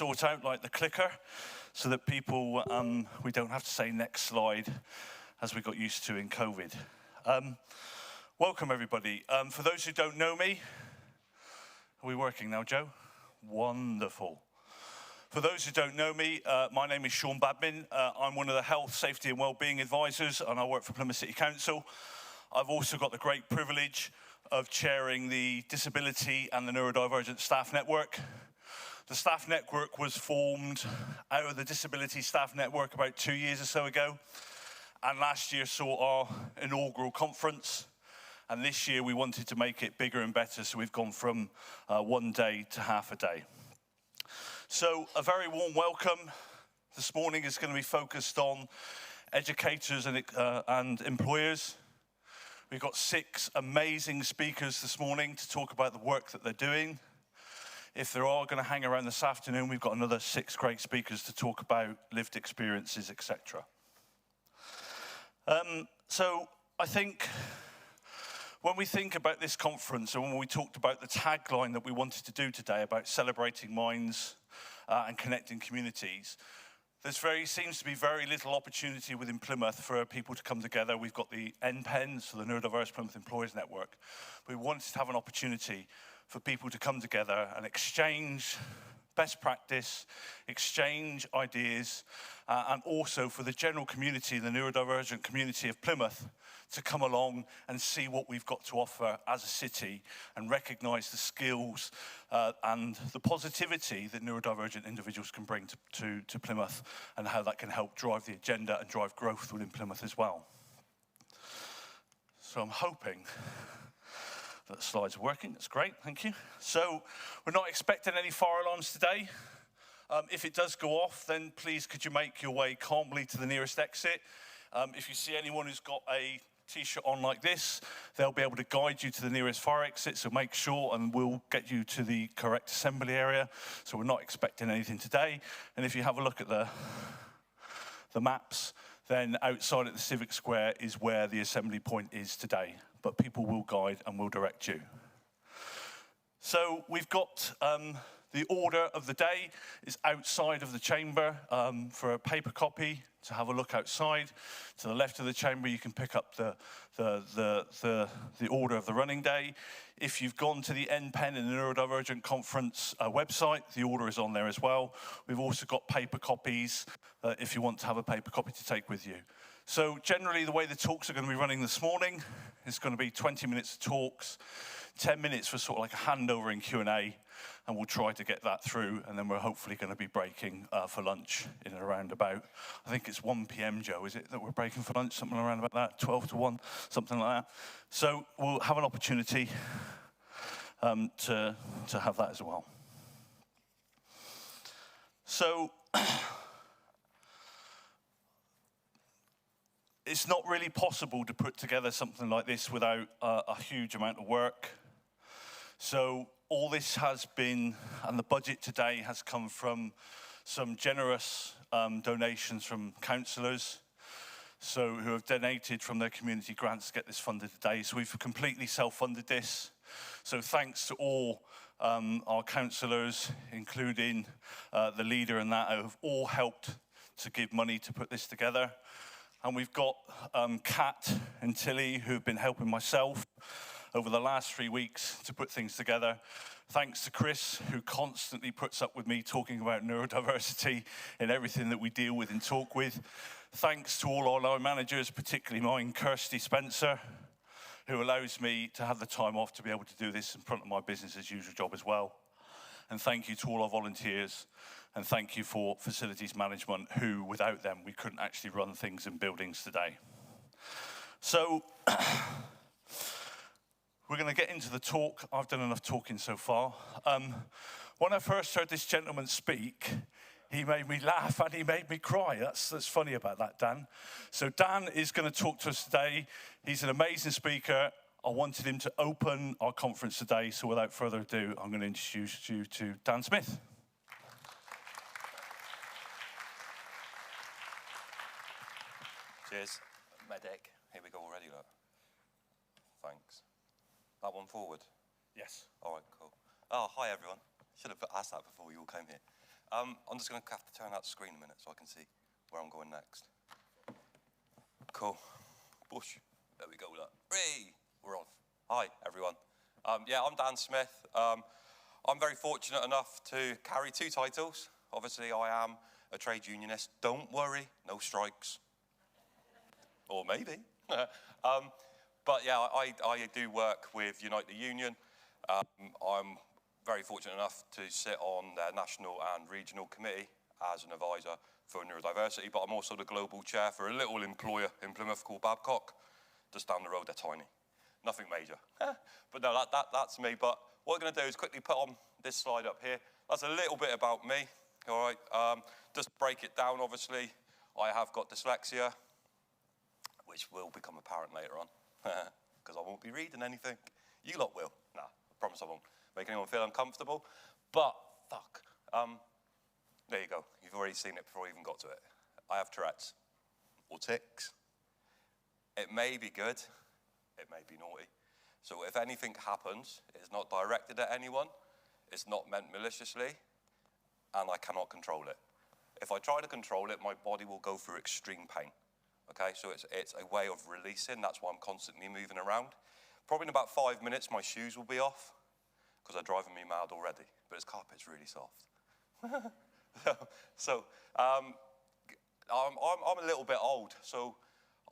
sort out, like the clicker, so that people, we don't have to say next slide, as we got used to in COVID. Welcome, everybody. For those who don't know me, are we working now, Joe? Wonderful. For those who don't know me, my name is Sean Badmin. I'm one of the Health, Safety and Wellbeing Advisors, and I work for Plymouth City Council. I've also got the great privilege of chairing the Disability and the Neurodivergent Staff Network. The staff network was formed out of the Disability Staff Network about 2 years or so ago, and last year saw our inaugural conference, and this year we wanted to make it bigger and better, so we've gone from 1 day to half a day. So a very warm welcome. This morning is going to be focused on educators and employers. We've got 6 amazing speakers this morning to talk about the work that they're doing. If they're all going to hang around this afternoon, we've got another 6 great speakers to talk about lived experiences, etc. So I think when we think about this conference and when we talked about the tagline that we wanted to do today about celebrating minds and connecting communities, there seems to be very little opportunity within Plymouth for people to come together. We've got the NPEN, so the Neurodiverse Plymouth Employers Network. We wanted to have an opportunity for people to come together and exchange best practice, exchange ideas, and also for the general community, the neurodivergent community of Plymouth, to come along and see what we've got to offer as a city and recognise the skills and the positivity that neurodivergent individuals can bring to Plymouth, and how that can help drive the agenda and drive growth within Plymouth as well. So I'm hoping that the slides are working. That's great, thank you. So we're not expecting any fire alarms today. If it does go off, then please could you make your way calmly to the nearest exit. If you see anyone who's got a T-shirt on like this, they'll be able to guide you to the nearest fire exit, so make sure, and we'll get you to the correct assembly area. So we're not expecting anything today. And if you have a look at the maps, then outside at the Civic Square is where the assembly point is today. But people will guide and will direct you. So we've got the order of the day is outside of the chamber for a paper copy to have a look outside. To the left of the chamber, you can pick up the order of the running day. If you've gone to the NPEN and the Neurodivergent Conference website, the order is on there as well. We've also got paper copies if you want to have a paper copy to take with you. So generally, the way the talks are going to be running this morning is going to be 20 minutes of talks, 10 minutes for sort of like a handover and Q&A, and we'll try to get that through, and then we're hopefully going to be breaking for lunch in and around about, I think it's 1 p.m, Joe, is it, that we're breaking for lunch? Something around about that, 12 to 1, something like that. So we'll have an opportunity to have that as well. So it's not really possible to put together something like this without a huge amount of work. So all this has been, and the budget today has come from some generous donations from councillors, so who have donated from their community grants to get this funded today. So we've completely self-funded this. So thanks to all our councillors, including the leader and that, who have all helped to give money to put this together. And we've got Kat and Tilly, who have been helping myself over the last 3 weeks to put things together. Thanks to Chris, who constantly puts up with me talking about neurodiversity in everything that we deal with and talk with. Thanks to all our line managers, particularly mine, Kirsty Spencer, who allows me to have the time off to be able to do this in front of my business as usual job as well. And thank you to all our volunteers, and thank you for facilities management, who without them we couldn't actually run things in buildings today. So we're going to get into the talk. I've done enough talking so far. When I first heard this gentleman speak, he made me laugh and he made me cry. That's funny about that, Dan. So Dan is going to talk to us today. He's an amazing speaker. I wanted him to open our conference today, so without further ado, I'm going to introduce you to Dan Smith. Cheers. Medic. Here we go already, look. Thanks. That one forward? Yes. All right, cool. Oh, hi, everyone. Should have asked that before you all came here. I'm just going to have to turn out the screen a minute so I can see where I'm going next. Cool. Bush. There we go. Look. Hey, we're on. Hi, everyone. Yeah, I'm Dan Smith. I'm very fortunate enough to carry 2 titles. Obviously, I am a trade unionist. Don't worry, no strikes. Or maybe. But yeah, I do work with Unite the Union. I'm very fortunate enough to sit on their national and regional committee as an advisor for neurodiversity, but I'm also the global chair for a little employer in Plymouth called Babcock. Just down the road, they're tiny. Nothing major. But no, that's me. But what we're going to do is quickly put on this slide up here. That's a little bit about me, all right? Just to break it down, obviously, I have got dyslexia, which will become apparent later on, because I won't be reading anything. You lot will. Nah, I promise I won't make anyone feel uncomfortable. But, fuck. There you go. You've already seen it before I even got to it. I have Tourette's, or tics. It may be good, it may be naughty. So if anything happens, it's not directed at anyone, it's not meant maliciously, and I cannot control it. If I try to control it, my body will go through extreme pain. Okay, so it's a way of releasing. That's why I'm constantly moving around. Probably in about 5 minutes, my shoes will be off, because they're driving me mad already, but this carpet's really soft. So I'm a little bit old, so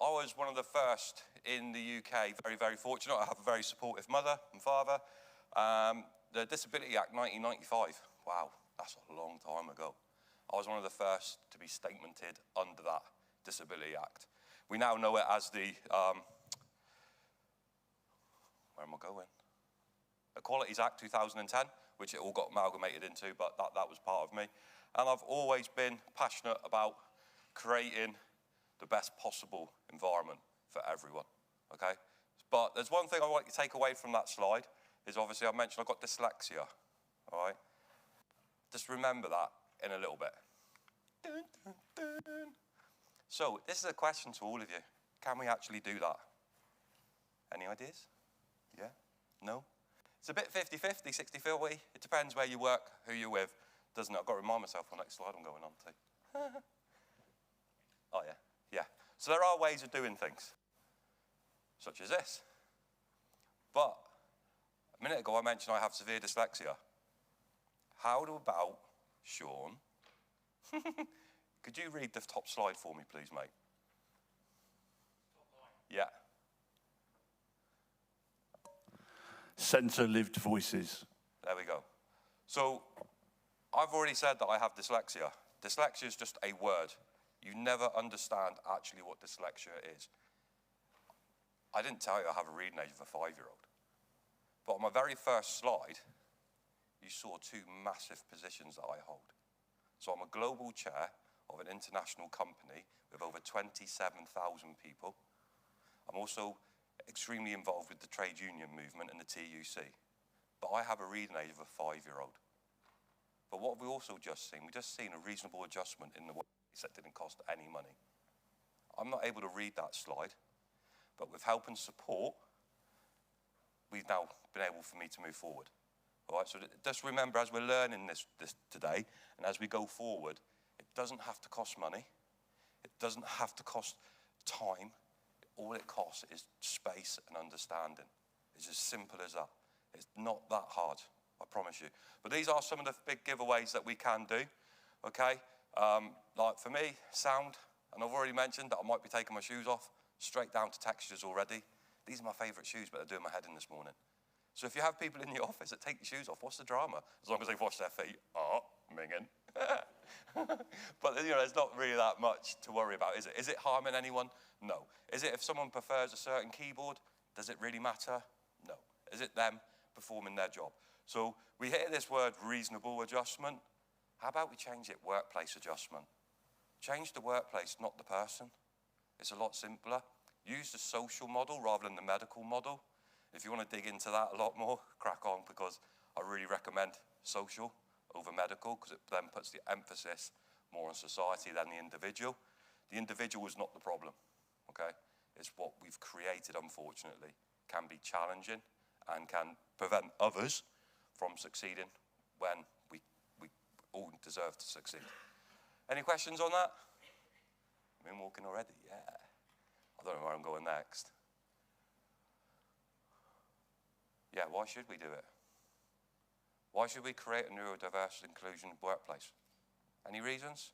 I was one of the first in the UK, very, very fortunate. I have a very supportive mother and father. The Disability Act 1995, wow, that's a long time ago. I was one of the first to be statemented under that Disability Act. We now know it as the, where am I going? Equalities Act 2010, which it all got amalgamated into, but that was part of me. And I've always been passionate about creating the best possible environment for everyone, okay? But there's one thing I want you to take away from that slide, is obviously I mentioned I've got dyslexia, all right? Just remember that in a little bit. Dun, dun, dun. So this is a question to all of you. Can we actually do that? Any ideas? Yeah? No? It's a bit 50-50, 60-40. It depends where you work, who you're with, doesn't it? I've got to remind myself what next slide I'm going on to. Oh, yeah. Yeah. So there are ways of doing things, such as this. But a minute ago I mentioned I have severe dyslexia. How about Sean? Could you read the top slide for me, please, mate? Top line. Yeah. Centre lived voices. There we go. So I've already said that I have dyslexia. Dyslexia is just a word. You never understand actually what dyslexia is. I didn't tell you I have a reading age of a 5-year-old. But on my very first slide, you saw 2 massive positions that I hold. So I'm a global chair of an international company with over 27,000 people. I'm also extremely involved with the trade union movement and the TUC. But I have a reading age of a 5-year-old. But what have we also just seen? We've just seen a reasonable adjustment in the workplace that didn't cost any money. I'm not able to read that slide, but with help and support, we've now been able for me to move forward. All right, so just remember, as we're learning this today, and as we go forward, it doesn't have to cost money. It doesn't have to cost time. All it costs is space and understanding. It's as simple as that. It's not that hard, I promise you. But these are some of the big giveaways that we can do, okay? Like for me, sound, and I've already mentioned that I might be taking my shoes off, straight down to textures already. These are my favourite shoes, but they're doing my head in this morning. So if you have people in the office that take your shoes off, what's the drama? As long as they've washed their feet, minging. But you know, there's not really that much to worry about, is it? Is it harming anyone? No. Is it if someone prefers a certain keyboard? Does it really matter? No. Is it them performing their job? So we hear this word reasonable adjustment. How about we change it workplace adjustment? Change the workplace, not the person. It's a lot simpler. Use the social model rather than the medical model. If you want to dig into that a lot more, crack on, because I really recommend social over medical, because it then puts the emphasis more on society than the individual. The individual is not the problem, okay? It's what we've created, unfortunately, can be challenging and can prevent others from succeeding when we all deserve to succeed. Any questions on that? I'm in walking already, yeah. I don't know where I'm going next. Yeah, why should we do it? Why should we create a neurodiverse inclusion workplace? Any reasons?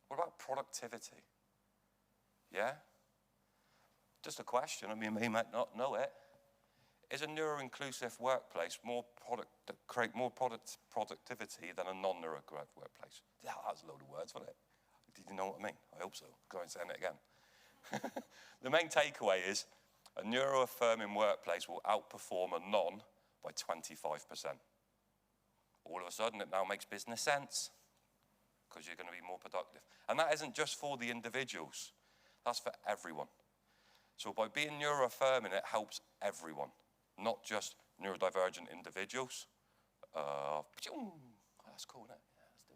What about productivity? Yeah? Just a question, I mean, you might not know it. Is a neuroinclusive workplace create more productivity than a non-neuro workplace? Yeah, that's a load of words, wasn't it? Did you know what I mean? I hope so. Go and say it again. The main takeaway is a neuro-affirming workplace will outperform a non by 25%. All of a sudden, it now makes business sense because you're going to be more productive. And that isn't just for the individuals. That's for everyone. So by being neuro-affirming, it helps everyone, not just neurodivergent individuals. That's cool, isn't it? Yeah, let's do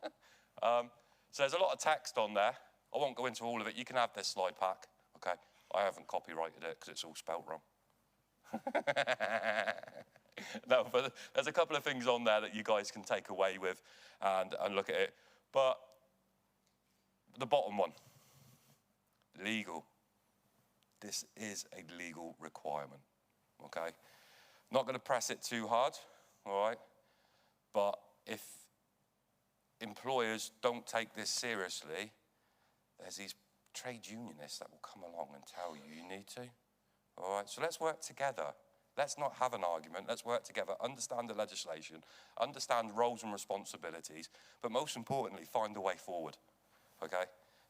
it. So there's a lot of text on there. I won't go into all of it. You can have this slide pack, okay? I haven't copyrighted it because it's all spelt wrong. No, but there's a couple of things on there that you guys can take away with and look at it. But the bottom one, legal. This is a legal requirement, okay? Not going to press it too hard, all right? But if employers don't take this seriously, there's these trade unionists that will come along and tell you you need to, all right? So let's work together. Let's not have an argument. Let's work together, understand the legislation, understand roles and responsibilities, but most importantly, find a way forward, okay?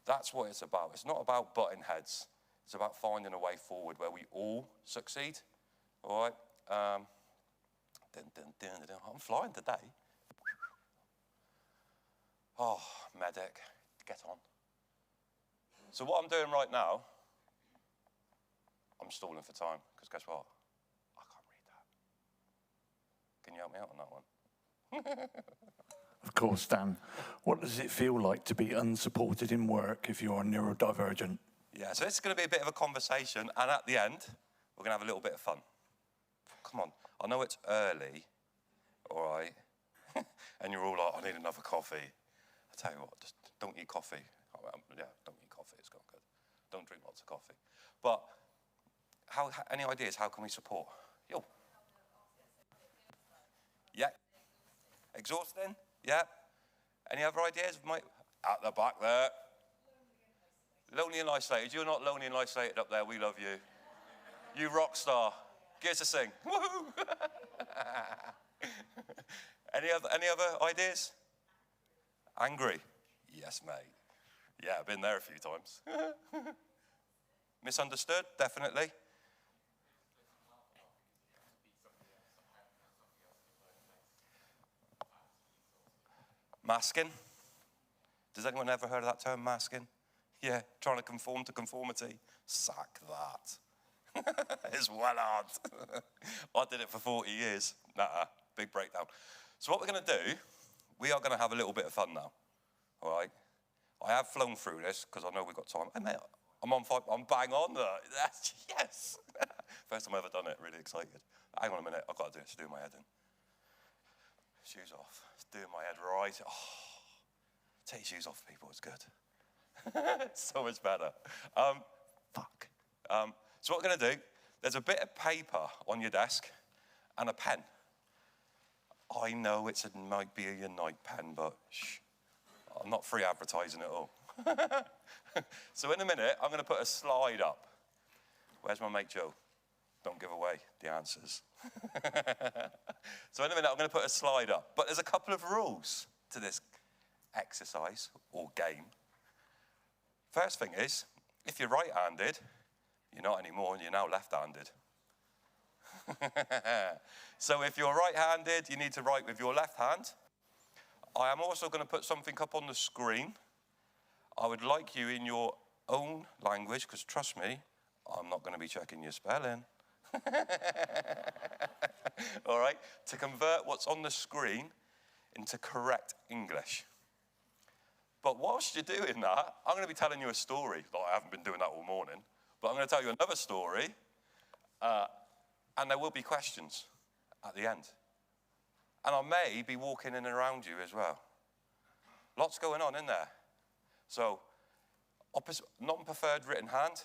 That's what it's about. It's not about butting heads. It's about finding a way forward where we all succeed, all right? I'm flying today. Oh, medic, get on. So what I'm doing right now, I'm stalling for time, because guess what? I can't read that. Can you help me out on that one? Of course, Dan. What does it feel like to be unsupported in work if you are neurodivergent? Yeah, so this is going to be a bit of a conversation, and at the end, we're going to have a little bit of fun. Come on, I know it's early, all right? And you're all like, I need another coffee. I tell you what, just don't eat coffee. Yeah, don't eat coffee, it's not good. Don't drink lots of coffee. But any ideas, how can we support? Yo. Yeah. Exhausting? Yeah. Any other ideas? At the back there. Lonely and isolated. You're not lonely and isolated up there. We love you. You rock star. Give us a sing. Woohoo! Any other ideas? Angry. Yes, mate. Yeah, I've been there a few times. Misunderstood, definitely. Masking. Does anyone ever heard of that term, masking? Yeah, trying to conform to conformity. Sack that. It's well hard. I did it for 40 years. Big breakdown. So what we're going to do, we are going to have a little bit of fun now. All right? I have flown through this because I know we've got time. Hey, mate, I'm on 5. I'm bang on. Yes. First time I've ever done it. Really excited. Hang on a minute. I've got to do it. It's doing my head in. Shoes off. It's doing my head right. Oh, take your shoes off, people. It's good. It's so much better. Fuck. So what we're going to do, there's a bit of paper on your desk and a pen. I know it might be a Unite pen, but shh. I'm not free advertising at all. So in a minute, I'm going to put a slide up. Where's my mate Joe? Don't give away the answers. So in a minute, I'm going to put a slide up. But there's a couple of rules to this exercise or game. First thing is, if you're right-handed, you're not anymore, and you're now left-handed. So if you're right-handed, you need to write with your left hand. I am also going to put something up on the screen. I would like you in your own language, because trust me, I'm not going to be checking your spelling. All right, to convert what's on the screen into correct English. But whilst you're doing that, I'm going to be telling you a story. Like, I haven't been doing that all morning, but I'm going to tell you another story, and there will be questions at the end. And I may be walking in and around you as well. Lots going on in there. So, non-preferred written hand,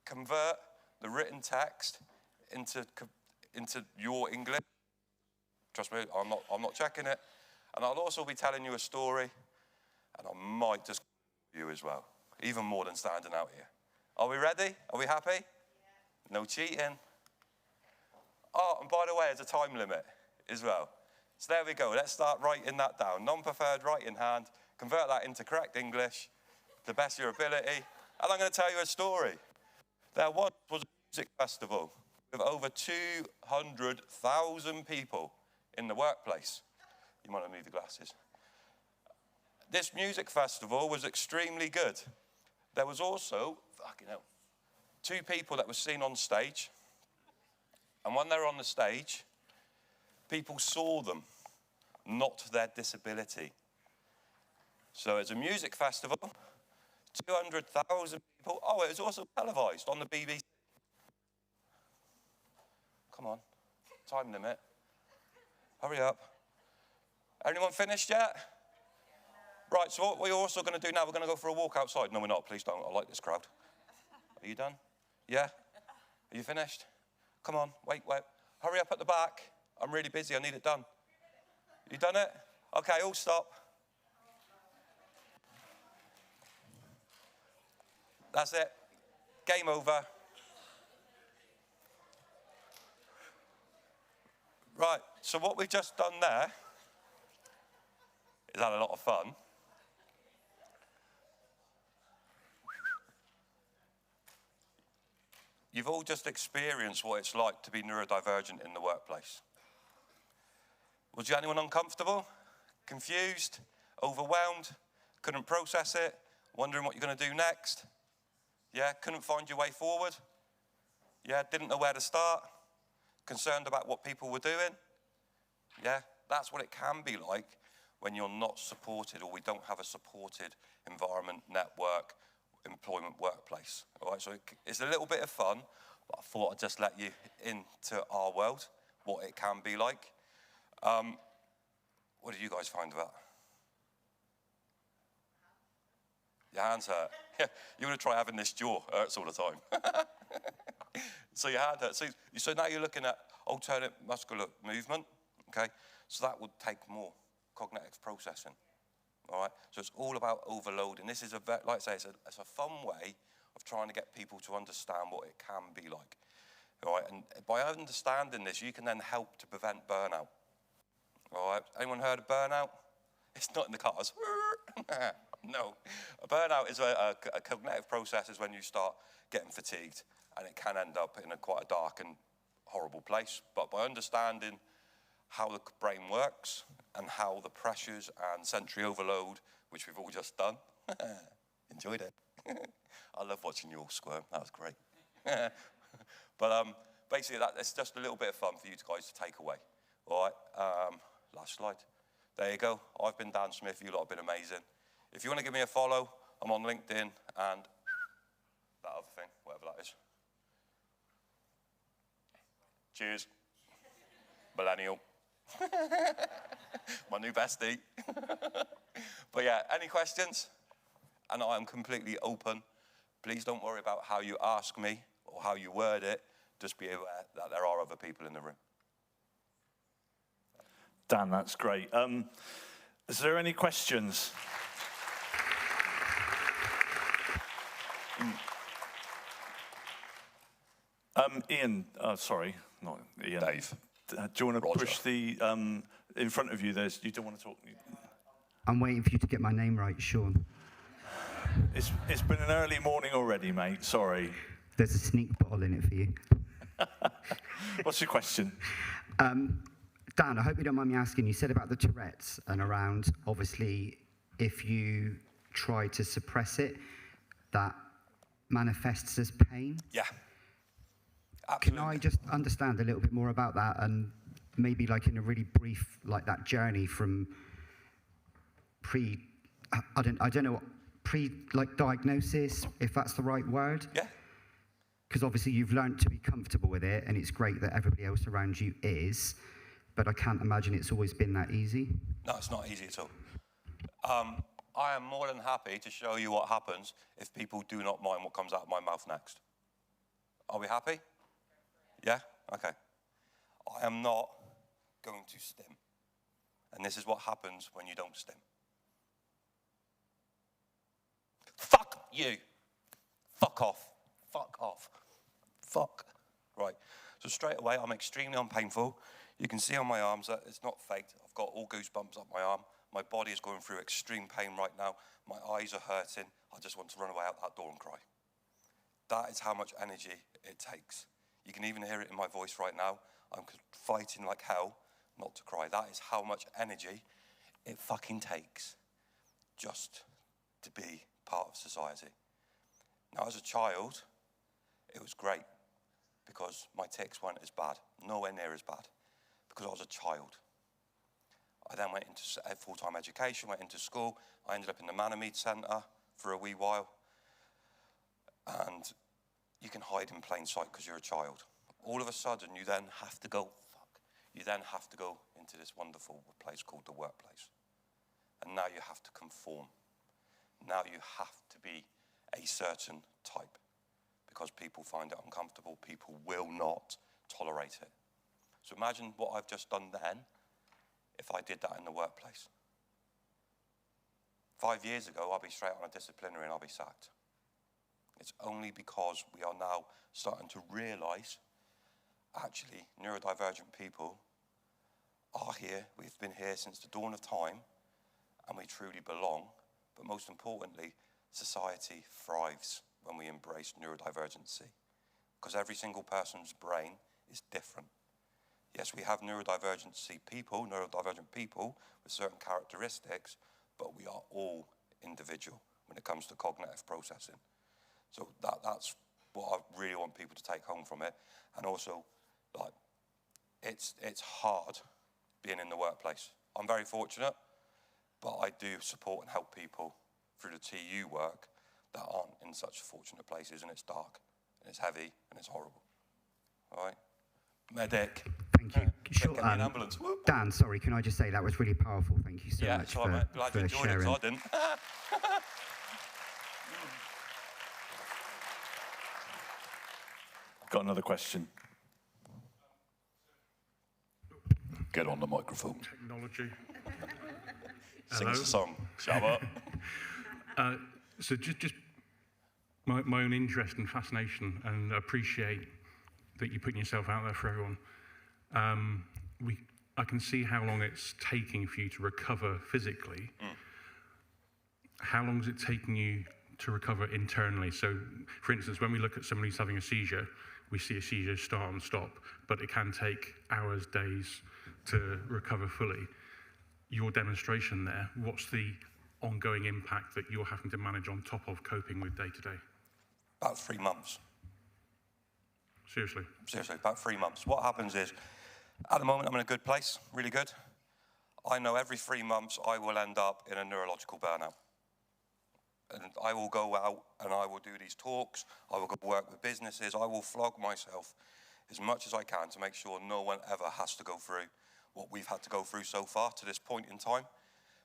convert the written text into your English. Trust me, I'm not checking it. And I'll also be telling you a story, and I might just you as well, even more than standing out here. Are we ready? Are we happy? Yeah. No cheating. Oh, and by the way, there's a time limit as well. So there we go. Let's start writing that down. Non-preferred writing hand, convert that into correct English, to the best of your ability. And I'm going to tell you a story. There once was a music festival with over 200,000 people in the workplace. You might want to move the glasses. This music festival was extremely good. There was also, 2 people that were seen on stage. And when they were on the stage, people saw them, not their disability. So it's a music festival, 200,000 people. Oh, it was also televised on the BBC. Come on, time limit. Hurry up. Anyone finished yet? Right, so what we're also going to do now, we're going to go for a walk outside. No, we're not, please don't. I like this crowd. Are you done? Yeah? Are you finished? Come on, wait. Hurry up at the back. I'm really busy, I need it done. You done it? Okay, all stop. That's it. Game over. Right, so what we've just done there is had a lot of fun. You've all just experienced what it's like to be neurodivergent in the workplace. Was anyone uncomfortable, confused, overwhelmed, couldn't process it, wondering what you're going to do next? Yeah, couldn't find your way forward? Yeah, didn't know where to start? Concerned about what people were doing? Yeah, that's what it can be like when you're not supported or we don't have a supported environment, network, employment, workplace. All right, so it's a little bit of fun, but I thought I'd just let you into our world, what it can be like. What did you guys find of that? Your hands hurt. Yeah, you want to try having this jaw, hurts all the time. So your hand hurts. So now you're looking at alternate muscular movement, okay? So that would take more cognitive processing, all right? So it's all about overloading. This is, like I say, it's a fun way of trying to get people to understand what it can be like, all right? And by understanding this, you can then help to prevent burnout, all right? Anyone heard of burnout? It's not in the cars. No. A burnout is a cognitive process is when you start getting fatigued, and it can end up in quite a dark and horrible place. But by understanding how the brain works and how the pressures and sensory overload, which we've all just done, enjoyed it. I love watching you all squirm. That was great. But basically, it's just a little bit of fun for you guys to take away. All right, last slide. There you go. I've been Dan Smith. You lot have been amazing. If you want to give me a follow, I'm on LinkedIn and that other thing, whatever that is. Cheers. Millennial. My new bestie. But yeah, any questions? And I am completely open. Please don't worry about how you ask me or how you word it. Just be aware that there are other people in the room. Dan, that's great. Is there any questions? Ian, sorry, not Ian. Dave. Do you want to push the, in front of you, you don't want to talk? I'm waiting for you to get my name right, Sean. It's been an early morning already, mate, sorry. There's a sneak bottle in it for you. What's your question? Dan, I hope you don't mind me asking, you said about the Tourette's and around, obviously, if you try to suppress it, that manifests as pain. Yeah. Absolutely. Can I just understand a little bit more about that and maybe like in a really brief, like that journey from diagnosis, if that's the right word? Yeah. Because obviously you've learned to be comfortable with it and it's great that everybody else around you is. but I can't imagine it's always been that easy. No, it's not easy at all. I am more than happy to show you what happens if people do not mind what comes out of my mouth next. Are we happy? Yeah? Okay. I am not going to stim. And this is what happens when you don't stim. Fuck you. Fuck off. Fuck off. Fuck. Right. So straight away, I'm extremely unpainful. You can see on my arms that it's not faked. I've got all goosebumps up my arm. My body is going through extreme pain right now. My eyes are hurting. I just want to run away out that door and cry. That is how much energy it takes. You can even hear it in my voice right now. I'm fighting like hell not to cry. That is how much energy it fucking takes just to be part of society. Now, as a child, it was great because my tics weren't as bad, nowhere near as bad, because I was a child. I then went into full-time education, went into school. I ended up in the Manomead Centre for a wee while. And you can hide in plain sight because you're a child. All of a sudden, you then have to go into this wonderful place called the workplace. And now you have to conform. Now you have to be a certain type because people find it uncomfortable. People will not tolerate it. So imagine what I've just done then if I did that in the workplace. 5 years ago, I'll be straight on a disciplinary and I'll be sacked. It's only because we are now starting to realise, actually, neurodivergent people are here. We've been here since the dawn of time, and we truly belong. But most importantly, society thrives when we embrace neurodivergency, because every single person's brain is different. Yes, we have neurodivergent people with certain characteristics, but we are all individual when it comes to cognitive processing. So that's what I really want people to take home from it. And also, like, it's hard being in the workplace. I'm very fortunate, but I do support and help people through the TU work that aren't in such fortunate places, and it's dark, and it's heavy, and it's horrible. All right? Medic. Thank you. Sure, Get me an ambulance. Dan, sorry, can I just say that was really powerful. Thank you so much sorry, mate. Glad you enjoyed sharing. it, 'cause I didn't. Got another question. Get on the microphone. Technology. Sing us a song. Shut up. So just my own interest and fascination, and I appreciate that you're putting yourself out there for everyone. I can see how long it's taking for you to recover physically. How long is it taking you to recover internally? So, for instance, when we look at somebody who's having a seizure, we see a seizure start and stop, but it can take hours, days to recover fully. Your demonstration there, what's the ongoing impact that you're having to manage on top of coping with day to day? About 3 months. Seriously? Seriously, about 3 months. What happens is, at the moment, I'm in a good place, really good. I know every 3 months I will end up in a neurological burnout. And I will go out and I will do these talks, I will go work with businesses, I will flog myself as much as I can to make sure no one ever has to go through what we've had to go through so far to this point in time.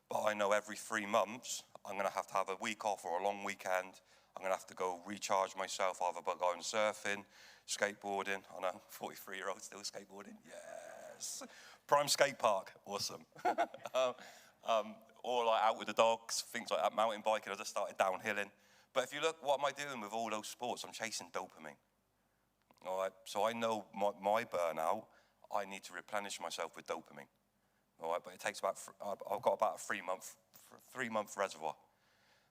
But I know every 3 months I'm going to have a week off or a long weekend. I'm going to have to go recharge myself, either by going surfing, skateboarding. I know, 43-year-old still skateboarding. Yes. Prime skate park. Awesome. Or like out with the dogs, things like that, mountain biking. I just started downhilling. But if you look, what am I doing with all those sports? I'm chasing dopamine. All right. So I know my burnout, I need to replenish myself with dopamine. All right. But it takes I've got about a 3-month reservoir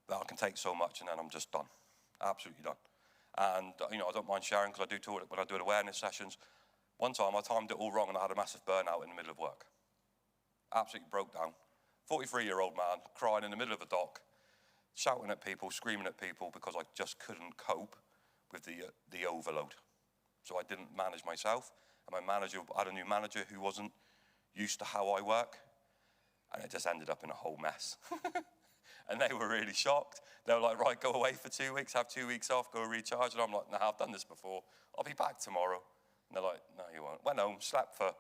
that I can take so much, and then I'm just done. Absolutely done. And, I don't mind sharing because I do talk when I do awareness sessions. One time I timed it all wrong and I had a massive burnout in the middle of work. Absolutely broke down. 43-year-old man crying in the middle of a dock, shouting at people, screaming at people because I just couldn't cope with the overload. So I didn't manage myself. And I had a new manager who wasn't used to how I work. And it just ended up in a whole mess. And they were really shocked. They were like, right, go away for 2 weeks, have 2 weeks off, go recharge. And I'm like, nah, I've done this before. I'll be back tomorrow. And they're like, no, you won't. Went home, slept for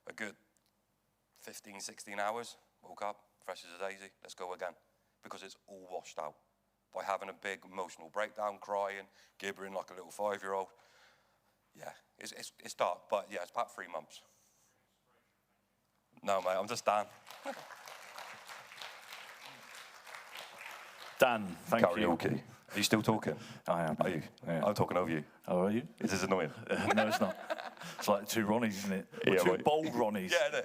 a good 15, 16 hours, woke up, fresh as a daisy, let's go again. Because it's all washed out by having a big emotional breakdown, crying, gibbering like a little 5-year-old. Yeah, it's dark, but yeah, it's about 3 months. No, mate, I'm just Dan. Dan, thank you. Karaoke. Are you still talking? I am. Are you? Yeah. I'm talking over you. Oh, are you? Is this annoying? No, it's not. It's like two Ronnies, isn't it? Or Yeah, two right. bold Ronnies. Yeah,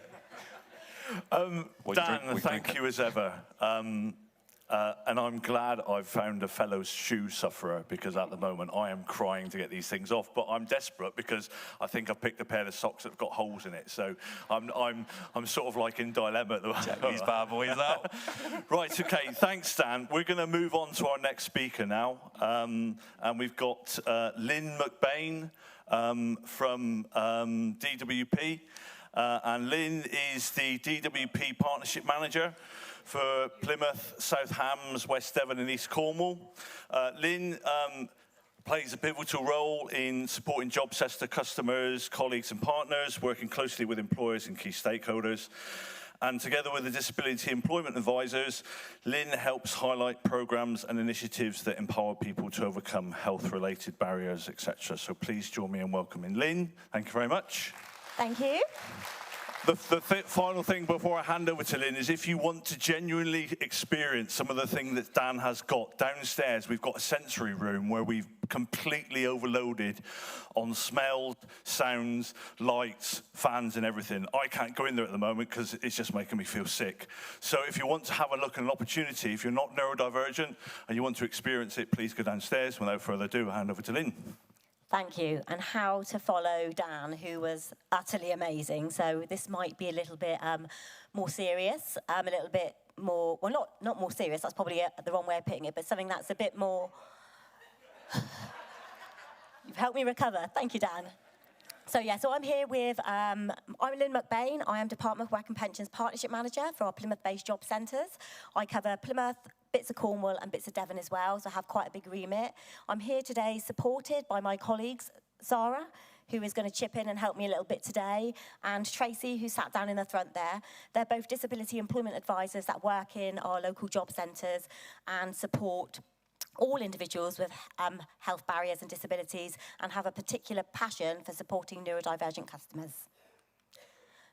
innit? Dan, thank you as ever. And I'm glad I've found a fellow shoe sufferer, because at the moment I am crying to get these things off, but I'm desperate because I think I've picked a pair of socks that have got holes in it. So I'm sort of like in dilemma at the moment. Check these bad boys out. Right, okay, thanks, Dan. We're going to move on to our next speaker now. And we've got Lynn McBain from DWP. And Lynn is the DWP Partnership Manager for Plymouth, South Hams, West Devon and East Cornwall. Lynn plays a pivotal role in supporting job sector customers, colleagues and partners, working closely with employers and key stakeholders. And together with the Disability Employment Advisors, Lynn helps highlight programs and initiatives that empower people to overcome health-related barriers, etc. So please join me in welcoming Lynn. Thank you very much. Thank you. The final thing before I hand over to Lynn is, if you want to genuinely experience some of the things that Dan has got, downstairs we've got a sensory room where we've completely overloaded on smells, sounds, lights, fans and everything. I can't go in there at the moment because it's just making me feel sick. So if you want to have a look and an opportunity, if you're not neurodivergent and you want to experience it, please go downstairs. Without further ado, I'll hand over to Lynn. Thank you. And how to follow Dan, who was utterly amazing. So this might be a little bit more serious, a little bit more, well, not more serious, that's probably the wrong way of putting it, but something that's a bit more... You've helped me recover. Thank you, Dan. So I'm here with, I'm Lynn McBain. I am Department of Work and Pensions Partnership Manager for our Plymouth-based job centres. I cover Plymouth, bits of Cornwall and bits of Devon as well, so I have quite a big remit. I'm here today supported by my colleagues, Sarah, who is going to chip in and help me a little bit today, and Tracy, who sat down in the front there. They're both disability employment advisors that work in our local job centres and support all individuals with health barriers and disabilities, and have a particular passion for supporting neurodivergent customers.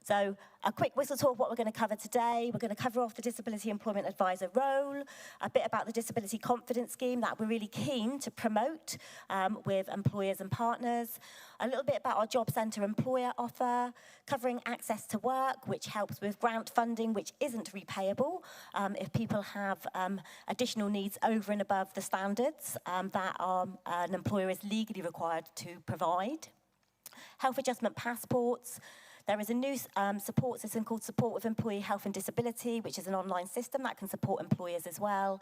So a quick whistle tour of what we're going to cover today. We're going to cover off the Disability Employment Advisor role, a bit about the Disability Confidence Scheme that we're really keen to promote with employers and partners, a little bit about our job centre employer offer, covering access to work, which helps with grant funding, which isn't repayable if people have additional needs over and above the standards that an employer is legally required to provide. Health adjustment passports. There is a new support system called Support with Employee Health and Disability, which is an online system that can support employers as well.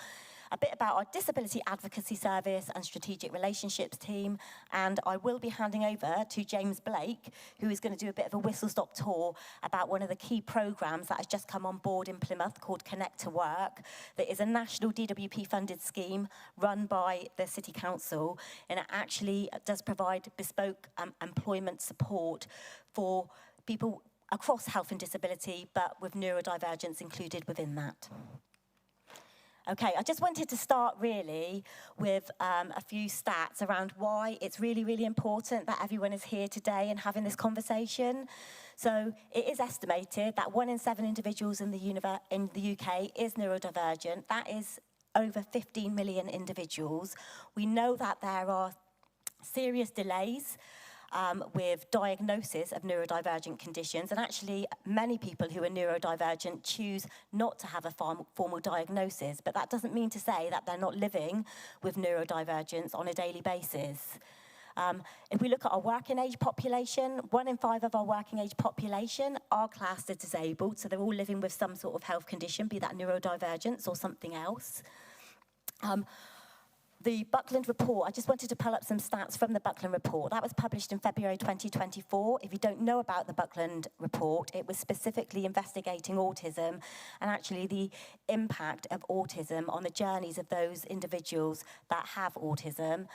A bit about our Disability Advocacy Service and Strategic Relationships team. And I will be handing over to James Blake, who is going to do a bit of a whistle-stop tour about one of the key programmes that has just come on board in Plymouth called Connect to Work. That is a national DWP-funded scheme run by the City Council, and it actually does provide bespoke employment support for people across health and disability, but with neurodivergence included within that. Okay, I just wanted to start really with a few stats around why it's really, really important that everyone is here today and having this conversation. So it is estimated that 1 in 7 individuals in the UK is neurodivergent. That is over 15 million individuals. We know that there are serious delays with diagnosis of neurodivergent conditions, and actually many people who are neurodivergent choose not to have a formal diagnosis, but that doesn't mean to say that they're not living with neurodivergence on a daily basis. If we look at our working age population, 1 in 5 of our working age population are classed as disabled, so they're all living with some sort of health condition, be that neurodivergence or something else. The Buckland report, I just wanted to pull up some stats from the Buckland report. That was published in February 2024. If you don't know about the Buckland report, it was specifically investigating autism and actually the impact of autism on the journeys of those individuals that have autism.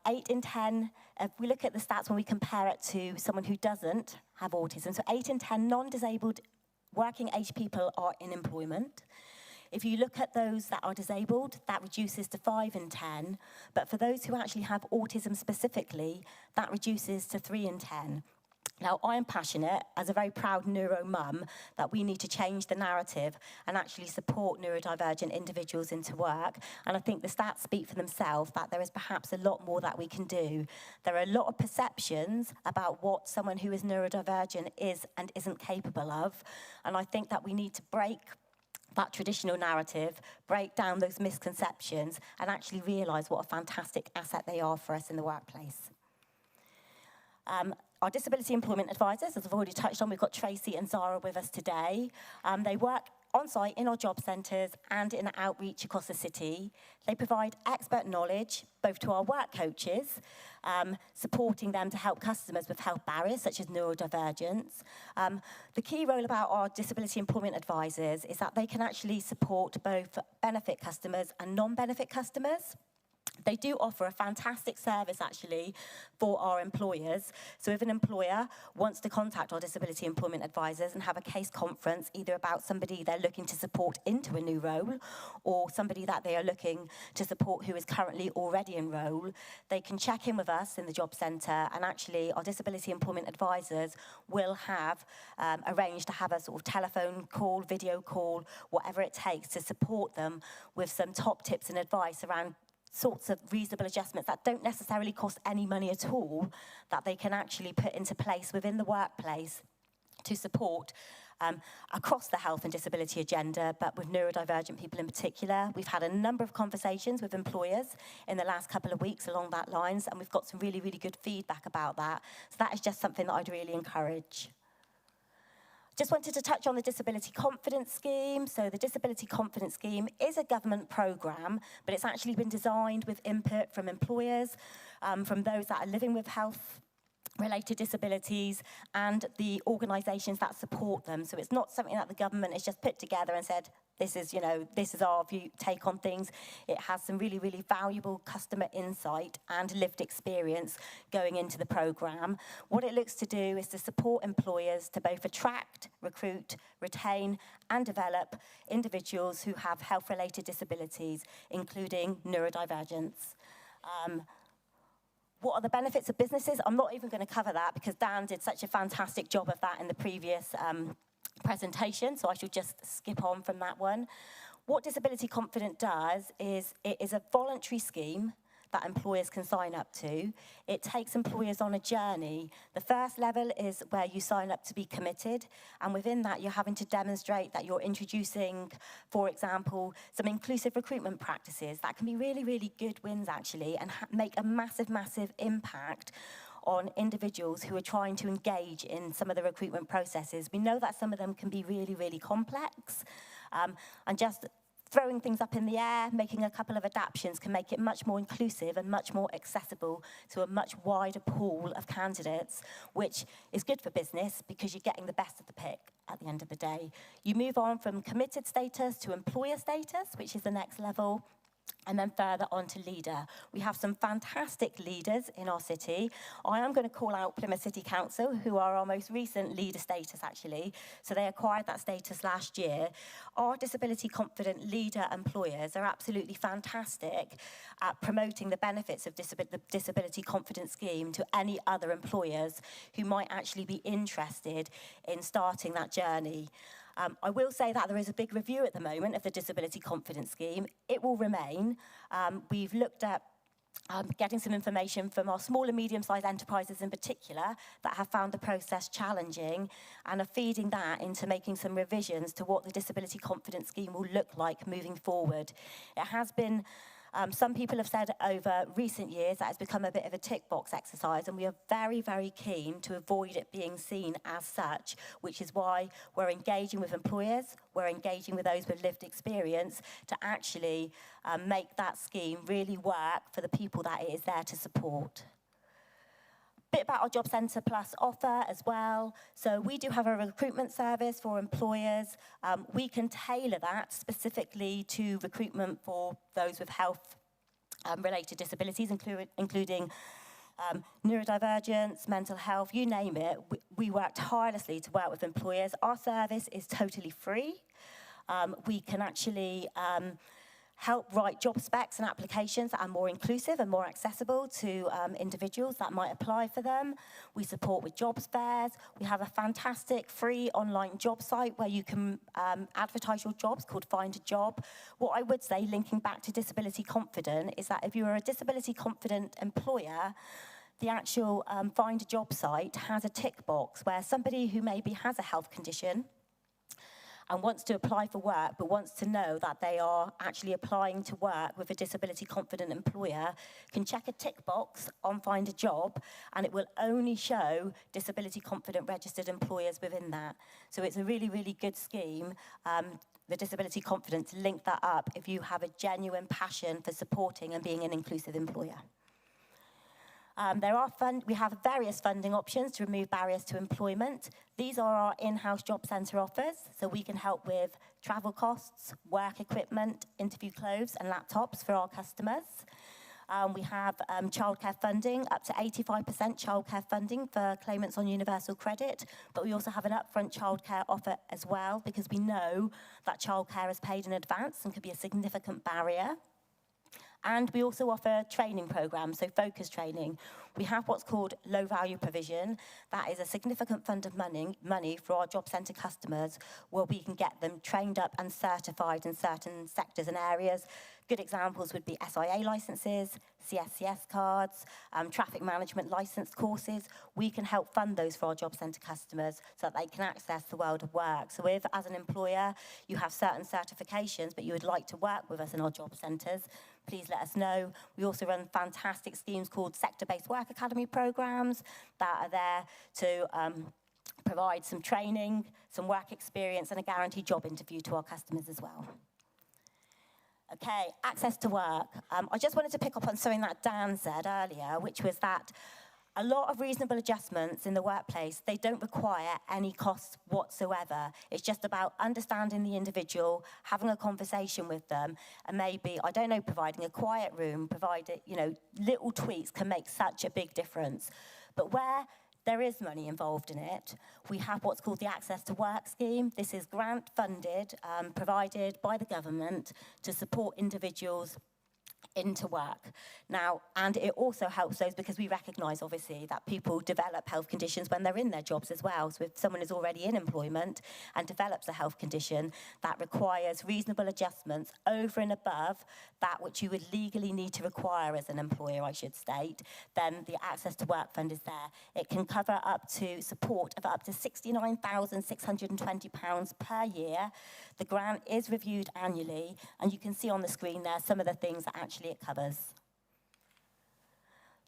8 in 10, if we look at the stats when we compare it to someone who doesn't have autism, so 8 in 10 non-disabled working age people are in employment. If you look at those that are disabled, that reduces to 5 in 10. But for those who actually have autism specifically, that reduces to 3 in 10. Now, I am passionate, as a very proud neuro mum, that we need to change the narrative and actually support neurodivergent individuals into work. And I think the stats speak for themselves, that there is perhaps a lot more that we can do. There are a lot of perceptions about what someone who is neurodivergent is and isn't capable of. And I think that we need to break that traditional narrative, break down those misconceptions, and actually realise what a fantastic asset they are for us in the workplace. Our disability employment advisors, as I've already touched on, we've got Tracy and Zara with us today. They work on site in our job centres and in outreach across the city. They provide expert knowledge, both to our work coaches, supporting them to help customers with health barriers such as neurodivergence. The key role about our disability employment advisors is that they can actually support both benefit customers and non-benefit customers. They do offer a fantastic service, actually, for our employers. So if an employer wants to contact our disability employment advisors and have a case conference, either about somebody they're looking to support into a new role or somebody that they are looking to support who is currently already in role, they can check in with us in the job centre, and actually our disability employment advisors will have arranged to have a sort of telephone call, video call, whatever it takes to support them with some top tips and advice around sorts of reasonable adjustments that don't necessarily cost any money at all, that they can actually put into place within the workplace to support across the health and disability agenda, but with neurodivergent people in particular. We've had a number of conversations with employers in the last couple of weeks along that lines, and we've got some really, really good feedback about that. So that is just something that I'd really encourage. Just wanted to touch on the Disability Confidence Scheme. So the Disability Confidence Scheme is a government programme, but it's actually been designed with input from employers, from those that are living with health-related disabilities, and the organisations that support them. So it's not something that the government has just put together and said, this is our take on things. It has some really, really valuable customer insight and lived experience going into the programme. What it looks to do is to support employers to both attract, recruit, retain, and develop individuals who have health-related disabilities, including neurodivergence. What are the benefits of businesses? I'm not even going to cover that because Dan did such a fantastic job of that in the previous presentation, so I shall just skip on from that one. What Disability Confident does is it is a voluntary scheme that employers can sign up to. It takes employers on a journey. The first level is where you sign up to be committed, and within that you're having to demonstrate that you're introducing, for example, some inclusive recruitment practices. That can be really, really good wins actually, and make a massive, massive impact on individuals who are trying to engage in some of the recruitment processes. We know that some of them can be really, really complex, and just throwing things up in the air, making a couple of adaptations can make it much more inclusive and much more accessible to a much wider pool of candidates, which is good for business because you're getting the best of the pick at the end of the day. You move on from committed status to employer status, which is the next level, and then further on to leader. We have some fantastic leaders in our city. I am going to call out Plymouth City Council, who are our most recent leader status actually. So they acquired that status last year. Our disability confident leader employers are absolutely fantastic at promoting the benefits of the Disability Confidence Scheme to any other employers who might actually be interested in starting that journey. I will say that there is a big review at the moment of the Disability Confidence Scheme. It will remain. We've looked at getting some information from our small and medium-sized enterprises in particular that have found the process challenging, and are feeding that into making some revisions to what the Disability Confidence Scheme will look like moving forward. It has been some people have said over recent years that it's become a bit of a tick box exercise, and we are very, very keen to avoid it being seen as such, which is why we're engaging with employers, we're engaging with those with lived experience to actually make that scheme really work for the people that it is there to support. Bit about our Job Centre Plus offer as well. So we do have a recruitment service for employers. We can tailor that specifically to recruitment for those with health related disabilities, including neurodivergence, mental health, you name it. We work tirelessly to work with employers. Our service is totally free. We can actually help write job specs and applications that are more inclusive and more accessible to individuals that might apply for them. We support with jobs fairs. We have a fantastic free online job site where you can advertise your jobs called Find a Job. What I would say, linking back to disability confident, is that if you're a disability confident employer, the actual Find a Job site has a tick box where somebody who maybe has a health condition and wants to apply for work, but wants to know that they are actually applying to work with a disability confident employer, can check a tick box on Find a Job, and it will only show disability confident registered employers within that. So it's a really, really good scheme, the disability confident, to link that up if you have a genuine passion for supporting and being an inclusive employer. We have various funding options to remove barriers to employment. These are our in-house job centre offers, so we can help with travel costs, work equipment, interview clothes and laptops for our customers. We have childcare funding, up to 85% childcare funding for claimants on universal credit, but we also have an upfront childcare offer as well, because we know that childcare is paid in advance and could be a significant barrier. And we also offer training programs, so focus training. We have what's called low value provision. That is a significant fund of money for our job centre customers, where we can get them trained up and certified in certain sectors and areas. Good examples would be SIA licences, CSCS cards, traffic management licence courses. We can help fund those for our job centre customers so that they can access the world of work. So if, as an employer, you have certain certifications but you would like to work with us in our job centres, please let us know. We also run fantastic schemes called sector-based work academy programmes that are there to provide some training, some work experience and a guaranteed job interview to our customers as well. Okay, access to work. I just wanted to pick up on something that Dan said earlier, which was that a lot of reasonable adjustments in the workplace, they don't require any costs whatsoever. It's just about understanding the individual, having a conversation with them, and maybe, I don't know, providing a quiet room, little tweaks can make such a big difference. But where there is money involved in it, we have what's called the Access to Work scheme. This is grant funded, provided by the government to support individuals into work. Now, and it also helps those because we recognise, obviously, that people develop health conditions when they're in their jobs as well. So if someone is already in employment and develops a health condition that requires reasonable adjustments over and above that which you would legally need to require as an employer, I should state, then the Access to Work Fund is there. It can cover up to support of up to £69,620 per year. The grant is reviewed annually, and you can see on the screen there some of the things that actually it covers.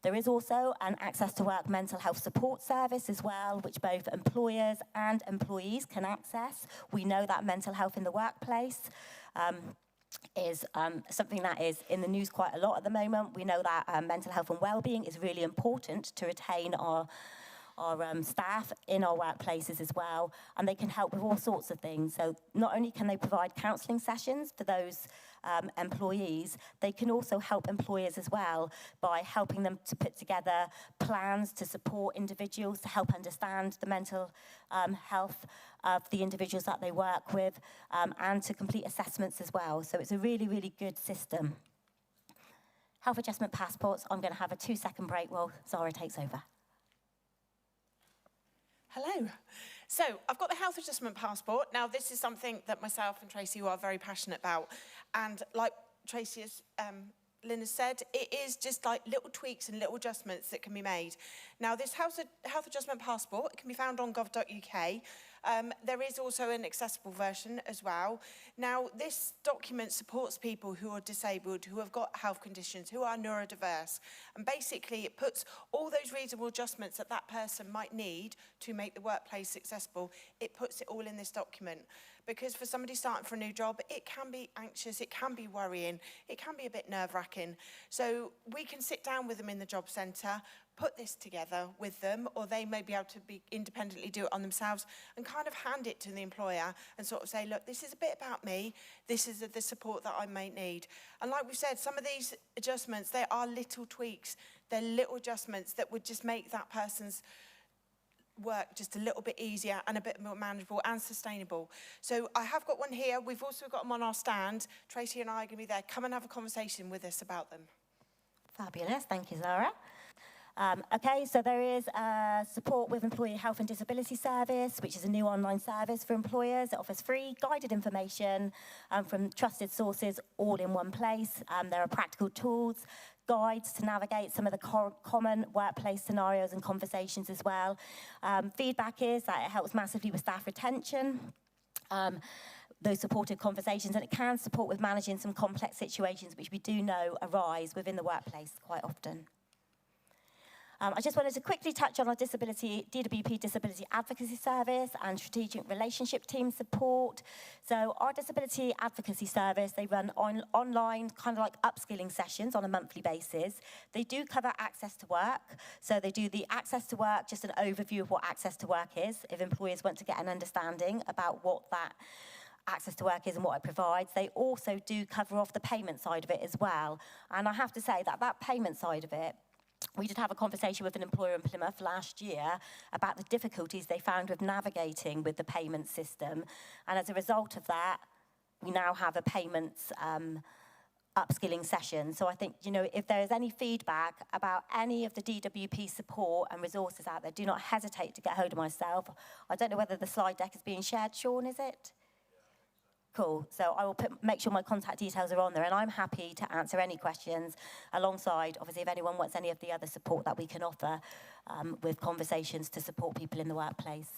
There is also an Access to Work mental health support service as well, which both employers and employees can access. We know that mental health in the workplace is something that is in the news quite a lot at the moment. We know that mental health and well-being is really important to retain our staff in our workplaces as well, and they can help with all sorts of things. So not only can they provide counselling sessions for those employees, they can also help employers as well by helping them to put together plans to support individuals, to help understand the mental health of the individuals that they work with, and to complete assessments as well. So it's a really, really good system. Health adjustment passports. I'm going to have a 2-second break while Zara takes over. Hello. So I've got the health adjustment passport. Now, this is something that myself and Tracy are very passionate about. And like Tracy has, Lynn has said, it is just like little tweaks and little adjustments that can be made. Now, this health adjustment passport, it can be found on gov.uk. There is also an accessible version as well. Now, this document supports people who are disabled, who have got health conditions, who are neurodiverse. And basically, it puts all those reasonable adjustments that that person might need to make the workplace accessible, it puts it all in this document. because for somebody starting for a new job, it can be anxious, it can be worrying, it can be a bit nerve-wracking. So we can sit down with them in the job centre, put this together with them, or they may be able to independently do it on themselves and kind of hand it to the employer and sort of say, look, this is a bit about me, this is the support that I may need. And like we said, some of these adjustments, they are little tweaks, they're little adjustments that would just make that person's work just a little bit easier and a bit more manageable and sustainable. So I have got one here, we've also got them on our stand. Tracy and I are going to be there. Come and have a conversation with us about them. Fabulous, thank you, Zara. Okay, so there is support with Employee Health and Disability Service, which is a new online service for employers. It offers free guided information from trusted sources all in one place. There are practical tools, guides to navigate some of the common workplace scenarios and conversations as well. Feedback is that it helps massively with staff retention. Those supported conversations, and it can support with managing some complex situations which we do know arise within the workplace quite often. I just wanted to quickly touch on our DWP Disability Advocacy Service and Strategic Relationship Team support. So our Disability Advocacy Service, they run online kind of like upskilling sessions on a monthly basis. They do cover access to work. So they do the access to work, just an overview of what access to work is, if employers want to get an understanding about what that access to work is and what it provides. They also do cover off the payment side of it as well. And I have to say that payment side of it, we did have a conversation with an employer in Plymouth last year about the difficulties they found with navigating with the payment system. And as a result of that, we now have a payments upskilling session. So I think, you know, if there is any feedback about any of the DWP support and resources out there, do not hesitate to get hold of myself. I don't know whether the slide deck is being shared. Sean, is it? Cool. So I will make sure my contact details are on there, and I'm happy to answer any questions alongside, obviously, if anyone wants any of the other support that we can offer with conversations to support people in the workplace.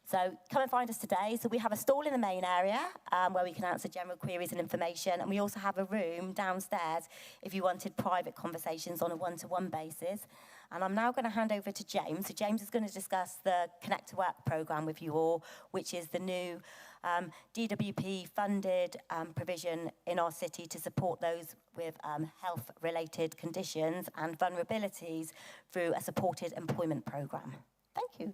So come and find us today. So we have a stall in the main area where we can answer general queries and information, and we also have a room downstairs if you wanted private conversations on a one-to-one basis. And I'm now going to hand over to James. So James is going to discuss the Connect to Work programme with you all, which is the new DWP-funded provision in our city to support those with health-related conditions and vulnerabilities through a supported employment programme. Thank you.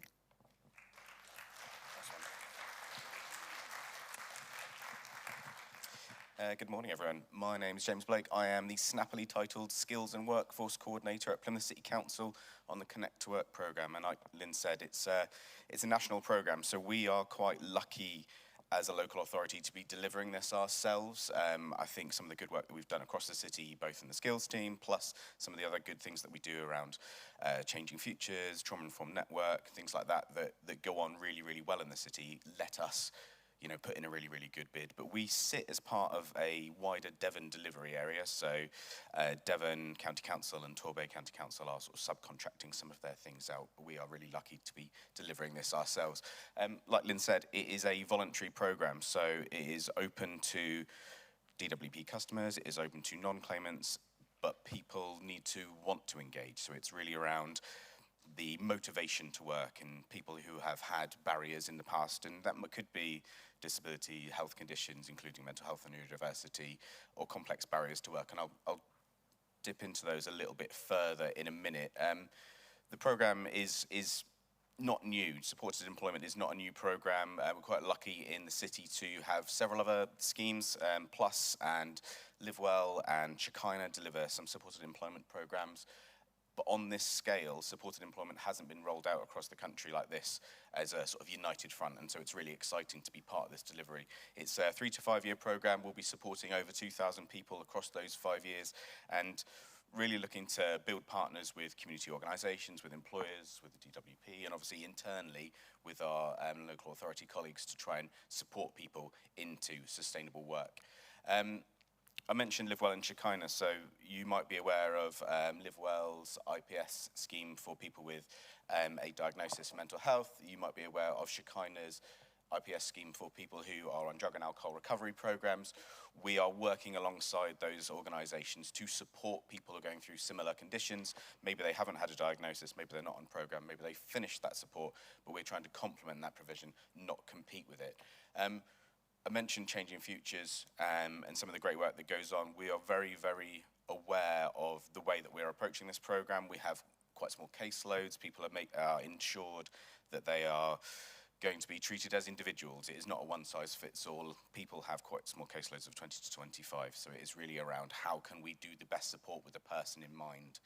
Good morning, everyone. My name is James Blake. I am the snappily titled Skills and Workforce Coordinator at Plymouth City Council on the Connect to Work programme. And like Lynn said, it's a national programme, so we are quite lucky as a local authority to be delivering this ourselves. I think some of the good work that we've done across the city, both in the skills team, plus some of the other good things that we do around changing futures, trauma-informed network, things like that, that go on really, really well in the city, let us put in a really, really good bid. But we sit as part of a wider Devon delivery area. So Devon County Council and Torbay County Council are sort of subcontracting some of their things out. But we are really lucky to be delivering this ourselves. Like Lynn said, it is a voluntary programme. So it is open to DWP customers. It is open to non-claimants. But people need to want to engage. So it's really around the motivation to work and people who have had barriers in the past, and that could be disability, health conditions, including mental health and neurodiversity, or complex barriers to work. And I'll dip into those a little bit further in a minute. The programme is not new. Supported employment is not a new programme. We're quite lucky in the city to have several other schemes, Plus and Live Well and Shekinah deliver some supported employment programmes. But on this scale, supported employment hasn't been rolled out across the country like this as a sort of united front, and so it's really exciting to be part of this delivery. It's a 3 to 5 year programme. We'll be supporting over 2,000 people across those 5 years, and really looking to build partners with community organisations, with employers, with the DWP, and obviously internally with our local authority colleagues to try and support people into sustainable work. I mentioned Live Well and Shekinah, so you might be aware of Live Well's IPS scheme for people with a diagnosis of mental health. You might be aware of Shekinah's IPS scheme for people who are on drug and alcohol recovery programs. We are working alongside those organisations to support people who are going through similar conditions. Maybe they haven't had a diagnosis, maybe they're not on programme, maybe they finished that support, but we're trying to complement that provision, not compete with it. I mentioned Changing Futures and some of the great work that goes on. We are very, very aware of the way that we're approaching this programme. We have quite small caseloads. People are ensured that they are going to be treated as individuals. It is not a one-size-fits-all. People have quite small caseloads of 20 to 25, so it is really around how can we do the best support with the person in mind.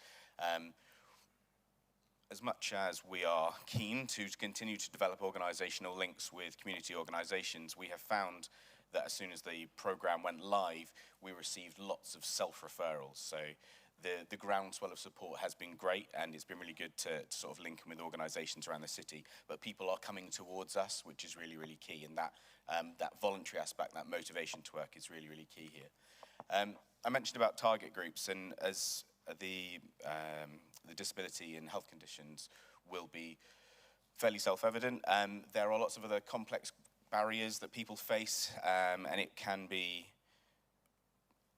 As much as we are keen to continue to develop organisational links with community organisations, we have found that as soon as the programme went live, we received lots of self-referrals. So the groundswell of support has been great, and it's been really good to sort of link in with organisations around the city. But people are coming towards us, which is really, really key. And that voluntary aspect, that motivation to work is really, really key here. I mentioned about target groups, and as the disability and health conditions will be fairly self-evident. There are lots of other complex barriers that people face, and it can be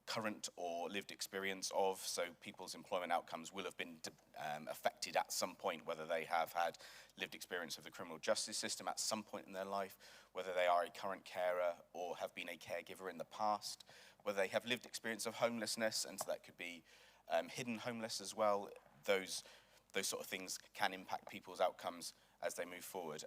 current or lived experience of, so people's employment outcomes will have been affected at some point, whether they have had lived experience of the criminal justice system at some point in their life, whether they are a current carer or have been a caregiver in the past, whether they have lived experience of homelessness, and so that could be hidden homeless as well. Those sort of things can impact people's outcomes as they move forward.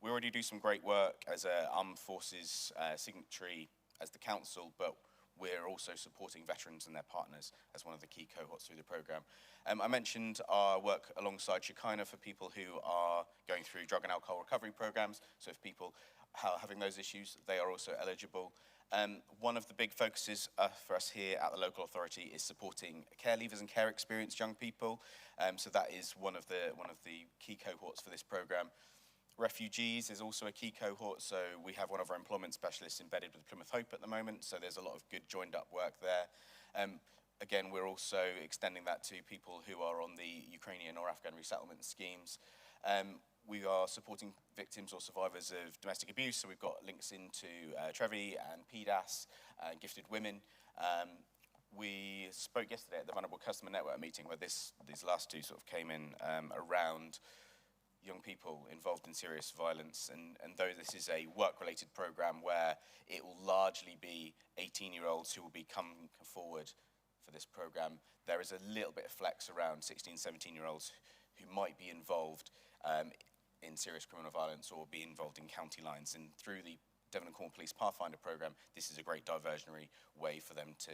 We already do some great work as a Armed Forces signatory as the council, but we're also supporting veterans and their partners as one of the key cohorts through the programme. I mentioned our work alongside Shekinah for people who are going through drug and alcohol recovery programmes. So if people are having those issues, they are also eligible. One of the big focuses for us here at the local authority is supporting care leavers and care experienced young people. So that is one of the key cohorts for this programme. Refugees is also a key cohort, so we have one of our employment specialists embedded with Plymouth Hope at the moment, so there's a lot of good joined up work there. Again, we're also extending that to people who are on the Ukrainian or Afghan resettlement schemes. We are supporting victims or survivors of domestic abuse, so we've got links into Trevi and PDAS, gifted women. We spoke yesterday at the Vulnerable Customer Network meeting where these last two sort of came in around young people involved in serious violence, and though this is a work-related programme where it will largely be 18-year-olds who will be coming forward for this programme, there is a little bit of flex around 16, 17-year-olds who might be involved in serious criminal violence or be involved in county lines, and through the Devon and Cornwall Police Pathfinder programme, this is a great diversionary way for them to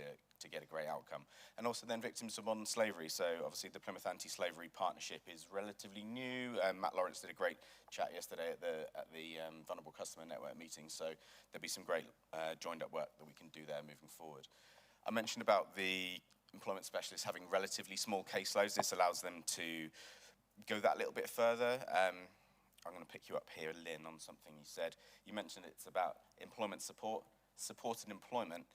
get a great outcome. And also then victims of modern slavery. So obviously the Plymouth Anti-Slavery Partnership is relatively new. Matt Lawrence did a great chat yesterday at the Vulnerable Customer Network meeting. So there'll be some great joined up work that we can do there moving forward. I mentioned about the employment specialists having relatively small caseloads. This allows them to go that little bit further. I'm going to pick you up here, Lynn, on something you said. You mentioned it's about employment support. Supported employment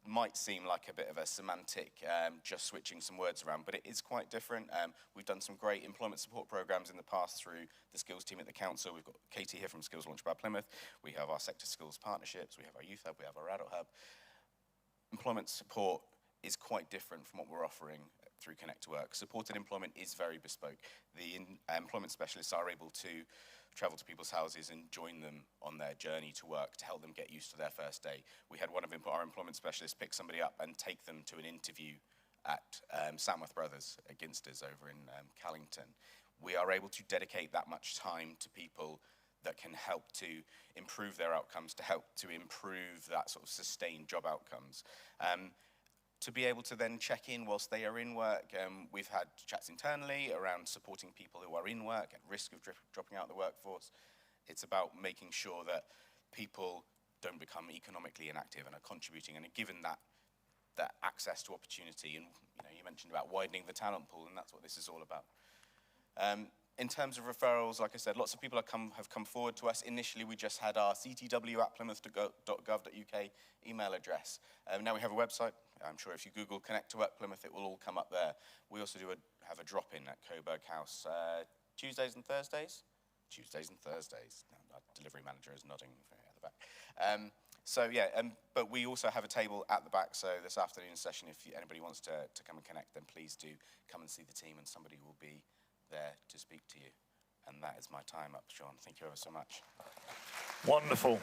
might seem like a bit of a semantic, just switching some words around, but it is quite different. We've done some great employment support programs in the past through the skills team at the council. We've got Katie here from Skills Launched by Plymouth. We have our sector skills partnerships. We have our youth hub. We have our adult hub. Employment support is quite different from what we're offering through Connect to Work. Supported employment is very bespoke. The employment specialists are able to travel to people's houses and join them on their journey to work to help them get used to their first day. We had one of our employment specialists pick somebody up and take them to an interview at Samworth Brothers at Ginsters over in Callington. We are able to dedicate that much time to people that can help to improve their outcomes, to help to improve that sort of sustained job outcomes. To be able to then check in whilst they are in work. We've had chats internally around supporting people who are in work at risk of dropping out of the workforce. It's about making sure that people don't become economically inactive and are contributing and are given that access to opportunity. And you mentioned about widening the talent pool, and that's what this is all about. In terms of referrals, like I said, lots of people have come forward to us. Initially, we just had our ctw@plymouth.gov.uk email address. Now we have a website. I'm sure if you Google Connect to Work Plymouth, it will all come up there. We also have a drop-in at Coburg House Tuesdays and Thursdays. Tuesdays and Thursdays. Our delivery manager is nodding at the back. But we also have a table at the back, so this afternoon session, if anybody wants to come and connect, then please do come and see the team, and somebody will be there to speak to you. And that is my time up, Sean. Thank you ever so much. Wonderful.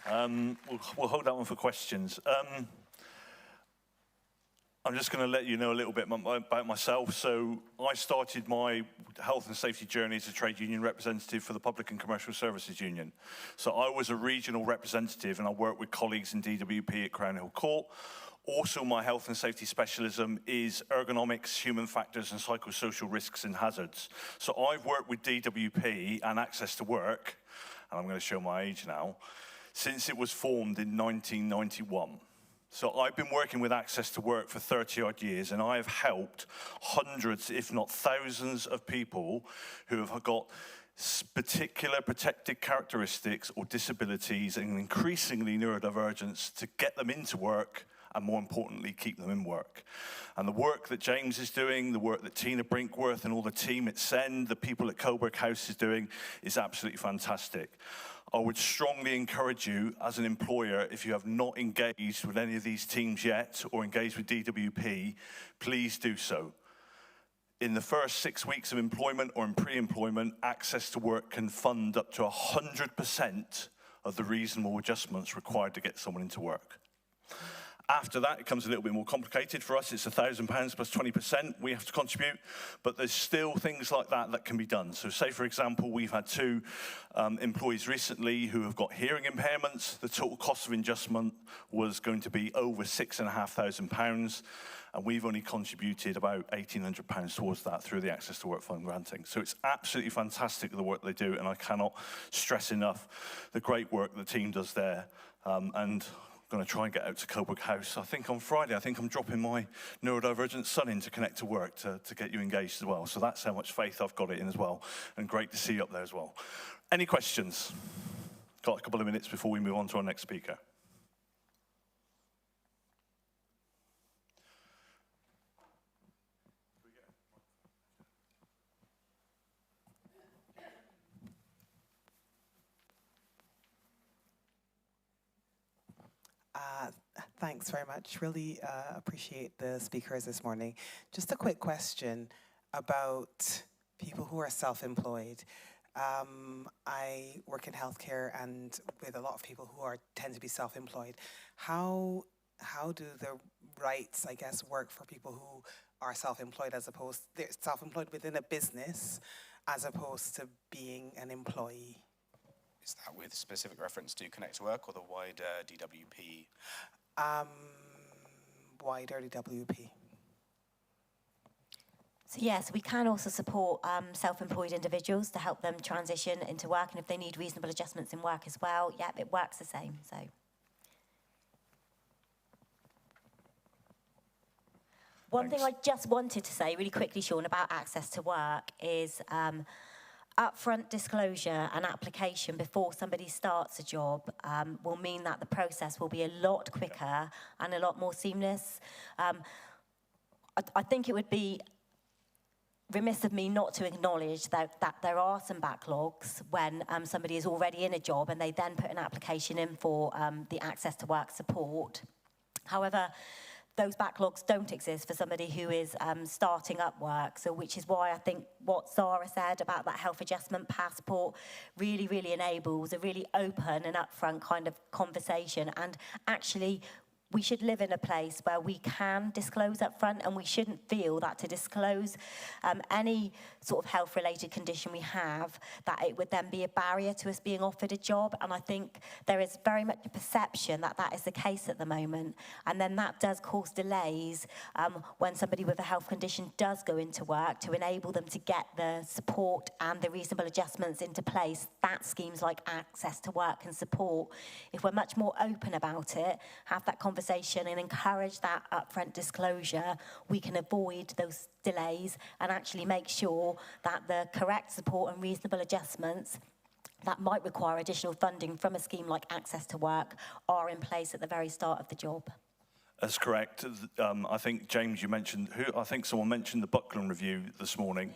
We'll hold that one for questions. I'm just going to let you know a little bit about myself. So I started my health and safety journey as a trade union representative for the Public and Commercial Services Union. So I was a regional representative, and I worked with colleagues in DWP at Crown Hill Court. Also, my health and safety specialism is ergonomics, human factors, and psychosocial risks and hazards. So I've worked with DWP and Access to Work, and I'm going to show my age now, since it was formed in 1991. So I've been working with Access to Work for 30-odd years, and I have helped hundreds, if not thousands, of people who have got particular protected characteristics or disabilities and increasingly neurodivergence to get them into work and, more importantly, keep them in work. And the work that James is doing, the work that Tina Brinkworth and all the team at SEND, the people at Coburg House is doing, is absolutely fantastic. I would strongly encourage you as an employer, if you have not engaged with any of these teams yet or engaged with DWP, please do so. In the first 6 weeks of employment or in pre-employment, Access to Work can fund up to 100% of the reasonable adjustments required to get someone into work. After that, it becomes a little bit more complicated for us. It's £1,000 plus 20% we have to contribute, but there's still things like that that can be done. So say, for example, we've had 2 employees recently who have got hearing impairments. The total cost of adjustment was going to be over £6,500, and we've only contributed about £1,800 towards that through the Access to Work Fund granting. So it's absolutely fantastic the work they do, and I cannot stress enough the great work the team does there. And I'm going to try and get out to Coburg House. I think on Friday, I'm dropping my neurodivergent son in to connect to work to get you engaged as well. So that's how much faith I've got it in as well. And great to see you up there as well. Any questions? Got a couple of minutes before we move on to our next speaker. Thanks very much. Really appreciate the speakers this morning. Just a quick question about people who are self-employed. I work in healthcare and with a lot of people who tend to be self-employed. How do the rights, I guess, work for people who are self-employed they're self-employed within a business as opposed to being an employee? Is that with specific reference to Connect to Work or the wider DWP? Wider DWP. So yes, we can also support self-employed individuals to help them transition into work, and if they need reasonable adjustments in work as well, yeah, it works the same. So. One thing I just wanted to say really quickly, Sean, about Access to Work is upfront disclosure and application before somebody starts a job will mean that the process will be a lot quicker and a lot more seamless. I think it would be remiss of me not to acknowledge that there are some backlogs when somebody is already in a job and they then put an application in for the Access to Work support. However, those backlogs don't exist for somebody who is starting up work, so which is why I think what Sarah said about that health adjustment passport really, really enables a really open and upfront kind of conversation. And actually, we should live in a place where we can disclose up front, and we shouldn't feel that to disclose any sort of health-related condition we have, that it would then be a barrier to us being offered a job. And I think there is very much a perception that that is the case at the moment. And then that does cause delays when somebody with a health condition does go into work, to enable them to get the support and the reasonable adjustments into place. That schemes like Access to Work can support. If we're much more open about it, have that conversation and encourage that upfront disclosure, we can avoid those delays and actually make sure that the correct support and reasonable adjustments that might require additional funding from a scheme like Access to Work are in place at the very start of the job. That's correct. I think, James, you mentioned, I think someone mentioned the Buckland Review this morning.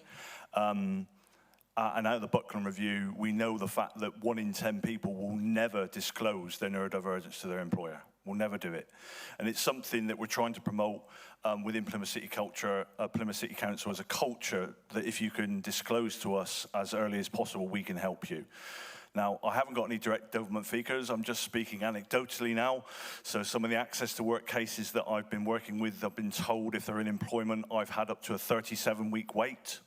And out of the Buckland Review, we know the fact that 1 in 10 people will never disclose their neurodivergence to their employer, will never do it. And it's something that we're trying to promote within Plymouth City Plymouth City Council as a culture, that if you can disclose to us as early as possible, we can help you. Now, I haven't got any direct government figures, I'm just speaking anecdotally now. So some of the access to work cases that I've been working with, I've been told if they're in employment, I've had up to a 37-week wait.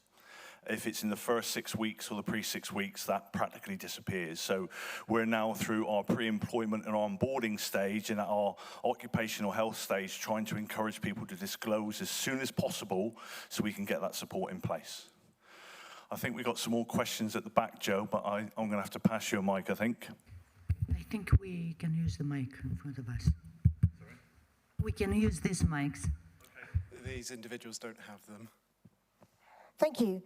If it's in the first 6 weeks or the pre-6 weeks, that practically disappears. So we're now through our pre-employment and onboarding stage and at our occupational health stage, trying to encourage people to disclose as soon as possible so we can get that support in place. I think we've got some more questions at the back, Joe, but I'm going to have to pass you a mic, I think. I think we can use the mic in front of us. Sorry? We can use these mics. Okay. These individuals don't have them. Thank you.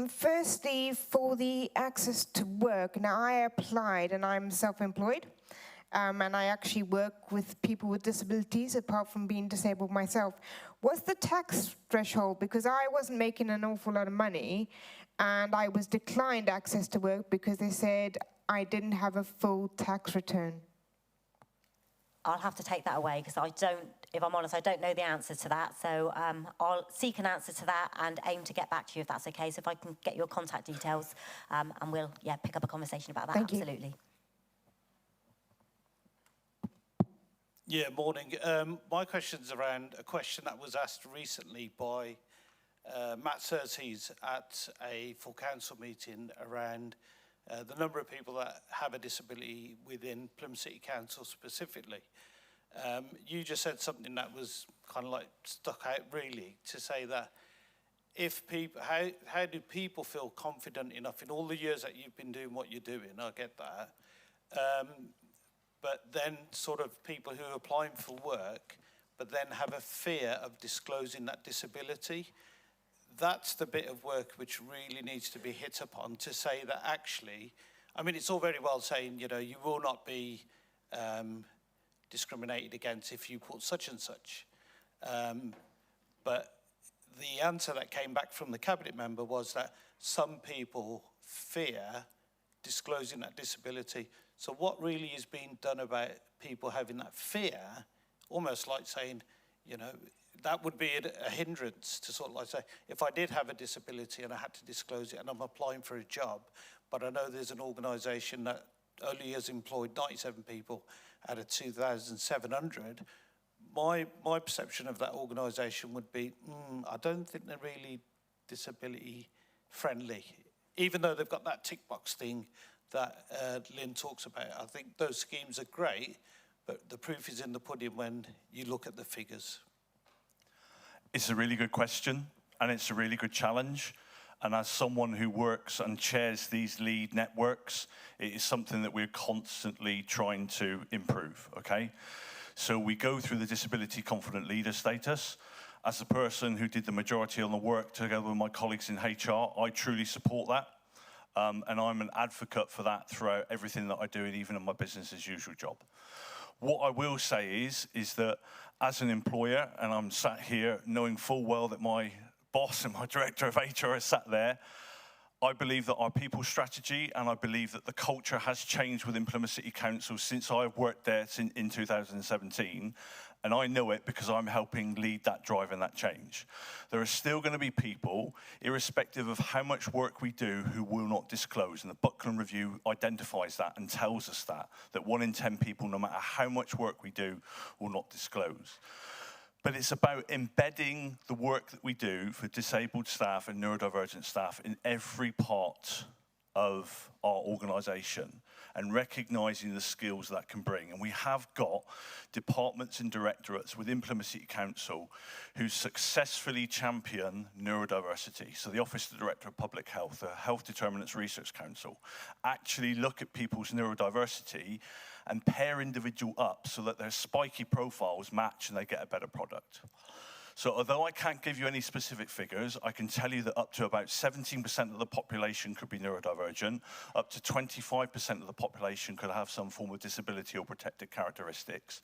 Firstly, for the access to work, now I applied and I'm self-employed, and I actually work with people with disabilities apart from being disabled myself. Was the tax threshold, because I wasn't making an awful lot of money and I was declined access to work because they said I didn't have a full tax return? I'll have to take that away because I don't, if I'm honest, I don't know the answer to that. So I'll seek an answer to that and aim to get back to you if that's okay. So if I can get your contact details and we'll pick up a conversation about that. Thank you. Absolutely. Yeah, morning. My question's around a question that was asked recently by Matt Surtees at a full council meeting around the number of people that have a disability within Plymouth City Council specifically. You just said something that was kind of like stuck out really, to say that if people, how do people feel confident enough in all the years that you've been doing what you're doing? I get that. But then sort of people who are applying for work, but then have a fear of disclosing that disability. That's the bit of work which really needs to be hit upon, to say that actually, I mean, it's all very well saying, you know, you will not be discriminated against if you put such and such. But the answer that came back from the cabinet member was that some people fear disclosing that disability. So what really is being done about people having that fear, almost like saying, you know, that would be a hindrance to sort of like say, if I did have a disability and I had to disclose it and I'm applying for a job, but I know there's an organisation that only has employed 97 people out of 2,700, my perception of that organisation would be, I don't think they're really disability friendly, even though they've got that tick box thing that Lynn talks about. I think those schemes are great, but the proof is in the pudding when you look at the figures. It's a really good question, and it's a really good challenge. And as someone who works and chairs these lead networks, it is something that we're constantly trying to improve, okay? So we go through the Disability Confident Leader status. As a person who did the majority of the work together with my colleagues in HR, I truly support that. And I'm an advocate for that throughout everything that I do, and even in my business as usual job. What I will say is that as an employer, and I'm sat here knowing full well that my boss and my director of HR is sat there, I believe that our people strategy and I believe that the culture has changed within Plymouth City Council since I've worked there in 2017. And I know it because I'm helping lead that drive and that change. There are still going to be people, irrespective of how much work we do, who will not disclose. And the Buckland Review identifies that and tells us that 1 in 10 people, no matter how much work we do, will not disclose. But it's about embedding the work that we do for disabled staff and neurodivergent staff in every part of our organisation and recognising the skills that can bring. And we have got departments and directorates within Plymouth City Council who successfully champion neurodiversity. So the Office of the Director of Public Health, the Health Determinants Research Council, actually look at people's neurodiversity and pair individual up so that their spiky profiles match and they get a better product. So although I can't give you any specific figures, I can tell you that up to about 17% of the population could be neurodivergent, up to 25% of the population could have some form of disability or protected characteristics.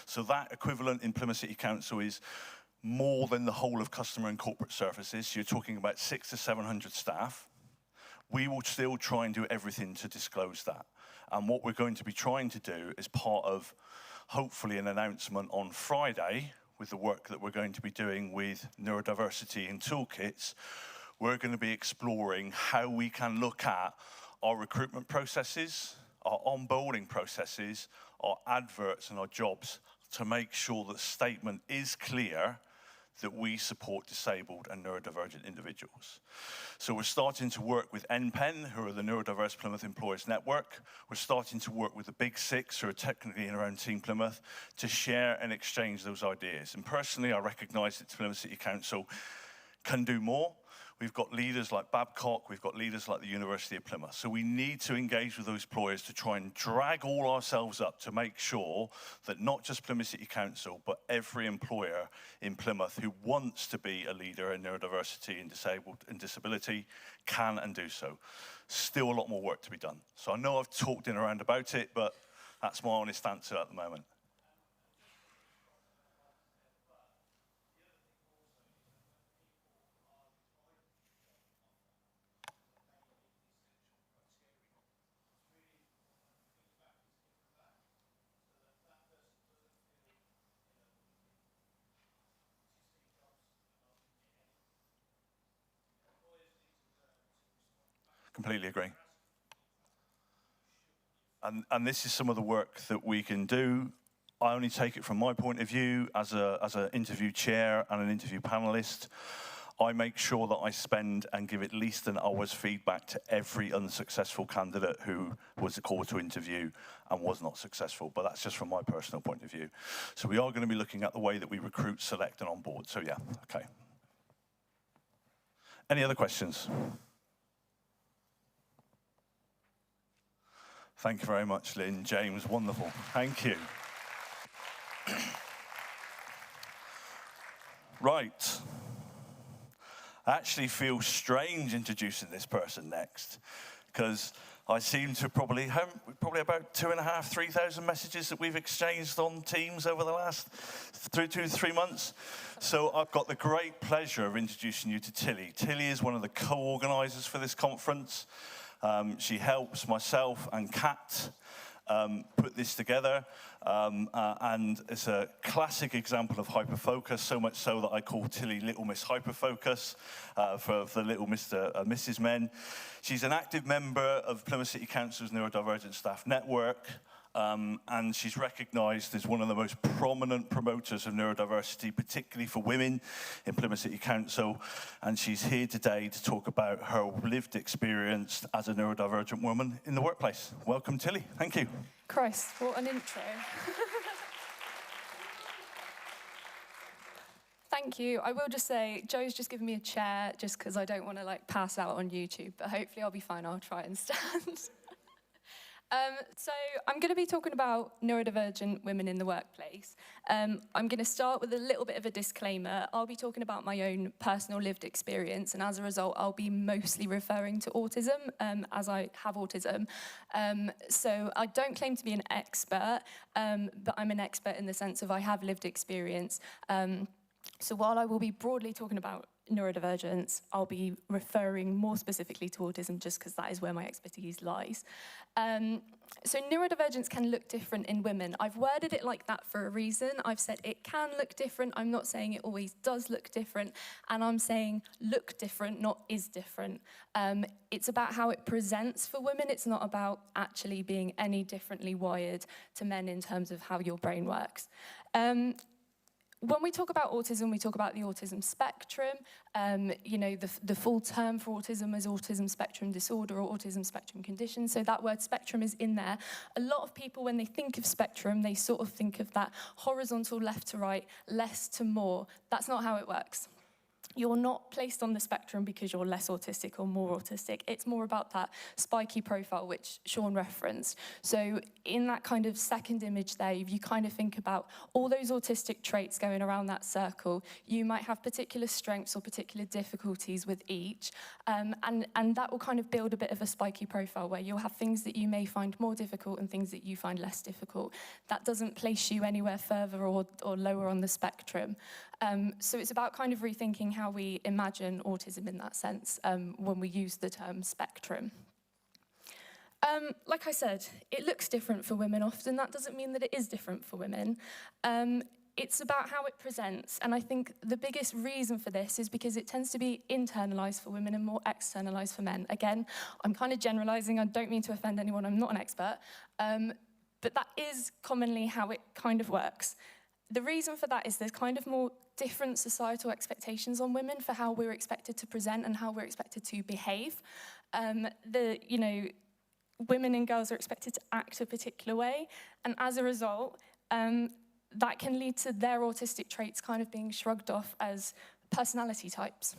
So that equivalent in Plymouth City Council is more than the whole of customer and corporate services. So you're talking about 600 to 700 staff. We will still try and do everything to disclose that. And what we're going to be trying to do is part of, hopefully, an announcement on Friday with the work that we're going to be doing with neurodiversity in toolkits. We're going to be exploring how we can look at our recruitment processes, our onboarding processes, our adverts and our jobs to make sure that the statement is clear that we support disabled and neurodivergent individuals. So we're starting to work with NPEN, who are the Neurodiverse Plymouth Employers Network. We're starting to work with the Big Six, who are technically in around Team Plymouth, to share and exchange those ideas. And personally, I recognise that Plymouth City Council can do more. We've got leaders like Babcock, we've got leaders like the University of Plymouth. So we need to engage with those employers to try and drag all ourselves up to make sure that not just Plymouth City Council, but every employer in Plymouth who wants to be a leader in neurodiversity and disabled and disability can and do so. Still a lot more work to be done. So I know I've talked in around about it, but that's my honest answer at the moment. Completely agree. And this is some of the work that we can do. I only take it from my point of view as an interview chair and an interview panelist. I make sure that I spend and give at least an hour's feedback to every unsuccessful candidate who was called to interview and was not successful. But that's just from my personal point of view. So we are going to be looking at the way that we recruit, select, and onboard. So yeah, okay. Any other questions? Thank you very much, Lynn. James, wonderful. Thank you. Right. I actually feel strange introducing this person next, because I seem to probably about 2,500, 3,000 messages that we've exchanged on Teams over the last 2 to 3 months. So I've got the great pleasure of introducing you to Tilly. Tilly is one of the co-organisers for this conference. She helps myself and Kat put this together, and it's a classic example of hyperfocus, so much so that I call Tilly Little Miss Hyperfocus for the Little Mr. Mrs. Men. She's an active member of Plymouth City Council's Neurodivergent Staff Network, and she's recognised as one of the most prominent promoters of neurodiversity, particularly for women in Plymouth City Council. And she's here today to talk about her lived experience as a neurodivergent woman in the workplace. Welcome, Tilly. Thank you. Christ, what an intro. Thank you. I will just say, Joe's just given me a chair just because I don't want to pass out on YouTube, but hopefully I'll be fine. I'll try and stand. So I'm going to be talking about neurodivergent women in the workplace. I'm going to start with a little bit of a disclaimer. I'll be talking about my own personal lived experience, and as a result, I'll be mostly referring to autism, as I have autism. So I don't claim to be an expert, but I'm an expert in the sense of I have lived experience. So while I will be broadly talking about neurodivergence, I'll be referring more specifically to autism just because that is where my expertise lies. So neurodivergence can look different in women. I've worded it like that for a reason. I've said it can look different. I'm not saying it always does look different. And I'm saying look different, not is different. It's about how it presents for women. It's not about actually being any differently wired to men in terms of how your brain works. When we talk about autism, we talk about the autism spectrum. You know, the full term for autism is autism spectrum disorder or autism spectrum condition. So that word spectrum is in there. A lot of people, when they think of spectrum, they sort of think of that horizontal left to right, less to more. That's not how it works. you're not placed on the spectrum because you're less autistic or more autistic. It's more about that spiky profile, which Sean referenced. So in that kind of second image there, if you kind of think about all those autistic traits going around that circle, you might have particular strengths or particular difficulties with each. And that will kind of build a bit of a spiky profile where you'll have things that you may find more difficult and things that you find less difficult. That doesn't place you anywhere further or lower on the spectrum. So it's about kind of rethinking how we imagine autism in that sense when we use the term spectrum. Like I said, it looks different for women often. That doesn't mean that it is different for women. It's about how it presents, and I think the biggest reason for this is because it tends to be internalized for women and more externalized for men. Again, I'm kind of generalizing. I don't mean to offend anyone. I'm not an expert. But that is commonly how it kind of works. The reason for that is there's kind of more different societal expectations on women for how we're expected to present and how we're expected to behave. Women and girls are expected to act a particular way, and as a result, that can lead to their autistic traits kind of being shrugged off as personality types.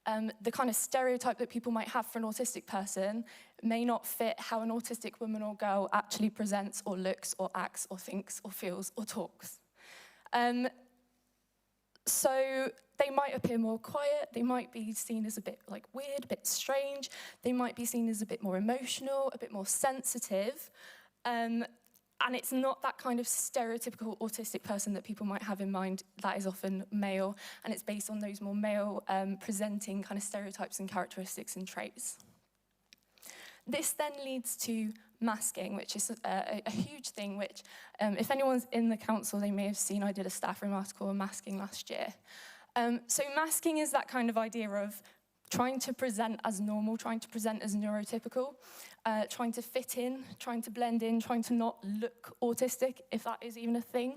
The kind of stereotype that people might have for an autistic person may not fit how an autistic woman or girl actually presents or looks or acts or thinks or feels or talks. So they might appear more quiet, they might be seen as a bit like weird, a bit strange, they might be seen as a bit more emotional, a bit more sensitive. And it's not that kind of stereotypical autistic person that people might have in mind. That is often male, and it's based on those more male presenting kind of stereotypes and characteristics and traits. This then leads to masking, which is a huge thing, which if anyone's in the council, they may have seen I did a staff room article on masking last year. So masking is that kind of idea of trying to present as normal, trying to present as neurotypical, trying to fit in, trying to blend in, trying to not look autistic, if that is even a thing.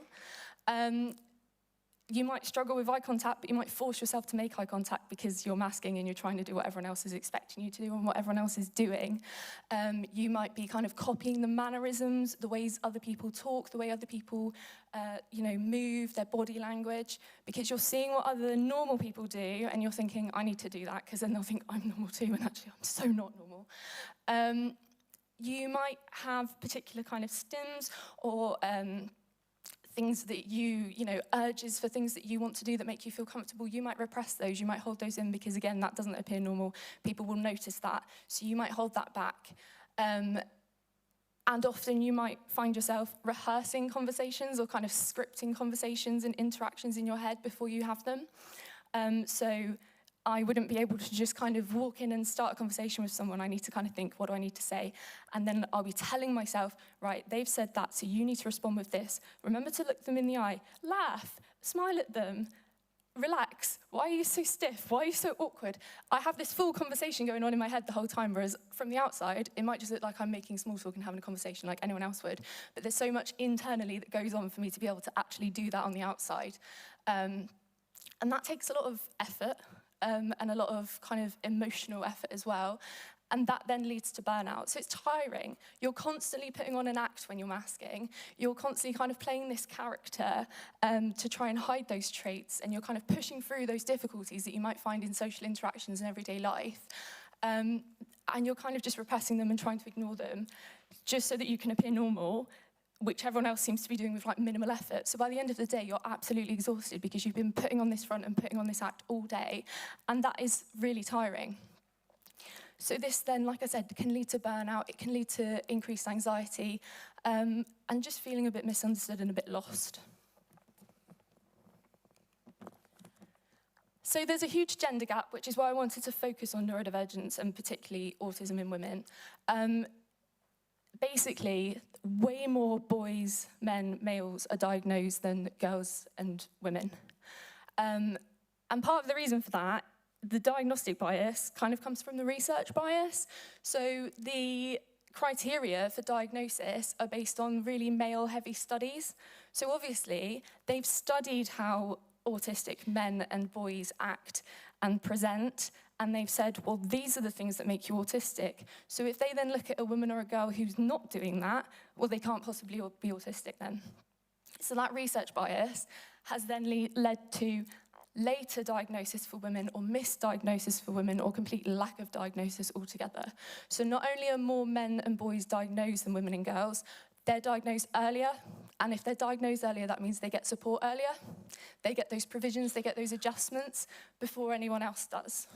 You might struggle with eye contact, but you might force yourself to make eye contact because you're masking and you're trying to do what everyone else is expecting you to do and what everyone else is doing. You might be kind of copying the mannerisms, the ways other people talk, the way other people move, their body language, because you're seeing what other normal people do and you're thinking, I need to do that, because then they'll think I'm normal too, and actually I'm so not normal. You might have particular kind of stims or things that urges for things that you want to do that make you feel comfortable. You might repress those, you might hold those in because, again, that doesn't appear normal. People will notice that, so you might hold that back. And often you might find yourself rehearsing conversations or kind of scripting conversations and interactions in your head before you have them. So I wouldn't be able to just kind of walk in and start a conversation with someone. I need to kind of think, what do I need to say? And then I'll be telling myself, right, they've said that, so you need to respond with this. Remember to look them in the eye, laugh, smile at them, relax. Why are you so stiff? Why are you so awkward? I have this full conversation going on in my head the whole time, whereas from the outside, it might just look like I'm making small talk and having a conversation like anyone else would. But there's so much internally that goes on for me to be able to actually do that on the outside. And that takes a lot of effort. And a lot of kind of emotional effort as well. And that then leads to burnout. So it's tiring. You're constantly putting on an act when you're masking. You're constantly kind of playing this character to try and hide those traits, and you're kind of pushing through those difficulties that you might find in social interactions and everyday life. And you're kind of just repressing them and trying to ignore them just so that you can appear normal, which everyone else seems to be doing with like minimal effort. So by the end of the day, you're absolutely exhausted because you've been putting on this front and putting on this act all day, and that is really tiring. So this then, like I said, can lead to burnout, it can lead to increased anxiety, and just feeling a bit misunderstood and a bit lost. So there's a huge gender gap, which is why I wanted to focus on neurodivergence and particularly autism in women. Basically, way more boys, men, males are diagnosed than girls and women. And part of the reason for that, the diagnostic bias kind of comes from the research bias. So the criteria for diagnosis are based on really male-heavy studies. So obviously, they've studied how autistic men and boys act and present, and they've said, well, these are the things that make you autistic. So if they then look at a woman or a girl who's not doing that, well, they can't possibly be autistic then. So that research bias has then led to later diagnosis for women or misdiagnosis for women or complete lack of diagnosis altogether. So not only are more men and boys diagnosed than women and girls, they're diagnosed earlier, and if they're diagnosed earlier, that means they get support earlier. They get those provisions, they get those adjustments before anyone else does.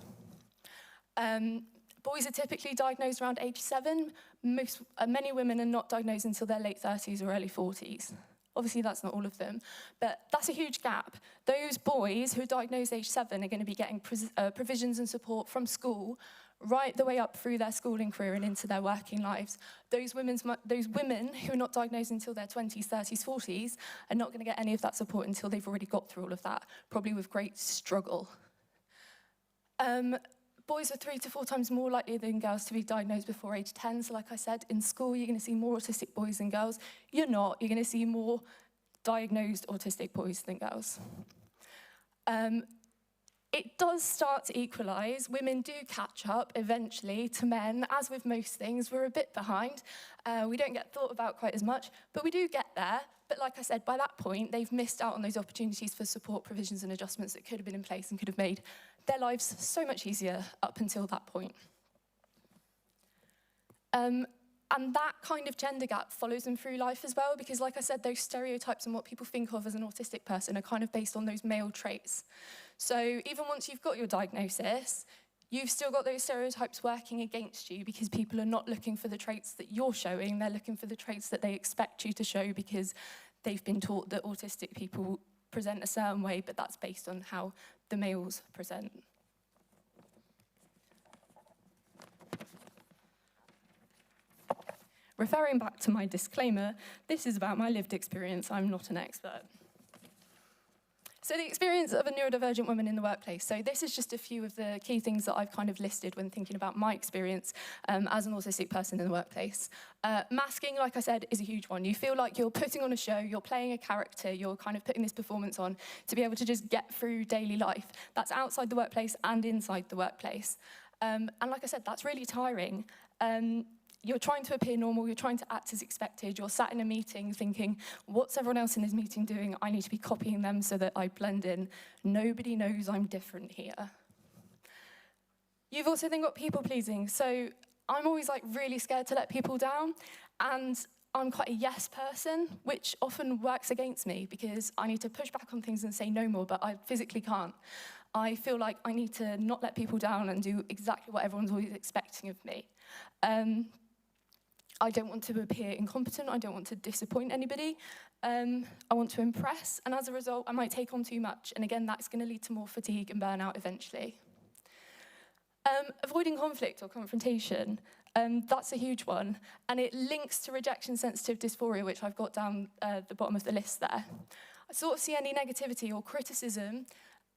Boys are typically diagnosed around age 7. Many women are not diagnosed until their late 30s or early 40s. Obviously, that's not all of them, but that's a huge gap. Those boys who are diagnosed age 7 are going to be getting provisions and support from school right the way up through their schooling career and into their working lives. Those women who are not diagnosed until their 20s, 30s, 40s are not going to get any of that support until they've already got through all of that, probably with great struggle. Boys are 3 to 4 times more likely than girls to be diagnosed before age 10. So like I said, in school, you're going to see more autistic boys than girls. You're going to see more diagnosed autistic boys than girls. It does start to equalise. Women do catch up eventually to men. As with most things, we're a bit behind. We don't get thought about quite as much, but we do get there. But like I said, by that point, they've missed out on those opportunities for support, provisions and adjustments that could have been in place and could have made their lives so much easier up until that point. And that kind of gender gap follows them through life as well, because like I said, those stereotypes and what people think of as an autistic person are kind of based on those male traits. So even once you've got your diagnosis, you've still got those stereotypes working against you because people are not looking for the traits that you're showing, they're looking for the traits that they expect you to show because they've been taught that autistic people present a certain way, but that's based on how the males present. Referring back to my disclaimer, this is about my lived experience. I'm not an expert. So the experience of a neurodivergent woman in the workplace. So this is just a few of the key things that I've kind of listed when thinking about my experience as an autistic person in the workplace. Masking, like I said, is a huge one. You feel like you're putting on a show, you're playing a character, you're kind of putting this performance on to be able to just get through daily life. That's outside the workplace and inside the workplace. And like I said, that's really tiring. You're trying to appear normal, you're trying to act as expected, you're sat in a meeting thinking, what's everyone else in this meeting doing? I need to be copying them so that I blend in. Nobody knows I'm different here. You've also then got people pleasing. So I'm always like really scared to let people down, and I'm quite a yes person, which often works against me because I need to push back on things and say no more, but I physically can't. I feel like I need to not let people down and do exactly what everyone's always expecting of me. I don't want to appear incompetent, I don't want to disappoint anybody, I want to impress, and as a result, I might take on too much, and again, that's going to lead to more fatigue and burnout eventually. Avoiding conflict or confrontation, that's a huge one, and it links to rejection-sensitive dysphoria, which I've got down the bottom of the list there. I sort of see any negativity or criticism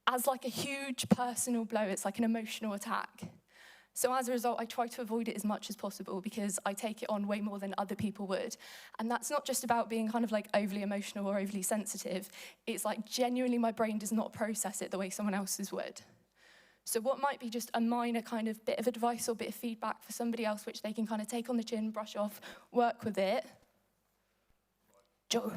as like a huge personal blow, it's like an emotional attack. So as a result, I try to avoid it as much as possible because I take it on way more than other people would. And that's not just about being kind of like overly emotional or overly sensitive. It's like genuinely my brain does not process it the way someone else's would. So what might be just a minor kind of bit of advice or bit of feedback for somebody else, which they can kind of take on the chin, brush off, work with it. Joe.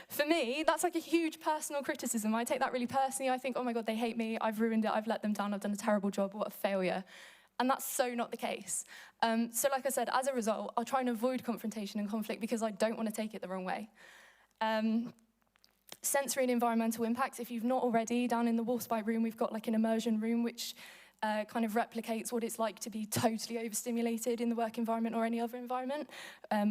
For me, that's like a huge personal criticism. I take that really personally. I think, oh my God, they hate me. I've ruined it. I've let them down. I've done a terrible job. What a failure. And that's so not the case. So like I said, as a result, I'll try and avoid confrontation and conflict because I don't want to take it the wrong way. Sensory and environmental impacts. If you've not already, down in the Warspite room, we've got like an immersion room, which kind of replicates what it's like to be totally overstimulated in the work environment or any other environment.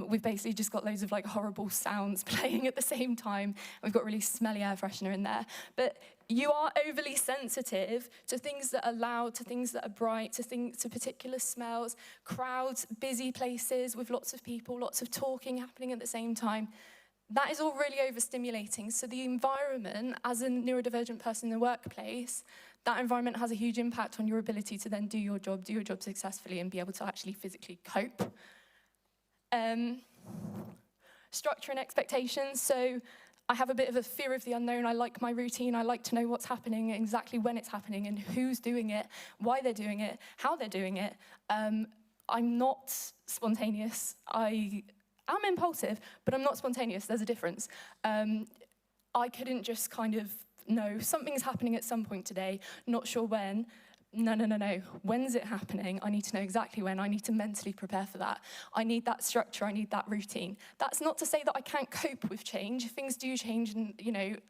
We've basically just got loads of like horrible sounds playing at the same time. We've got really smelly air freshener in there. But you are overly sensitive to things that are loud, to things that are bright, to particular smells, crowds, busy places with lots of people, lots of talking happening at the same time. That is all really overstimulating. So the environment, as a neurodivergent person in the workplace, that environment has a huge impact on your ability to then do your job successfully and be able to actually physically cope. Structure and expectations. So I have a bit of a fear of the unknown. I like my routine. I like to know what's happening, exactly when it's happening, and who's doing it, why they're doing it, how they're doing it. I'm not spontaneous. I I'm impulsive, but I'm not spontaneous. There's a difference. I couldn't just kind of know something's happening at some point today, not sure when. No. When's it happening? I need to know exactly when. I need to mentally prepare for that. I need that structure. I need that routine. That's not to say that I can't cope with change. If things do change and,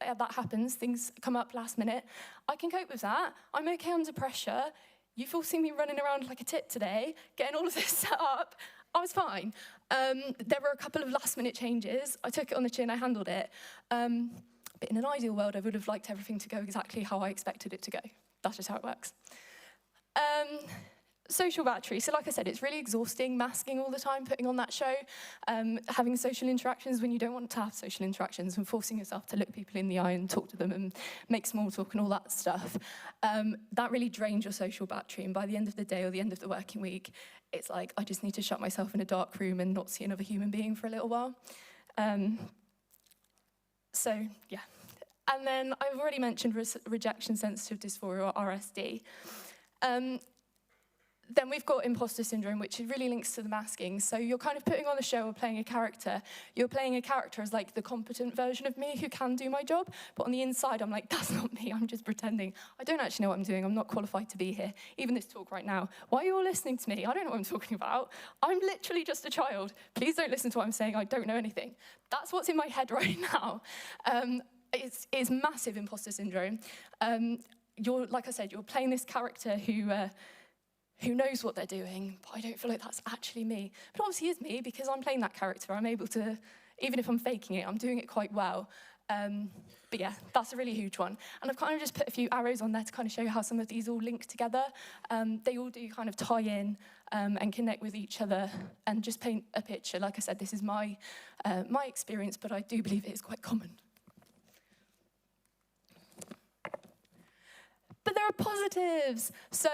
that happens, things come up last minute, I can cope with that. I'm okay under pressure. You've all seen me running around like a tit today, getting all of this set up. I was fine. There were a couple of last minute changes. I took it on the chin, I handled it. But in an ideal world, I would have liked everything to go exactly how I expected it to go. That's just how it works. Social battery. So like I said, it's really exhausting, masking all the time, putting on that show, having social interactions when you don't want to have social interactions, and forcing yourself to look people in the eye and talk to them and make small talk and all that stuff. That really drains your social battery, and by the end of the day or the end of the working week, it's like, I just need to shut myself in a dark room and not see another human being for a little while. So, yeah. And then I've already mentioned rejection-sensitive dysphoria, or RSD. Then we've got imposter syndrome, which really links to the masking. So you're kind of putting on a show or playing a character. You're playing a character as like the competent version of me who can do my job, but on the inside, I'm like, that's not me, I'm just pretending. I don't actually know what I'm doing, I'm not qualified to be here. Even this talk right now, why are you all listening to me? I don't know what I'm talking about. I'm literally just a child. Please don't listen to what I'm saying, I don't know anything. That's what's in my head right now. It's massive imposter syndrome. Like I said, you're playing this character who knows what they're doing, but I don't feel like that's actually me. But obviously it is me, because I'm playing that character. I'm able to, even if I'm faking it, I'm doing it quite well. But yeah, that's a really huge one. And I've kind of just put a few arrows on there to kind of show you how some of these all link together. They all do kind of tie in and connect with each other and just paint a picture. Like I said, this is my experience, but I do believe it is quite common. But there are positives. So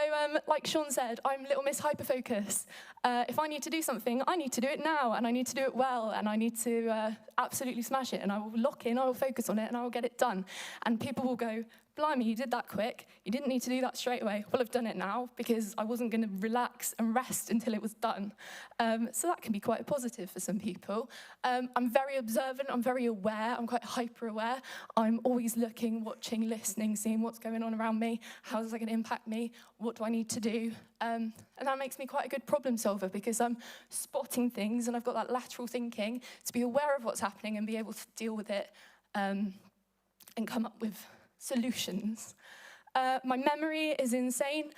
like Sean said, I'm Little Miss Hyperfocus. If I need to do something, I need to do it now, and I need to do it well, and I need to absolutely smash it, and I will lock in, I will focus on it, and I will get it done. And people will go, blimey, you did that quick. You didn't need to do that straight away. Well, I've done it now because I wasn't going to relax and rest until it was done. So that can be quite a positive for some people. I'm very observant. I'm very aware. I'm quite hyper-aware. I'm always looking, watching, listening, seeing what's going on around me. How is that going to impact me? What do I need to do? And that makes me quite a good problem solver, because I'm spotting things and I've got that lateral thinking to be aware of what's happening and be able to deal with it and come up with solutions. My memory is insane.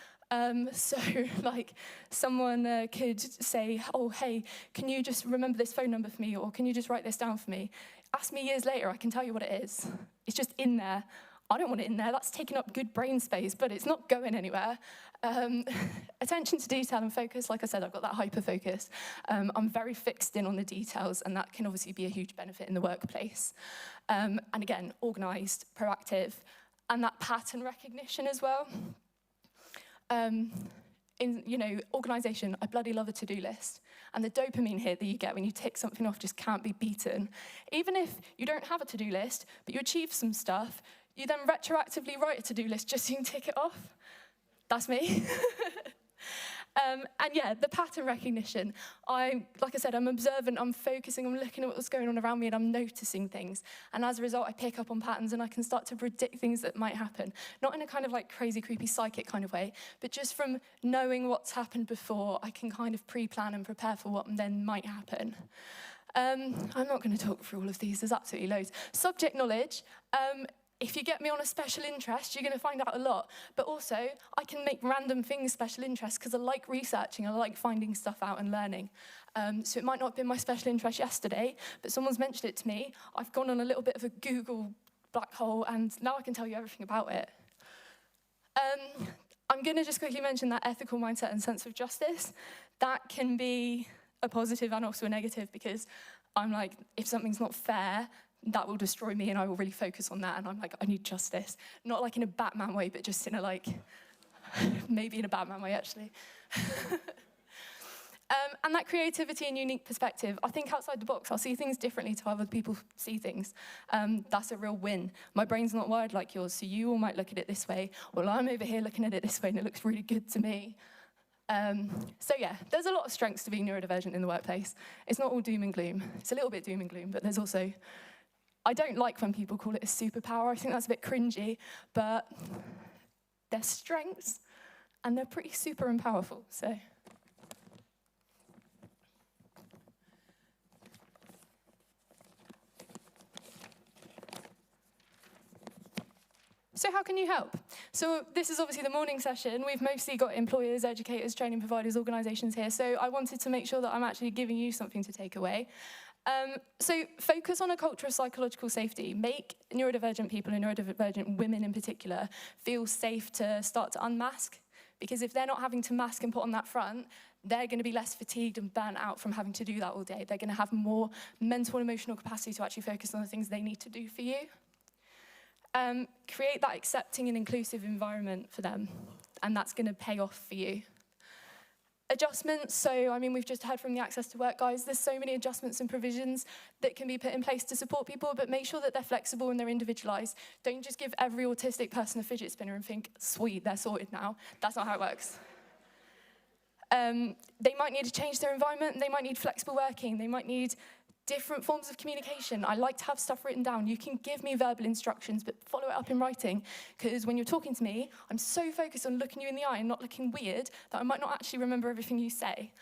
So like someone could say, oh, hey, can you just remember this phone number for me? Or can you just write this down for me? Ask me years later, I can tell you what it is. It's just in there. I don't want it in there. That's taking up good brain space, but it's not going anywhere. Attention to detail and focus. Like I said, I've got that hyper focus. I'm very fixed in on the details, and that can obviously be a huge benefit in the workplace. And again, organised, proactive, and that pattern recognition as well. In organisation, I bloody love a to-do list. And the dopamine hit that you get when you tick something off just can't be beaten. Even if you don't have a to-do list, but you achieve some stuff, you then retroactively write a to-do list just so you can tick it off. That's me. And yeah, the pattern recognition. Like I said, I'm observant, I'm focusing, I'm looking at what's going on around me, and I'm noticing things. And as a result, I pick up on patterns and I can start to predict things that might happen. Not in a kind of like crazy, creepy, psychic kind of way, but just from knowing what's happened before, I can kind of pre-plan and prepare for what then might happen. I'm not going to talk through all of these, there's absolutely loads. Subject knowledge. If you get me on a special interest, you're going to find out a lot. But also, I can make random things special interest because I like researching, I like finding stuff out and learning. So it might not have been my special interest yesterday, but someone's mentioned it to me. I've gone on a little bit of a Google black hole, and now I can tell you everything about it. I'm going to just quickly mention that ethical mindset and sense of justice. That can be a positive and also a negative, because I'm like, if something's not fair, that will destroy me, and I will really focus on that, and I'm like, I need justice. Not like in a Batman way, but just in a like, maybe in a Batman way, actually. And that creativity and unique perspective, I think outside the box, I'll see things differently to how other people see things. That's a real win. My brain's not wired like yours, so you all might look at it this way, well, I'm over here looking at it this way, and it looks really good to me. So yeah, there's a lot of strengths to being neurodivergent in the workplace. It's not all doom and gloom. It's a little bit doom and gloom, but there's also, I don't like when people call it a superpower. I think that's a bit cringy, but they're strengths and they're pretty super and powerful, so. So how can you help? So this is obviously the morning session. We've mostly got employers, educators, training providers, organisations here. So I wanted to make sure that I'm actually giving you something to take away. So focus on a culture of psychological safety. Make neurodivergent people and neurodivergent women in particular feel safe to start to unmask. Because if they're not having to mask and put on that front, they're going to be less fatigued and burnt out from having to do that all day. They're going to have more mental and emotional capacity to actually focus on the things they need to do for you. Create that accepting and inclusive environment for them, and that's going to pay off for you. Adjustments, so I mean, we've just heard from the Access to Work guys, there's so many adjustments and provisions that can be put in place to support people, but make sure that they're flexible and they're individualised. Don't just give every autistic person a fidget spinner and think, sweet, they're sorted now. That's not how it works. They might need to change their environment, they might need flexible working, they might need different forms of communication. I like to have stuff written down. You can give me verbal instructions, but follow it up in writing, because when you're talking to me, I'm so focused on looking you in the eye and not looking weird that I might not actually remember everything you say.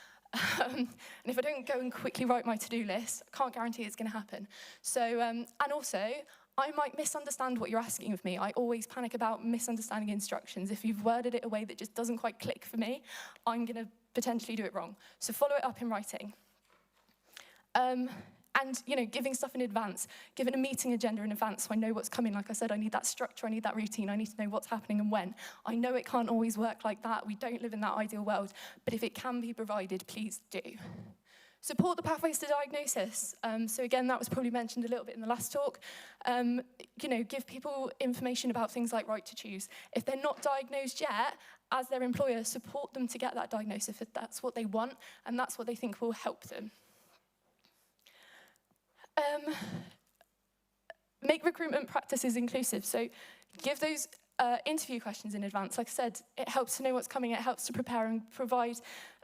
And if I don't go and quickly write my to-do list, I can't guarantee it's going to happen. So, and also, I might misunderstand what you're asking of me. I always panic about misunderstanding instructions. If you've worded it a way that just doesn't quite click for me, I'm going to potentially do it wrong. So follow it up in writing. And, you know, giving stuff in advance, giving a meeting agenda in advance so I know what's coming. Like I said, I need that structure, I need that routine, I need to know what's happening and when. I know it can't always work like that. We don't live in that ideal world. But if it can be provided, please do. Support the pathways to diagnosis. So again, that was probably mentioned a little bit in the last talk. You know, give people information about things like right to choose. If they're not diagnosed yet, as their employer, support them to get that diagnosis if that's what they want and that's what they think will help them. Make recruitment practices inclusive. So give those interview questions in advance. Like I said, it helps to know what's coming. It helps to prepare and provide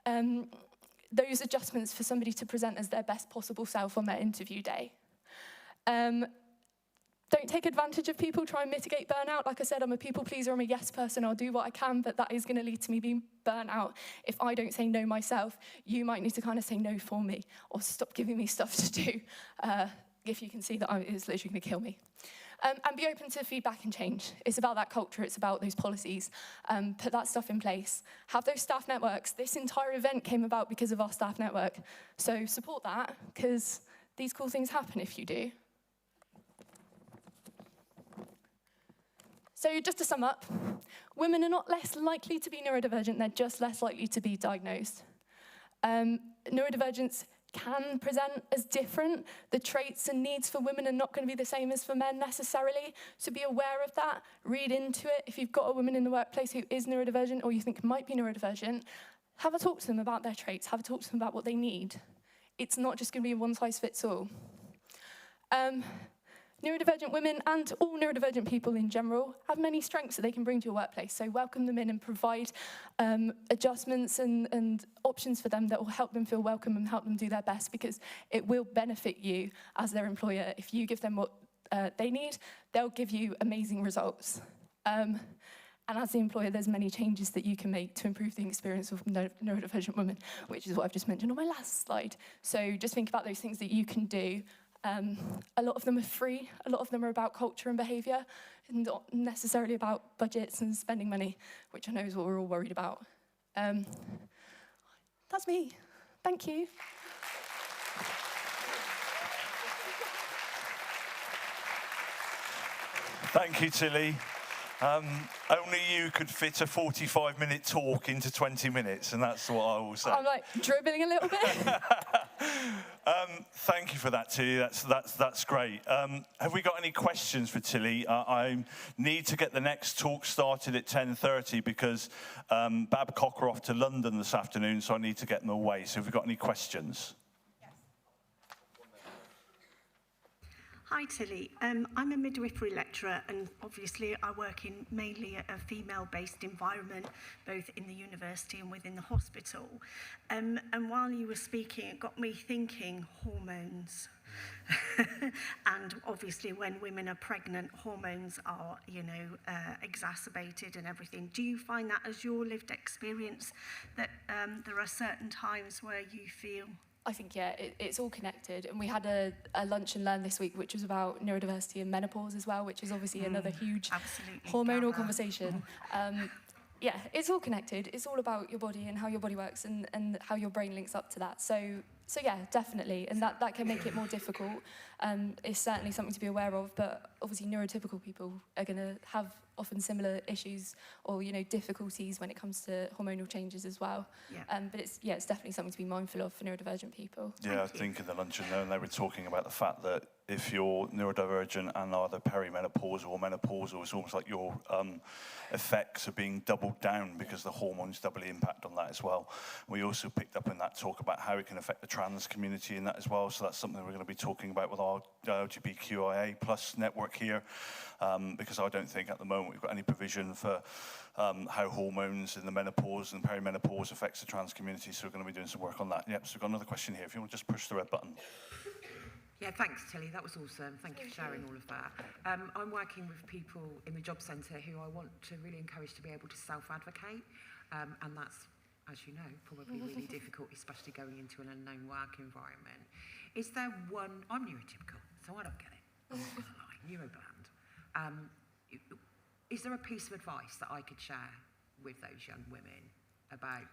those adjustments for somebody to present as their best possible self on their interview day. Don't take advantage of people, try and mitigate burnout. Like I said, I'm a people pleaser, I'm a yes person, I'll do what I can, but that is going to lead to me being burnt out. If I don't say no myself, you might need to kind of say no for me, or stop giving me stuff to do, if you can see that it's literally going to kill me. And be open to feedback and change. It's about that culture, it's about those policies. Put that stuff in place. Have those staff networks. This entire event came about because of our staff network. So support that, because these cool things happen if you do. So just to sum up, women are not less likely to be neurodivergent, they're just less likely to be diagnosed. Neurodivergence can present as different. The traits and needs for women are not going to be the same as for men necessarily, so be aware of that, read into it. If you've got a woman in the workplace who is neurodivergent or you think might be neurodivergent, have a talk to them about their traits, have a talk to them about what they need. It's not just going to be a one-size-fits-all. Neurodivergent women and all neurodivergent people in general have many strengths that they can bring to your workplace. So welcome them in and provide adjustments and options for them that will help them feel welcome and help them do their best, because it will benefit you as their employer. If you give them what they need, they'll give you amazing results. And as the employer, there's many changes that you can make to improve the experience of neurodivergent women, which is what I've just mentioned on my last slide. So just think about those things that you can do. A lot of them are free, a lot of them are about culture and behaviour, and not necessarily about budgets and spending money, which I know is what we're all worried about. That's me. Thank you. Thank you, Tilly. Only you could fit a 45-minute talk into 20 minutes, and that's what I will say. I'm like dribbling a little bit. Thank you for that, Tilly. That's great. Have we got any questions for Tilly? I need to get the next talk started at 10:30 because Babcock are off to London this afternoon, so I need to get them away. So have we got any questions? Hi Tilly, I'm a midwifery lecturer and obviously I work in mainly a female-based environment, both in the university and within the hospital. And while you were speaking, it got me thinking hormones. And obviously when women are pregnant, hormones are, exacerbated and everything. Do you find that as your lived experience, that there are certain times where you feel... I think, yeah, it's all connected. And we had a lunch and learn this week, which was about neurodiversity and menopause as well, which is obviously another huge hormonal conversation. Yeah, it's all connected. It's all about your body and how your body works and how your brain links up to that. So yeah, definitely. And that can make it more difficult. It's certainly something to be aware of, but obviously neurotypical people are going to have often similar issues or, difficulties when it comes to hormonal changes as well. Yeah. But it's definitely something to be mindful of for neurodivergent people. Yeah, I think in the lunch and learn they were talking about the fact that if you're neurodivergent and either perimenopausal or menopausal, it's almost like your effects are being doubled down because the hormones doubly impact on that as well. We also picked up in that talk about how it can affect the trans community in that as well, so that's something we're going to be talking about with our LGBTQIA plus network here, because I don't think at the moment we've got any provision for how hormones in the menopause and perimenopause affects the trans community, so we're going to be doing some work on that. Yep, so we've got another question here, if you want to just push the red button. Yeah, thanks, Tilly. That was awesome. Thank you for sharing all of that. I'm working with people in the job centre who I want to really encourage to be able to self-advocate, and that's, as you know, probably really difficult, especially going into an unknown work environment. Is there one... I'm neurotypical, so I don't get it. I'm not going to lie. Neurobland. Is there a piece of advice that I could share with those young women about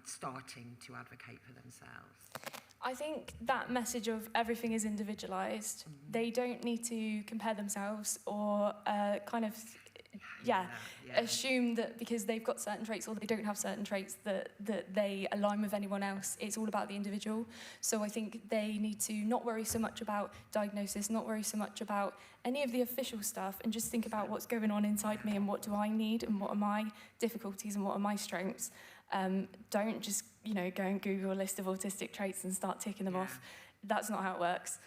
starting to advocate for themselves? I think that message of everything is individualised. They don't need to compare themselves or assume that because they've got certain traits or they don't have certain traits that they align with anyone else. It's all about the individual. So I think they need to not worry so much about diagnosis, not worry so much about any of the official stuff, and just think about what's going on inside me and what do I need and what are my difficulties and what are my strengths. Don't just, go and Google a list of autistic traits and start ticking them off. That's not how it works.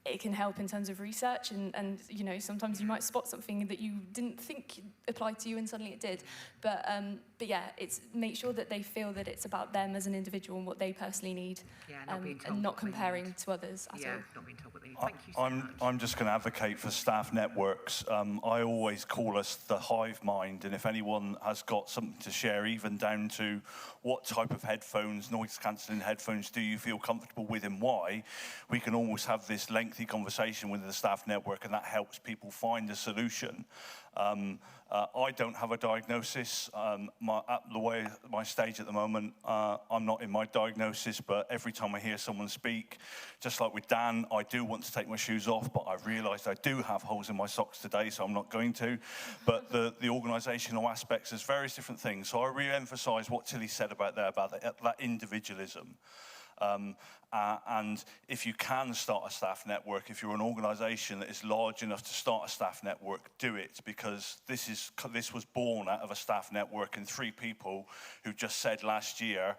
It can help in terms of research and sometimes you might spot something that you didn't think applied to you and suddenly it did. But yeah, it's make sure that they feel that it's about them as an individual and what they personally need, and not comparing to others at all. Not being told what they need. Thank you so much. I'm just going to advocate for staff networks. I always call us the hive mind, and if anyone has got something to share, even down to what type of headphones, noise cancelling headphones, do you feel comfortable with and why, we can always have this lengthy conversation with the staff network, and that helps people find a solution. I don't have a diagnosis. At my stage at the moment, I'm not in my diagnosis, but every time I hear someone speak, just like with Dan, I do want to take my shoes off, but I've realised I do have holes in my socks today, so I'm not going to. But the organisational aspects, there's various different things. So I re-emphasise what Tilly said about that individualism. And if you can start a staff network, if you're an organisation that is large enough to start a staff network, do it, because this was born out of a staff network and 3 people who just said last year,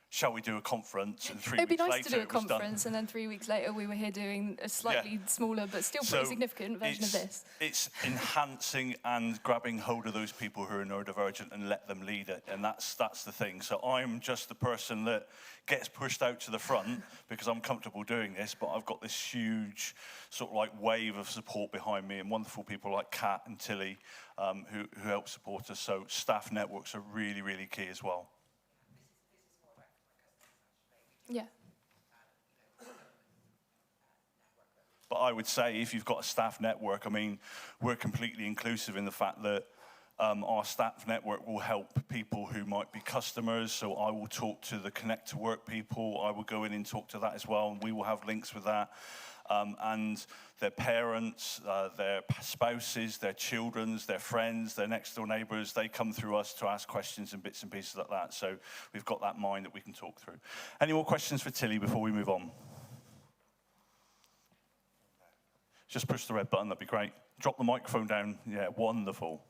shall we do a conference? And 3 It'd be weeks nice later, to do a it was done. conference, and then 3 weeks later we were here doing a slightly smaller but still pretty significant version of this. It's enhancing and grabbing hold of those people who are neurodivergent and let them lead it, and that's the thing. So I'm just the person that gets pushed out to the front because I'm comfortable doing this, but I've got this huge sort of like wave of support behind me and wonderful people like Kat and Tilly who help support us. So staff networks are really, really key as well. Yeah. But I would say if you've got a staff network, I mean, we're completely inclusive in the fact that our staff network will help people who might be customers. So I will talk to the Connect to Work people. I will go in and talk to that as well, and we will have links with that. And their parents, their spouses, their children, their friends, their next door neighbours, they come through us to ask questions and bits and pieces like that. So we've got that mind that we can talk through. Any more questions for Tilly before we move on? Just push the red button, that'd be great. Drop the microphone down. Yeah, wonderful.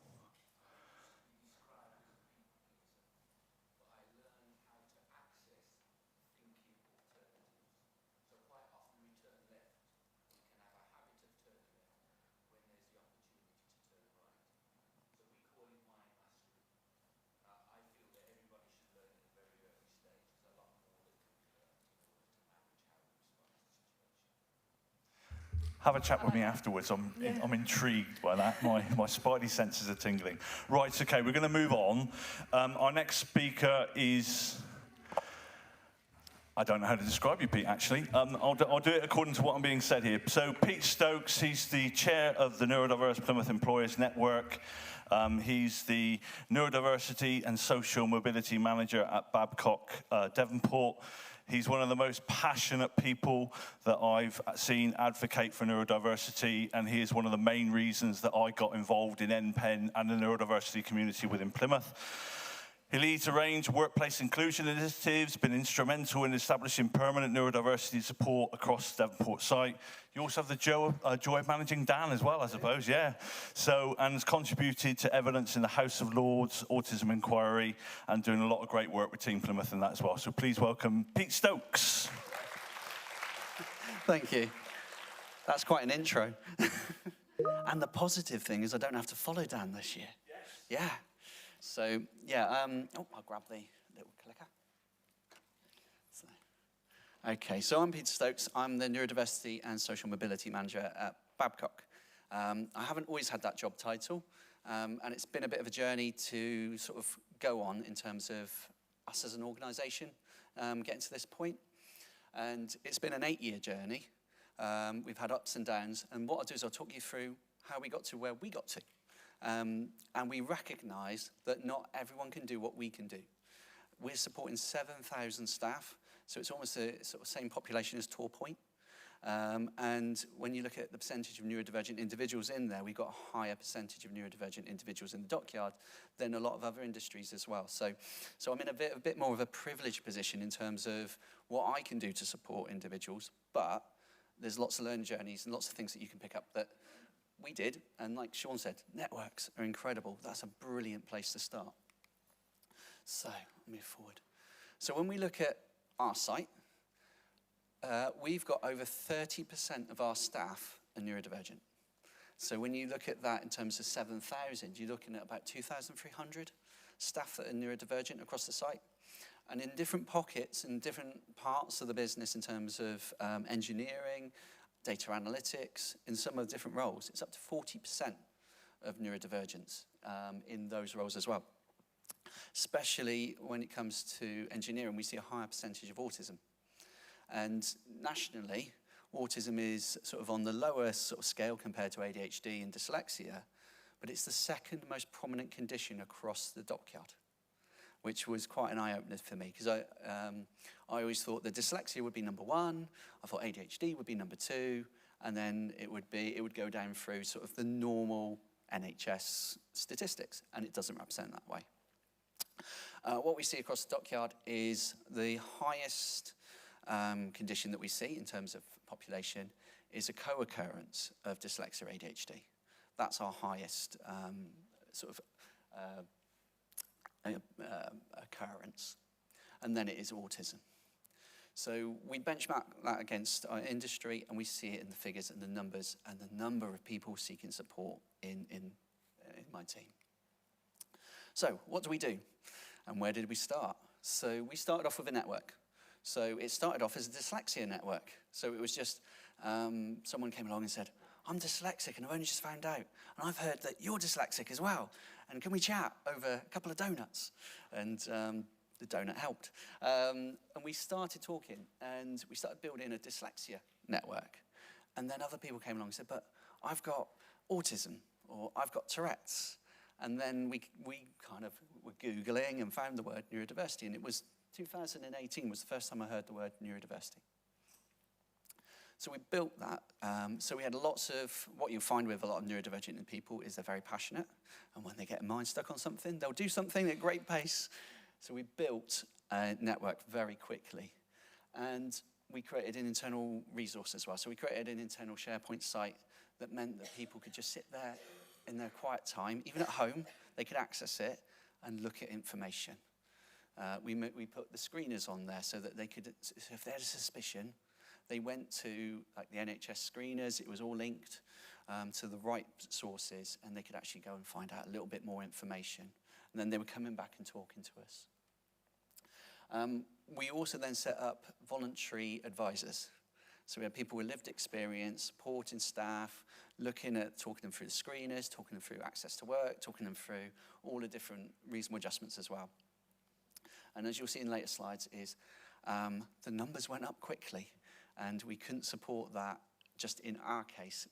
have a chat with me afterwards. I'm intrigued by that. My spidey senses are tingling. Right, okay, we're going to move on. Our next speaker is... I don't know how to describe you, Pete, actually. I'll do it according to what I'm being said here. So Pete Stokes, he's the chair of the Neurodiverse Plymouth Employers Network. He's the Neurodiversity and Social Mobility Manager at Babcock, Devonport. He's one of the most passionate people that I've seen advocate for neurodiversity, and he is one of the main reasons that I got involved in NPEN and the neurodiversity community within Plymouth. He leads a range of workplace inclusion initiatives, been instrumental in establishing permanent neurodiversity support across the Devonport site. You also have the joy of managing Dan as well, I suppose, yeah. So, and has contributed to evidence in the House of Lords Autism Inquiry and doing a lot of great work with Team Plymouth and that as well. So please welcome Pete Stokes. Thank you. That's quite an intro. And the positive thing is I don't have to follow Dan this year. Yes. Yeah. So, yeah, I'll grab the little clicker. Okay, so I'm Pete Stokes. I'm the Neurodiversity and Social Mobility Manager at Babcock. I haven't always had that job title, and it's been a bit of a journey to sort of go on in terms of us as an organisation getting to this point. And it's been an 8-year journey. We've had ups and downs, and what I'll do is I'll talk you through how we got to where we got to. And we recognise that not everyone can do what we can do. We're supporting 7,000 staff, so it's almost the sort of same population as Tor Point. And when you look at the percentage of neurodivergent individuals in there, we've got a higher percentage of neurodivergent individuals in the dockyard than a lot of other industries as well. So I'm in a bit more of a privileged position in terms of what I can do to support individuals, but there's lots of learning journeys and lots of things that you can pick up that we did, and like Sean said, networks are incredible. That's a brilliant place to start. So, move forward. So when we look at our site, we've got over 30% of our staff are neurodivergent. So when you look at that in terms of 7,000, you're looking at about 2,300 staff that are neurodivergent across the site. And in different pockets and different parts of the business in terms of engineering, data analytics, in some of the different roles, it's up to 40% of neurodivergence in those roles as well. Especially when it comes to engineering, we see a higher percentage of autism. And nationally, autism is sort of on the lower sort of scale compared to ADHD and dyslexia, but it's the second most prominent condition across the dockyard, which was quite an eye-opener for me, because I always thought that dyslexia would be number one, I thought ADHD would be number two, and then it would go down through sort of the normal NHS statistics, and it doesn't represent that way. What we see across the dockyard is the highest condition that we see in terms of population is a co-occurrence of dyslexia ADHD. That's our highest sort of occurrence, and then it is autism. So we benchmark that against our industry, and we see it in the figures and the numbers and the number of people seeking support in my team. So what do we do, and where did we start? So we started off with a network. So it started off as a dyslexia network. So it was just someone came along and said, I'm dyslexic and I've only just found out. And I've heard that you're dyslexic as well. And can we chat over a couple of donuts? And the donut helped. And we started talking and we started building a dyslexia network. And then other people came along and said, but I've got autism or I've got Tourette's. And then we kind of were Googling and found the word neurodiversity. And it was 2018 was the first time I heard the word neurodiversity. So we built that. So we had lots of, what you'll find with a lot of neurodivergent people is they're very passionate. And when they get their mind stuck on something, they'll do something at great pace. So we built a network very quickly. And we created an internal resource as well. So we created an internal SharePoint site that meant that people could just sit there in their quiet time, even at home, they could access it and look at information. We put the screeners on there so that they could, if they had a suspicion, they went to like the NHS screeners, it was all linked to the right sources, and they could actually go and find out a little bit more information. And then they were coming back and talking to us. We also then set up voluntary advisors. So we had people with lived experience, supporting staff, talking them through the screeners, talking them through access to work, talking them through all the different reasonable adjustments as well. And as you'll see in later slides is the numbers went up quickly, and we couldn't support that just in our case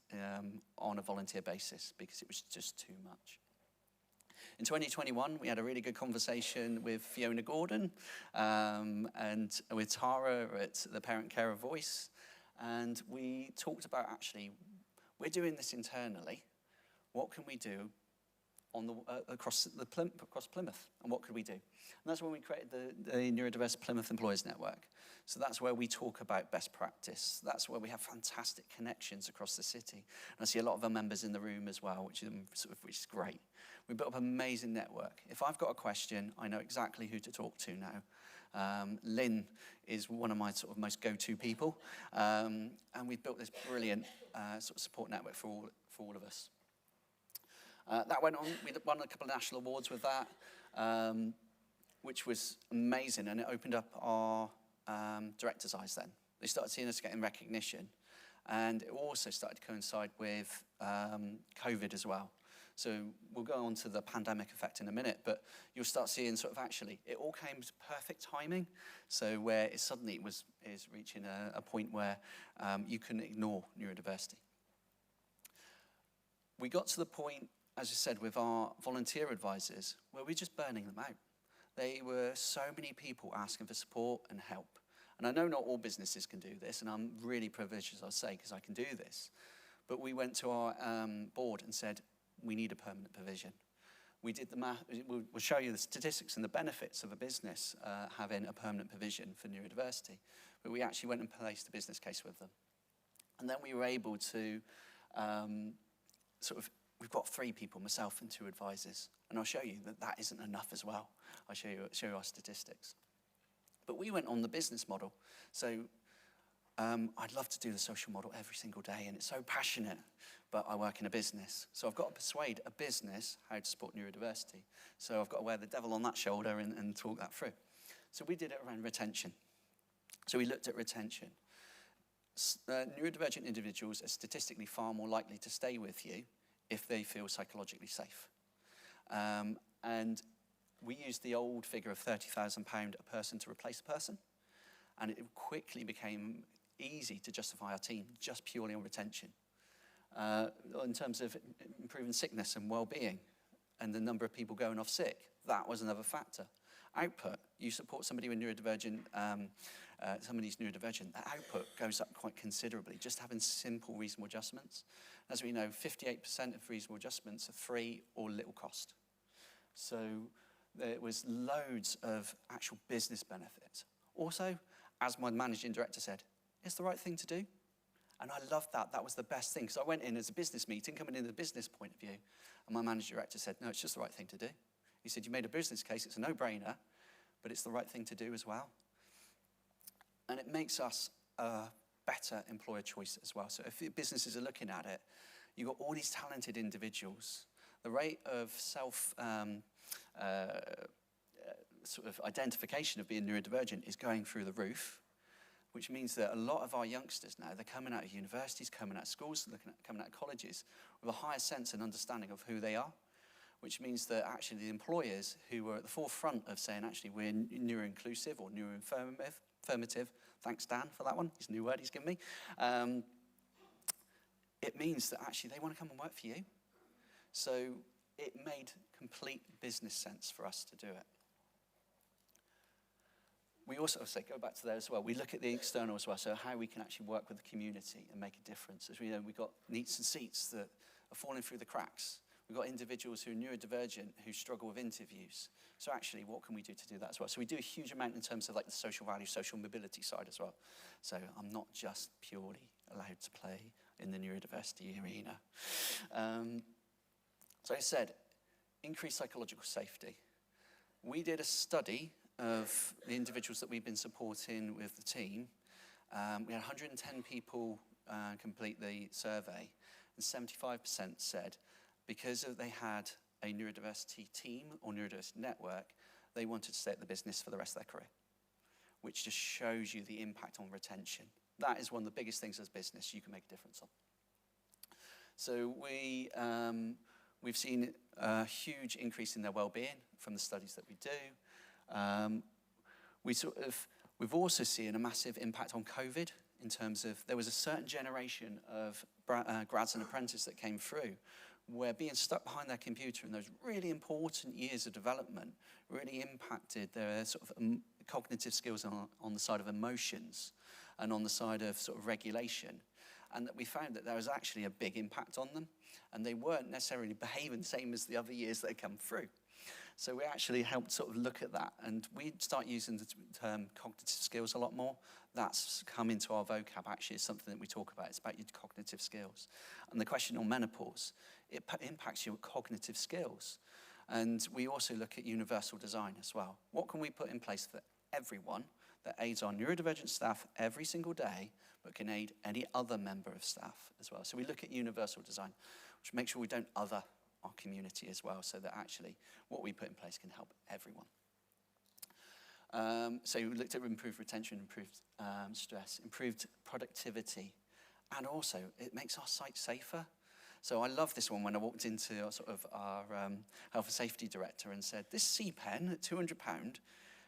on a volunteer basis because it was just too much. In 2021, we had a really good conversation with Fiona Gordon and with Tara at the Parent Carer Voice. And we talked about actually, we're doing this internally. What can we do on across Plymouth? And what could we do? And that's when we created the Neurodiversity Plymouth Employers Network. So that's where we talk about best practice. That's where we have fantastic connections across the city. And I see a lot of our members in the room as well, which is great. We built up an amazing network. If I've got a question, I know exactly who to talk to now. Lynn is one of my sort of most go-to people. And we've built this brilliant sort of support network for all of us. That went on, we won a couple of national awards with that, which was amazing, and it opened up our directors' eyes then. They started seeing us getting recognition, and it also started to coincide with COVID as well. So we'll go on to the pandemic effect in a minute, but you'll start seeing sort of actually, it all came to perfect timing, so where it suddenly is reaching a point where you couldn't ignore neurodiversity. We got to the point, as I said, with our volunteer advisors, where we're just burning them out. There were so many people asking for support and help. And I know not all businesses can do this, and I'm really privileged, as I say, because I can do this. But we went to our board and said, we need a permanent provision. We did the math, we'll show you the statistics and the benefits of a business having a permanent provision for neurodiversity. But we actually went and placed a business case with them. And then we were able to we've got 3 people, myself and 2 advisors. And I'll show you that that isn't enough as well. I'll show you our statistics. But we went on the business model. So I'd love to do the social model every single day, and it's so passionate, but I work in a business. So I've got to persuade a business how to support neurodiversity. So I've got to wear the devil on that shoulder and talk that through. So we did it around retention. So we looked at retention. Neurodivergent individuals are statistically far more likely to stay with you if they feel psychologically safe. And we used the old figure of £30,000 a person to replace a person, and it quickly became easy to justify our team just purely on retention. In terms of improving sickness and well-being and the number of people going off sick, that was another factor. Output, you support somebody with neurodivergent, somebody's neurodivergent, the output goes up quite considerably, just having simple reasonable adjustments. As we know, 58% of reasonable adjustments are free or little cost. So there was loads of actual business benefits. Also, as my managing director said, it's the right thing to do. And I loved that. That was the best thing. Because I went in as a business meeting, coming in as a business point of view, and my managing director said, no, it's just the right thing to do. He said, you made a business case, it's a no-brainer, but it's the right thing to do as well. And it makes us a better employer choice as well. So if businesses are looking at it, you've got all these talented individuals. The rate of sort of identification of being neurodivergent is going through the roof, which means that a lot of our youngsters now, they're coming out of universities, coming out of schools, coming out of colleges with a higher sense and understanding of who they are, which means that actually the employers who were at the forefront of saying, actually, we're neuroinclusive or neuroaffirmative, thanks Dan for that one, it's a new word he's given me, it means that actually they want to come and work for you. So it made complete business sense for us to do it. We also say, go back to there as well, we look at the external as well, so how we can actually work with the community and make a difference. As we know, we've got needs and seats that are falling through the cracks. We've got individuals who are neurodivergent who struggle with interviews. So actually, what can we do to do that as well? So we do a huge amount in terms of like the social value, social mobility side as well. So I'm not just purely allowed to play in the neurodiversity arena. So I said, increased psychological safety. We did a study of the individuals that we've been supporting with the team. We had 110 people complete the survey, and 75% said because they had a neurodiversity team or neurodiversity network, they wanted to stay at the business for the rest of their career, which just shows you the impact on retention That is one of the biggest things as business you can make a difference on. So we've seen a huge increase in their well-being from the studies that we do. We've also seen a massive impact on COVID in terms of there was a certain generation of grads and apprentices that came through where being stuck behind their computer in those really important years of development really impacted their sort of cognitive skills on the side of emotions and on the side of sort of regulation. And that we found that there was actually a big impact on them, and they weren't necessarily behaving the same as the other years that had come through. So we actually helped sort of look at that, and we start using the term cognitive skills a lot more. That's come into our vocab, actually, is something that we talk about. It's about your cognitive skills. And the question on menopause, it impacts your cognitive skills. And we also look at universal design as well. What can we put in place for everyone that aids our neurodivergent staff every single day, but can aid any other member of staff as well? So we look at universal design, which makes sure we don't other our community as well, so that actually what we put in place can help everyone. So we looked at improved retention, improved stress, improved productivity, and also it makes our site safer. So I love this one when I walked into our health and safety director and said, this C-pen at £200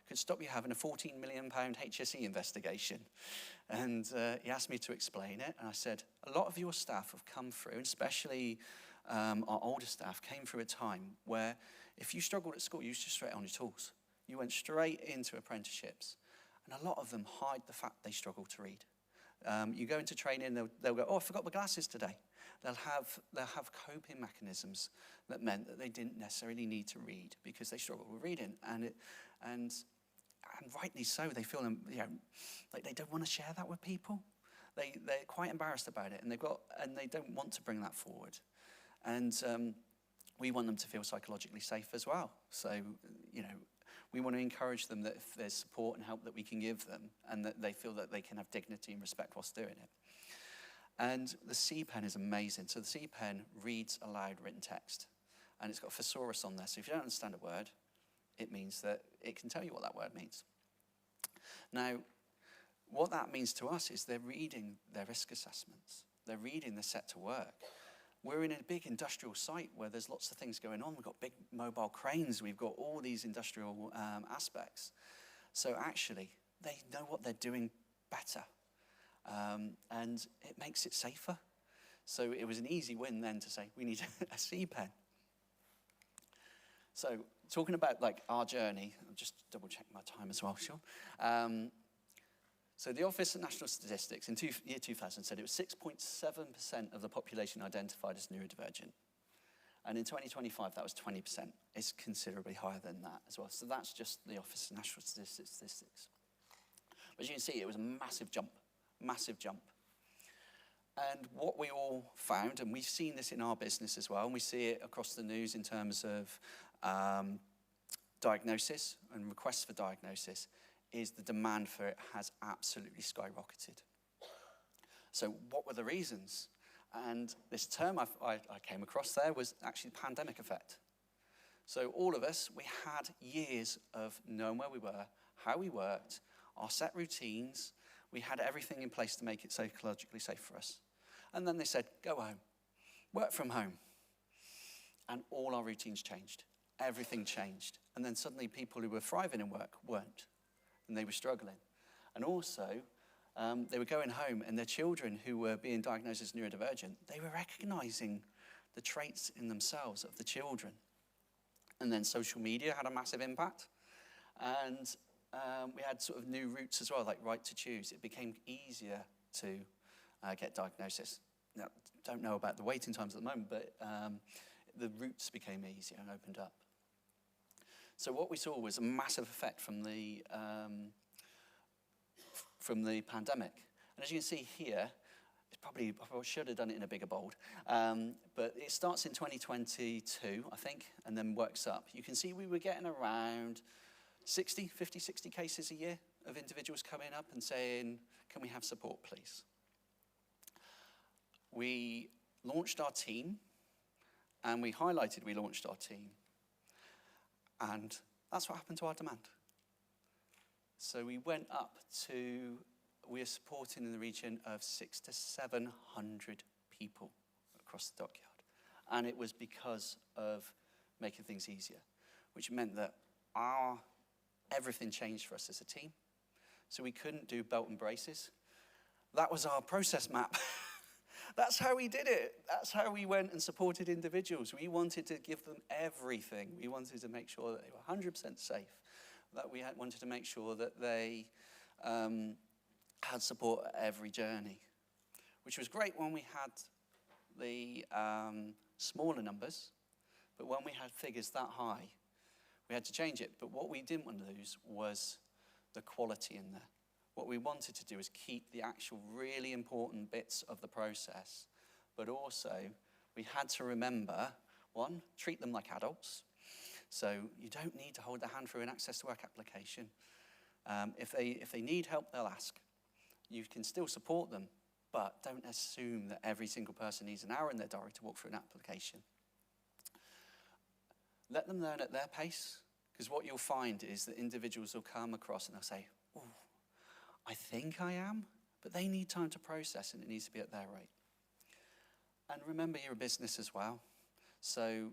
could stop you having a £14 million HSE investigation. And he asked me to explain it, and I said, a lot of your staff have come through, especially our older staff, came through a time where if you struggled at school, you was just straight on your tools. You went straight into apprenticeships. And a lot of them hide the fact they struggle to read. You go into training, they'll go, oh, I forgot my glasses today. They'll have coping mechanisms that meant that they didn't necessarily need to read because they struggled with reading. And rightly so, they feel like they don't want to share that with people. They're quite embarrassed about it, and they don't want to bring that forward. And we want them to feel psychologically safe as well. So, we want to encourage them that if there's support and help that we can give them, and that they feel that they can have dignity and respect whilst doing it. And the C-pen is amazing. So the C-pen reads aloud written text, and it's got a thesaurus on there. So if you don't understand a word, it means that it can tell you what that word means. Now, what that means to us is they're reading their risk assessments. They're reading the set to work. We're in a big industrial site where there's lots of things going on. We've got big mobile cranes. We've got all these industrial aspects. So actually, they know what they're doing better. And it makes it safer. So it was an easy win then to say, we need a C-pen. So talking about our journey, I'll just double check my time as well, Sean. So the Office of National Statistics in year 2000 said it was 6.7% of the population identified as neurodivergent. And in 2025, that was 20%. It's considerably higher than that as well. So that's just the Office of National Statistics. But as you can see, it was a massive jump. Massive jump. And what we all found, and we've seen this in our business as well, and we see it across the news in terms of diagnosis and requests for diagnosis, is the demand for it has absolutely skyrocketed. So what were the reasons? And this term I came across there was actually the pandemic effect. So all of us, we had years of knowing where we were, how we worked, our set routines. We had everything in place to make it psychologically safe for us. And then they said, go home, work from home. And all our routines changed. Everything changed. And then suddenly people who were thriving in work weren't. And they were struggling. And also, they were going home, and their children who were being diagnosed as neurodivergent, they were recognizing the traits in themselves of the children. And then social media had a massive impact. And we had sort of new routes as well, like right to choose. It became easier to get diagnosis. Now, don't know about the waiting times at the moment, but the routes became easier and opened up. So what we saw was a massive effect from the pandemic. And as you can see here, I should have done it in a bigger bold, but it starts in 2022, I think, and then works up. You can see we were getting around 50, 60 cases a year of individuals coming up and saying, can we have support, please? We launched our team, and we highlighted we launched our team. And that's what happened to our demand. So we went up to we're supporting in the region of 600 to 700 people across the dockyard. And it was because of making things easier, which meant that everything changed for us as a team. So we couldn't do belt and braces. That was our process map. That's how we did it. That's how we went and supported individuals. We wanted to give them everything. We wanted to make sure that they were 100% safe, that we wanted to make sure that they had support at every journey, which was great when we had the smaller numbers, but when we had figures that high, we had to change it. But what we didn't want to lose was the quality in there. What we wanted to do is keep the actual really important bits of the process, but also we had to remember, one, treat them like adults. So you don't need to hold their hand through an access to work application. If they need help, they'll ask. You can still support them, but don't assume that every single person needs an hour in their diary to walk through an application. Let them learn at their pace, because what you'll find is that individuals will come across and they'll say, oh, I think I am, but they need time to process and it needs to be at their rate. And remember, you're a business as well. So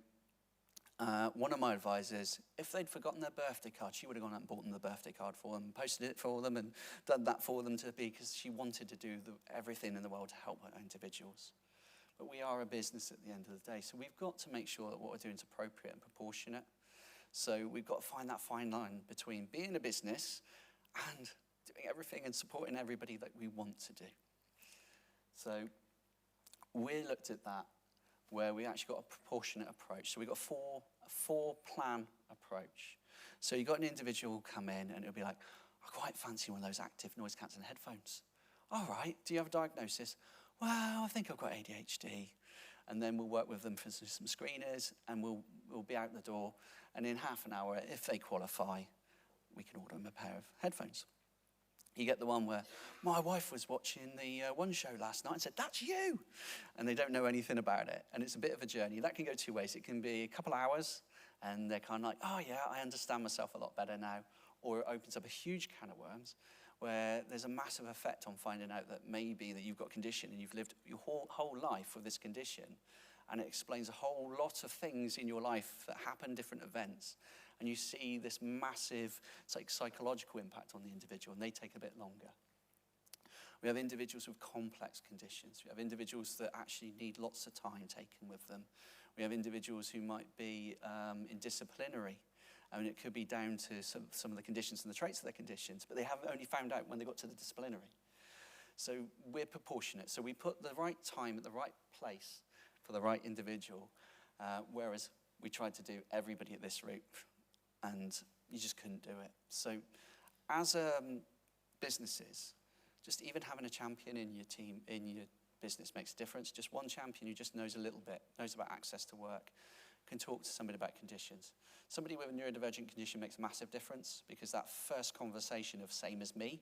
one of my advisors, if they'd forgotten their birthday card, she would have gone out and bought them the birthday card for them, posted it for them and done that for them because she wanted to do everything in the world to help individuals. But we are a business at the end of the day, so we've got to make sure that what we're doing is appropriate and proportionate. So we've got to find that fine line between being a business and doing everything and supporting everybody that we want to do. So we looked at that where we actually got a proportionate approach. So we got a four-plan approach. So you got an individual come in and it'll be like, I quite fancy one of those active noise cancelling headphones. All right, do you have a diagnosis? Well, I think I've got ADHD. And then we'll work with them for some screeners and we'll be out the door. And in half an hour, if they qualify, we can order them a pair of headphones. You get the one where my wife was watching the One Show last night and said, that's you. And they don't know anything about it. And it's a bit of a journey. That can go two ways. It can be a couple hours and they're kind of like, oh yeah, I understand myself a lot better now. Or it opens up a huge can of worms where there's a massive effect on finding out that maybe that you've got a condition and you've lived your whole life with this condition. And it explains a whole lot of things in your life that happen, different events. And you see this massive psychological impact on the individual, and they take a bit longer. We have individuals with complex conditions. We have individuals that actually need lots of time taken with them. We have individuals who might be in disciplinary. I mean, it could be down to some of the conditions and the traits of their conditions, but they haven't only found out when they got to the disciplinary. So we're proportionate. So we put the right time at the right place for the right individual, whereas we tried to do everybody at this route, and you just couldn't do it. So as businesses, just even having a champion in your team, in your business makes a difference. Just one champion who just knows a little bit, knows about access to work, can talk to somebody about conditions. Somebody with a neurodivergent condition makes a massive difference because that first conversation of same as me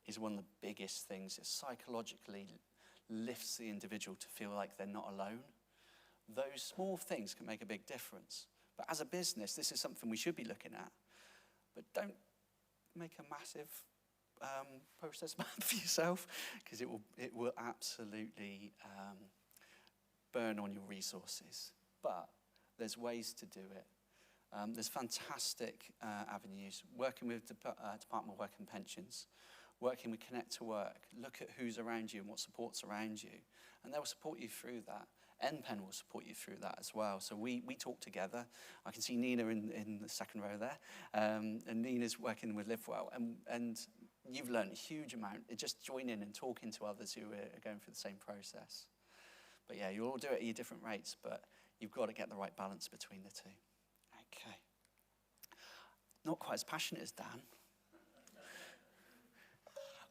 is one of the biggest things. It psychologically lifts the individual to feel like they're not alone. Those small things can make a big difference. But as a business, this is something we should be looking at. But don't make a massive process map for yourself, because it will absolutely burn on your resources. But there's ways to do it. There's fantastic avenues. Working with Department of Work and Pensions, working with Connect to Work, look at who's around you and what support's around you, and they'll support you through that. NPEN will support you through that as well. So we talk together. I can see Nina in the second row there, and Nina's working with LiveWell, and you've learned a huge amount. Just joining and talking to others who are going through the same process. But yeah, you all do it at your different rates, but you've got to get the right balance between the two. Okay. Not quite as passionate as Dan.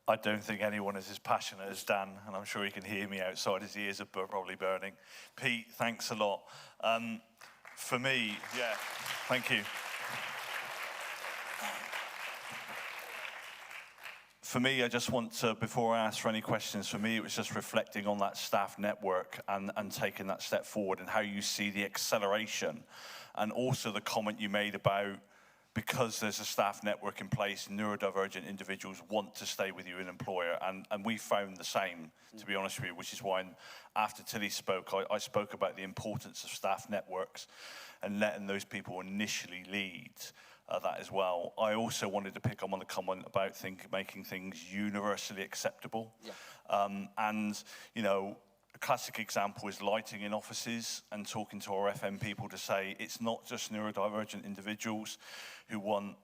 I don't think anyone is as passionate as Dan, and I'm sure he can hear me outside. His ears are probably burning. Pete, thanks a lot. For me, yeah, thank you. For me, I just want to, before I ask for any questions, for me it was just reflecting on that staff network and taking that step forward and how you see the acceleration, and also the comment you made about because there's a staff network in place, neurodivergent individuals want to stay with you in employer, and we found the same, to be honest with you, which is why after Tilly spoke, I spoke about the importance of staff networks and letting those people initially lead that as well. I also wanted to pick up on the comment about making things universally acceptable. Yeah. And, you know, a classic example is lighting in offices and talking to our FM people to say it's not just neurodivergent individuals who want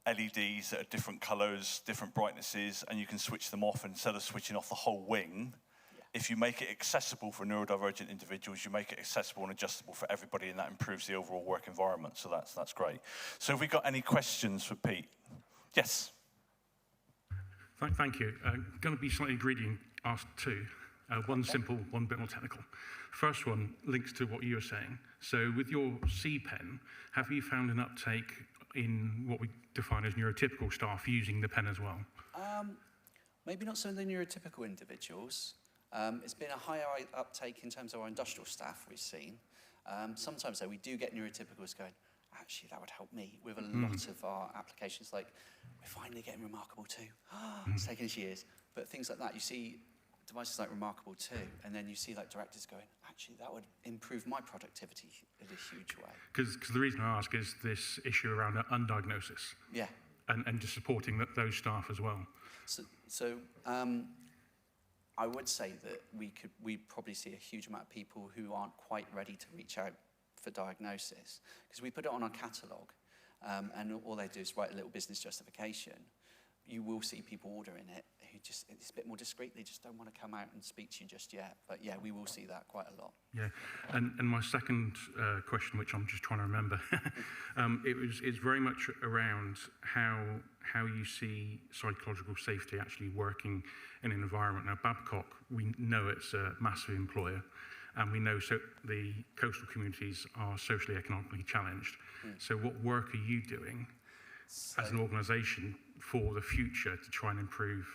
LEDs that are different colours, different brightnesses, and you can switch them off instead of switching off the whole wing. If you make it accessible for neurodivergent individuals, you make it accessible and adjustable for everybody, and that improves the overall work environment. So that's great. So have we got any questions for Pete? Yes. Thank you. Going to be slightly greedy and ask two. One simple, one bit more technical. First one links to what you were saying. So with your C pen, have you found an uptake in what we define as neurotypical staff using the pen as well? Maybe not some of the neurotypical individuals. It's been a higher uptake in terms of our industrial staff we've seen. Sometimes though, we do get neurotypicals going, actually that would help me with a lot of our applications, like we're finally getting Remarkable 2. It's taken us years. But things like that, you see devices like Remarkable 2, and then you see like directors going, actually that would improve my productivity in a huge way. Because the reason I ask is this issue around undiagnosis. Yeah. And just supporting those staff as well. So I would say that we probably see a huge amount of people who aren't quite ready to reach out for diagnosis, because we put it on our catalogue, and all they do is write a little business justification. You will see people ordering it who just, it's a bit more discreet, they just don't want to come out and speak to you just yet. But yeah, we will see that quite a lot. Yeah, and my second question, which I'm just trying to remember, it's very much around how you see psychological safety actually working in an environment. Now, Babcock, we know it's a massive employer, and we know the coastal communities are socially, economically challenged. So what work are you doing as an organisation for the future to try and improve?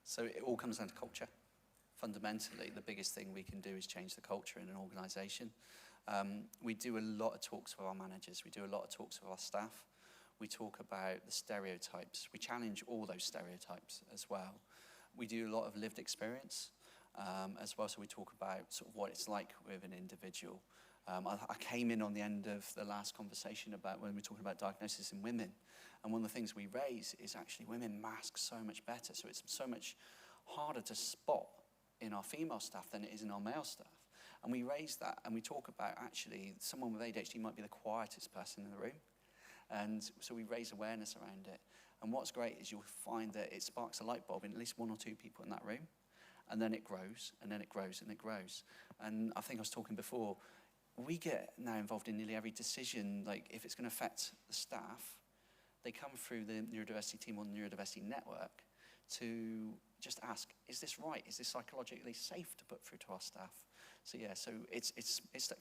So it all comes down to culture. Fundamentally, the biggest thing we can do is change the culture in an organisation. We do a lot of talks with our managers. We do a lot of talks with our staff. We talk about the stereotypes. We challenge all those stereotypes as well. We do a lot of lived experience as well. So we talk about sort of what it's like with an individual. I came in on the end of the last conversation about when we were talking about diagnosis in women. And one of the things we raise is actually women mask so much better. So it's so much harder to spot in our female staff than it is in our male staff. And we raise that and we talk about actually someone with ADHD might be the quietest person in the room. And so we raise awareness around it. And what's great is you'll find that it sparks a light bulb in at least one or two people in that room. And then it grows, and then it grows, and it grows. And I think I was talking before, we get now involved in nearly every decision. Like if it's going to affect the staff, they come through the neurodiversity team or the neurodiversity network to just ask, is this right? Is this psychologically safe to put through to our staff? So yeah, so it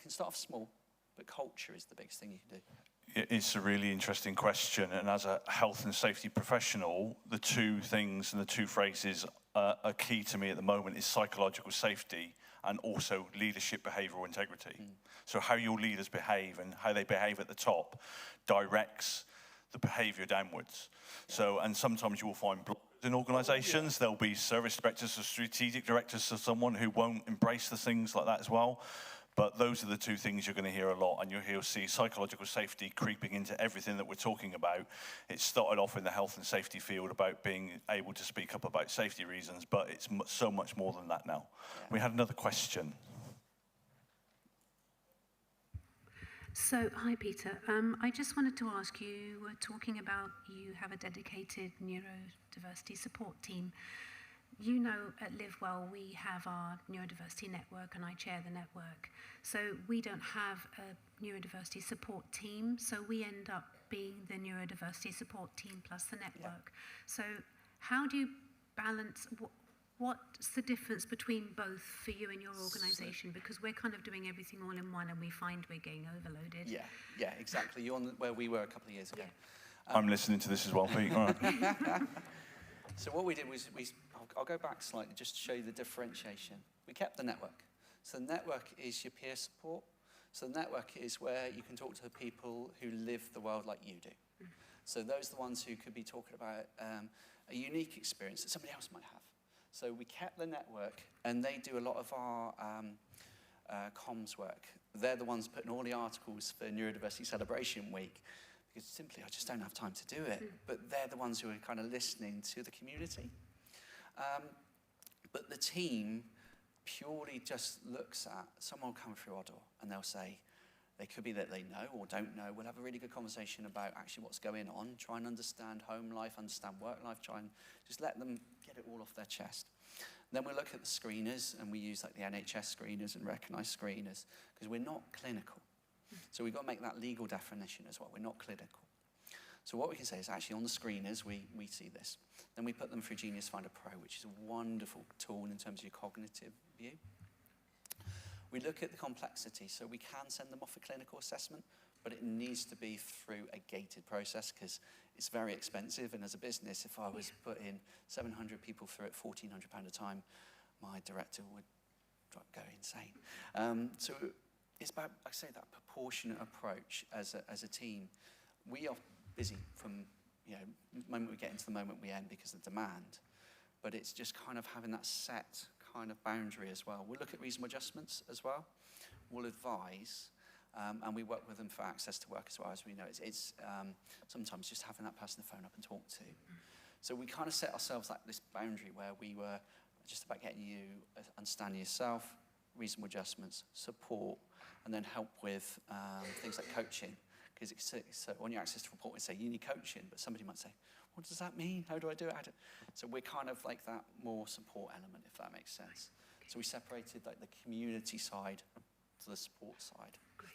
can start off small, but culture is the biggest thing you can do. It's a really interesting question, and as a health and safety professional, the two things and the two phrases are key to me at the moment is psychological safety and also leadership behavioural integrity. So how your leaders behave and how they behave at the top directs the behaviour downwards. So, and sometimes you will find blockers in organisations. There'll be service directors or strategic directors or someone who won't embrace the things like that as well. But those are the two things you're going to hear a lot, and you'll see psychological safety creeping into everything that we're talking about. It started off in the health and safety field about being able to speak up about safety reasons, but it's so much more than that now. Yeah. We had another question. So, hi Peter. I just wanted to ask, you were talking about you have a dedicated neurodiversity support team. You know, at Live Well, we have our neurodiversity network, and I chair the network. So we don't have a neurodiversity support team, so we end up being the neurodiversity support team plus the network. Yeah. So how do you balance, what's the difference between both for you and your organisation? Because we're kind of doing everything all in one, and we find we're getting overloaded. Yeah, exactly. You're on where we were a couple of years ago. Yeah. I'm listening to this as well, Pete. All right. So what we did was, I'll go back slightly just to show you the differentiation. We kept the network. So the network is your peer support. So the network is where you can talk to the people who live the world like you do. So those are the ones who could be talking about a unique experience that somebody else might have. So we kept the network, and they do a lot of our comms work. They're the ones putting all the articles for Neurodiversity Celebration Week, because simply I just don't have time to do it. But they're the ones who are kind of listening to the community. But the team purely just looks at, someone will come through our door and they'll say, they could be that they know or don't know. We'll have a really good conversation about actually what's going on, try and understand home life, understand work life, try and just let them get it all off their chest. Then we look at the screeners, and we use like the NHS screeners and recognised screeners, because we're not clinical. So we've got to make that legal definition as well. We're not clinical. So what we can say is actually on the screeners, we see this. Then we put them through Genius Finder Pro, which is a wonderful tool in terms of your cognitive view. We look at the complexity, so we can send them off a clinical assessment, but it needs to be through a gated process because it's very expensive. And as a business, if I was putting 700 people through at £1,400 a time, my director would go insane. So it's about, like I say, that proportionate approach as a team. We are busy from the moment we get into the moment we end because of demand, but it's just kind of having that set kind of boundary as well. We'll look at reasonable adjustments as well. We'll advise, and we work with them for access to work as well. As we know, it's sometimes just having that person to phone up and talk to. So we kind of set ourselves like this boundary where we were just about getting you understanding yourself, reasonable adjustments, support, and then help with things like coaching. Because so on your access to report, we say you need coaching, but somebody might say, what does that mean? How do I do it? So we're kind of like that more support element, if that makes sense. So we separated like the community side to the support side. Great,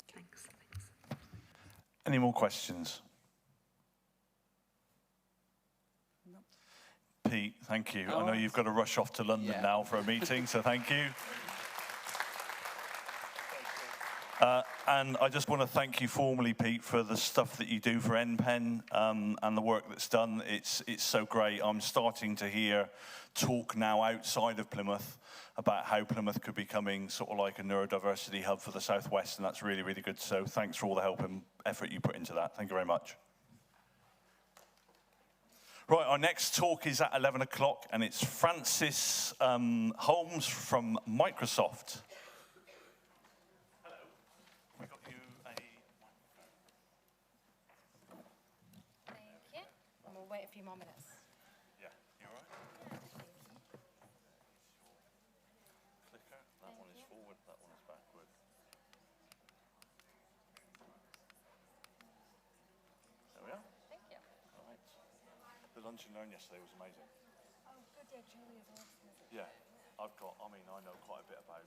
thanks. Any more questions? No. Pete, thank you. I know you've got to rush off to London now for a meeting, so thank you. And I just want to thank you formally, Pete, for the stuff that you do for NPEN and the work that's done. It's so great. I'm starting to hear talk now outside of Plymouth about how Plymouth could be becoming sort of like a neurodiversity hub for the Southwest, and that's really, really good. So thanks for all the help and effort you put into that. Thank you very much. Right, our next talk is at 11 o'clock, and it's Francis Holmes from Microsoft. Wait a few more minutes. Yeah, you all right? Clicker, that one is forward, that one is backward. There we are. Thank you. All right. The lunch and learn yesterday was amazing. Oh, good, yeah, Julie is awesome. Yeah, I know quite a bit about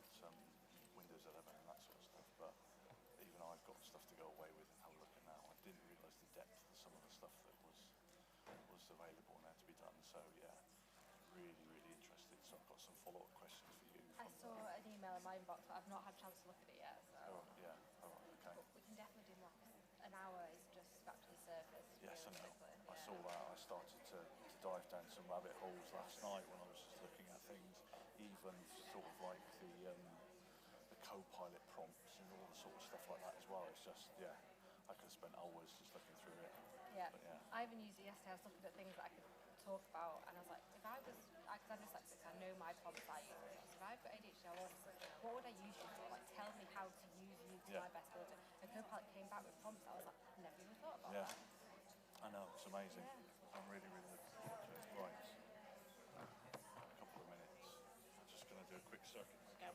Windows 11 and that sort of stuff, but even I've got stuff to go away with and have a look at now. I didn't realise the depth of some of the stuff that was available and had to be done. So yeah, really, really interested. So I've got some follow-up questions for you. I saw an email in my inbox, but I've not had a chance to look at it yet. So. Oh, yeah, all right, okay. But we can definitely do more. An hour is just back to the surface. Yes, really I know. quickly. I saw that. I started to dive down some rabbit holes last night when I was just looking at things, even sort of like the co-pilot prompts and all the sort of stuff like that as well. It's just, yeah, I could have spent hours just looking through it. Yeah. But, yeah. I even used it yesterday. I was looking at things that I could talk about, and I was like, if I was, because I'm dyslexic, I know my prompts I use. So if I've got ADHD, what would I use you for? Like, tell me how to use you to my best ability. And Copilot came back with prompts. I was like, never even thought about that. I know, it's amazing. Yeah. I'm really, really looking forward to it. Right. A couple of minutes. I'm just going to do a quick circuit. Go.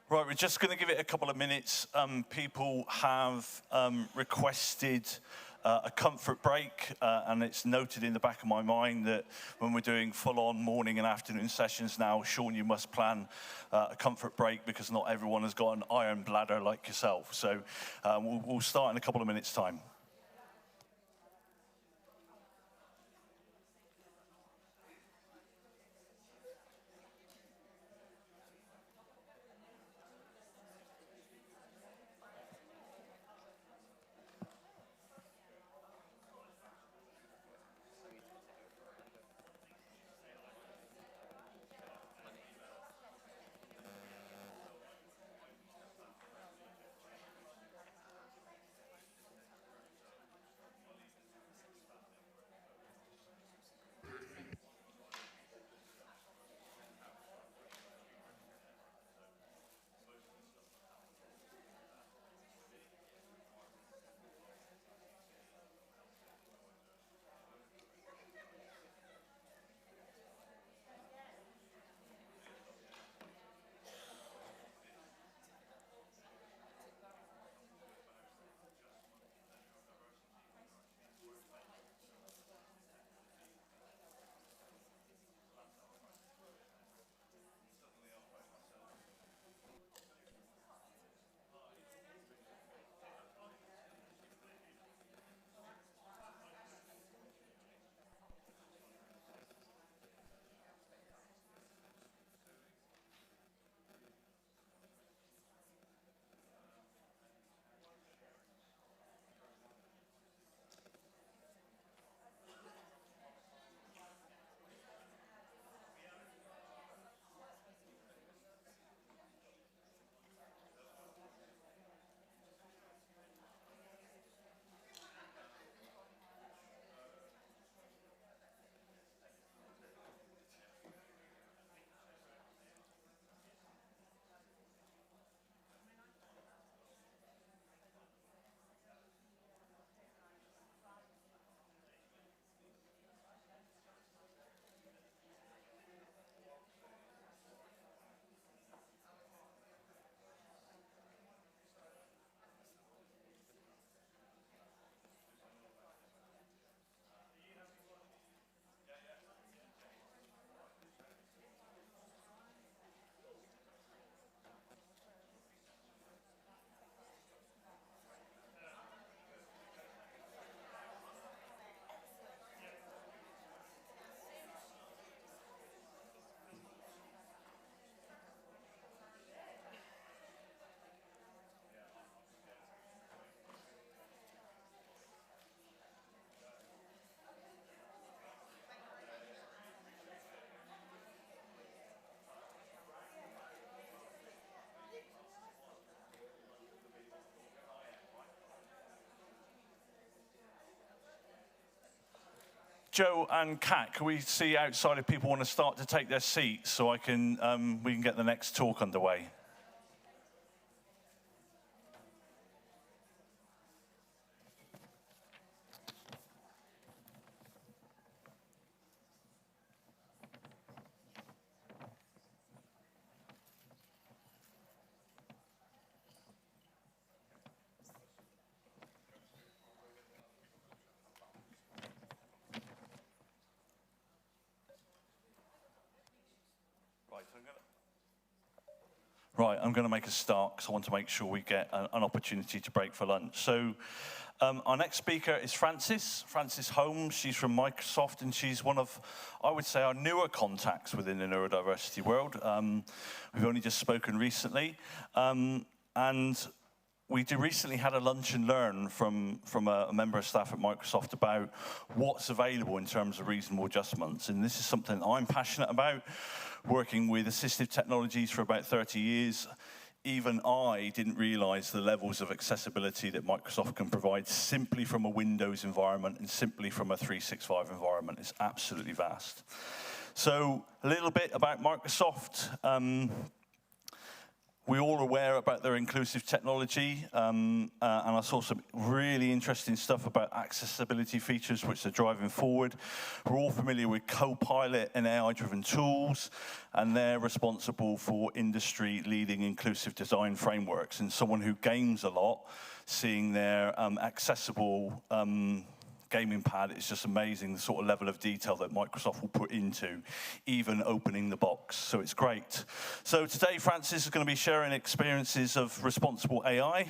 Right, we're just going to give it a couple of minutes. People have requested a comfort break, and it's noted in the back of my mind that when we're doing full-on morning and afternoon sessions now, Sean, you must plan a comfort break because not everyone has got an iron bladder like yourself. So we'll start in a couple of minutes' time. Joe and Kat, can we see outside if people want to start to take their seats so we can get the next talk underway? Right, I'm going to make a start because I want to make sure we get an opportunity to break for lunch. So our next speaker is Frances Holmes. She's from Microsoft, and she's one of, I would say, our newer contacts within the neurodiversity world. We've only just spoken recently. And we recently had a lunch and learn from a member of staff at Microsoft about what's available in terms of reasonable adjustments. And this is something I'm passionate about, working with assistive technologies for about 30 years. Even I didn't realize the levels of accessibility that Microsoft can provide simply from a Windows environment and simply from a 365 environment. It's absolutely vast. So a little bit about Microsoft. we're all aware about their inclusive technology, and I saw some really interesting stuff about accessibility features which they're driving forward. We're all familiar with Copilot and AI-driven tools, and they're responsible for industry-leading inclusive design frameworks. And someone who games a lot, seeing their accessible gaming pad, it's just amazing the sort of level of detail that Microsoft will put into even opening the box. So it's great. So today, Francis is going to be sharing experiences of responsible AI,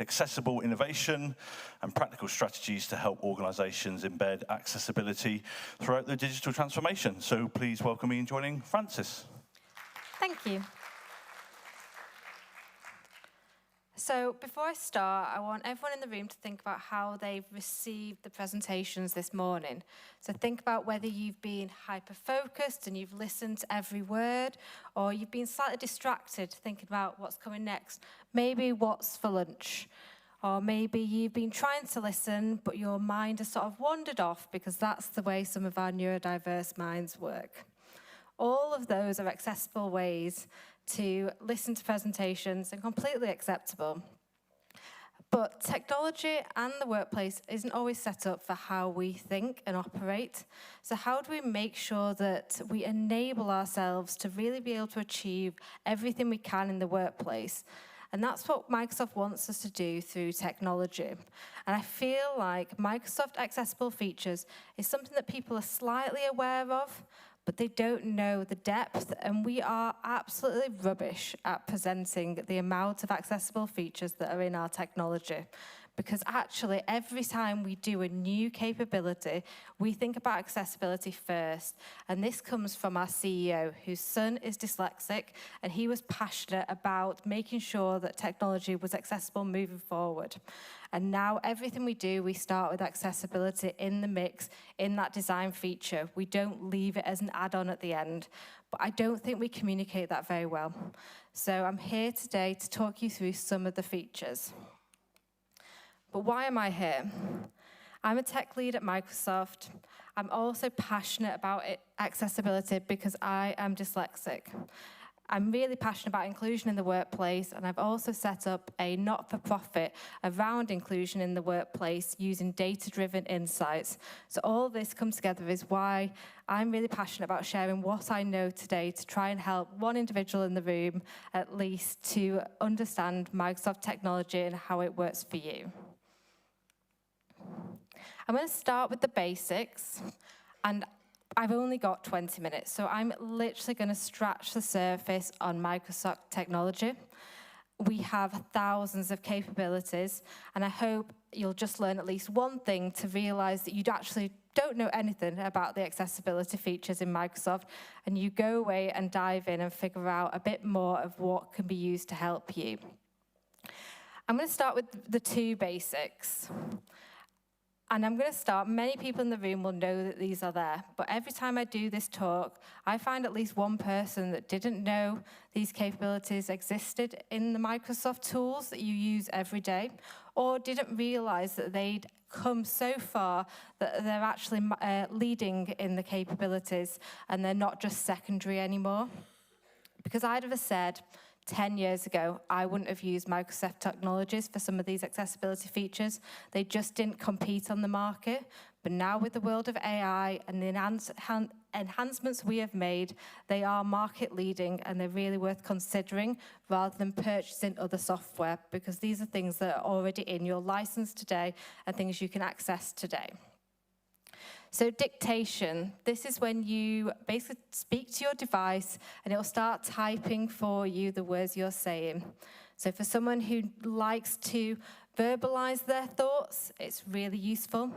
accessible innovation, and practical strategies to help organizations embed accessibility throughout the digital transformation. So please welcome me in joining Francis. Thank you. So before I start, I want everyone in the room to think about how they've received the presentations this morning. So think about whether you've been hyper-focused and you've listened to every word, or you've been slightly distracted thinking about what's coming next. Maybe what's for lunch. Or maybe you've been trying to listen, but your mind has sort of wandered off, because that's the way some of our neurodiverse minds work. All of those are accessible ways to listen to presentations and completely acceptable. But technology and the workplace isn't always set up for how we think and operate. So how do we make sure that we enable ourselves to really be able to achieve everything we can in the workplace? And that's what Microsoft wants us to do through technology. And I feel like Microsoft Accessible Features is something that people are slightly aware of, but they don't know the depth, and we are absolutely rubbish at presenting the amount of accessible features that are in our technology. Because actually, every time we do a new capability, we think about accessibility first. And this comes from our CEO, whose son is dyslexic, and he was passionate about making sure that technology was accessible moving forward. And now everything we do, we start with accessibility in the mix, in that design feature. We don't leave it as an add-on at the end. But I don't think we communicate that very well. So I'm here today to talk you through some of the features. But why am I here? I'm a tech lead at Microsoft. I'm also passionate about accessibility because I am dyslexic. I'm really passionate about inclusion in the workplace, and I've also set up a not-for-profit around inclusion in the workplace using data-driven insights. So all of this comes together is why I'm really passionate about sharing what I know today to try and help one individual in the room at least to understand Microsoft technology and how it works for you. I'm going to start with the basics, and I've only got 20 minutes, so I'm literally going to scratch the surface on Microsoft technology. We have thousands of capabilities, and I hope you'll just learn at least one thing to realize that you actually don't know anything about the accessibility features in Microsoft, and you go away and dive in and figure out a bit more of what can be used to help you. I'm going to start with the two basics. And I'm going to start, many people in the room will know that these are there, but every time I do this talk, I find at least one person that didn't know these capabilities existed in the Microsoft tools that you use every day, or didn't realize that they'd come so far that they're actually leading in the capabilities and they're not just secondary anymore. Because I'd have said, 10 years ago, I wouldn't have used Microsoft technologies for some of these accessibility features. They just didn't compete on the market. But now with the world of AI and the enhancements we have made, they are market leading and they're really worth considering rather than purchasing other software, because these are things that are already in your license today and things you can access today. So dictation, this is when you basically speak to your device and it'll start typing for you the words you're saying. So for someone who likes to verbalize their thoughts, it's really useful.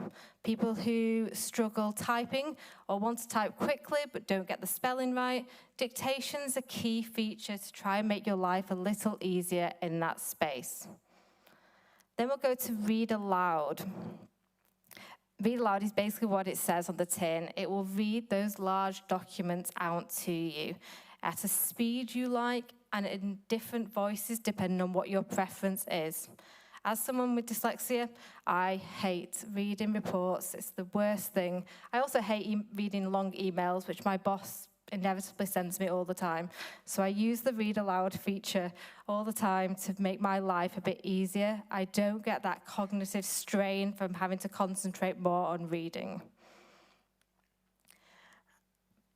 People who struggle typing or want to type quickly but don't get the spelling right, dictation's a key feature to try and make your life a little easier in that space. Then we'll go to read aloud. Read aloud is basically what it says on the tin. It will read those large documents out to you at a speed you like and in different voices depending on what your preference is. As someone with dyslexia, I hate reading reports. It's the worst thing. I also hate reading long emails, which my boss inevitably sends me all the time. So I use the read aloud feature all the time to make my life a bit easier. I don't get that cognitive strain from having to concentrate more on reading.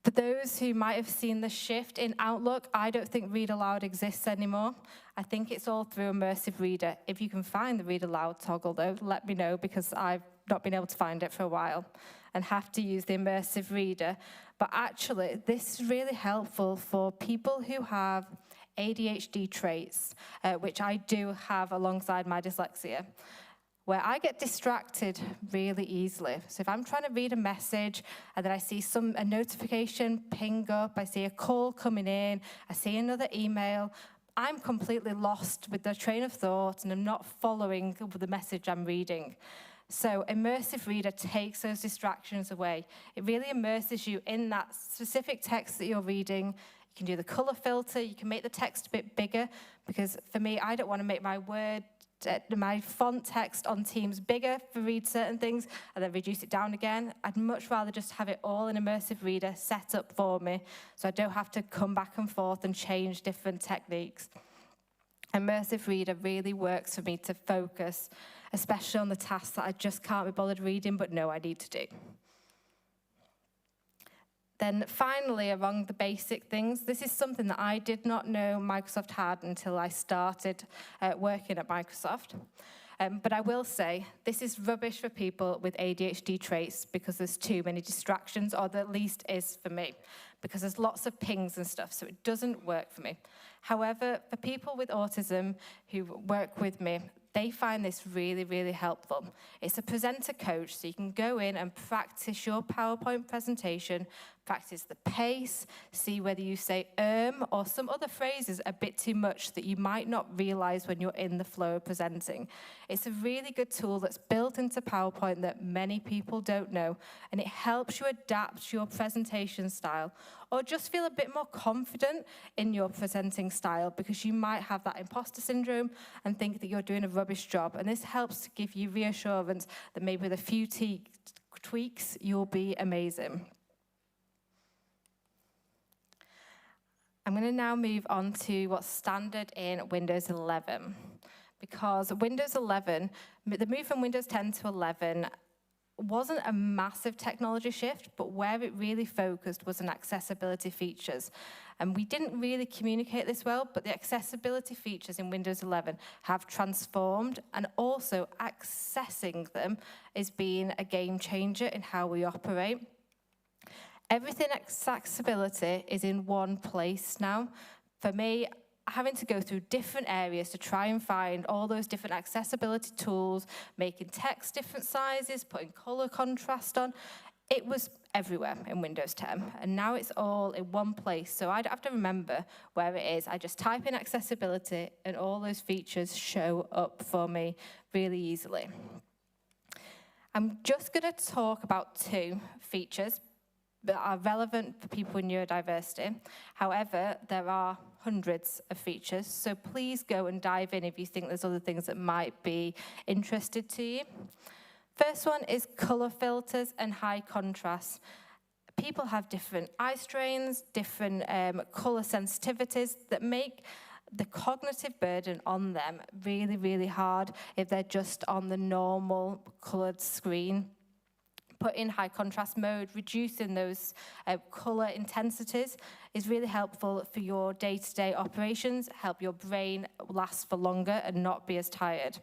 For those who might have seen the shift in Outlook, I don't think Read Aloud exists anymore. I think it's all through Immersive Reader. If you can find the Read Aloud toggle, though, let me know, because I've not been able to find it for a while and have to use the Immersive Reader. But actually, this is really helpful for people who have ADHD traits, which I do have alongside my dyslexia, where I get distracted really easily. So if I'm trying to read a message and then I see a notification ping up, I see a call coming in, I see another email, I'm completely lost with the train of thought and I'm not following the message I'm reading. So Immersive Reader takes those distractions away. It really immerses you in that specific text that you're reading. You can do the color filter, you can make the text a bit bigger, because for me, I don't want to make my font text on Teams bigger for read certain things and then reduce it down again. I'd much rather just have it all in Immersive Reader set up for me so I don't have to come back and forth and change different techniques. Immersive Reader really works for me to focus, especially on the tasks that I just can't be bothered reading but know I need to do. Then finally, among the basic things, this is something that I did not know Microsoft had until I started working at Microsoft. But I will say, this is rubbish for people with ADHD traits because there's too many distractions, or at least is for me, because there's lots of pings and stuff, so it doesn't work for me. However, for people with autism who work with me, they find this really, really helpful. It's a presenter coach, so you can go in and practice your PowerPoint presentation, practice the pace, see whether you say or some other phrases a bit too much that you might not realize when you're in the flow of presenting. It's a really good tool that's built into PowerPoint that many people don't know, and it helps you adapt your presentation style or just feel a bit more confident in your presenting style, because you might have that imposter syndrome and think that you're doing a rubbish job. And this helps to give you reassurance that maybe with a few tweaks, you'll be amazing. I'm going to now move on to what's standard in Windows 11, because Windows 11, the move from Windows 10 to 11 wasn't a massive technology shift, but where it really focused was on accessibility features. And we didn't really communicate this well, but the accessibility features in Windows 11 have transformed, and also accessing them is being a game changer in how we operate. Everything accessibility is in one place now. For me, having to go through different areas to try and find all those different accessibility tools, making text different sizes, putting color contrast on, it was everywhere in Windows 10. And now it's all in one place. So I don't have to remember where it is. I just type in accessibility and all those features show up for me really easily. I'm just going to talk about 2 features that are relevant for people with neurodiversity. However, there are hundreds of features, so please go and dive in if you think there's other things that might be interested to you. First one is color filters and high contrast. People have different eye strains, different color sensitivities that make the cognitive burden on them really, really hard if they're just on the normal colored screen. Put in high contrast mode, reducing those color intensities is really helpful for your day-to-day operations, help your brain last for longer and not be as tired.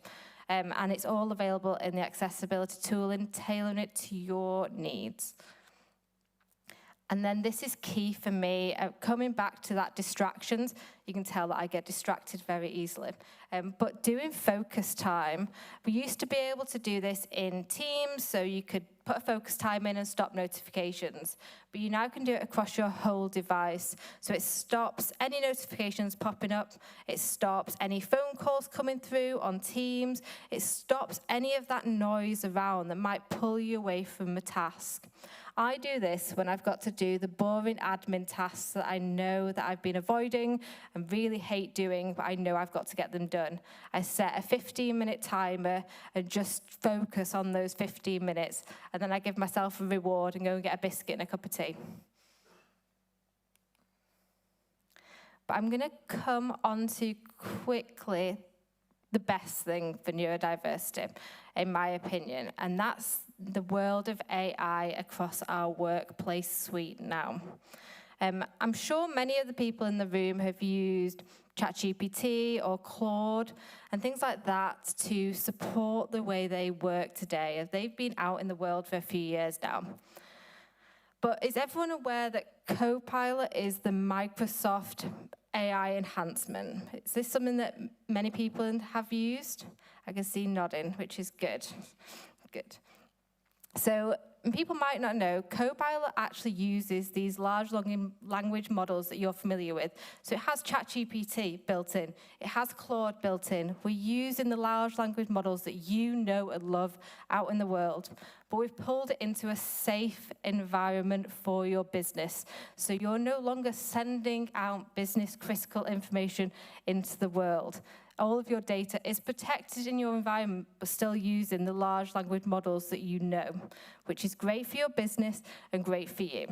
And it's all available in the accessibility tool and tailoring it to your needs. And then this is key for me, coming back to that distractions, you can tell that I get distracted very easily. But doing focus time, we used to be able to do this in Teams, so you could put a focus time in and stop notifications. But you now can do it across your whole device. So it stops any notifications popping up, it stops any phone calls coming through on Teams, it stops any of that noise around that might pull you away from a task. I do this when I've got to do the boring admin tasks that I know that I've been avoiding and really hate doing, but I know I've got to get them done. I set a 15-minute timer and just focus on those 15 minutes, and then I give myself a reward and go and get a biscuit and a cup of tea. But I'm going to come on to quickly the best thing for neurodiversity, in my opinion, and that's the world of AI across our workplace suite now. I'm sure many of the people in the room have used ChatGPT or Claude and things like that to support the way they work today, as they've been out in the world for a few years now. But is everyone aware that Copilot is the Microsoft AI enhancement? Is this something that many people have used? I can see nodding, which is good. Good. So people might not know, Copilot actually uses these large language models that you're familiar with. So it has ChatGPT built in. It has Claude built in. We're using the large language models that you know and love out in the world. But we've pulled it into a safe environment for your business. So you're no longer sending out business critical information into the world. All of your data is protected in your environment, but still using the large language models that you know, which is great for your business and great for you.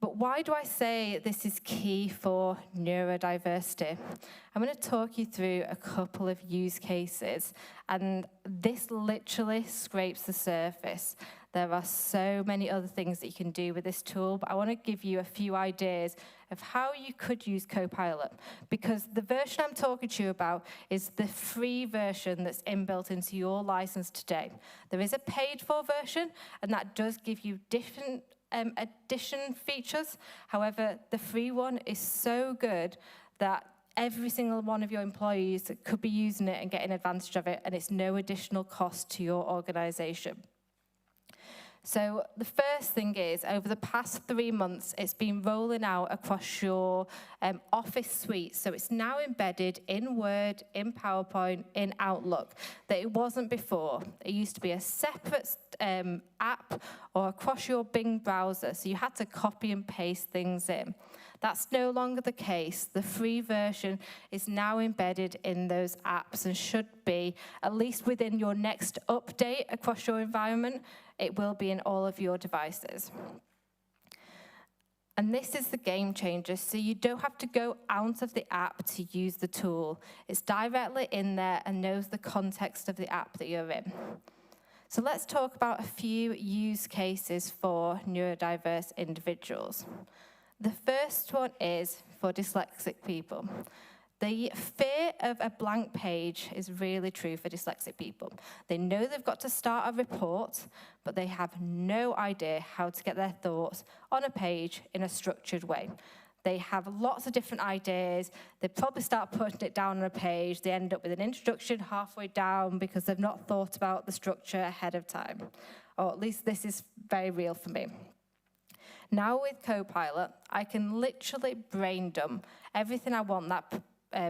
But why do I say this is key for neurodiversity? I'm going to talk you through a couple of use cases, and this literally scrapes the surface. There are so many other things that you can do with this tool, but I want to give you a few ideas of how you could use Copilot, because the version I'm talking to you about is the free version that's inbuilt into your license today. There is a paid-for version, and that does give you different addition features. However, the free one is so good that every single one of your employees could be using it and getting advantage of it, and it's no additional cost to your organization. So the first thing is, over the past 3 months, it's been rolling out across your Office suite. So it's now embedded in Word, in PowerPoint, in Outlook, that it wasn't before. It used to be a separate app or across your Bing browser, so you had to copy and paste things in. That's no longer the case. The free version is now embedded in those apps and should be, at least within your next update across your environment, it will be in all of your devices. And this is the game changer, so you don't have to go out of the app to use the tool. It's directly in there and knows the context of the app that you're in. So let's talk about a few use cases for neurodiverse individuals. The first one is for dyslexic people. The fear of a blank page is really true for dyslexic people. They know they've got to start a report, but they have no idea how to get their thoughts on a page in a structured way. They have lots of different ideas. They probably start putting it down on a page. They end up with an introduction halfway down because they've not thought about the structure ahead of time. Or at least this is very real for me. Now with Copilot, I can literally brain dump everything I want that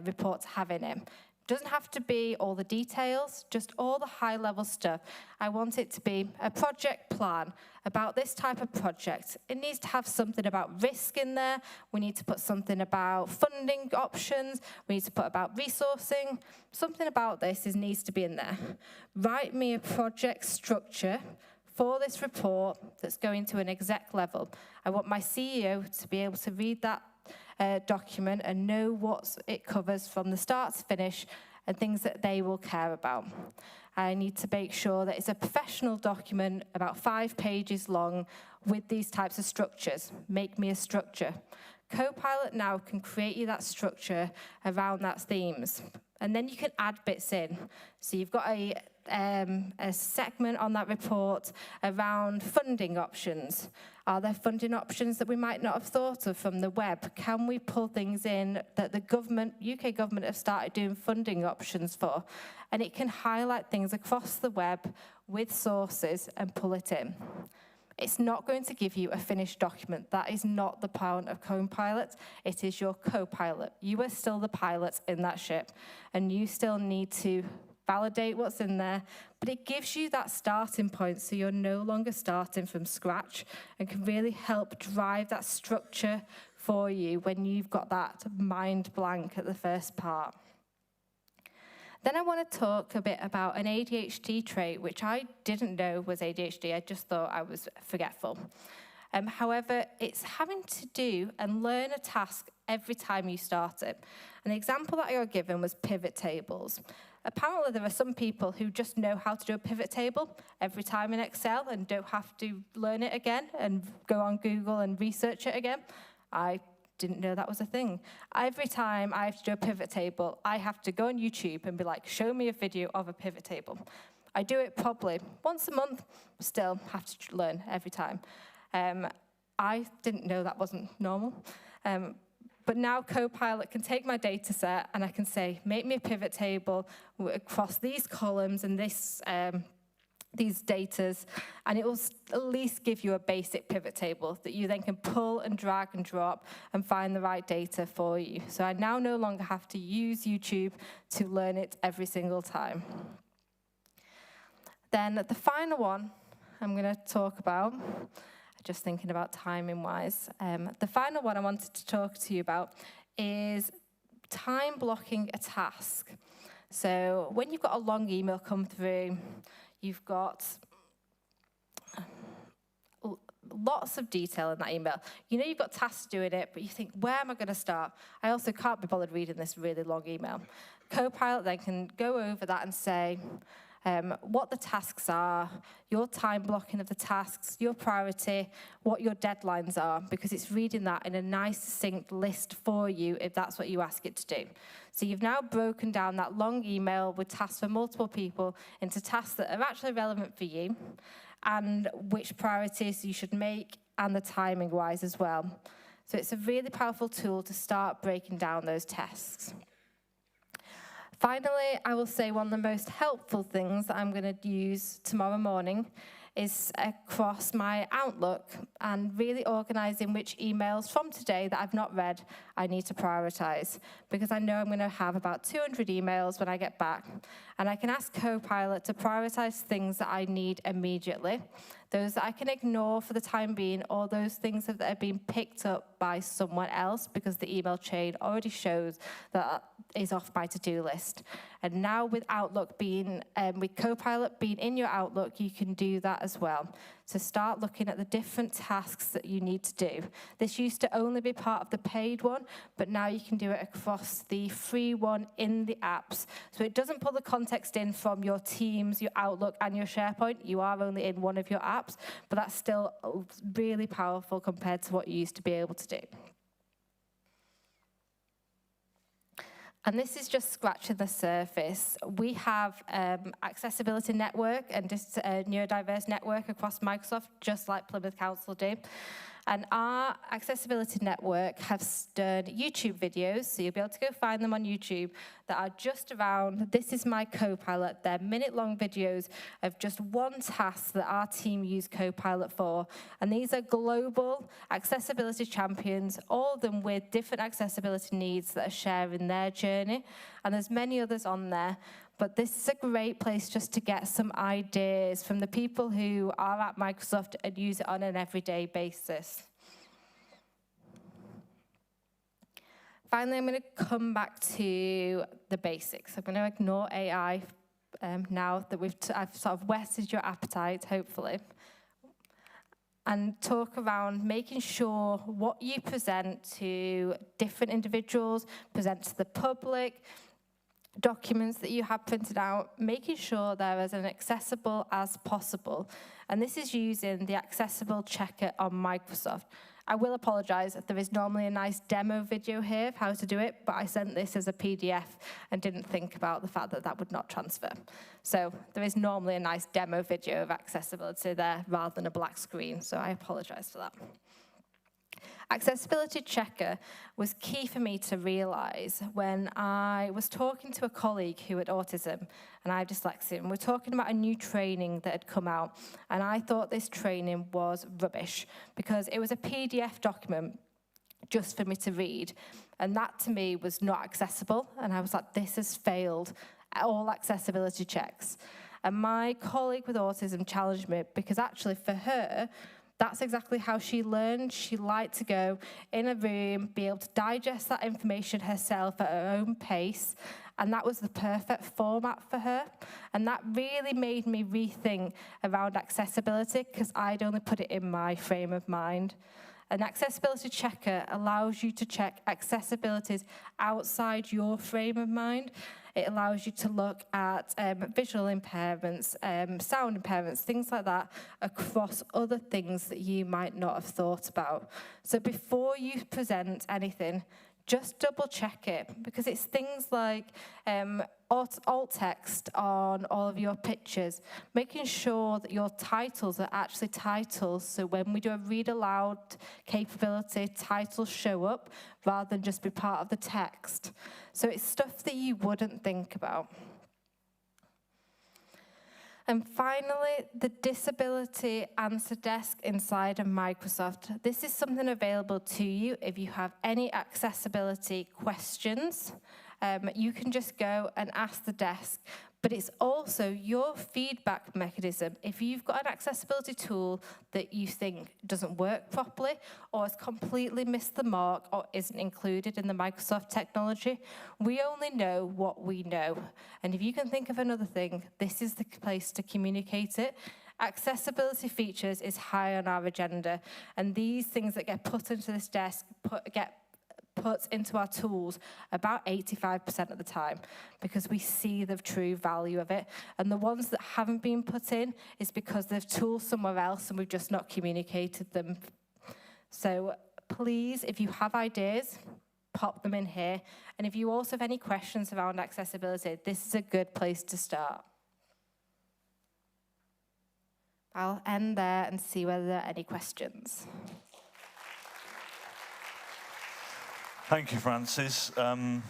report to have in it. Doesn't have to be all the details, just all the high-level stuff. I want it to be a project plan about this type of project. It needs to have something about risk in there. We need to put something about funding options. We need to put about resourcing. Something about this needs to be in there. Write me a project structure for this report that's going to an exec level. I want my CEO to be able to read that document and know what it covers from the start to finish and things that they will care about. I need to make sure that it's a professional document about 5 pages long with these types of structures. Make me a structure. Copilot now can create you that structure around that themes. And then you can add bits in. So you've got a segment on that report around funding options. Are there funding options that we might not have thought of from the web? Can we pull things in that the government, UK government, have started doing funding options for? And it can highlight things across the web with sources and pull it in. It's not going to give you a finished document. That is not the point of Copilot. It is your co-pilot. You are still the pilot in that ship, and you still need to validate what's in there, but it gives you that starting point so you're no longer starting from scratch and can really help drive that structure for you when you've got that mind blank at the first part. Then I want to talk a bit about an ADHD trait, which I didn't know was ADHD. I just thought I was forgetful. However, it's having to do and learn a task every time you start it. An example that I got given was pivot tables. Apparently, there are some people who just know how to do a pivot table every time in Excel and don't have to learn it again and go on Google and research it again. I didn't know that was a thing. Every time I have to do a pivot table, I have to go on YouTube and be like, show me a video of a pivot table. I do it probably once a month, still have to learn every time. I didn't know that wasn't normal. But now Copilot can take my data set and I can say, make me a pivot table across these columns and these datas, and it will at least give you a basic pivot table that you then can pull and drag and drop and find the right data for you. So I now no longer have to use YouTube to learn it every single time. Then the final one I'm going to talk about, just thinking about timing-wise, the final one I wanted to talk to you about is time blocking a task. So when you've got a long email come through, you've got lots of detail in that email. You know you've got tasks doing it, but you think, where am I going to start? I also can't be bothered reading this really long email. Copilot then can go over that and say, what the tasks are, your time blocking of the tasks, your priority, what your deadlines are, because it's reading that in a nice, succinct list for you if that's what you ask it to do. So you've now broken down that long email with tasks for multiple people into tasks that are actually relevant for you and which priorities you should make and the timing-wise as well. So it's a really powerful tool to start breaking down those tasks. Finally, I will say one of the most helpful things that I'm going to use tomorrow morning is across my Outlook and really organising which emails from today that I've not read I need to prioritise, because I know I'm going to have about 200 emails when I get back, and I can ask Copilot to prioritise things that I need immediately, those that I can ignore for the time being, or those things that are being picked up by someone else because the email chain already shows that is off my to-do list. And now with Outlook being, with Copilot being in your Outlook, you can do that as well. So start looking at the different tasks that you need to do. This used to only be part of the paid one, but now you can do it across the free one in the apps. So it doesn't pull the context in from your Teams, your Outlook, and your SharePoint. You are only in one of your apps, but that's still really powerful compared to what you used to be able to do. And this is just scratching the surface. We have accessibility network and neurodiverse network across Microsoft, just like Plymouth Council do. And our accessibility network has done YouTube videos, so you'll be able to go find them on YouTube, that are just around, this is my Copilot. They're minute-long videos of just one task that our team use Copilot for. And these are global accessibility champions, all of them with different accessibility needs that are sharing their journey. And there's many others on there. But this is a great place just to get some ideas from the people who are at Microsoft and use it on an everyday basis. Finally, I'm going to come back to the basics. I'm going to ignore AI now that I've sort of whetted your appetite, hopefully, and talk around making sure what you present to different individuals, present to the public, documents that you have printed out, making sure they're as accessible as possible. And this is using the accessible checker on Microsoft. I will apologise if there is normally a nice demo video here of how to do it, but I sent this as a PDF and didn't think about the fact that that would not transfer. So there is normally a nice demo video of accessibility there rather than a black screen, so I apologise for that. Accessibility Checker was key for me to realise when I was talking to a colleague who had autism and I have dyslexia, and we're talking about a new training that had come out, and I thought this training was rubbish because it was a PDF document just for me to read, and that to me was not accessible, and I was like, this has failed all accessibility checks. And my colleague with autism challenged me because actually for her, that's exactly how she learned. She liked to go in a room, be able to digest that information herself at her own pace, And that was the perfect format for her. And that really made me rethink around accessibility, because I'd only put it in my frame of mind. An accessibility checker allows you to check accessibilities outside your frame of mind. It allows you to look at visual impairments, sound impairments, things like that, across other things that you might not have thought about. So before you present anything, just double check it, because it's things like alt text on all of your pictures, making sure that your titles are actually titles, so when we do a read aloud capability, titles show up rather than just be part of the text. So it's stuff that you wouldn't think about. And finally, the disability answer desk inside of Microsoft. This is something available to you if you have any accessibility questions. You can just go and ask the desk, but it's also your feedback mechanism. If you've got an accessibility tool that you think doesn't work properly or has completely missed the mark or isn't included in the Microsoft technology, we only know what we know. And if you can think of another thing, this is the place to communicate it. Accessibility features is high on our agenda, and these things that get put into this desk get put into our tools about 85% of the time, because we see the true value of it. And the ones that haven't been put in is because there's tools somewhere else and we've just not communicated them. So please, if you have ideas, pop them in here. And if you also have any questions around accessibility, this is a good place to start. I'll end there and see whether there are any questions. Thank you, Francis. And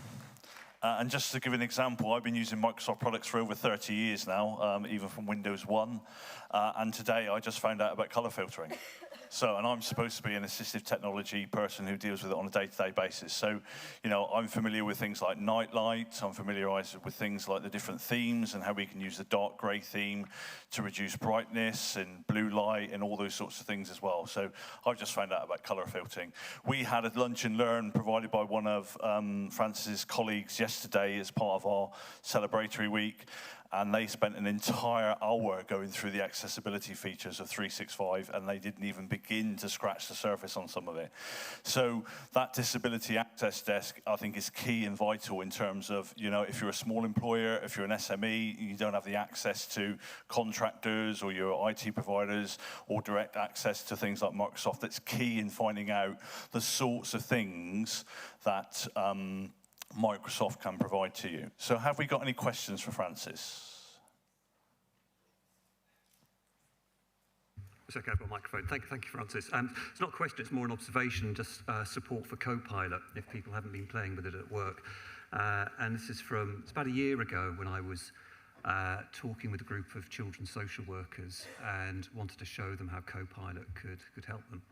just to give an example, I've been using Microsoft products for over 30 years now, even from Windows 1. And today I just found out about color filtering. So, and I'm supposed to be an assistive technology person who deals with it on a day-to-day basis. So, you know, I'm familiar with things like night light. I'm familiarized with things like the different themes and how we can use the dark gray theme to reduce brightness and blue light and all those sorts of things as well. So I've just found out about color filtering. We had a lunch and learn provided by one of Francis's colleagues yesterday as part of our celebratory week. And they spent an entire hour going through the accessibility features of 365, and they didn't even begin to scratch the surface on some of it. So that disability access desk, I think, is key and vital in terms of, you know, if you're a small employer, if you're an SME, you don't have the access to contractors or your IT providers or direct access to things like Microsoft. That's key in finding out the sorts of things that Microsoft can provide to you. So have we got any questions for Francis? It's okay, I've got a microphone. Thank you, Francis. It's not a question, it's more an observation, just support for Copilot, if people haven't been playing with it at work. And this is from, it's about a year ago when I was talking with a group of children's social workers and wanted to show them how Copilot could help them.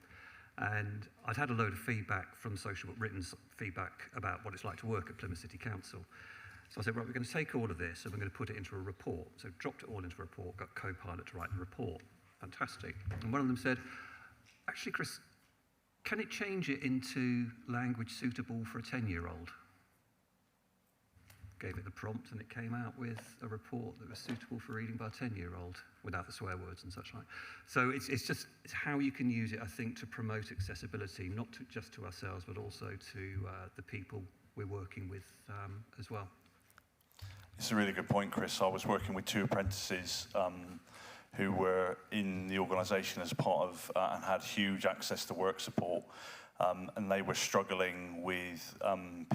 And I'd had a load of feedback from written feedback about what it's like to work at Plymouth City Council. So I said, right, we're going to take all of this and we're going to put it into a report. So dropped it all into a report, got Copilot to write the report. Fantastic. And one of them said, actually, Chris, can it change it into language suitable for a 10-year-old? Gave it the prompt and it came out with a report that was suitable for reading by a 10-year-old without the swear words and such like. So it's how you can use it, I think, to promote accessibility, not just to ourselves, but also to the people we're working with as well. It's a really good point, Chris. I was working with 2 apprentices who were in the organisation as part of and had huge access to work support. And they were struggling with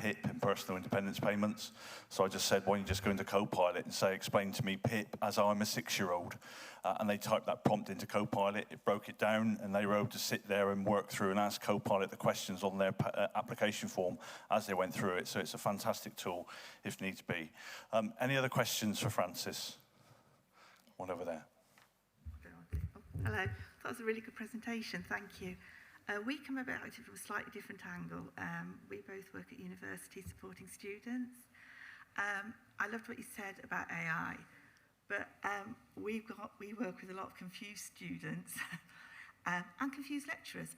PIP and personal independence payments. So I just said, why don't you just go into Copilot and say, explain to me PIP as I'm a 6-year-old. And they typed that prompt into Copilot, it broke it down, and they were able to sit there and work through and ask Copilot the questions on their application form as they went through it. So it's a fantastic tool if needs be. Any other questions for Francis? One over there. Hello, that was a really good presentation, thank you. We come about it from a slightly different angle. We both work at university supporting students. I loved what you said about AI, but we work with a lot of confused students and confused lecturers,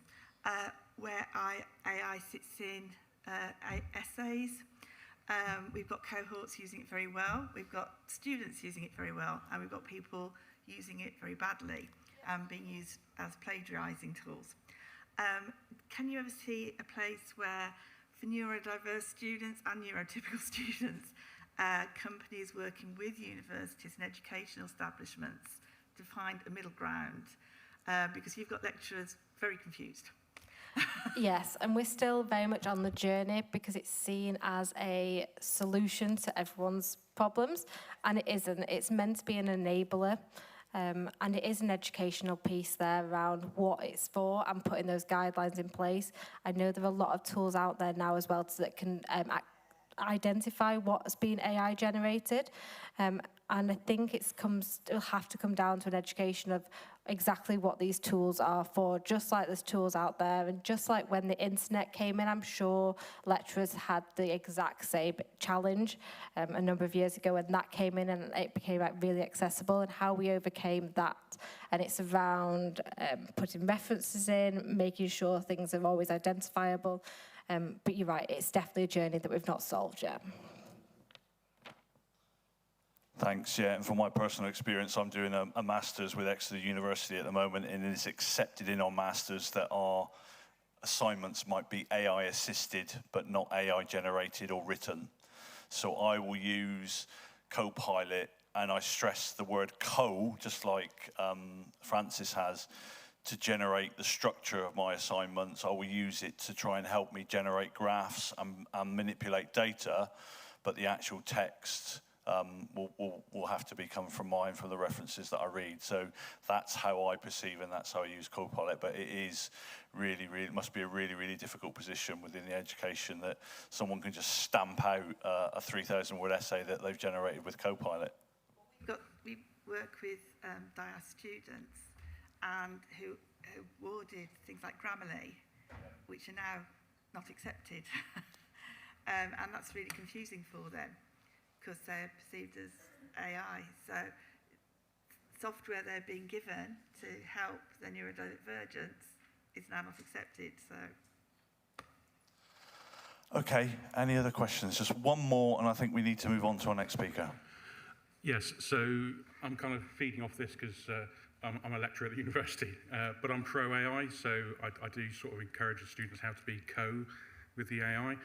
where AI sits in essays, We've got cohorts using it very well, we've got students using it very well, and we've got people using it very badly and being used as plagiarising tools. Can you ever see a place where, for neurodiverse students and neurotypical students, companies working with universities and educational establishments to find a middle ground? Because you've got lecturers very confused. Yes, and we're still very much on the journey because it's seen as a solution to everyone's problems, and it isn't. It's meant to be an enabler, and it is an educational piece there around what it's for and putting those guidelines in place. I know there are a lot of tools out there now as well that can identify what's been AI generated, and I think it'll have to come down to an education of exactly what these tools are for, just like there's tools out there, and just like when the internet came in, I'm sure lecturers had the exact same challenge a number of years ago when that came in and it became really accessible, and how we overcame that. And it's around putting references in, making sure things are always identifiable. But you're right, it's definitely a journey that we've not solved yet. Thanks, yeah, and from my personal experience, I'm doing a master's with Exeter University at the moment, and it's accepted in our masters that our assignments might be AI assisted, but not AI generated or written. So I will use Copilot, and I stress the word co, just like Francis has, to generate the structure of my assignments. I will use it to try and help me generate graphs and manipulate data, but the actual text will have to come from the references that I read. So that's how I perceive, and that's how I use Copilot. But it is really, must be a really, really difficult position within the education that someone can just stamp out a 3,000-word essay that they've generated with Copilot. We work with DIAS students and who awarded things like Grammarly, which are now not accepted. And that's really confusing for them, because they're perceived as AI. So software they're being given to help their neurodivergence is now not accepted. So. Okay, any other questions? Just one more, and I think we need to move on to our next speaker. Yes, so I'm kind of feeding off this because I'm a lecturer at the university, but I'm pro-AI, so I do sort of encourage the students how to be co with the AI.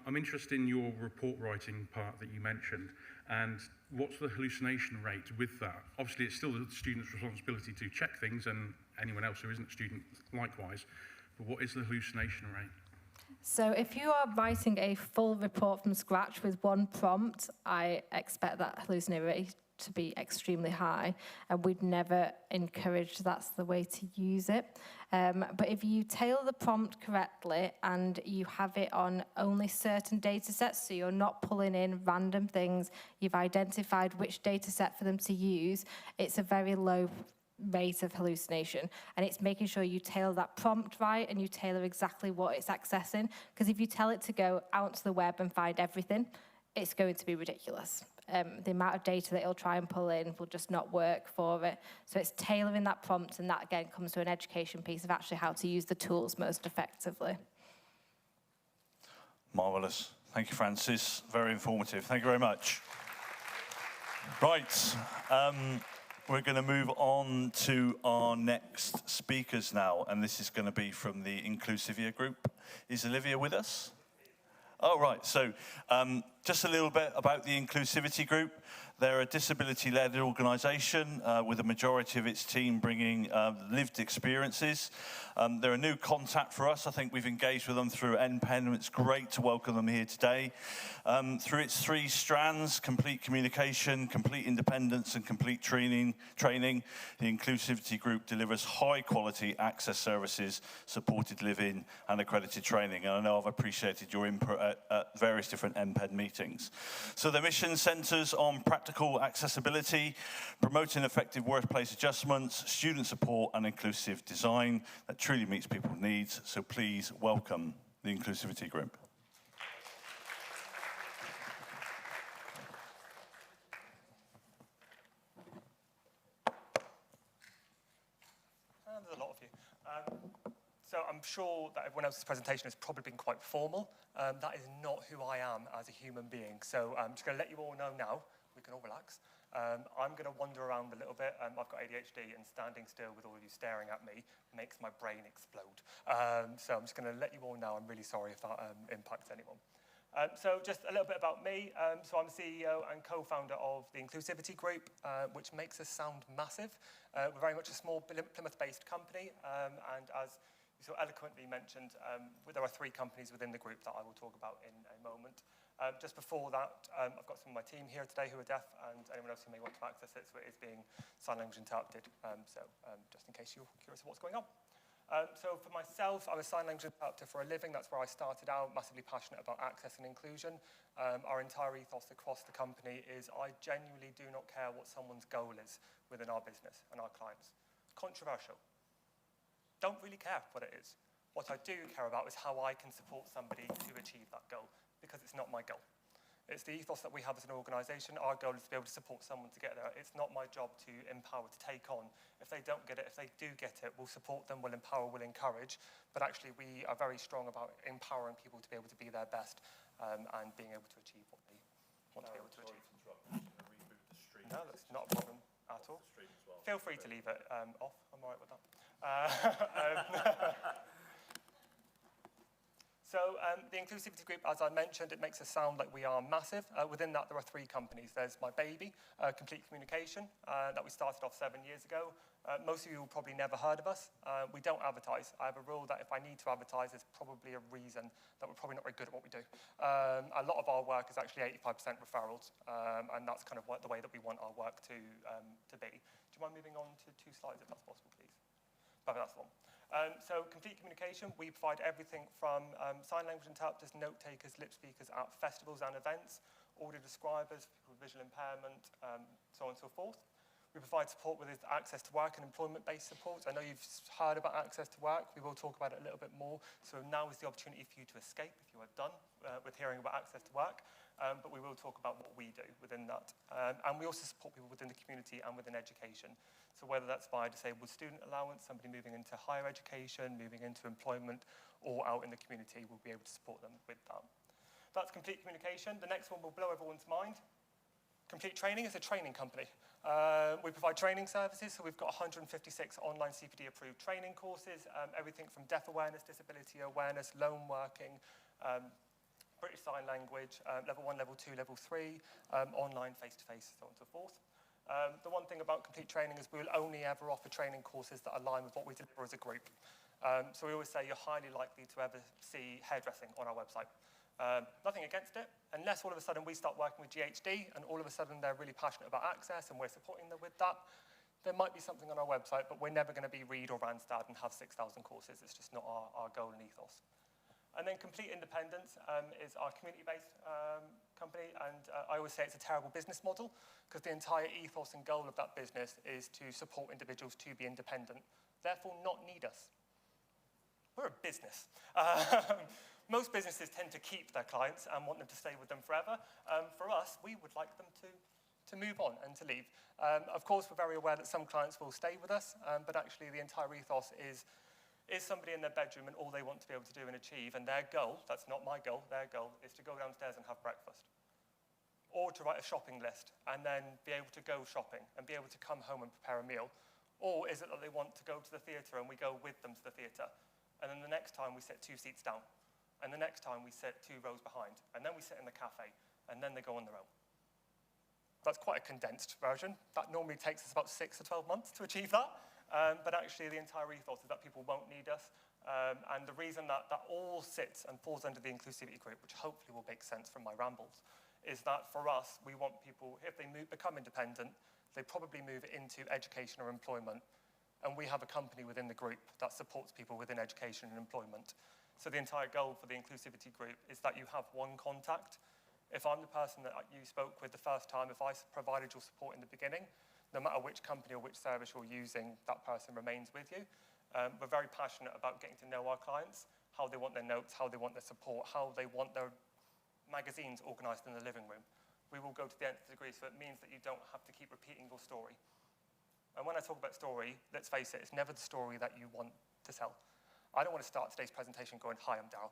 I'm interested in your report writing part that you mentioned, and what's the hallucination rate with that? Obviously, it's still the student's responsibility to check things, and anyone else who isn't a student likewise, but what is the hallucination rate? So if you are writing a full report from scratch with one prompt, I expect that hallucination rate to be extremely high, and we'd never encourage that's the way to use it. But if you tailor the prompt correctly and you have it on only certain data sets, so you're not pulling in random things, you've identified which data set for them to use, it's a very low rate of hallucination. And it's making sure you tailor that prompt right and you tailor exactly what it's accessing, because if you tell it to go out to the web and find everything, it's going to be ridiculous. The amount of data that it'll try and pull in will just not work for it. So it's tailoring that prompt, and that again comes to an education piece of actually how to use the tools most effectively. Marvellous. Thank you, Francis. Very informative. Thank you very much. Right. We're going to move on to our next speakers now, and this is going to be from the Inclusivity group. Is Olivia with us? Oh, right. So just a little bit about the Inclusivity group. They're a disability-led organisation with a majority of its team bringing lived experiences. They're a new contact for us. I think we've engaged with them through NPEN, and it's great to welcome them here today. Through its three strands, complete communication, complete independence, and complete training, the Inclusivity group delivers high-quality access services, supported living, and accredited training. And I know I've appreciated your input at various different NPEN meetings. So their mission centres on practical accessibility, promoting effective workplace adjustments, student support, and inclusive design that truly meets people's needs. So please welcome the Inclusivity group. There's a lot of you. So I'm sure that everyone else's presentation has probably been quite formal. That is not who I am as a human being. So I'm just going to let you all know now. We can all relax. I'm going to wander around a little bit. I've got ADHD, and standing still with all of you staring at me makes my brain explode. So I'm just going to let you all know. I'm really sorry if that impacts anyone. So just a little bit about me. So I'm CEO and co-founder of the Inclusivity Group, which makes us sound massive. We're very much a small Plymouth-based company, and as you so eloquently mentioned, there are 3 companies within the group that I will talk about in a moment. Just before that, I've got some of my team here today who are deaf, and anyone else who may want to access it, so it is being sign language interpreted, just in case you're curious of what's going on. So for myself, I'm a sign language interpreter for a living. That's where I started out, massively passionate about access and inclusion. Our entire ethos across the company is I genuinely do not care what someone's goal is within our business and our clients. Controversial. Don't really care what it is. What I do care about is how I can support somebody to achieve that goal, because it's not my goal. It's the ethos that we have as an organisation. Our goal is to be able to support someone to get there. It's not my job to empower, to take on. If they don't get it, if they do get it, we'll support them, we'll empower, we'll encourage. But actually, we are very strong about empowering people to be able to be their best and being able to achieve what they want to be able to achieve. No, that's not a problem at all. Feel free to leave it off. I'm all right with that. So the Inclusivity Group, as I mentioned, it makes us sound like we are massive. Within that, there are 3 companies. There's my baby, Complete Communication, that we started off 7 years ago. Most of you will probably never heard of us. We don't advertise. I have a rule that if I need to advertise, there's probably a reason that we're probably not very good at what we do. A lot of our work is actually 85% referrals, and that's kind of the way that we want our work to be. Do you mind moving on to 2 slides, if that's possible, please? But that's the one. So Complete Communication, we provide everything from sign language interpreters, note takers, lip speakers at festivals and events, audio describers, people with visual impairment, so on and so forth. We provide support with access to work and employment-based support. I know you've heard about access to work. We will talk about it a little bit more. So now is the opportunity for you to escape if you are done with hearing about access to work. But we will talk about what we do within that. And we also support people within the community and within education. So whether that's by disabled student allowance, somebody moving into higher education, moving into employment, or out in the community, we'll be able to support them with that. That's Complete Communication. The next one will blow everyone's mind. Complete Training is a training company. We provide training services, so we've got 156 online CPD-approved training courses, everything from deaf awareness, disability awareness, loan working, British Sign Language, level 1, level 2, level 3, online, face-to-face, so on and so forth. The one thing about Complete Training is we will only ever offer training courses that align with what we deliver as a group. So we always say you're highly likely to ever see hairdressing on our website. Nothing against it, unless all of a sudden we start working with GHD and all of a sudden they're really passionate about access and we're supporting them with that. There might be something on our website, but we're never going to be Reed or Randstad and have 6,000 courses. It's just not our goal and ethos. And then Complete Independence is our community-based company, and I always say it's a terrible business model because the entire ethos and goal of that business is to support individuals to be independent, therefore not need us. We're a business. Most businesses tend to keep their clients and want them to stay with them forever. For us, we would like them to move on and to leave. Of course, we're very aware that some clients will stay with us, but actually the entire ethos is somebody in their bedroom and all they want to be able to do and achieve, and their goal, that's not my goal, their goal is to go downstairs and have breakfast. Or to write a shopping list and then be able to go shopping and be able to come home and prepare a meal. Or is it that they want to go to the theatre and we go with them to the theatre? And then the next time we sit 2 seats down. And the next time we sit 2 rows behind. And then we sit in the cafe. And then they go on their own. That's quite a condensed version. That normally takes us about 6 to 12 months to achieve that. But actually the entire ethos is that people won't need us. And the reason that all sits and falls under the Inclusivity Group, which hopefully will make sense from my rambles, is that for us, we want people, if they become independent, they probably move into education or employment. And we have a company within the group that supports people within education and employment. So the entire goal for the Inclusivity Group is that you have one contact. If I'm the person that you spoke with the first time, if I provided your support in the beginning, no matter which company or which service you're using, that person remains with you. We're very passionate about getting to know our clients, how they want their notes, how they want their support, how they want their magazines organised in the living room. We will go to the nth degree, so it means that you don't have to keep repeating your story. And when I talk about story, let's face it, it's never the story that you want to sell. I don't want to start today's presentation going, hi, I'm Daryl,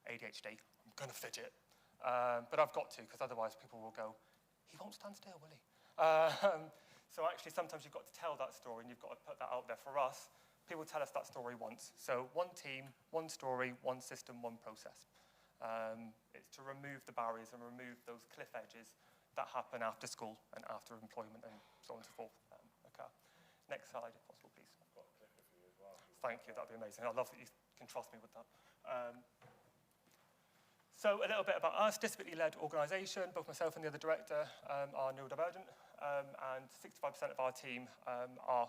ADHD, I'm going to fidget. But I've got to, because otherwise people will go, he won't stand still, will he? So actually, sometimes you've got to tell that story, and you've got to put that out there. For us, people tell us that story once. So one team, one story, one system, one process. It's to remove the barriers and remove those cliff edges that happen after school and after employment and so on and so forth occur. Next slide, if possible, please. I've got a clip of you as well. Thank you, that'd be amazing. I love that you can trust me with that. So a little bit about us, disability-led organisation. Both myself and the other director are neurodivergent, and 65% of our team are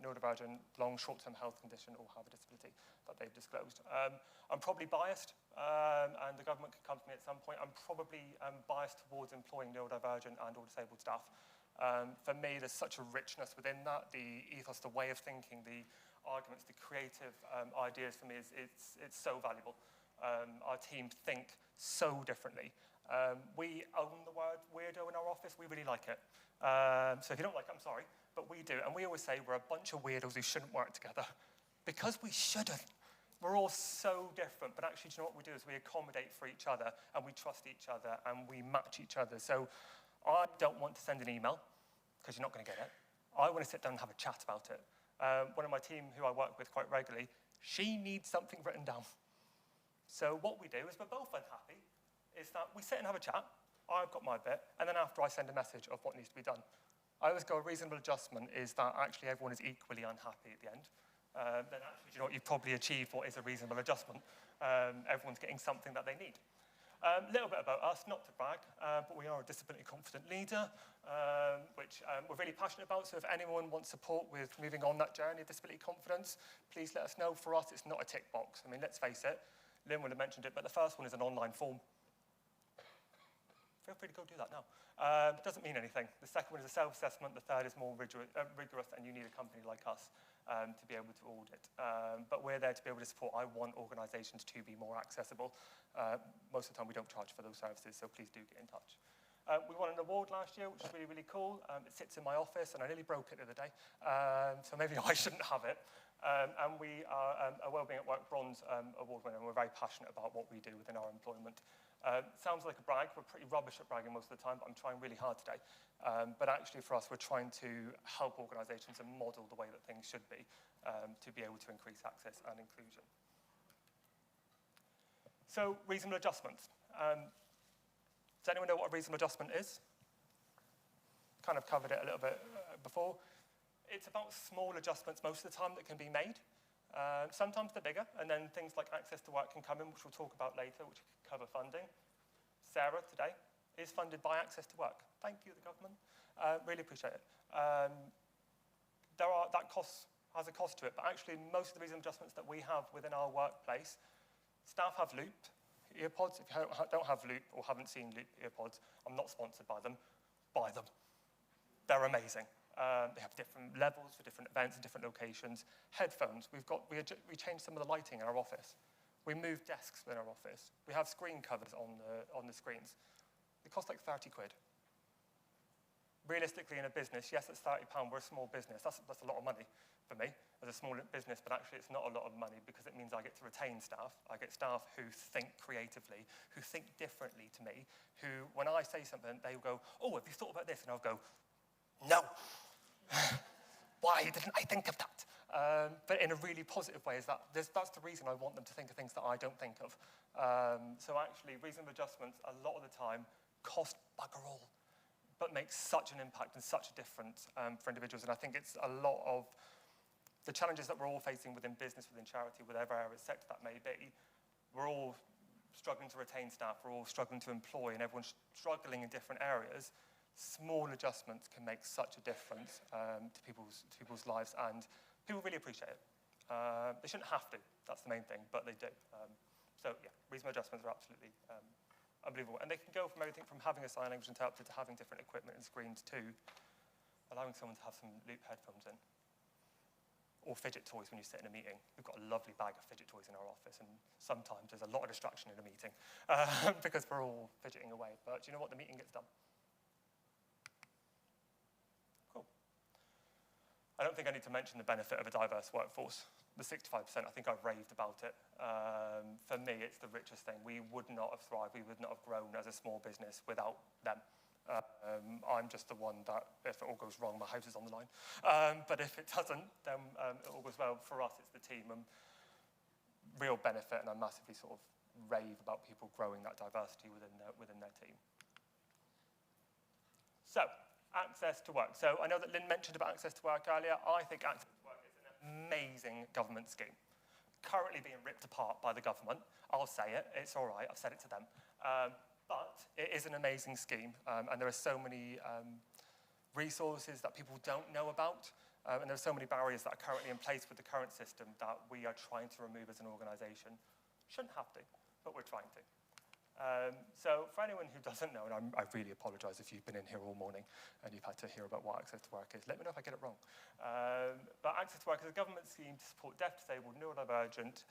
neurodivergent, long, short-term health condition, or have a disability that they've disclosed. I'm probably biased, and the government can come to me at some point. I'm probably biased towards employing neurodivergent and or disabled staff. For me, there's such a richness within that, the ethos, the way of thinking, the arguments, the creative ideas for me, it's so valuable. Our team think so differently. We own the word weirdo in our office. We really like it. So if you don't like it, I'm sorry, but we do. And we always say we're a bunch of weirdos who shouldn't work together, because we shouldn't. We're all so different, but actually, do you know what we do is we accommodate for each other, and we trust each other, and we match each other. So I don't want to send an email, because you're not going to get it. I want to sit down and have a chat about it. One of my team who I work with quite regularly, she needs something written down. So what we do is we're both unhappy, is that we sit and have a chat, I've got my bit, and then after I send a message of what needs to be done. I always go, a reasonable adjustment is that actually everyone is equally unhappy at the end. Then actually, do you know what, you've probably achieved what is a reasonable adjustment. Everyone's getting something that they need. A little bit about us, not to brag, but we are a disability confident leader, which we're really passionate about. So if anyone wants support with moving on that journey of disability confidence, please let us know. For us, it's not a tick box. I mean, let's face it, Lynn would have mentioned it, but the first one is an online form. Feel free to go do that now. It doesn't mean anything. The second one is a self-assessment. The third is more rigorous, and you need a company like us to be able to audit. But we're there to be able to support. I want organisations to be more accessible. Most of the time, we don't charge for those services, so please do get in touch. We won an award last year, which is really, really cool. It sits in my office, and I nearly broke it the other day, so maybe I shouldn't have it. And we are a Wellbeing at Work Bronze Award winner, and we're very passionate about what we do within our employment. Sounds like a brag. We're pretty rubbish at bragging most of the time, but I'm trying really hard today. But actually for us, we're trying to help organisations and model the way that things should be to be able to increase access and inclusion. So reasonable adjustments. Does anyone know what a reasonable adjustment is? Kind of covered it a little bit before. It's about small adjustments most of the time that can be made. Sometimes they're bigger, and then things like access to work can come in, which we'll talk about later, which can cover funding. Sarah, today, is funded by Access to Work. Thank you, the government. Really appreciate it. That has a cost to it, but actually most of the reasonable adjustments that we have within our workplace, staff have looped earpods. If you don't have loop or haven't seen loop earpods, I'm not sponsored by them. Buy them. They're amazing. They have different levels for different events and different locations. Headphones, we changed some of the lighting in our office. We moved desks in our office. We have screen covers on the screens. It costs like 30 quid. Realistically, in a business, yes, it's £30, we're a small business. That's a lot of money for me as a small business, but actually it's not a lot of money because it means I get to retain staff. I get staff who think creatively, who think differently to me, who, when I say something, they will go, oh, have you thought about this? And I'll go, no. Why didn't I think of that? But in a really positive way, that's the reason I want them to think of things that I don't think of. So actually, reasonable adjustments, a lot of the time, cost bugger all, but make such an impact and such a difference for individuals. And I think it's a lot of the challenges that we're all facing within business, within charity, whatever area sector that may be. We're all struggling to retain staff, we're all struggling to employ, and everyone's struggling in different areas. Small adjustments can make such a difference to people's lives, and people really appreciate it. They shouldn't have to, that's the main thing, but they do. So yeah, reasonable adjustments are absolutely unbelievable. And they can go from everything from having a sign language interpreter to having different equipment and screens to allowing someone to have some loop headphones in. Or fidget toys when you sit in a meeting. We've got a lovely bag of fidget toys in our office, and sometimes there's a lot of distraction in a meeting because we're all fidgeting away. But do you know what? The meeting gets done. I don't think I need to mention the benefit of a diverse workforce. The 65%, I think I've raved about it. For me, it's the richest thing. We would not have thrived, we would not have grown as a small business without them. I'm just the one that, if it all goes wrong, my house is on the line. But if it doesn't, then it all goes well. For us, it's the team. And real benefit, and I massively sort of rave about people growing that diversity within their team. So, access to work. So I know that Lynn mentioned about access to work earlier. I think access to work is an amazing government scheme. Currently being ripped apart by the government. I'll say it, it's all right, I've said it to them. But it is an amazing scheme, and there are so many resources that people don't know about, and there are so many barriers that are currently in place with the current system that we are trying to remove as an organisation. Shouldn't have to, but we're trying to. So for anyone who doesn't know, and I really apologise if you've been in here all morning and you've had to hear about what access to work is, let me know if I get it wrong. But access to work is a government scheme to support deaf, disabled, neurodivergent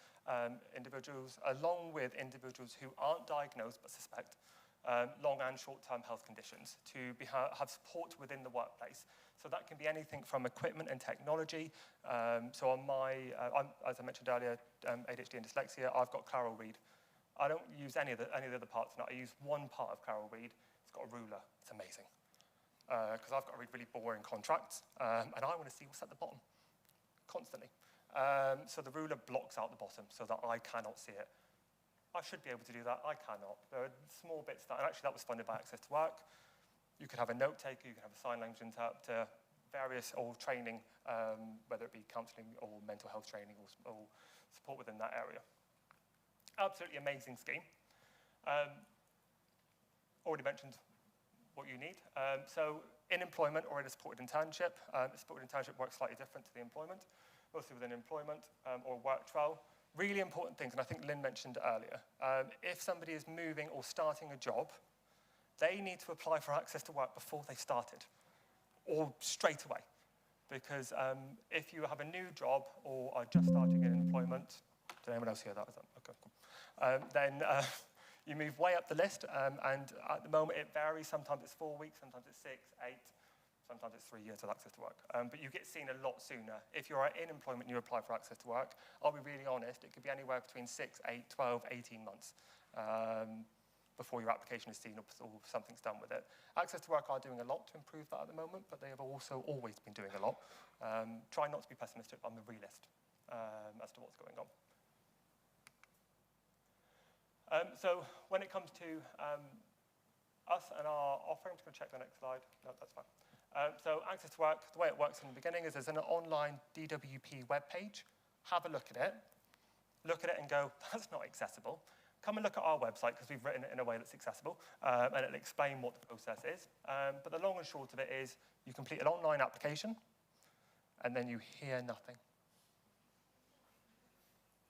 individuals, along with individuals who aren't diagnosed but suspect long and short-term health conditions, to have support within the workplace. So that can be anything from equipment and technology. So on as I mentioned earlier, ADHD and dyslexia, I've got Carol Reed. I don't use any of the other parts now. I use one part of Carol Reed. It's got a ruler. It's amazing. Because I've got to read really boring contracts, and I want to see what's at the bottom, constantly. So the ruler blocks out the bottom so that I cannot see it. I should be able to do that. I cannot. There are small bits that, and actually that was funded by Access to Work. You could have a note taker, you could have a sign language interpreter, various training, whether it be counselling or mental health training or support within that area. Absolutely amazing scheme. Already mentioned what you need. So in employment or in a supported internship, a supported internship works slightly different to the employment, mostly within employment or work trial. Really important things, and I think Lynn mentioned earlier. If somebody is moving or starting a job, they need to apply for access to work before they started, or straight away. Because if you have a new job or are just starting in employment, did anyone else hear that? Okay, cool. Then you move way up the list, and at the moment it varies. Sometimes it's 4 weeks, sometimes it's 6, 8, sometimes it's 3 years with access to work. But you get seen a lot sooner. If you're in employment and you apply for access to work, I'll be really honest, it could be anywhere between 6, 8, 12, 18 months before your application is seen or something's done with it. Access to Work are doing a lot to improve that at the moment, but they have also always been doing a lot. Try not to be pessimistic, I'm a realist as to what's going on. So when it comes to us and our offering, I'm just going to check the next slide. No, that's fine. So Access to Work, the way it works in the beginning is there's an online DWP webpage. Have a look at it and go, that's not accessible. Come and look at our website because we've written it in a way that's accessible and it'll explain what the process is. But the long and short of it is you complete an online application and then you hear nothing.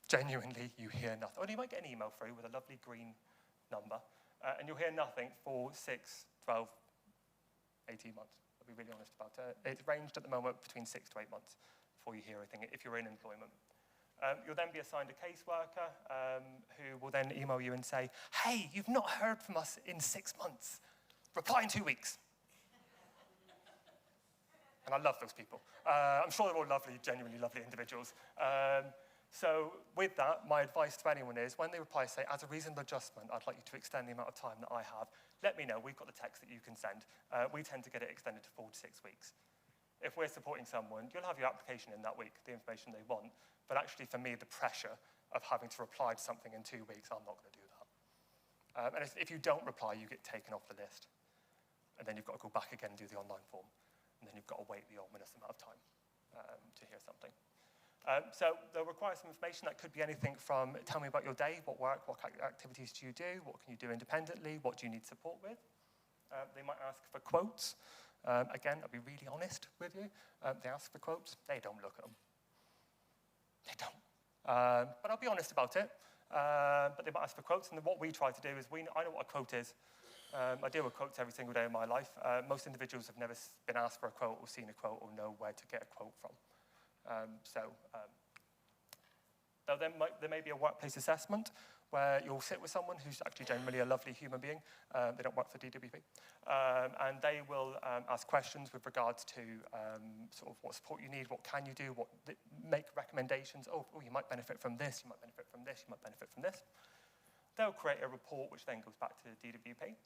Genuinely, you hear nothing. Or you might get an email through with a lovely green number and you'll hear nothing for 6, 12, 18 months. I'll be really honest about it. It's ranged at the moment between 6 to 8 months before you hear anything if you're in employment. You'll then be assigned a caseworker who will then email you and say, hey, you've not heard from us in 6 months. Reply in 2 weeks. And I love those people. I'm sure they're all lovely, genuinely lovely individuals. So with that, my advice to anyone is when they reply, say, as a reasonable adjustment, I'd like you to extend the amount of time that I have. Let me know. We've got the text that you can send. We tend to get it extended to 4 to 6 weeks. If we're supporting someone, you'll have your application in that week, the information they want. But actually, for me, the pressure of having to reply to something in 2 weeks, I'm not going to do that. And if you don't reply, you get taken off the list. And then you've got to go back again and do the online form. And then you've got to wait the ominous amount of time to hear something. So they'll require some information that could be anything from tell me about your day, what work, what activities do you do, what can you do independently, what do you need support with. They might ask for quotes. Again, I'll be really honest with you. They ask for quotes. They don't look at them. They don't. But I'll be honest about it. But they might ask for quotes. And what we try to do is I know what a quote is. I deal with quotes every single day of my life. Most individuals have never been asked for a quote or seen a quote or know where to get a quote from. There may be a workplace assessment where you'll sit with someone who's actually generally a lovely human being. They don't work for DWP. And they will ask questions with regards to sort of what support you need, what can you do, make recommendations. Oh, you might benefit from this, you might benefit from this, you might benefit from this. They'll create a report which then goes back to DWP.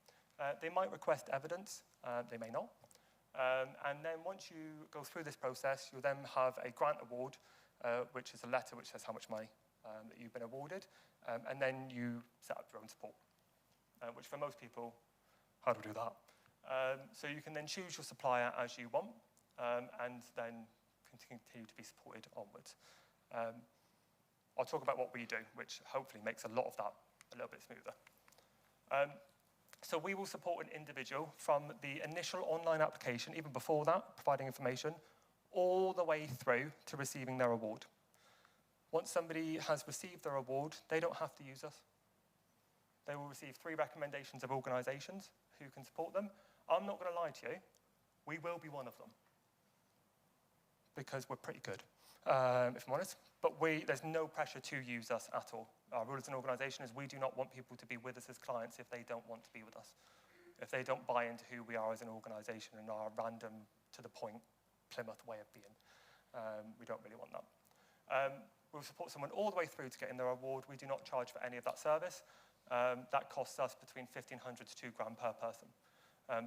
They might request evidence, they may not. And then once you go through this process, you'll then have a grant award, which is a letter which says how much money that you've been awarded, and then you set up your own support, which for most people, how do we do that? So you can then choose your supplier as you want, and then continue to be supported onwards. I'll talk about what we do, which hopefully makes a lot of that a little bit smoother. So we will support an individual from the initial online application, even before that, providing information, all the way through to receiving their award. Once somebody has received their award, they don't have to use us. They will receive 3 recommendations of organisations who can support them. I'm not going to lie to you, we will be one of them, because we're pretty good, if I'm honest. But there's no pressure to use us at all. Our rule as an organisation is we do not want people to be with us as clients if they don't want to be with us. If they don't buy into who we are as an organisation and our random, to the point, Plymouth way of being. We don't really want that. We'll support someone all the way through to getting their award. We do not charge for any of that service. That costs us between $1,500 to £2,000 per person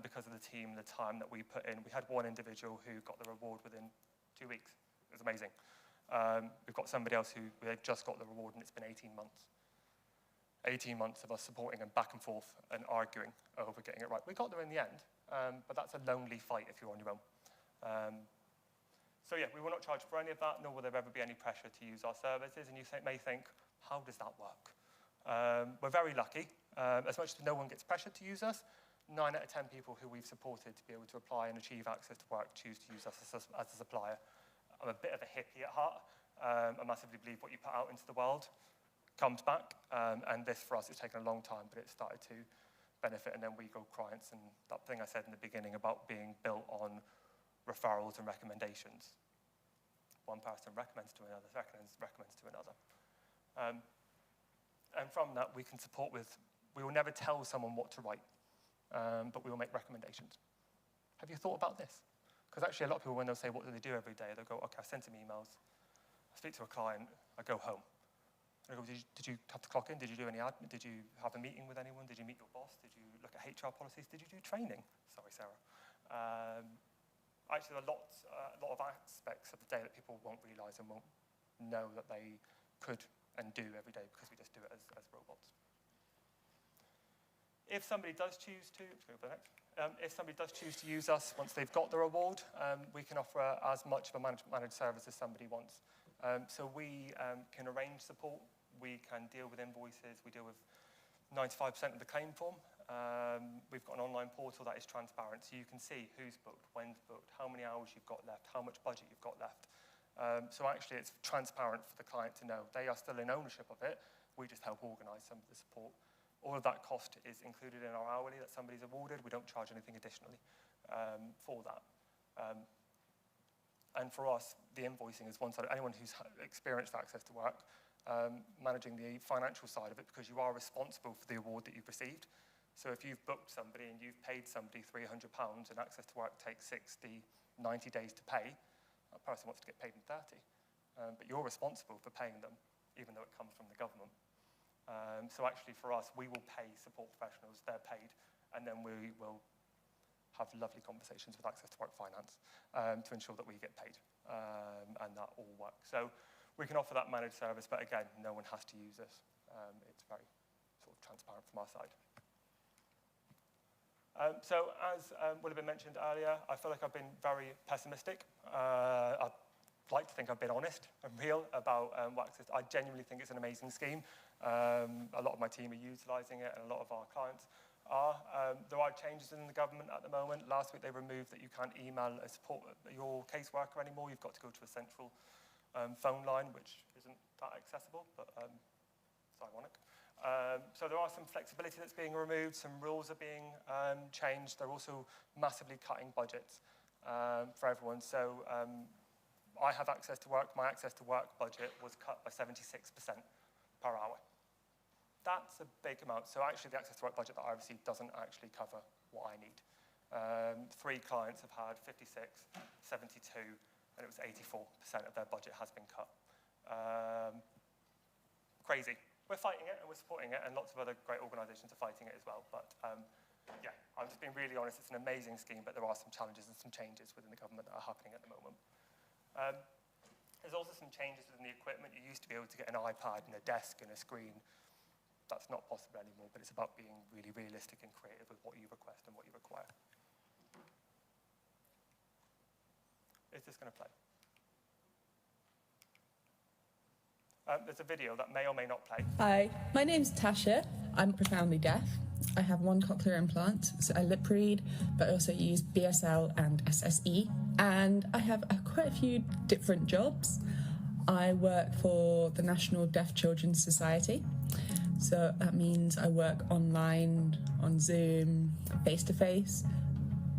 because of the team, the time that we put in. We had one individual who got their award within 2 weeks. It was amazing. We've got somebody else who they've just got the reward and it's been 18 months. 18 months of us supporting them back and forth and arguing over getting it right. We got there in the end, but that's a lonely fight if you're on your own. So yeah, we will not charge for any of that, nor will there ever be any pressure to use our services. And you may think, how does that work? We're very lucky. As much as no one gets pressured to use us, 9 out of 10 people who we've supported to be able to apply and achieve access to work choose to use us as a supplier. I'm a bit of a hippie at heart. I massively believe what you put out into the world comes back. And this, for us, it's taken a long time, but it started to benefit. And then we go clients. And that thing I said in the beginning about being built on referrals and recommendations. One person recommends to another, recommends to another. And from that, we can support with, we will never tell someone what to write, but we will make recommendations. Have you thought about this? Because actually a lot of people, when they'll say, what do they do every day? They'll go, okay, I sent some emails. I speak to a client, I go home. I go, did you have to clock in? Did you do any admin? Did you have a meeting with anyone? Did you meet your boss? Did you look at HR policies? Did you do training? Sorry, Sarah. Actually, a lot of aspects of the day that people won't realise and won't know that they could and do every day because we just do it as robots. If somebody does choose to, if somebody does choose to use us once they've got their award, we can offer as much of a managed service as somebody wants. So we can arrange support, we can deal with invoices, we deal with 95% of the claim form. We've got an online portal that is transparent, so you can see who's booked, when's booked, how many hours you've got left, how much budget you've got left. So actually it's transparent for the client to know. They are still in ownership of it, we just help organise some of the support. All of that cost is included in our hourly that somebody's awarded. We don't charge anything additionally for that. And for us, the invoicing is one side. Anyone who's experienced access to work, managing the financial side of it, because you are responsible for the award that you've received. So if you've booked somebody and you've paid somebody £300 and access to work takes 60, 90 days to pay, that person wants to get paid in 30. But you're responsible for paying them, even though it comes from the government. So actually for us, we will pay support professionals, they're paid, and then we will have lovely conversations with Access to Work Finance to ensure that we get paid and that all works. So we can offer that managed service, but again, no one has to use us. It's very sort of transparent from our side. So as will have been mentioned earlier, I feel like I've been very pessimistic. I'd like to think I've been honest and real about Access. I genuinely think it's an amazing scheme. A lot of my team are utilising it, and a lot of our clients are. There are changes in the government at the moment. Last week they removed that you can't email your caseworker anymore. You've got to go to a central phone line, which isn't that accessible, but it's ironic. So there are some flexibility that's being removed, some rules are being changed. They're also massively cutting budgets for everyone. So I have Access to Work. My Access to Work budget was cut by 76% per hour. That's a big amount. So actually the Access to Work budget that I received doesn't actually cover what I need. 3 clients have had 56, 72, and it was 84% of their budget has been cut. Crazy. We're fighting it and we're supporting it, and lots of other great organisations are fighting it as well. But yeah, I'm just being really honest, it's an amazing scheme, but there are some challenges and some changes within the government that are happening at the moment. There's also some changes within the equipment. You used to be able to get an iPad and a desk and a screen. That's not possible anymore, but it's about being really realistic and creative with what you request and what you require. Is this going to play? There's a video that may or may not play. Hi, my name's Tasha. I'm profoundly deaf. I have 1 cochlear implant, so I lip read, but I also use BSL and SSE. And I have quite a few different jobs. I work for the National Deaf Children's Society. So that means I work online, on Zoom, face-to-face.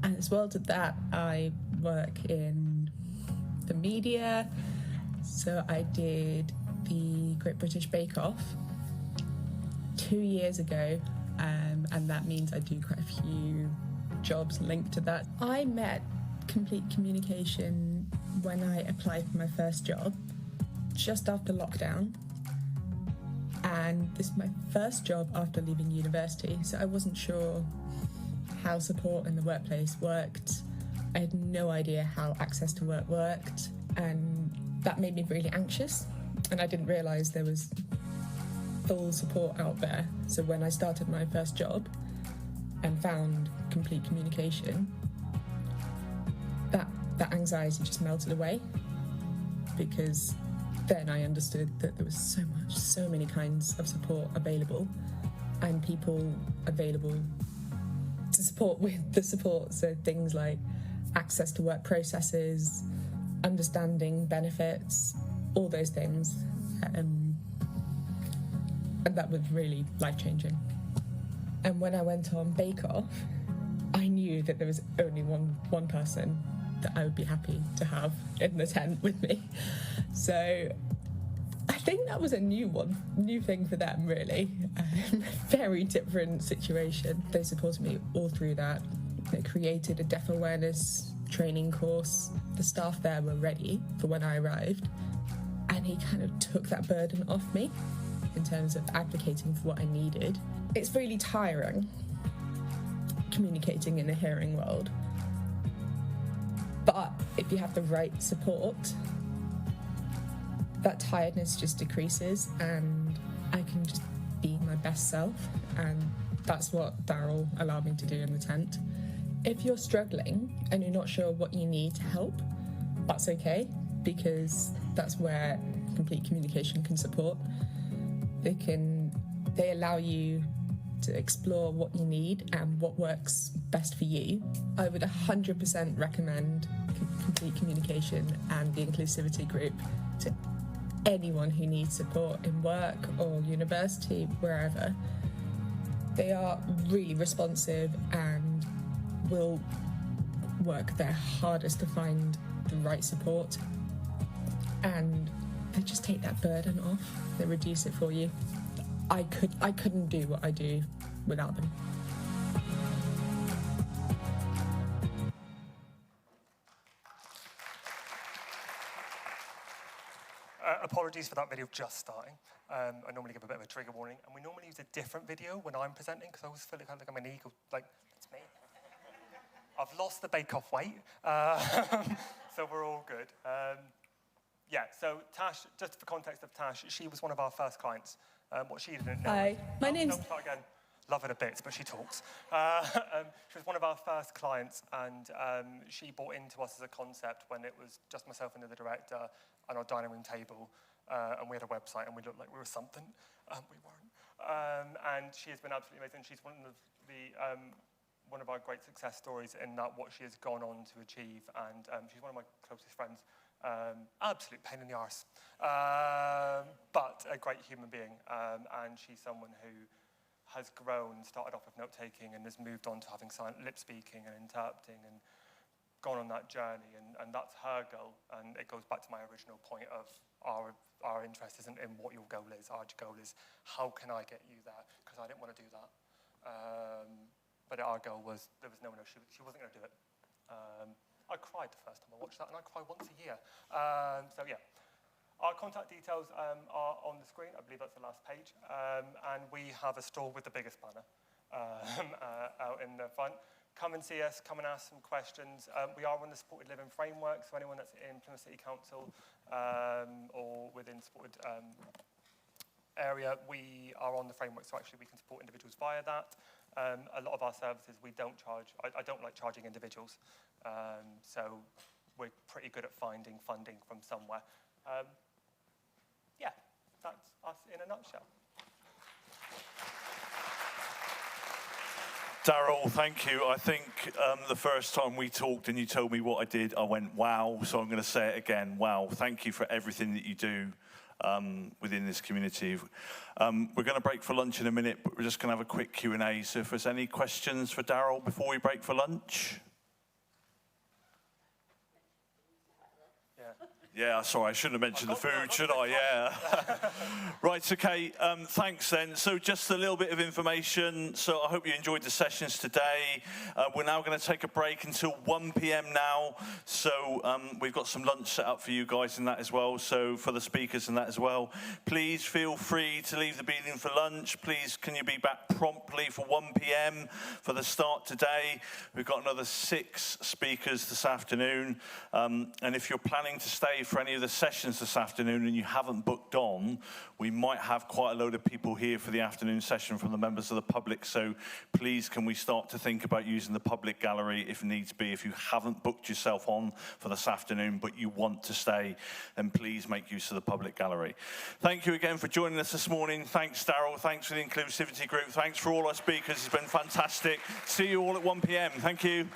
And as well to that, I work in the media. So I did the Great British Bake Off 2 years ago, and that means I do quite a few jobs linked to that. I met Complete Communication when I applied for my first job, just after lockdown, and this is my first job after leaving university, so I wasn't sure how support in the workplace worked. I had no idea how Access to Work worked, and that made me really anxious, and I didn't realise there was full support out there. So when I started my first job and found Complete Communication, that anxiety just melted away, because then I understood that there was so many kinds of support available, and people available to support with the support. So things like access to work processes, understanding benefits, all those things. And that was really life-changing. And when I went on Bake Off, I knew that there was only one person that I would be happy to have in the tent with me. So I think that was a new thing for them, really. Very different situation. They supported me all through that. They created a deaf awareness training course. The staff there were ready for when I arrived, and he kind of took that burden off me in terms of advocating for what I needed. It's really tiring communicating in the hearing world, but if you have the right support, that tiredness just decreases and I can just be my best self, and that's what Daryl allowed me to do in the tent. If you're struggling and you're not sure what you need to help, that's okay, because that's where Complete Communication can support. They allow you to explore what you need and what works best for you. I would 100% recommend Complete Communication and the Inclusivity group to anyone who needs support in work or university, wherever. They are really responsive and will work their hardest to find the right support, and they just take that burden off. They reduce it for you. I couldn't do what I do without them. Apologies for that video just starting. I normally give a bit of a trigger warning, and we normally use a different video when I'm presenting, because I always feel like I'm an eagle, like, it's me. I've lost the bake-off weight, so we're all good. Yeah, so Tash, just for context of Tash, she was one of our first clients. What she didn't know. Hi, my name's... Don't start again. Love her a bit, but she talks. She was one of our first clients, and she bought into us as a concept when it was just myself and the director and our dining room table, and we had a website, and we looked like we were something. We weren't. And she has been absolutely amazing. She's one of our great success stories in that what she has gone on to achieve, and she's one of my closest friends. Absolute pain in the arse, but a great human being, and she's someone who has grown, started off with note-taking and has moved on to having silent lip speaking and interpreting and gone on that journey, and that's her goal. And it goes back to my original point of our interest isn't in what your goal is. Our goal is, how can I get you there? Because I didn't want to do that. But our goal was, there was no one else, she wasn't going to do it. I cried the first time I watched that, and I cry once a year. So yeah, our contact details are on the screen. I believe that's the last page. And we have a stall with the biggest banner out in the front. Come and see us, come and ask some questions. We are on the supported living framework, so anyone that's in Plymouth City Council or within supported area, we are on the framework, so actually we can support individuals via that. A lot of our services we don't charge. I don't like charging individuals, so we're pretty good at finding funding from somewhere. Yeah, that's us in a nutshell. Daryl, thank you. I think the first time we talked and you told me what I did, I went, wow. So I'm going to say it again, wow. Thank you for everything that you do within this community. We're going to break for lunch in a minute, but we're just going to have a quick Q&A. So if there's any questions for Daryl before we break for lunch? Yeah, sorry, I shouldn't have mentioned the food, should I? Yeah. Right, okay, thanks then. So just a little bit of information. So I hope you enjoyed the sessions today. We're now going to take a break until 1 p.m. now. So we've got some lunch set up for you guys in that as well. So for the speakers and that as well. Please feel free to leave the building for lunch. Please, can you be back promptly for 1 p.m. for the start today? We've got another 6 speakers this afternoon. And if you're planning to stay for any of the sessions this afternoon and you haven't booked on, we might have quite a load of people here for the afternoon session from the members of the public. So please, can we start to think about using the public gallery if needs be? If you haven't booked yourself on for this afternoon, but you want to stay, then please make use of the public gallery. Thank you again for joining us this morning. Thanks, Daryl. Thanks for the Inclusivity group. Thanks for all our speakers. It's been fantastic. See you all at 1 p.m. Thank you.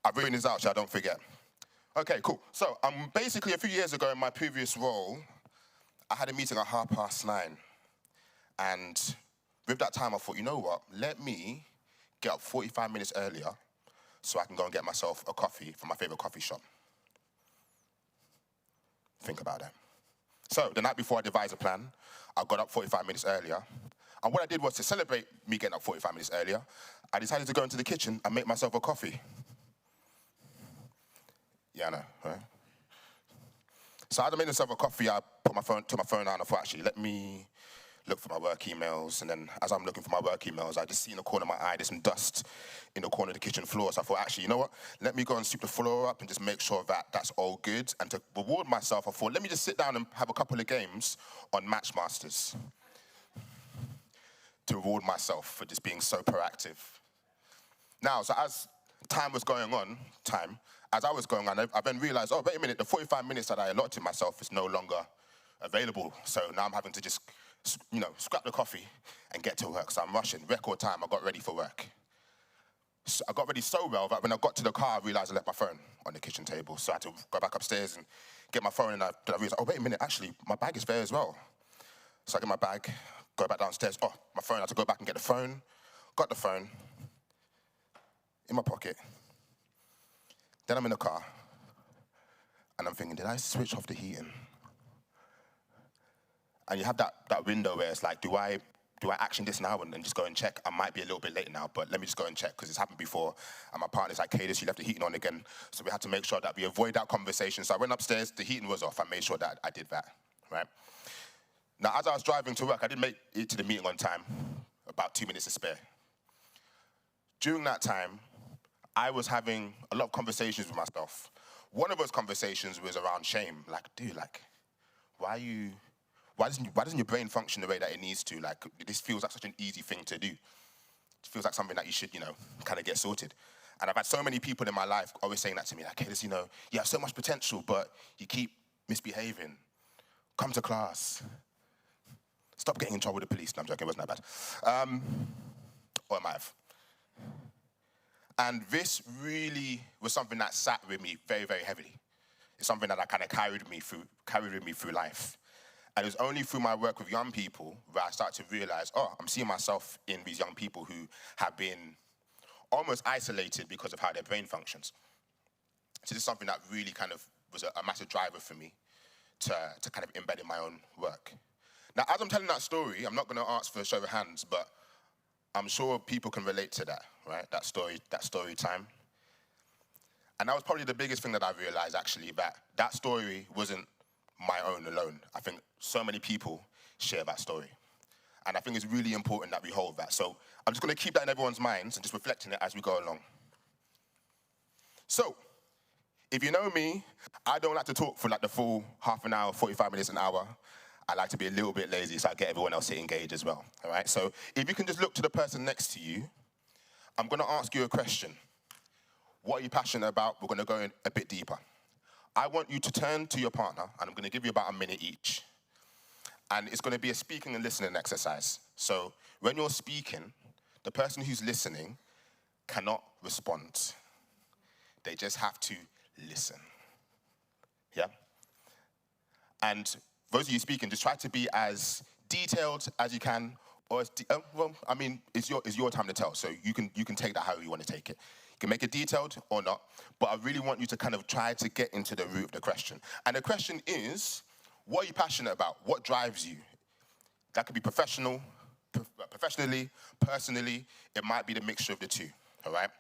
I've written this out so I don't forget. Okay, cool. So basically a few years ago in my previous role, I had a meeting at 9:30. And with that time, I thought, you know what? Let me get up 45 minutes earlier so I can go and get myself a coffee from my favorite coffee shop. Think about that. So the night before I devised a plan, I got up 45 minutes earlier. And what I did was to celebrate me getting up 45 minutes earlier, I decided to go into the kitchen and make myself a coffee. Yeah, I know, right? So as I made myself a coffee, I took my phone out and I thought, actually, let me look for my work emails. And then as I'm looking for my work emails, I just see in the corner of my eye, there's some dust in the corner of the kitchen floor. So I thought, actually, you know what? Let me go and sweep the floor up and just make sure that that's all good. And to reward myself, I thought, let me just sit down and have a couple of games on Matchmasters to reward myself for just being so proactive. Now, so as time was going on, as I was going on, I then realized, oh, wait a minute, the 45 minutes that I allotted myself is no longer available. So now I'm having to just, scrap the coffee and get to work. So I'm rushing. Record time, I got ready for work. So I got ready so well that when I got to the car, I realized I left my phone on the kitchen table. So I had to go back upstairs and get my phone, and I realized, oh, wait a minute, actually, my bag is there as well. So I get my bag, go back downstairs. Oh, my phone, I had to go back and get the phone. Got the phone in my pocket. Then I'm in the car, and I'm thinking, did I switch off the heating? And you have that window where it's like, do I action this now and just go and check? I might be a little bit late now, but let me just go and check, because it's happened before. And my partner's like, Cadis, you left the heating on again. So we had to make sure that we avoid that conversation. So I went upstairs, the heating was off. I made sure that I did that, right? Now, as I was driving to work, I didn't make it to the meeting on time, about 2 minutes to spare. During that time, I was having a lot of conversations with myself. One of those conversations was around shame. Like, dude, like, why doesn't your brain function the way that it needs to? Like, this feels like such an easy thing to do. It feels like something that you should, kind of get sorted. And I've had so many people in my life always saying that to me, like, hey, you have so much potential, but you keep misbehaving. Come to class. Stop getting in trouble with the police. No, I'm joking, it wasn't that bad. Or I might have. And this really was something that sat with me very, very heavily. It's something that I kind of carried with me through life. And it was only through my work with young people where I started to realize, oh, I'm seeing myself in these young people who have been almost isolated because of how their brain functions. So this is something that really kind of was a massive driver for me to kind of embed in my own work. Now, as I'm telling that story, I'm not going to ask for a show of hands, but I'm sure people can relate to that, right? That story time. And that was probably the biggest thing that I realized, actually, that story wasn't my own alone. I think so many people share that story. And I think it's really important that we hold that. So I'm just going to keep that in everyone's minds and just reflecting it as we go along. So, if you know me, I don't like to talk for like the full half an hour, 45 minutes, an hour. I like to be a little bit lazy so I get everyone else to engage as well, all right? So if you can just look to the person next to you, I'm going to ask you a question. What are you passionate about? We're going to go in a bit deeper. I want you to turn to your partner, and I'm going to give you about a minute each. And it's going to be a speaking and listening exercise. So when you're speaking, the person who's listening cannot respond. They just have to listen. Yeah? And those of you speaking, just try to be as detailed as you can, or as it's your time to tell. So you can take that however you want to take it. You can make it detailed or not, but I really want you to kind of try to get into the root of the question. And the question is, what are you passionate about? What drives you? That could be professionally, personally. It might be the mixture of the two, all right?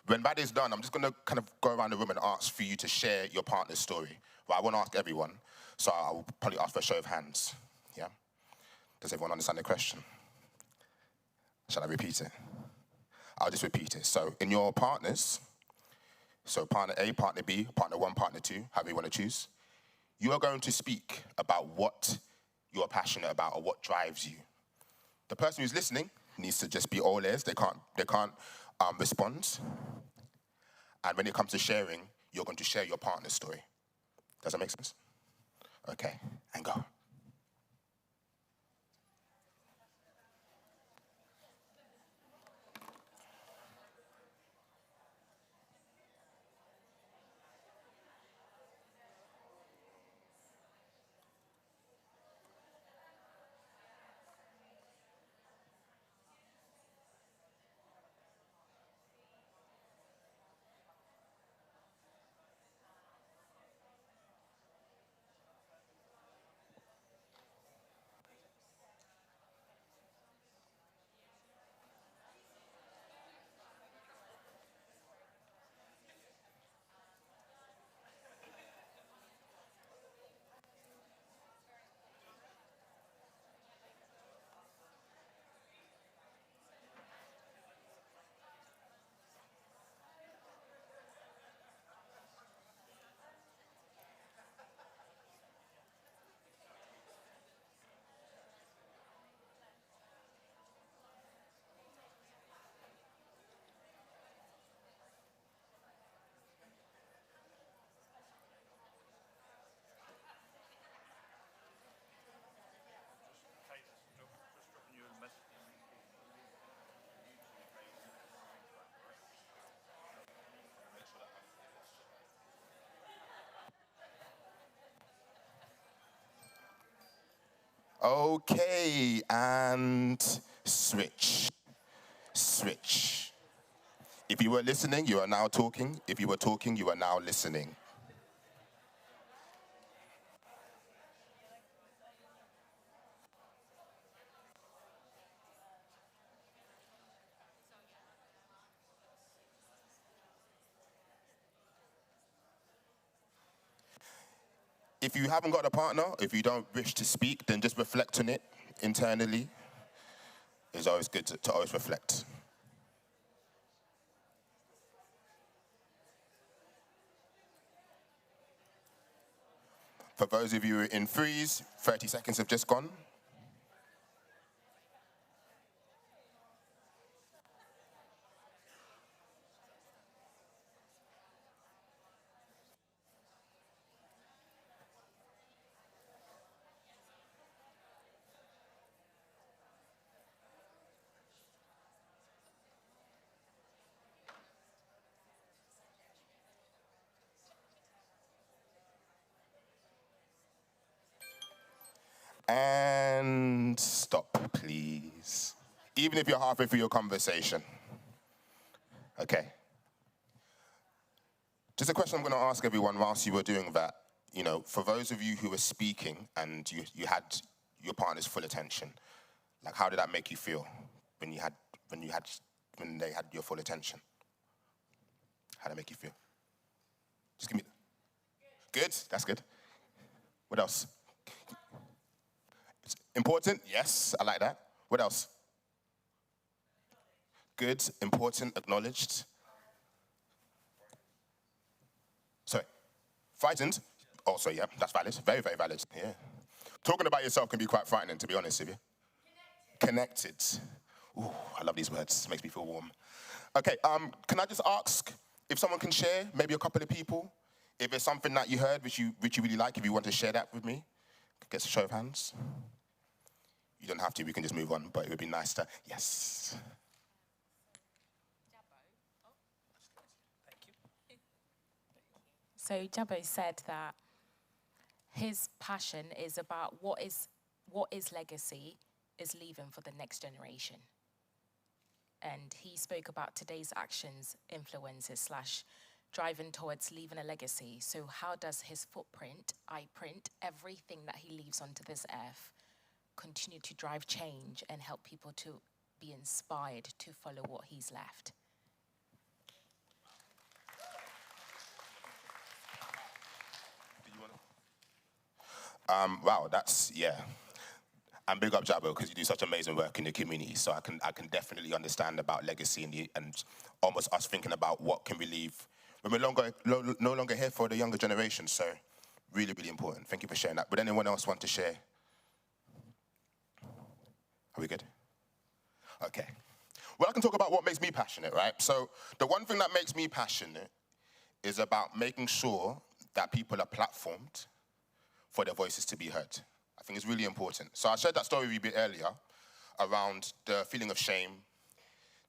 When that is done, I'm just going to kind of go around the room and ask for you to share your partner's story. Well, I won't ask everyone, so I will probably ask for a show of hands, yeah? Does everyone understand the question? Shall I repeat it? I'll just repeat it. So in your partners, so partner A, partner B, partner 1, partner 2, however you want to choose, you are going to speak about what you're passionate about or what drives you. The person who's listening needs to just be all ears. They can't respond. And when it comes to sharing, you're going to share your partner's story. Does that make sense? Okay, and go. Okay, and switch. Switch. If you were listening, you are now talking. If you were talking, you are now listening. If you haven't got a partner, if you don't wish to speak, then just reflect on it internally. It's always good to always reflect. For those of you in freeze, 30 seconds have just gone. And stop, please. Even if you're halfway through your conversation. Okay. Just a question I'm going to ask everyone whilst you were doing that. You know, for those of you who were speaking and you had your partner's full attention, like how did that make you feel when they had your full attention? How did it make you feel? Just give me. Good. That's good. What else? Important? Yes, I like that. What else? Good, important, acknowledged. Sorry. Frightened? Also, yeah, that's valid. Very, very valid. Yeah. Talking about yourself can be quite frightening, to be honest with you. Connected. Ooh, I love these words. Makes me feel warm. Okay, can I just ask if someone can share, maybe a couple of people, if there's something that you heard which you really like, if you want to share that with me? Get a show of hands. You don't have to, we can just move on, but it would be nice to, yes. So Jabbo said that his passion is about what is legacy is leaving for the next generation. And he spoke about today's actions, influences / driving towards leaving a legacy. So how does his footprint, iPrint, everything that he leaves onto this earth, continue to drive change and help people to be inspired to follow what he's left? Wow, that's, yeah. And big up Jabbo, because you do such amazing work in the community. So I can definitely understand about legacy and almost us thinking about what can we leave when we're no longer here for the younger generation. So really, really important. Thank you for sharing that. Would anyone else want to share? Are we good? Okay. Well, I can talk about what makes me passionate, right? So the one thing that makes me passionate is about making sure that people are platformed for their voices to be heard. I think it's really important. So I shared that story with you a bit earlier around the feeling of shame,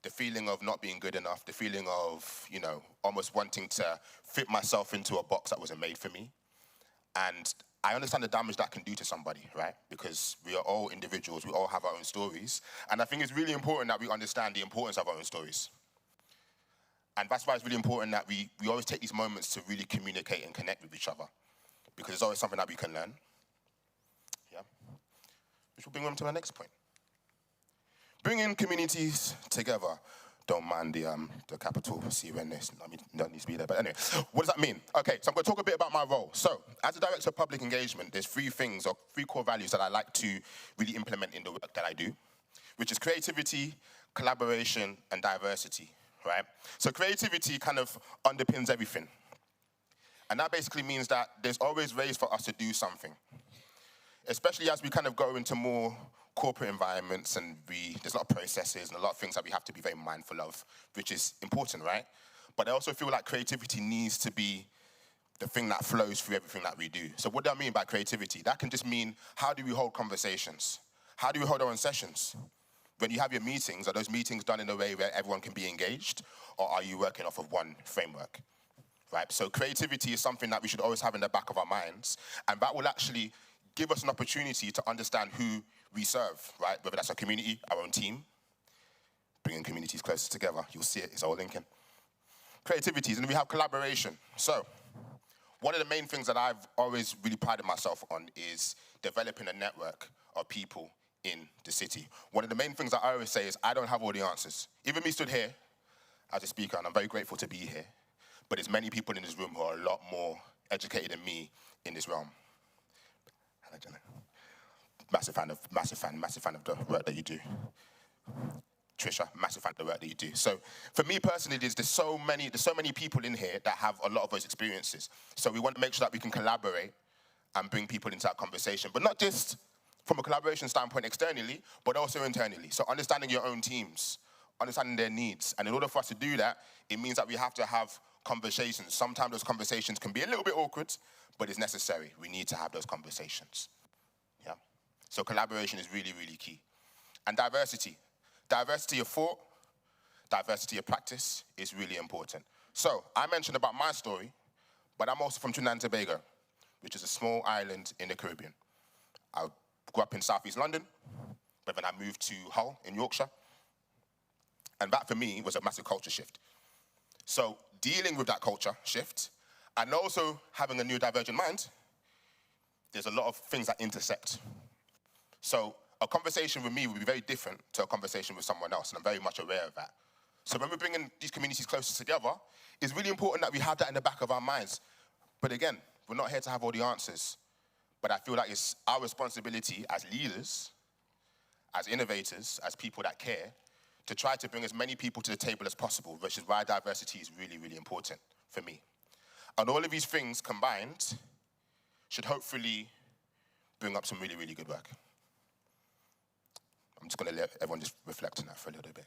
the feeling of not being good enough, the feeling of, you know, almost wanting to fit myself into a box that wasn't made for me. And I understand the damage that can do to somebody, right? Because we are all individuals, we all have our own stories. And I think it's really important that we understand the importance of our own stories. And that's why it's really important that we always take these moments to really communicate and connect with each other. Because there's always something that we can learn. Yeah. Which will bring on to our next point. Bringing communities together. Don't mind the capital C when this, I mean, don't need to be there, but anyway, what does that mean? Okay, so I'm going to talk a bit about my role. So, as a director of public engagement, there's three core values that I like to really implement in the work that I do, which is creativity, collaboration, and diversity, right? So creativity kind of underpins everything. And that basically means that there's always ways for us to do something, especially as we kind of go into more corporate environments and there's a lot of processes and a lot of things that we have to be very mindful of, which is important, right? But I also feel like creativity needs to be the thing that flows through everything that we do. So what do I mean by creativity? That can just mean, how do we hold conversations? How do we hold our own sessions? When you have your meetings, are those meetings done in a way where everyone can be engaged, or are you working off of one framework? Right? So creativity is something that we should always have in the back of our minds, and that will actually give us an opportunity to understand who we serve, right? Whether that's our community, our own team, bringing communities closer together. You'll see it, it's all linking. Creativities, and we have collaboration. So, one of the main things that I've always really prided myself on is developing a network of people in the city. One of the main things that I always say is I don't have all the answers. Even me stood here as a speaker, and I'm very grateful to be here, but there's many people in this room who are a lot more educated than me in this realm. Hello, Jenna. Massive fan of the work that you do. Trisha, massive fan of the work that you do. So for me personally, there's so many people in here that have a lot of those experiences. So we want to make sure that we can collaborate and bring people into that conversation, but not just from a collaboration standpoint externally, but also internally. So understanding your own teams, understanding their needs. And in order for us to do that, it means that we have to have conversations. Sometimes those conversations can be a little bit awkward, but it's necessary. We need to have those conversations. Yeah. So collaboration is really, really key. And diversity. Diversity of thought, diversity of practice is really important. So I mentioned about my story, but I'm also from Trinidad and Tobago, which is a small island in the Caribbean. I grew up in Southeast London, but then I moved to Hull in Yorkshire. And that for me was a massive culture shift. So dealing with that culture shift, and also having a neurodivergent mind, there's a lot of things that intersect. So a conversation with me would be very different to a conversation with someone else, and I'm very much aware of that. So when we're bringing these communities closer together, it's really important that we have that in the back of our minds. But again, we're not here to have all the answers. But I feel like it's our responsibility as leaders, as innovators, as people that care, to try to bring as many people to the table as possible, which is why diversity is really, really important for me. And all of these things combined should hopefully bring up some really, really good work. I'm just going to let everyone just reflect on that for a little bit.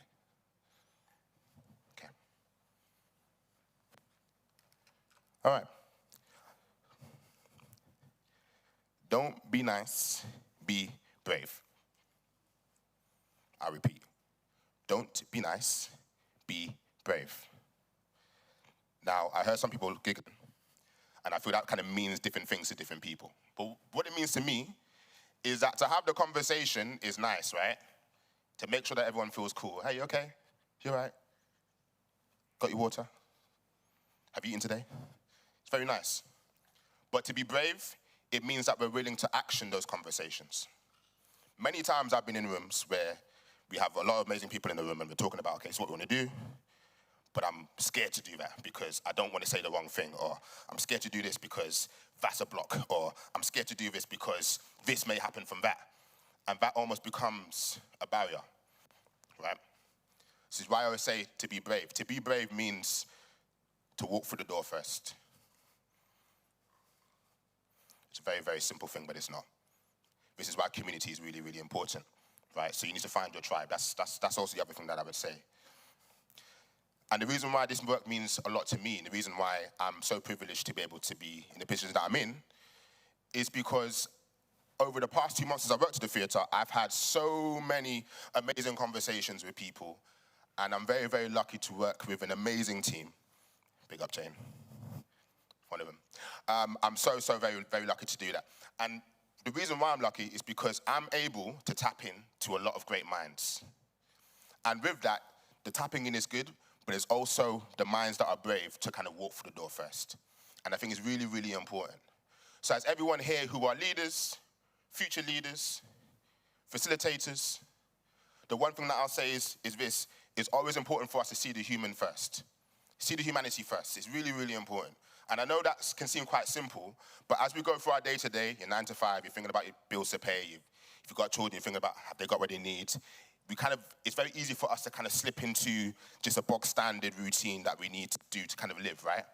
Okay. All right. Don't be nice, be brave. I'll repeat. Don't be nice, be brave. Now, I heard some people giggling, and I feel that kind of means different things to different people. But what it means to me is that to have the conversation is nice, right? To make sure that everyone feels cool. Hey, you okay? You all right? Got your water? Have you eaten today? It's very nice. But to be brave, it means that we're willing to action those conversations. Many times I've been in rooms where we have a lot of amazing people in the room and we're talking about, okay, so what we want to do, but I'm scared to do that because I don't want to say the wrong thing, or I'm scared to do this because that's a block, or I'm scared to do this because this may happen from that. And that almost becomes a barrier, right? This is why I always say to be brave. To be brave means to walk through the door first. It's a very, very simple thing, but it's not. This is why community is really, really important, right? So you need to find your tribe. That's also the other thing that I would say. And the reason why this work means a lot to me, and the reason why I'm so privileged to be able to be in the position that I'm in, is because over the past 2 months as I've worked at the theatre, I've had so many amazing conversations with people, and I'm very, very lucky to work with an amazing team. Big up, Jane. One of them. I'm so, very, very lucky to do that. And the reason why I'm lucky is because I'm able to tap in to a lot of great minds. And with that, the tapping in is good, but there's also the minds that are brave to kind of walk through the door first. And I think it's really, really important. So as everyone here who are leaders, future leaders, facilitators, the one thing that I'll say is this: it's always important for us to see the human first. See the humanity first. It's really, really important. And I know that can seem quite simple, but as we go through our day-to-day, your 9 to 5, you're thinking about your bills to pay, if you've got children, you're thinking about have they got what they need. It's very easy for us to kind of slip into just a box standard routine that we need to do to kind of live, right?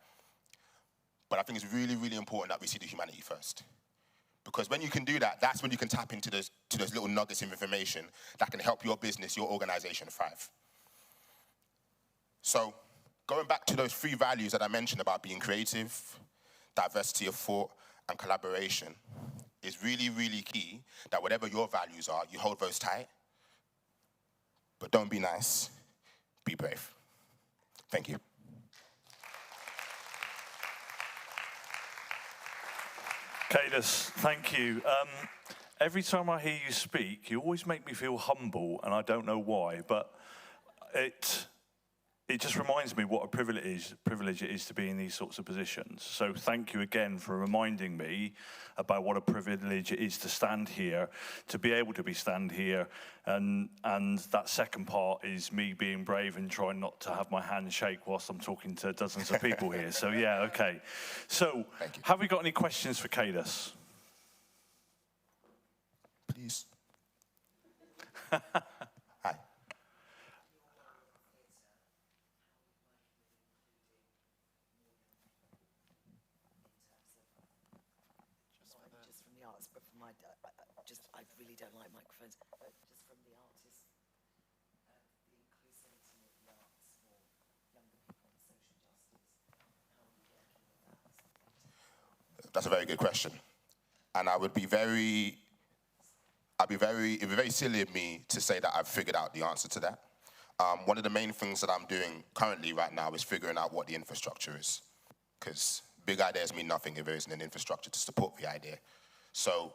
But I think it's really, really important that we see the humanity first. Because when you can do that, that's when you can tap into those little nuggets of information that can help your business, your organization thrive. So, going back to those 3 values that I mentioned about being creative, diversity of thought, and collaboration, is really, really key that whatever your values are, you hold those tight. But don't be nice, be brave. Thank you. Cadus, thank you. Every time I hear you speak, you always make me feel humble, and I don't know why, but it just reminds me what a privilege it is to be in these sorts of positions. So thank you again for reminding me about what a privilege it is to stand here, to be able to stand here, and that second part is me being brave and trying not to have my hand shake whilst I'm talking to dozens of people here. So yeah, okay. So have we got any questions for Cadus? Please. I really don't like microphones, but just from the artists, the inclusivity of the arts for younger people and social justice, how are you working with that? That's a very good question. And it'd be very silly of me to say that I've figured out the answer to that. One of the main things that I'm doing currently right now is figuring out what the infrastructure is. Because big ideas mean nothing if there isn't an infrastructure to support the idea. So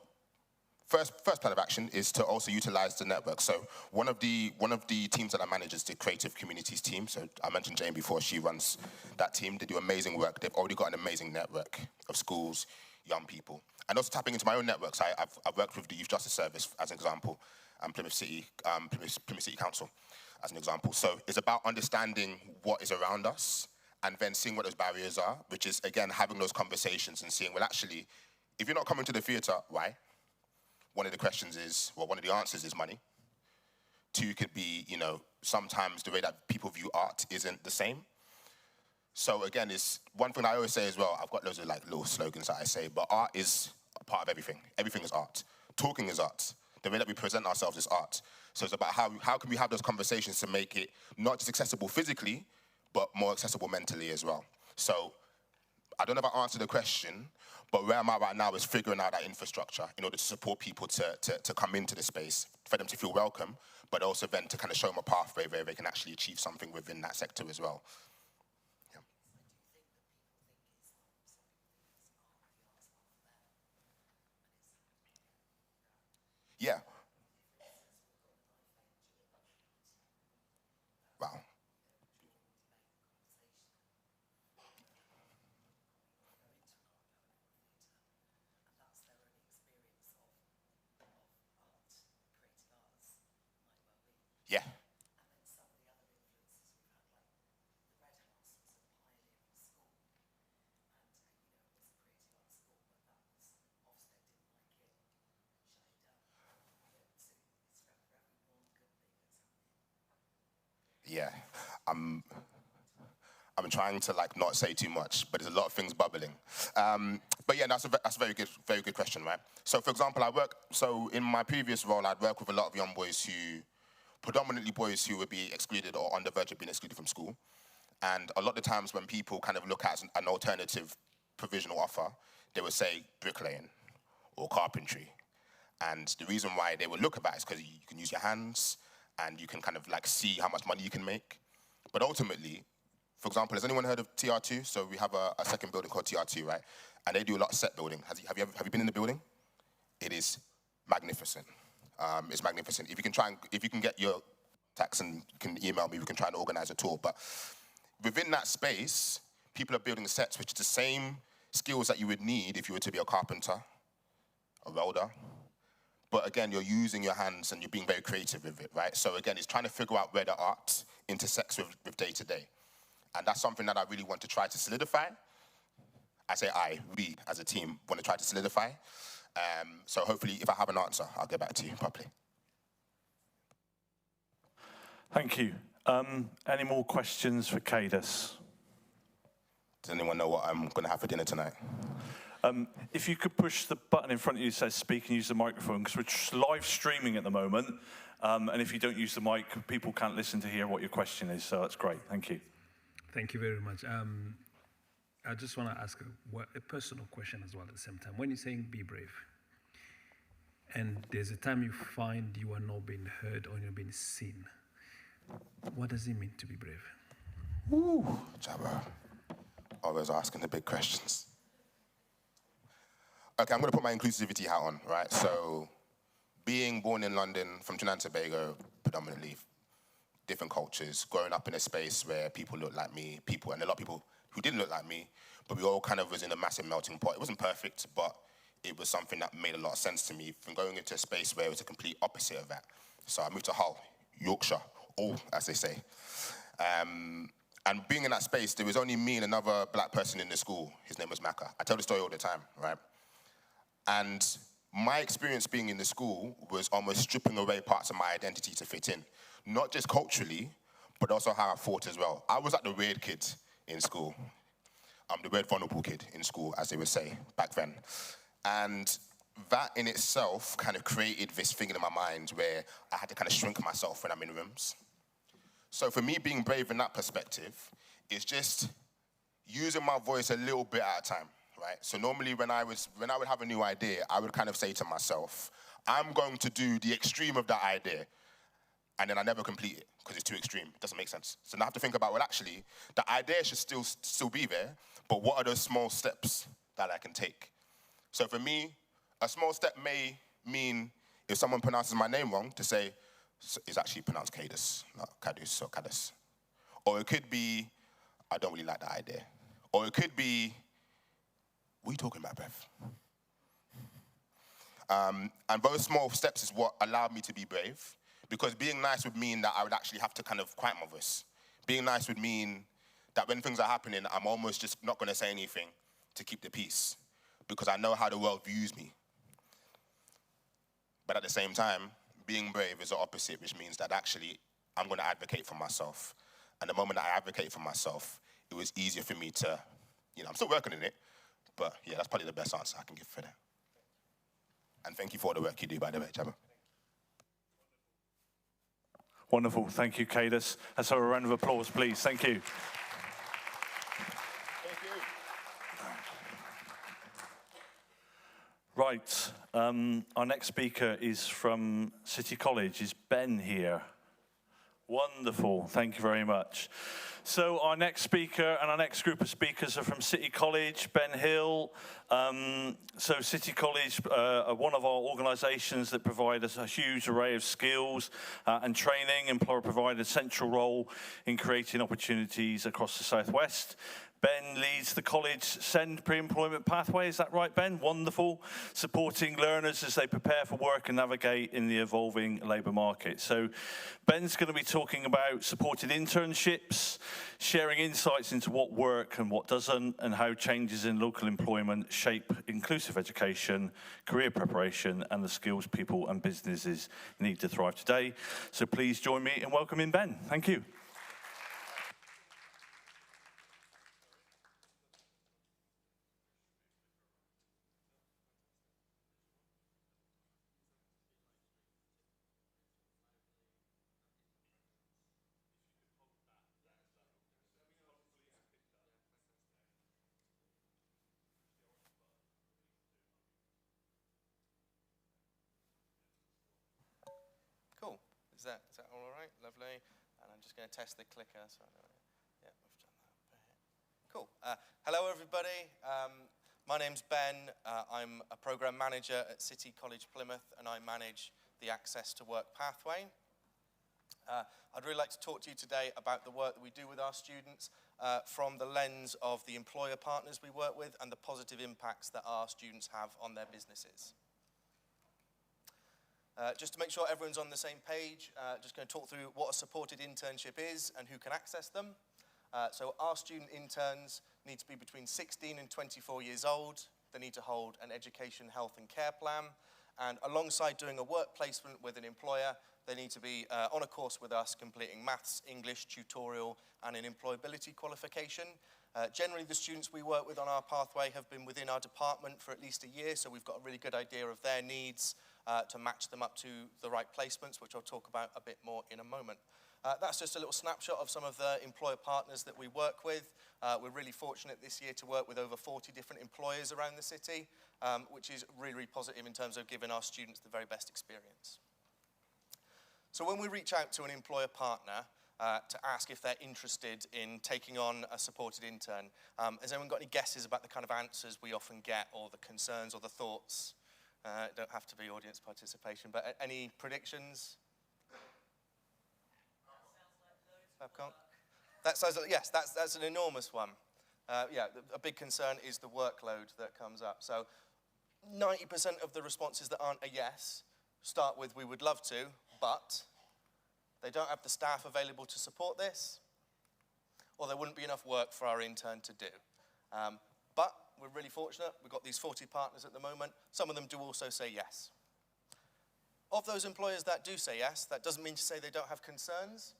First plan of action is to also utilize the network. So one of the teams that I manage is the Creative Communities team. So I mentioned Jane before, she runs that team. They do amazing work. They've already got an amazing network of schools, young people. And also tapping into my own networks. I've worked with the Youth Justice Service as an example, and Plymouth City Council as an example. So it's about understanding what is around us and then seeing what those barriers are, which is, again, having those conversations and seeing, well, actually, if you're not coming to the theatre, why? One of the questions is, well, one of the answers is money. Two could be, sometimes the way that people view art isn't the same. So again, it's one thing I always say as well, I've got loads of little slogans that I say, but art is a part of everything. Everything is art. Talking is art. The way that we present ourselves is art. So it's about how can we have those conversations to make it not just accessible physically, but more accessible mentally as well. So I don't know if I answered the question, but where I'm at right now is figuring out that infrastructure in order to support people to come into the space, for them to feel welcome, but also then to kind of show them a pathway where they can actually achieve something within that sector as well. Yeah. Wow. Yeah. Yeah, I'm trying to not say too much, but there's a lot of things bubbling. But yeah, that's a very good question, right? So for example, in my previous role, I'd work with a lot of young boys predominantly boys who would be excluded or on the verge of being excluded from school. And a lot of the times when people kind of look at an alternative provisional offer, they would say bricklaying or carpentry. And the reason why they would look at that is because you can use your hands, and you can kind of see how much money you can make. But ultimately, for example, has anyone heard of TR2? So we have a second building called TR2, right? And they do a lot of set building. Have you been in the building? It is magnificent. It's magnificent. If you can get your tax and you can email me, we can try and organize a tour. But within that space, people are building sets, which is the same skills that you would need if you were to be a carpenter, a welder. But again, you're using your hands and you're being very creative with it, right? So again, it's trying to figure out where the art intersects with day to day. And that's something that I really want to try to solidify. I say we as a team want to try to solidify. So hopefully, if I have an answer, I'll get back to you properly. Thank you. Any more questions for Cadus? Does anyone know what I'm going to have for dinner tonight? If you could push the button in front of you that says speak and use the microphone, because we're live streaming at the moment, and if you don't use the mic, people can't listen to hear what your question is, so that's great. Thank you. Thank you very much. I just want to ask a personal question as well at the same time. When you're saying be brave, and there's a time you find you are not being heard or you're being seen, what does it mean to be brave? Ooh, Jabba. Always asking the big questions. Okay, I'm going to put my inclusivity hat on, right? So, being born in London, from Trinidad and Tobago, predominantly, different cultures, growing up in a space where people look like me, and a lot of people who didn't look like me, but we all kind of was in a massive melting pot. It wasn't perfect, but it was something that made a lot of sense to me, from going into a space where it was a complete opposite of that. So I moved to Hull, Yorkshire, as they say. And being in that space, there was only me and another black person in the school. His name was Maka. I tell the story all the time, right? And my experience being in the school was almost stripping away parts of my identity to fit in. Not just culturally, but also how I thought as well. I was like the weird kid in school. I'm the weird vulnerable kid in school, as they would say back then. And that in itself kind of created this thing in my mind where I had to kind of shrink myself when I'm in rooms. So for me, being brave in that perspective is just using my voice a little bit at a time, right? So normally when I would have a new idea, I would kind of say to myself, I'm going to do the extreme of that idea, and then I never complete it because it's too extreme. It doesn't make sense. So now I have to think about, well, actually, the idea should still be there, but what are those small steps that I can take? So for me, a small step may mean if someone pronounces my name wrong, to say, it's actually pronounced Cadus, not Cadus or Cadus. Or it could be, I don't really like that idea. Or it could be, what are you talking about, Bev? And those small steps is what allowed me to be brave, because being nice would mean that I would actually have to kind of quiet my voice. Being nice would mean that when things are happening, I'm almost just not going to say anything to keep the peace, because I know how the world views me. But at the same time, being brave is the opposite, which means that actually I'm going to advocate for myself. And the moment that I advocate for myself, it was easier for me to, I'm still working on it, but yeah, that's probably the best answer I can give for that. And thank you for all the work you do, by the way, Jabba. Wonderful. Thank you, Cadus. Let's have a round of applause, please. Thank you. Right. Our next speaker is from City College. Is Ben here? Wonderful. Thank you very much. So our next speaker and our next group of speakers are from City College, Ben Hill. So City College are one of our organisations that provide us a huge array of skills and training, and provide a central role in creating opportunities across the Southwest. Ben leads the college SEND pre-employment pathway, is that right, Ben? Wonderful. Supporting learners as they prepare for work and navigate in the evolving labour market. So Ben's going to be talking about supported internships, sharing insights into what works and what doesn't, and how changes in local employment shape inclusive education, career preparation, and the skills people and businesses need to thrive today. So please join me in welcoming Ben. Thank you. Cool. Is that all right? Lovely. And I'm just going to test the clicker. So yeah, we've done that. Cool. Hello, everybody. My name's Ben. I'm a program manager at City College Plymouth, and I manage the Access to Work pathway. I'd really like to talk to you today about the work that we do with our students from the lens of the employer partners we work with and the positive impacts that our students have on their businesses. Just to make sure everyone's on the same page, just going to talk through what a supported internship is and who can access them. So our student interns need to be between 16 and 24 years old. They need to hold an education, health and care plan. And alongside doing a work placement with an employer, they need to be on a course with us, completing maths, English, tutorial, and an employability qualification. Generally, the students we work with on our pathway have been within our department for at least a year, so we've got a really good idea of their needs to match them up to the right placements, which I'll talk about a bit more in a moment. That's just a little snapshot of some of the employer partners that we work with. We're really fortunate this year to work with over 40 different employers around the city, which is really, really positive in terms of giving our students the very best experience. So when we reach out to an employer partner, to ask if they're interested in taking on a supported intern. Has anyone got any guesses about the kind of answers we often get, or the concerns or the thoughts? Don't have to be audience participation, but any predictions? That sounds like, yes, that's an enormous one. Yeah, a big concern is the workload that comes up. So 90% of the responses that aren't a yes start with, we would love to, but they don't have the staff available to support this, or there wouldn't be enough work for our intern to do. But we're really fortunate. We've got these 40 partners at the moment. Some of them do also say yes. Of those employers that do say yes, that doesn't mean to say they don't have concerns.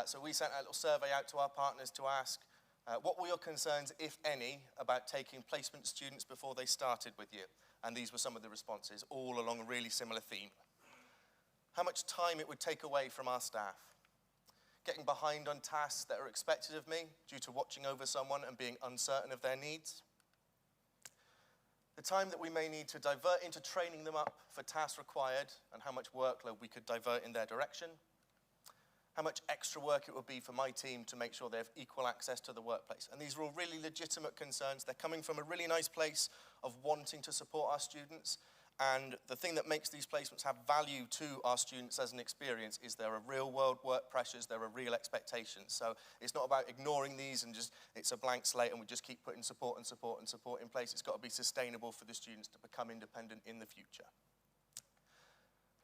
So we sent a little survey out to our partners to ask, what were your concerns, if any, about taking placement students before they started with you? And these were some of the responses, all along a really similar theme. How much time it would take away from our staff. Getting behind on tasks that are expected of me due to watching over someone and being uncertain of their needs. The time that we may need to divert into training them up for tasks required, and how much workload we could divert in their direction. How much extra work it would be for my team to make sure they have equal access to the workplace. And these are all really legitimate concerns. They're coming from a really nice place of wanting to support our students. And the thing that makes these placements have value to our students as an experience is there are real world work pressures, there are real expectations. So it's not about ignoring these and just, it's a blank slate and we just keep putting support and support and support in place. It's got to be sustainable for the students to become independent in the future.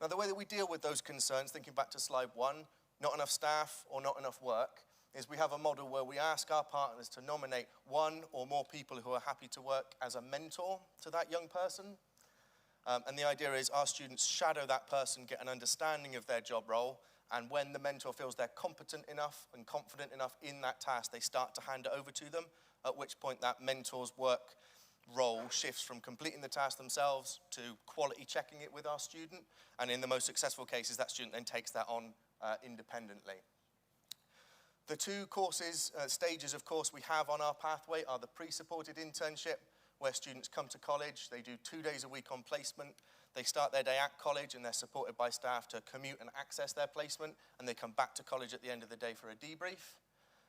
Now, the way that we deal with those concerns, thinking back to slide 1, not enough staff or not enough work, is we have a model where we ask our partners to nominate one or more people who are happy to work as a mentor to that young person. And the idea is our students shadow that person, get an understanding of their job role, and when the mentor feels they're competent enough and confident enough in that task, they start to hand it over to them, at which point that mentor's work role shifts from completing the task themselves to quality checking it with our student, and in the most successful cases, that student then takes that on independently. The two courses, stages of course we have on our pathway are the pre-supported internship, where students come to college, they do 2 days a week on placement, they start their day at college and they're supported by staff to commute and access their placement, and they come back to college at the end of the day for a debrief.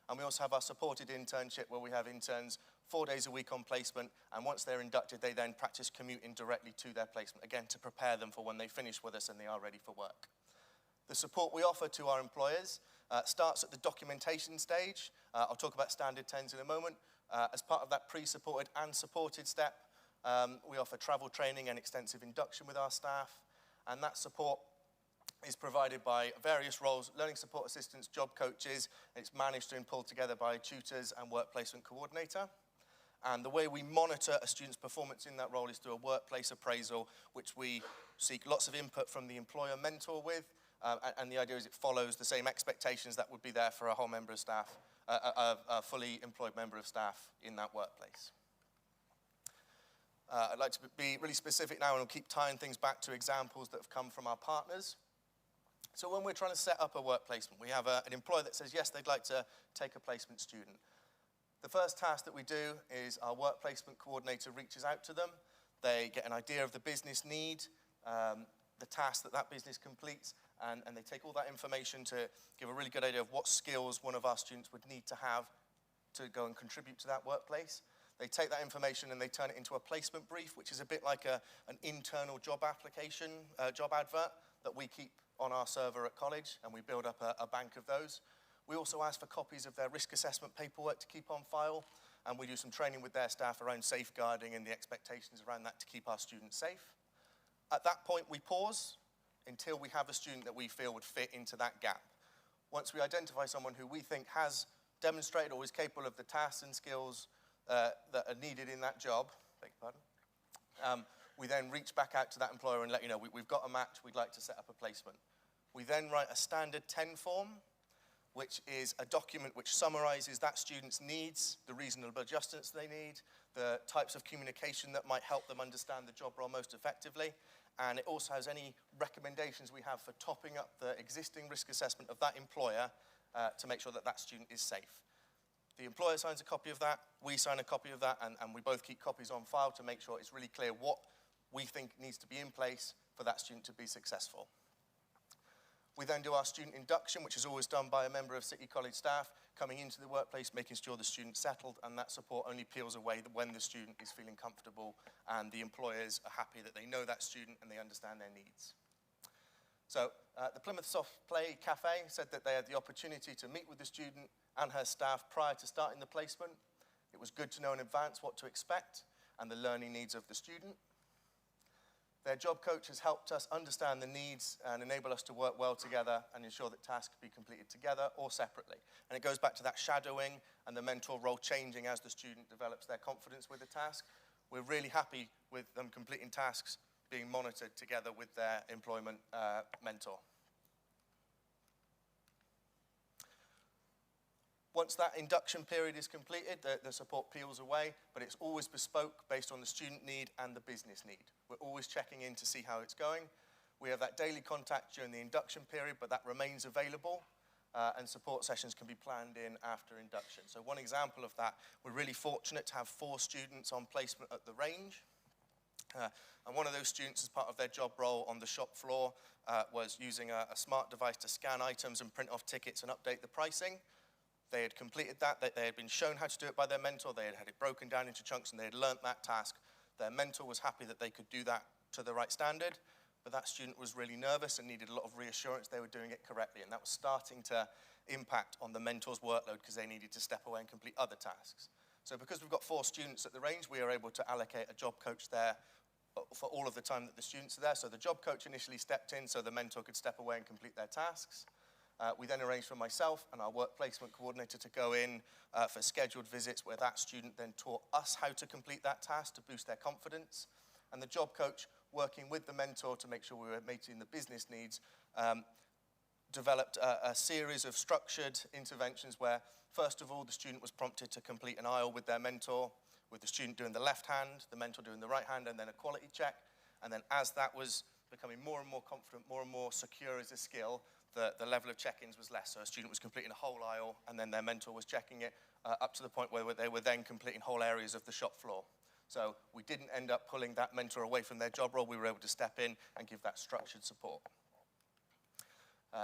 And we also have our supported internship where we have interns 4 days a week on placement, and once they're inducted, they then practice commuting directly to their placement, again to prepare them for when they finish with us and they are ready for work. The support we offer to our employers starts at the documentation stage. I'll talk about standard 10s in a moment. As part of that pre-supported and supported step, we offer travel training and extensive induction with our staff, and that support is provided by various roles, learning support assistants, job coaches, and it's managed and pulled together by tutors and work placement coordinator. And the way we monitor a student's performance in that role is through a workplace appraisal, which we seek lots of input from the employer mentor with, and the idea is it follows the same expectations that would be there for a whole member of staff, a fully employed member of staff in that workplace. I'd like to be really specific now, and I'll keep tying things back to examples that have come from our partners. So when we're trying to set up a work placement, we have an employer that says, yes, they'd like to take a placement student. The first task that we do is our work placement coordinator reaches out to them. They get an idea of the business need, the task that that business completes, and they take all that information to give a really good idea of what skills one of our students would need to have to go and contribute to that workplace. They take that information and they turn it into a placement brief, which is a bit like an internal job application, job advert that we keep on our server at college, and we build up a bank of those. We also ask for copies of their risk assessment paperwork to keep on file, and we do some training with their staff around safeguarding and the expectations around that to keep our students safe. At that point, we pause until we have a student that we feel would fit into that gap. Once we identify someone who we think has demonstrated or is capable of the tasks and skills that are needed in that job, beg your pardon, we then reach back out to that employer and let you know, we've got a match, we'd like to set up a placement. We then write a standard 10 form, which is a document which summarizes that student's needs, the reasonable adjustments they need, the types of communication that might help them understand the job role most effectively, and it also has any recommendations we have for topping up the existing risk assessment of that employer to make sure that that student is safe. The employer signs a copy of that, we sign a copy of that, and we both keep copies on file to make sure it's really clear what we think needs to be in place for that student to be successful. We then do our student induction, which is always done by a member of City College staff, coming into the workplace, making sure the student's settled, and that support only peels away when the student is feeling comfortable and the employers are happy that they know that student and they understand their needs. So the Plymouth Soft Play Cafe said that they had the opportunity to meet with the student and her staff prior to starting the placement. It was good to know in advance what to expect and the learning needs of the student. Their job coach has helped us understand the needs and enable us to work well together and ensure that tasks be completed together or separately. And it goes back to that shadowing and the mentor role changing as the student develops their confidence with the task. We're really happy with them completing tasks being monitored together with their employment mentor. Once that induction period is completed, the support peels away, but it's always bespoke based on the student need and the business need. We're always checking in to see how it's going. We have that daily contact during the induction period, but that remains available, and support sessions can be planned in after induction. So one example of that, we're really fortunate to have 4 students on placement at the range. And one of those students, as part of their job role on the shop floor, was using a smart device to scan items and print off tickets and update the pricing. They had completed that, they had been shown how to do it by their mentor, they had it broken down into chunks, and they had learnt that task. Their mentor was happy that they could do that to the right standard, but that student was really nervous and needed a lot of reassurance they were doing it correctly, and that was starting to impact on the mentor's workload because they needed to step away and complete other tasks. So because we've got 4 students at the range, we are able to allocate a job coach there for all of the time that the students are there. So the job coach initially stepped in so the mentor could step away and complete their tasks. We then arranged for myself and our work placement coordinator to go in for scheduled visits where that student then taught us how to complete that task to boost their confidence. And the job coach, working with the mentor to make sure we were meeting the business needs, developed a series of structured interventions where, first of all, the student was prompted to complete an aisle with their mentor, with the student doing the left hand, the mentor doing the right hand, and then a quality check. And then as that was becoming more and more confident, more and more secure as a skill, the level of check-ins was less. So a student was completing a whole aisle, and then their mentor was checking it up to the point where they were then completing whole areas of the shop floor. So we didn't end up pulling that mentor away from their job role. We were able to step in and give that structured support.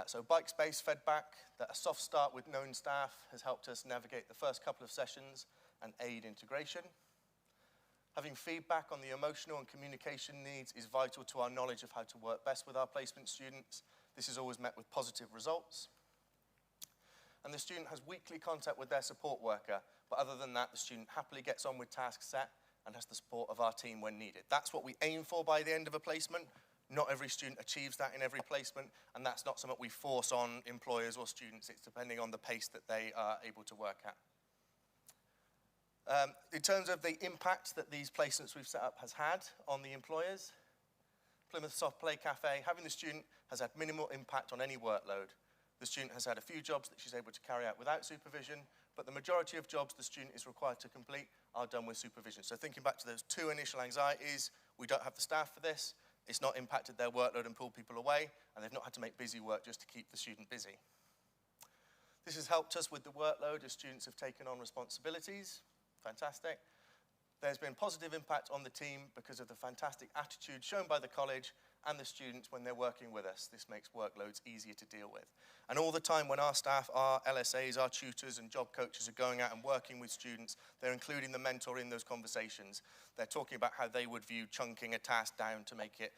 So bike space fed back that a soft start with known staff has helped us navigate the first couple of sessions and aid integration. Having feedback on the emotional and communication needs is vital to our knowledge of how to work best with our placement students. This is always met with positive results. And the student has weekly contact with their support worker, but other than that, the student happily gets on with tasks set and has the support of our team when needed. That's what we aim for by the end of a placement. Not every student achieves that in every placement, and that's not something we force on employers or students. It's depending on the pace that they are able to work at. In terms of the impact that these placements we've set up has had on the employers, Plymouth Soft Play Cafe, having the student has had minimal impact on any workload. The student has had a few jobs that she's able to carry out without supervision, but the majority of jobs the student is required to complete are done with supervision. So thinking back to those 2 initial anxieties, we don't have the staff for this, it's not impacted their workload and pulled people away, and they've not had to make busy work just to keep the student busy. This has helped us with the workload as students have taken on responsibilities. Fantastic. There's been positive impact on the team because of the fantastic attitude shown by the college and the students when they're working with us. This makes workloads easier to deal with. And all the time when our staff, our LSAs, our tutors and job coaches are going out and working with students, they're including the mentor in those conversations. They're talking about how they would view chunking a task down to make it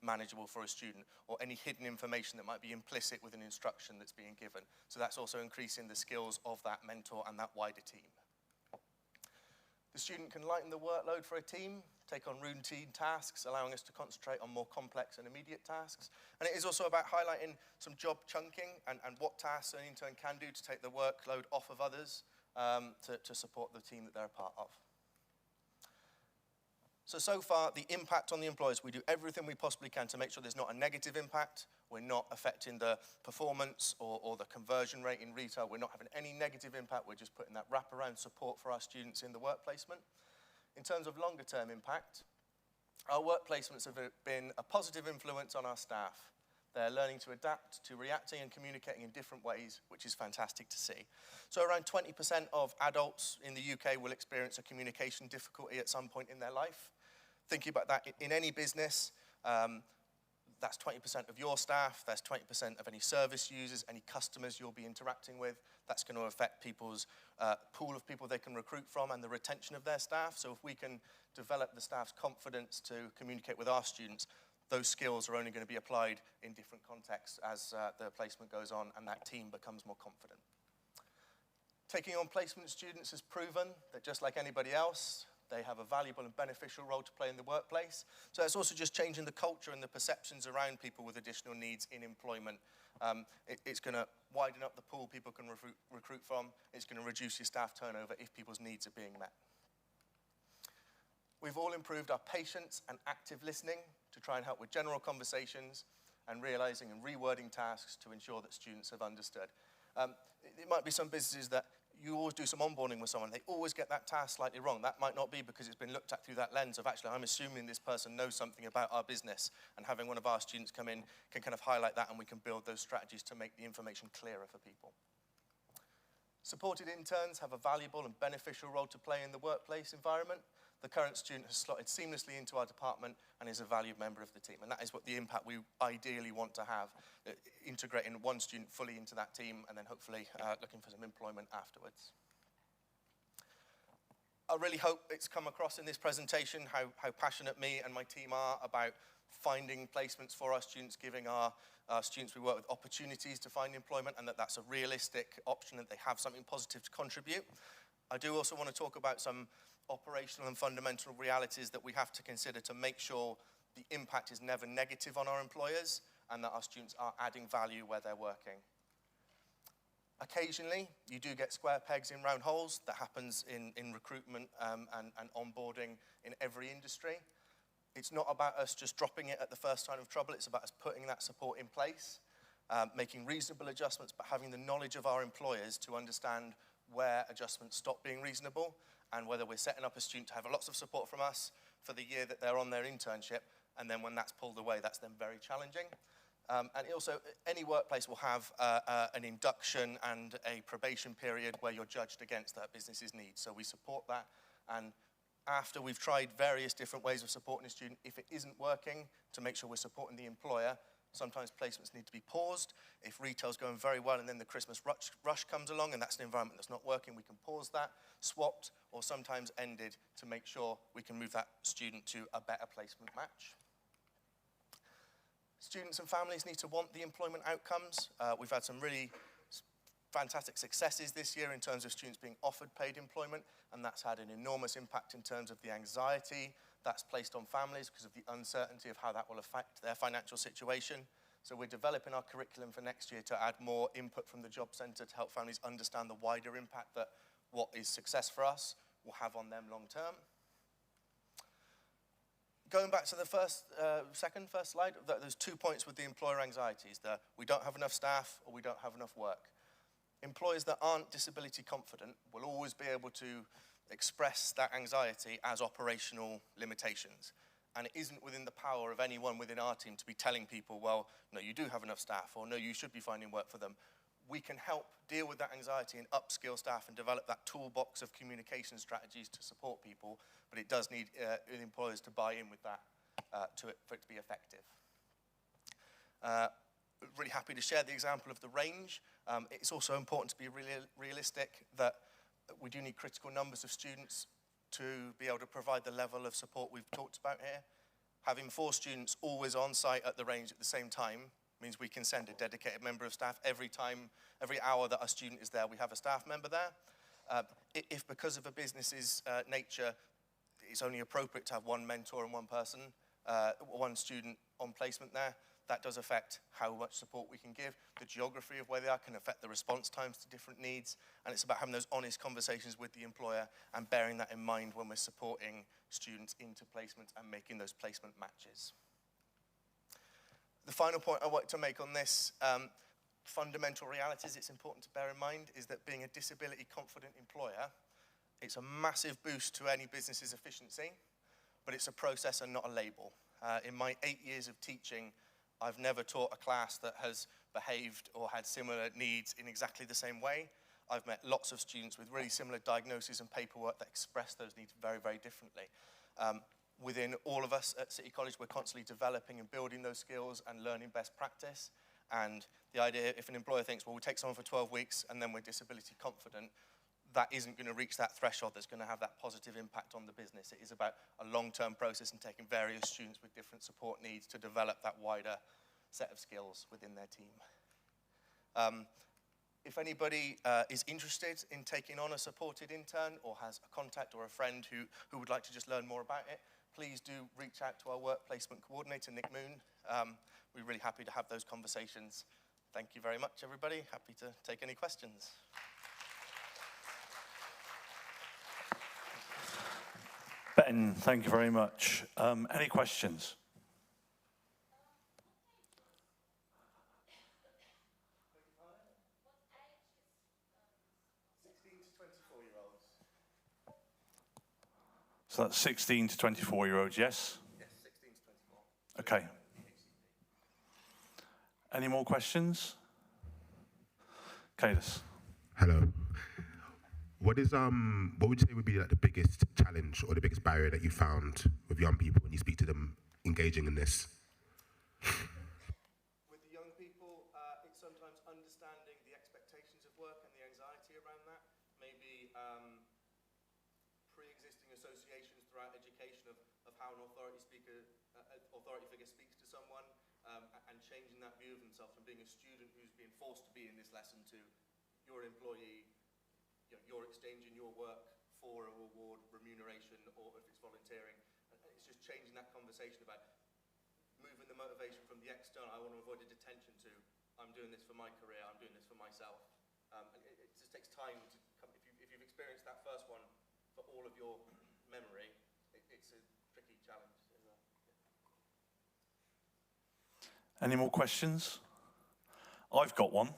manageable for a student, or any hidden information that might be implicit with an instruction that's being given. So that's also increasing the skills of that mentor and that wider team. The student can lighten the workload for a team, take on routine tasks, allowing us to concentrate on more complex and immediate tasks. And it is also about highlighting some job chunking and what tasks an intern can do to take the workload off of others to support the team that they're a part of. So far, the impact on the employers, we do everything we possibly can to make sure there's not a negative impact. We're not affecting the performance or the conversion rate in retail. We're not having any negative impact. We're just putting that wraparound support for our students in the work placement. In terms of longer term impact, our work placements have been a positive influence on our staff. They're learning to adapt to reacting and communicating in different ways, which is fantastic to see. So around 20% of adults in the UK will experience a communication difficulty at some point in their life. Thinking about that in any business, That's 20% of your staff, that's 20% of any service users, any customers you'll be interacting with. That's going to affect people's pool of people they can recruit from and the retention of their staff. So if we can develop the staff's confidence to communicate with our students, those skills are only going to be applied in different contexts as the placement goes on and that team becomes more confident. Taking on placement students has proven that just like anybody else, they have a valuable and beneficial role to play in the workplace. So it's also just changing the culture and the perceptions around people with additional needs in employment. It's going to widen up the pool people can recruit from. It's going to reduce your staff turnover if people's needs are being met. We've all improved our patience and active listening to try and help with general conversations and realizing and rewording tasks to ensure that students have understood. It might be some businesses that you always do some onboarding with someone, they always get that task slightly wrong. That might not be because it's been looked at through that lens of actually, I'm assuming this person knows something about our business, and having one of our students come in can kind of highlight that, and we can build those strategies to make the information clearer for people. Supported interns have a valuable and beneficial role to play in the workplace environment. The current student has slotted seamlessly into our department and is a valued member of the team. And that is what the impact we ideally want to have, integrating one student fully into that team and then hopefully looking for some employment afterwards. I really hope it's come across in this presentation how passionate me and my team are about finding placements for our students, giving our students we work with opportunities to find employment, and that's a realistic option, that they have something positive to contribute. I do also want to talk about some operational and fundamental realities that we have to consider to make sure the impact is never negative on our employers and that our students are adding value where they're working. Occasionally, you do get square pegs in round holes. That happens in recruitment and onboarding in every industry. It's not about us just dropping it at the first sign of trouble. It's about us putting that support in place, making reasonable adjustments, but having the knowledge of our employers to understand where adjustments stop being reasonable and whether we're setting up a student to have lots of support from us for the year that they're on their internship, and then when that's pulled away, that's then very challenging. And also, any workplace will have an induction and a probation period where you're judged against that business's needs. So we support that, and after we've tried various different ways of supporting a student, if it isn't working, to make sure we're supporting the employer, sometimes placements need to be paused. If retail's going very well and then the Christmas rush comes along and that's an environment that's not working, we can pause that, swapped, or sometimes ended to make sure we can move that student to a better placement match. Students and families need to want the employment outcomes. We've had some really fantastic successes this year in terms of students being offered paid employment, and that's had an enormous impact in terms of the anxiety that's placed on families because of the uncertainty of how that will affect their financial situation. So we're developing our curriculum for next year to add more input from the job centre to help families understand the wider impact that what is success for us will have on them long term. Going back to the first slide, there's 2 points with the employer anxieties. We don't have enough staff or we don't have enough work. Employers that aren't disability confident will always be able to express that anxiety as operational limitations. And it isn't within the power of anyone within our team to be telling people, well, no, you do have enough staff, or no, you should be finding work for them. We can help deal with that anxiety and upskill staff and develop that toolbox of communication strategies to support people, but it does need employers to buy in with that for it to be effective. Really happy to share the example of the range. It's also important to be really realistic that we do need critical numbers of students to be able to provide the level of support we've talked about here. Having 4 students always on site at the range at the same time means we can send a dedicated member of staff every hour that a student is there, we have a staff member there. If because of a business's nature, it's only appropriate to have one mentor and one person, one student on placement there, that does affect how much support we can give. The geography of where they are can affect the response times to different needs, and it's about having those honest conversations with the employer and bearing that in mind when we're supporting students into placements and making those placement matches. The final point I want to make on this, fundamental realities it's important to bear in mind, is that being a disability-confident employer, it's a massive boost to any business's efficiency, but it's a process and not a label. In my 8 years of teaching, I've never taught a class that has behaved or had similar needs in exactly the same way. I've met lots of students with really similar diagnoses and paperwork that express those needs very, very differently. within all of us at City College, we're constantly developing and building those skills and learning best practice. And the idea, if an employer thinks, well, we'll take someone for 12 weeks and then we're disability confident, that isn't going to reach that threshold that's going to have that positive impact on the business. It is about a long-term process and taking various students with different support needs to develop that wider set of skills within their team. If anybody is interested in taking on a supported intern or has a contact or a friend who would like to just learn more about it, please do reach out to our work placement coordinator, Nick Moon. We're really happy to have those conversations. Thank you very much, everybody. Happy to take any questions. Ben, thank you very much. Any questions? So that's 16 to 24-year-olds, yes? Yes, 16 to 24. Okay. Any more questions? Cadus. Hello. What would you say would be like the biggest challenge or the biggest barrier that you found with young people when you speak to them engaging in this? With the young people, it's sometimes understanding the expectations of work and the anxiety around that. Maybe pre-existing associations throughout education of how an authority figure speaks to someone, and changing that view of themselves from being a student who's being forced to be in this lesson to your employee. You're exchanging your work for a reward, remuneration, or if it's volunteering. And it's just changing that conversation about moving the motivation from the external, I want to avoid a detention, to I'm doing this for my career, I'm doing this for myself. And it just takes time to come. If you've experienced that first one for all of your memory, it's a tricky challenge. Any more questions? I've got one.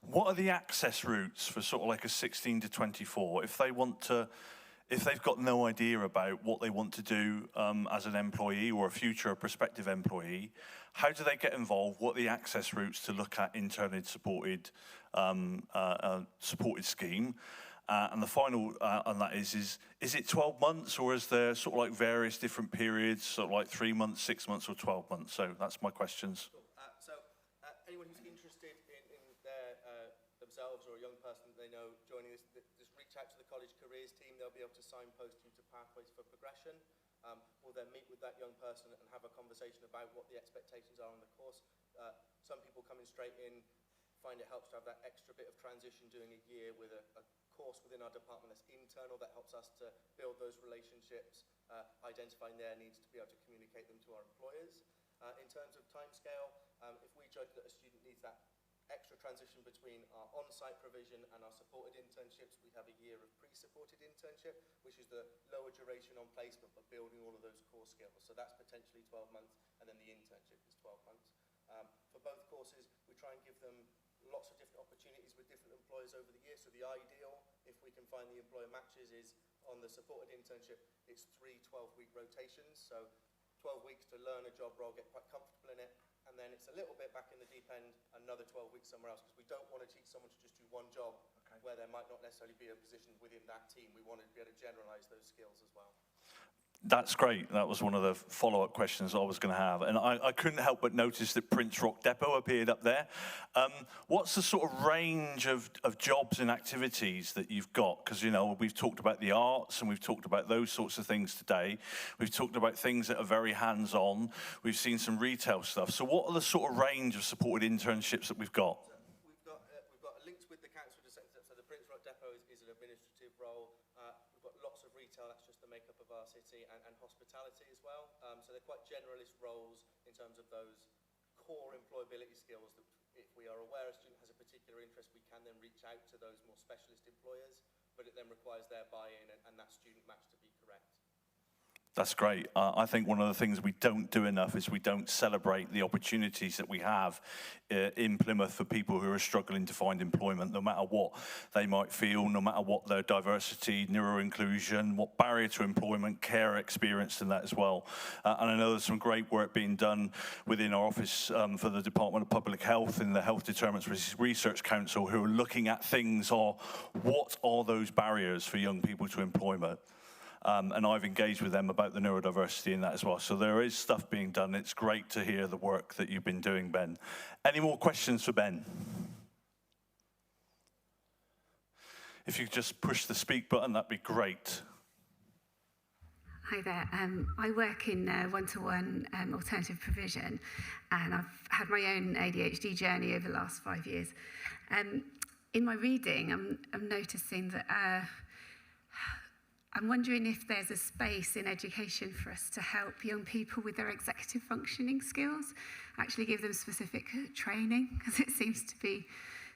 What are the access routes for sort of like a 16 to 24? If they've got no idea about what they want to do as an employee or a future or prospective employee, how do they get involved? What are the access routes to look at internally supported scheme? And the final on that is it 12 months, or is there sort of like various different periods, sort of like 3 months, 6 months, or 12 months? So that's my questions. Anyone who's interested in themselves or a young person that they know joining this, just reach out to the college careers team. They'll be able to signpost you to pathways for progression. We'll then meet with that young person and have a conversation about what the expectations are on the course. Some people coming straight in find it helps to have that extra bit of transition doing a year with a course within our department that's internal, that helps us to build those relationships, identifying their needs to be able to communicate them to our employers. In terms of timescale, if we judge that a student needs that extra transition between our on-site provision and our supported internships, we have a year of pre-supported internship, which is the lower duration on placement, but building all of those core skills. So that's potentially 12 months, and then the internship is 12 months. For both courses, we try and give them lots of different opportunities with different employers over the year. So the ideal, if we can find the employer matches, is on the supported internship, it's 3 12-week rotations. So 12 weeks to learn a job role, get quite comfortable in it, and then it's a little bit back in the deep end, another 12 weeks somewhere else, because we don't want to teach someone to just do one job where there might not necessarily be a position within that team. We want to be able to generalize those skills as well. That's great. That was one of the follow-up questions I was going to have. And I couldn't help but notice that Prince Rock Depot appeared up there. What's the sort of range of jobs and activities that you've got? Because, you know, we've talked about the arts and we've talked about those sorts of things today. We've talked about things that are very hands-on. We've seen some retail stuff. So what are the sort of range of supported internships that we've got? We've got links with the council. So the Prince Rock Depot is an administrative role. We've got lots of retail. That's just the makeup of our city, and hospitality as well. So they're quite generalist roles in terms of those core employability skills that if we are aware a student has a particular interest, we can then reach out to those more specialist employers, but it then requires their buy-in and that student match to be correct. That's great. I think one of the things we don't do enough is we don't celebrate the opportunities that we have in Plymouth for people who are struggling to find employment, no matter what they might feel, no matter what their diversity, neuroinclusion, what barrier to employment, care experienced in that as well. And I know there's some great work being done within our office for the Department of Public Health and the Health Determinants Research Council, who are looking at things or what are those barriers for young people to employment. And I've engaged with them about the neurodiversity in that as well. So there is stuff being done. It's great to hear the work that you've been doing, Ben. Any more questions for Ben? If you could just push the speak button, that'd be great. Hi there. I work in one-to-one alternative provision, and I've had my own ADHD journey over the last 5 years. In my reading, I'm noticing that I'm wondering if there's a space in education for us to help young people with their executive functioning skills, actually give them specific training, because it seems to be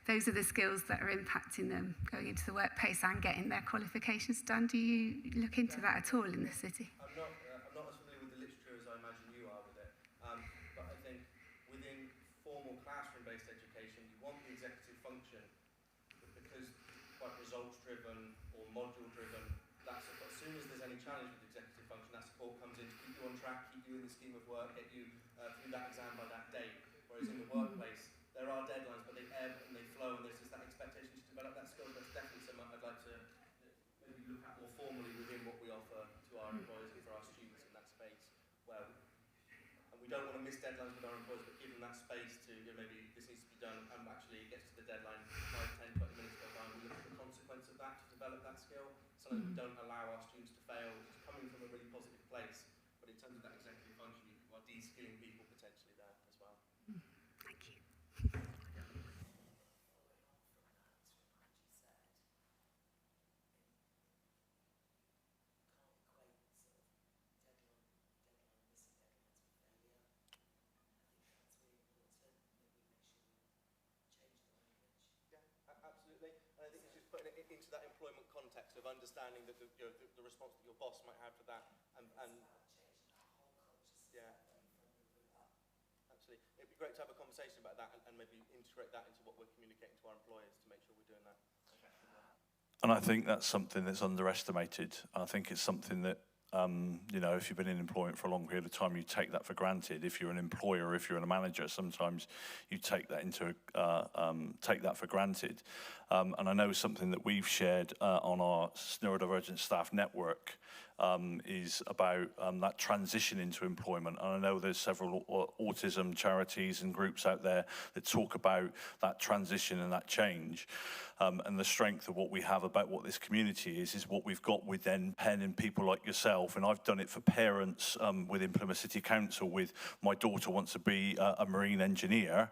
those are the skills that are impacting them going into the workplace and getting their qualifications done. Do you look into that at all in the city? I'm not as familiar with the literature as I imagine you are with it, but I think within formal classroom-based education, you want the executive function, but because it's quite results-driven or module-driven, that's as soon as there's any challenge with executive function, that support comes in to keep you on track, keep you in the scheme of work, get you through that exam by that date. Whereas in the workplace, there are deadlines, but they ebb and they flow, and there's just that expectation to develop that skill. That's definitely something I'd like to maybe look at more formally within what we offer to our employers and for our students in that space. And we don't want to miss deadlines with our employers, but give them that space to, maybe this needs to be done, and actually it gets to the deadline 5, 10, 20 minutes go by, and we look at the consequence of that to develop that skill. Sometimes we don't allow our students to fail. It's coming from a really positive place, but in terms of that executive function, you are de-skilling people potentially there as well. Thank you. Absolutely, and I think it's just putting it into that employment context of understanding that the response that your boss might have to that, and yeah, absolutely. It'd be great to have a conversation about that and maybe integrate that into what we're communicating to our employers to make sure we're doing that. And I think that's something that's underestimated. I think it's something that, if you've been in employment for a long period of time, you take that for granted. If you're an employer, if you're a manager, sometimes you take that take that for granted. And I know something that we've shared on our neurodivergent staff network is about that transition into employment. And I know there's several autism charities and groups out there that talk about that transition and that change. And the strength of what we have about what this community is what we've got with then Penn and people like yourself. And I've done it for parents within Plymouth City Council with my daughter wants to be a marine engineer.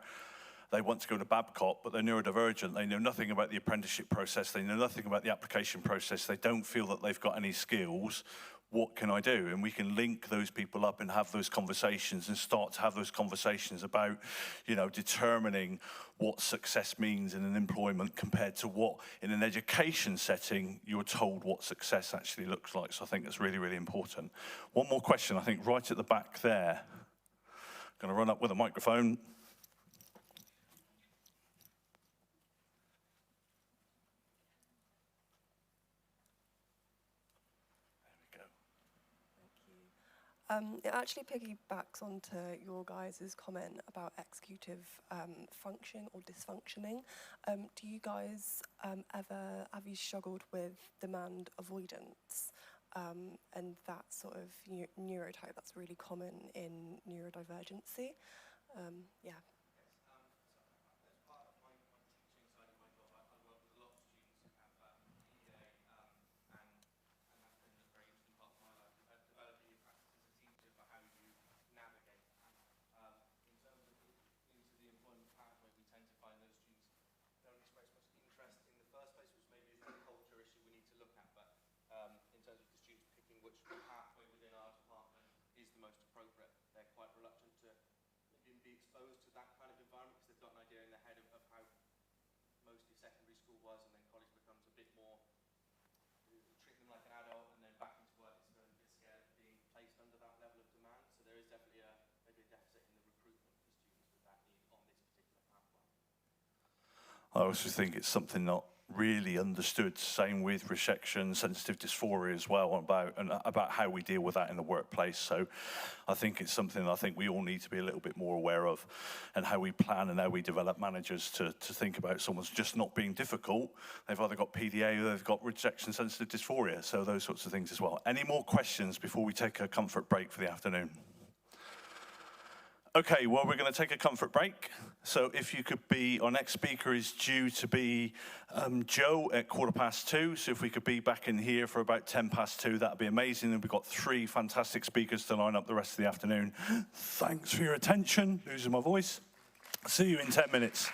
They want to go to Babcock, but they're neurodivergent. They know nothing about the apprenticeship process. They know nothing about the application process. They don't feel that they've got any skills. What can I do? And we can link those people up and have those conversations and start to have those conversations about, determining what success means in an employment compared to what, in an education setting, you're told what success actually looks like. So I think that's really, really important. One more question, I think, right at the back there. I'm going to run up with a microphone. It actually piggybacks onto your guys' comment about executive function or dysfunctioning. Do you guys have you struggled with demand avoidance and that sort of neurotype that's really common in neurodivergency? Yeah. Which pathway within our department is the most appropriate. They're quite reluctant to maybe be exposed to that kind of environment because they've got an idea in their head of how mostly secondary school was, and then college becomes a bit more, treat them like an adult, and then back into work is a bit scared of being placed under that level of demand. So there is definitely maybe a deficit in the recruitment for students with that need on this particular pathway. I also think it's something not really understood. Same with resection, sensitive dysphoria as well, about how we deal with that in the workplace. So I think it's something I think we all need to be a little bit more aware of, and how we plan and how we develop managers to think about someone's just not being difficult. They've either got PDA or they've got rejection sensitive dysphoria. So those sorts of things as well. Any more questions before we take a comfort break for the afternoon? Okay, well, we're going to take a comfort break. So if you could be, our next speaker is due to be Joe at 2:15. So if we could be back in here for about 2:10, that'd be amazing. And we've got 3 fantastic speakers to line up the rest of the afternoon. Thanks for your attention. Losing my voice. See you in 10 minutes.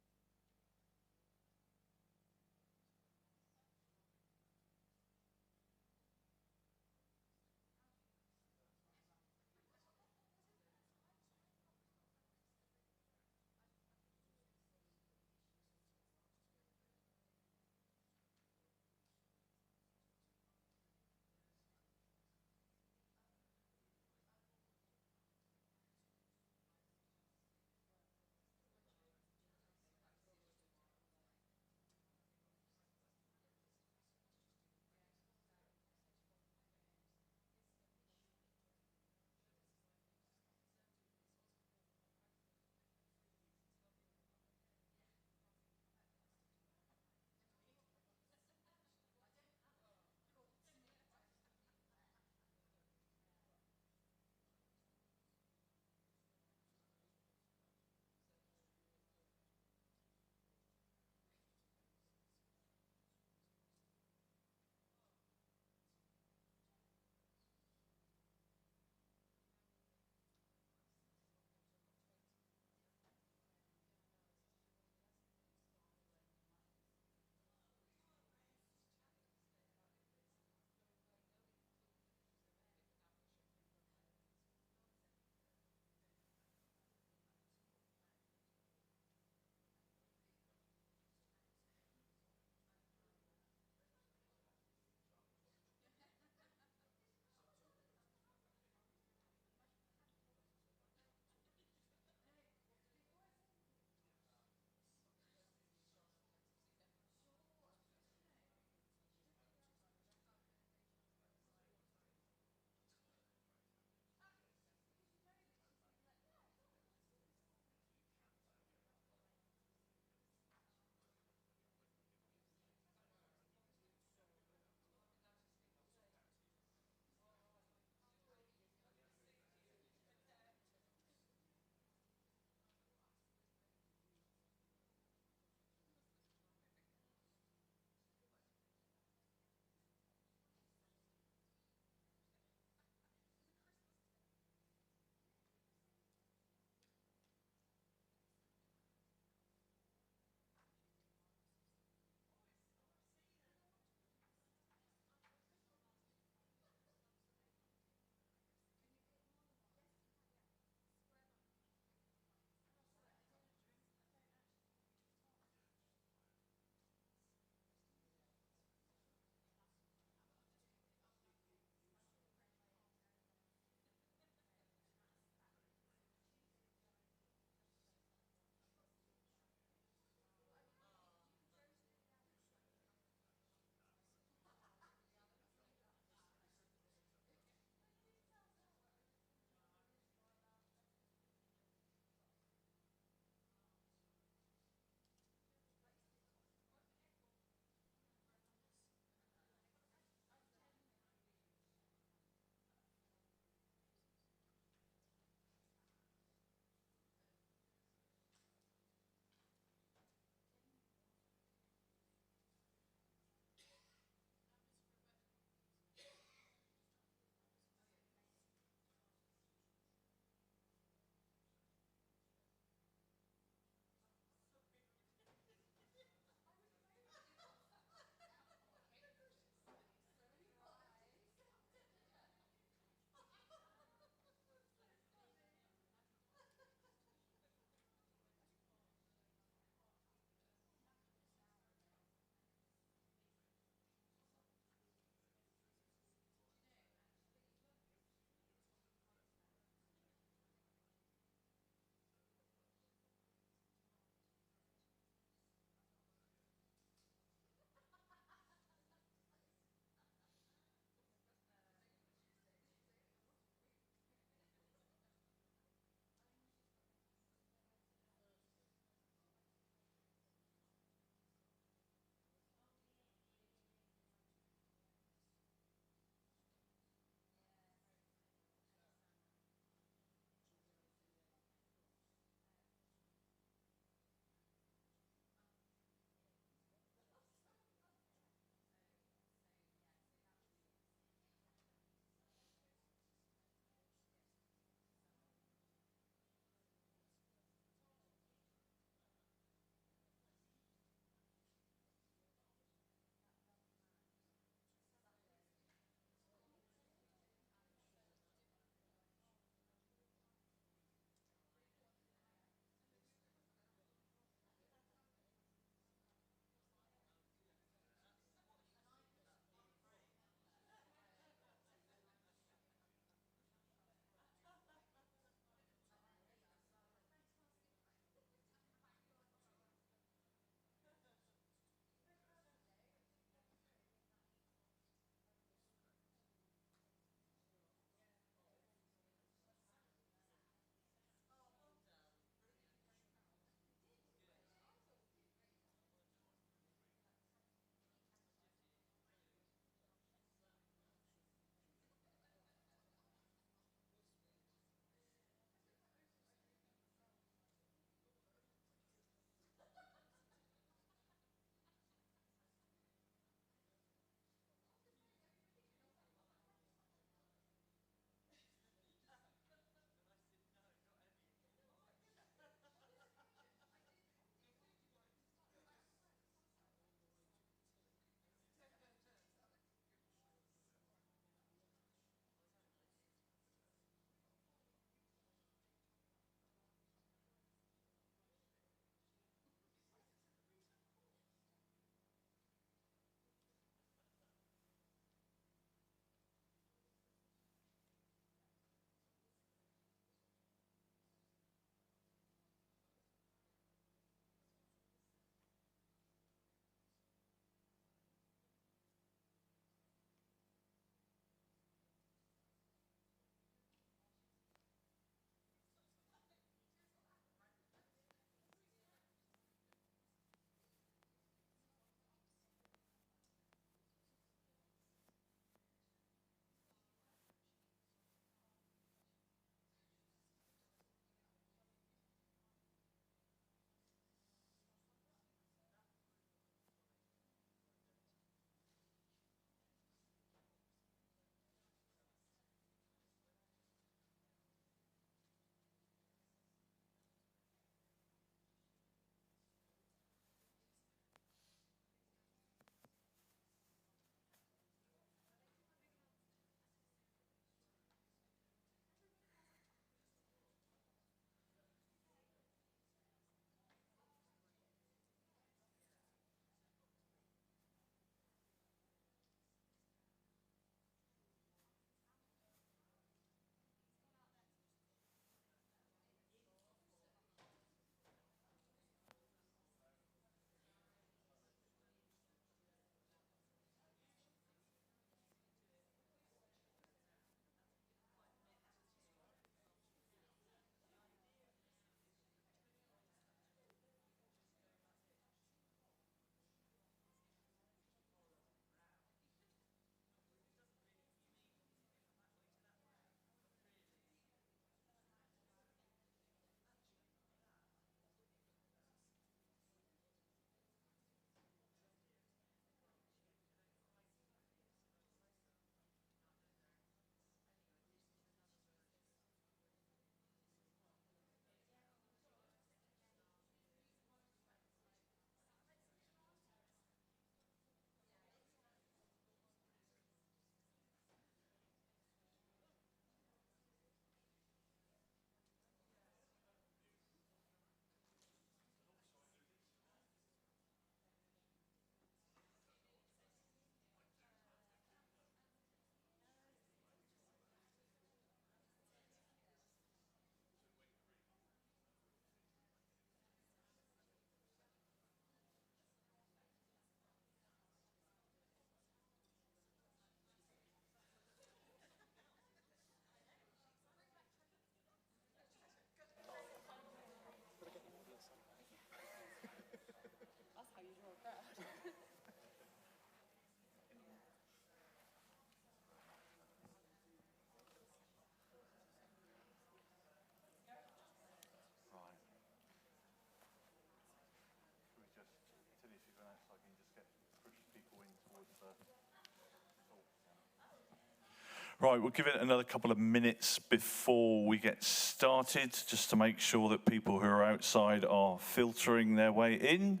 Right, we'll give it another couple of minutes before we get started, just to make sure that people who are outside are filtering their way in.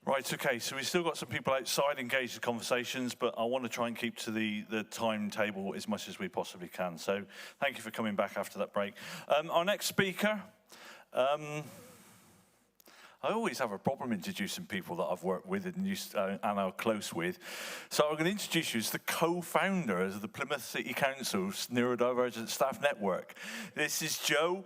Right, okay, so we've still got some people outside engaged in conversations, but I want to try and keep to the timetable as much as we possibly can. So thank you for coming back after that break. Our next speaker, I always have a problem introducing people that I've worked with and are close with. So I'm going to introduce you as the co-founder of the Plymouth City Council's Neurodivergent Staff Network. This is Joe.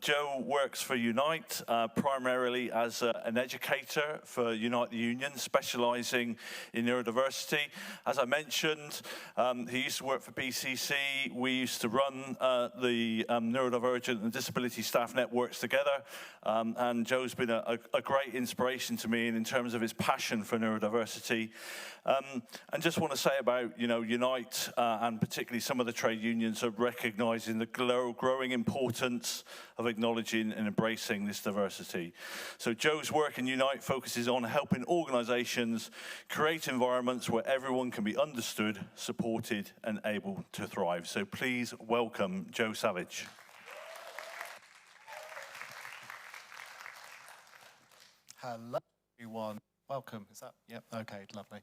Joe works for Unite, primarily as an educator for Unite the Union, specialising in neurodiversity. As I mentioned, he used to work for BCC. We used to run the Neurodivergent and Disability Staff Networks together, and Joe's been a great inspiration to me in terms of his passion for neurodiversity. And just want to say about, Unite and particularly some of the trade unions are recognising the growing importance of acknowledging and embracing this diversity. So Joe's work in Unite focuses on helping organisations create environments where everyone can be understood, supported and able to thrive. So please welcome Joe Savage. Hello, everyone. Welcome. Is that? Yep. Okay, lovely.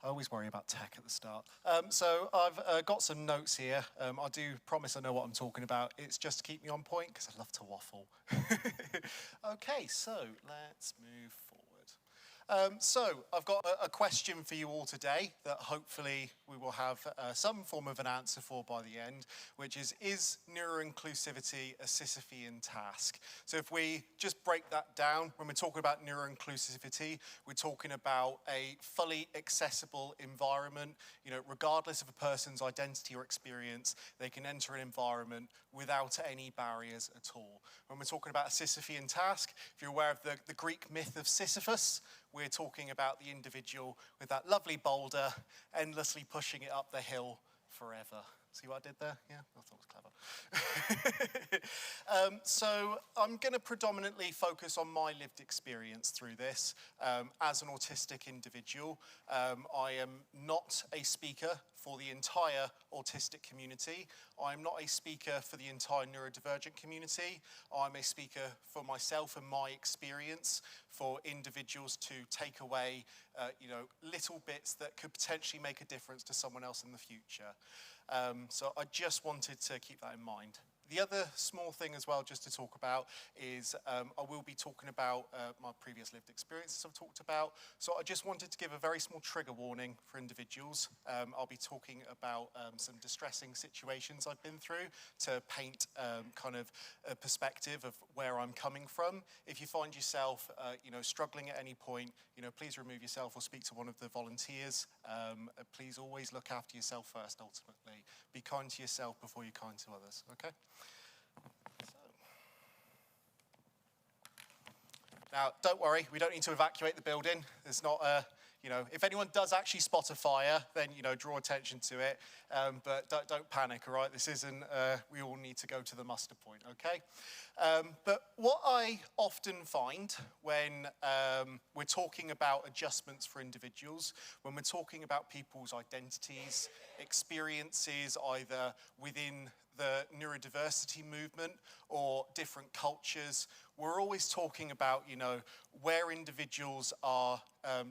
I always worry about tech at the start. So I've got some notes here. I do promise I know what I'm talking about. It's just to keep me on point because I love to waffle. Okay, so let's move forward. So I've got a question for you all today that hopefully we will have some form of an answer for by the end, which is neuroinclusivity a Sisyphean task? So if we just break that down, when we're talking about neuroinclusivity, we're talking about a fully accessible environment, regardless of a person's identity or experience, they can enter an environment without any barriers at all. When we're talking about a Sisyphean task, if you're aware of the Greek myth of Sisyphus, we're talking about the individual with that lovely boulder, endlessly pushing it up the hill forever. See what I did there? Yeah, I thought it was clever. So I'm going to predominantly focus on my lived experience through this as an autistic individual. I am not a speaker for the entire autistic community. I'm not a speaker for the entire neurodivergent community. I'm a speaker for myself and my experience for individuals to take away, little bits that could potentially make a difference to someone else in the future. So I just wanted to keep that in mind. The other small thing as well, just to talk about, is I will be talking about my previous lived experiences I've talked about. So I just wanted to give a very small trigger warning for individuals. I'll be talking about some distressing situations I've been through to paint kind of a perspective of where I'm coming from. If you find yourself, struggling at any point, please remove yourself or speak to one of the volunteers. Please always look after yourself first, ultimately. Be kind to yourself before you're kind to others, okay? Now, don't worry, we don't need to evacuate the building. There's not a, if anyone does actually spot a fire, then, draw attention to it. But don't panic, all right? This isn't, we all need to go to the muster point, okay? But what I often find when we're talking about adjustments for individuals, when we're talking about people's identities, experiences, either within the neurodiversity movement or different cultures, we're always talking about, where individuals are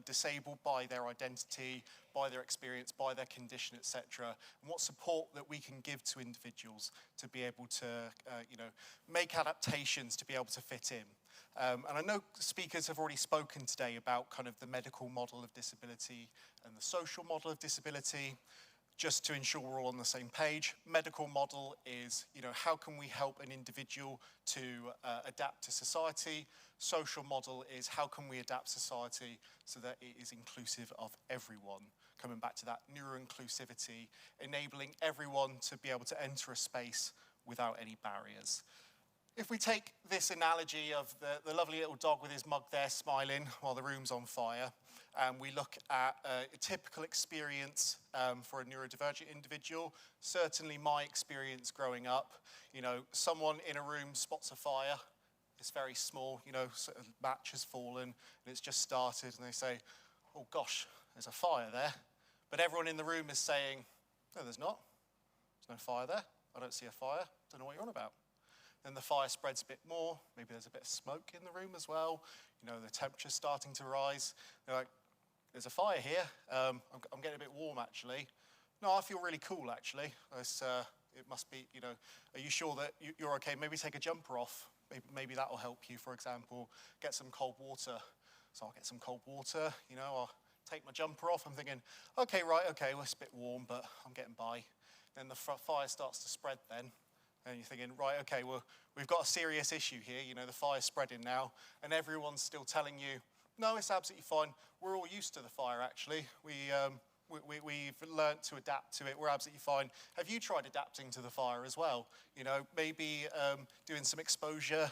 disabled by their identity, by their experience, by their condition, etc., and what support that we can give to individuals to be able to, make adaptations to be able to fit in. And I know speakers have already spoken today about kind of the medical model of disability and the social model of disability. Just to ensure we're all on the same page, medical model is, how can we help an individual to adapt to society? Social model is how can we adapt society so that it is inclusive of everyone? Coming back to that neuroinclusivity, enabling everyone to be able to enter a space without any barriers. If we take this analogy of the lovely little dog with his mug there smiling while the room's on fire, and we look at a typical experience for a neurodivergent individual, certainly my experience growing up, someone in a room spots a fire, it's very small, sort of match has fallen, and it's just started, and they say, oh gosh, there's a fire there. But everyone in the room is saying, no, there's not. There's no fire there. I don't see a fire. Don't know what you're on about. Then the fire spreads a bit more. Maybe there's a bit of smoke in the room as well. The temperature's starting to rise. They're like, there's a fire here. I'm getting a bit warm, actually. No, I feel really cool, actually. It must be, are you sure that you're okay? Maybe take a jumper off. Maybe that will help you, for example. Get some cold water. So I'll get some cold water, I'll take my jumper off. I'm thinking, okay, well, it's a bit warm, but I'm getting by. Then the fire starts to spread then. And you're thinking, right, okay, well, we've got a serious issue here. The fire's spreading now. And everyone's still telling you, no, it's absolutely fine. We're all used to the fire, actually. We've learnt to adapt to it. We're absolutely fine. Have you tried adapting to the fire as well? Maybe doing some exposure,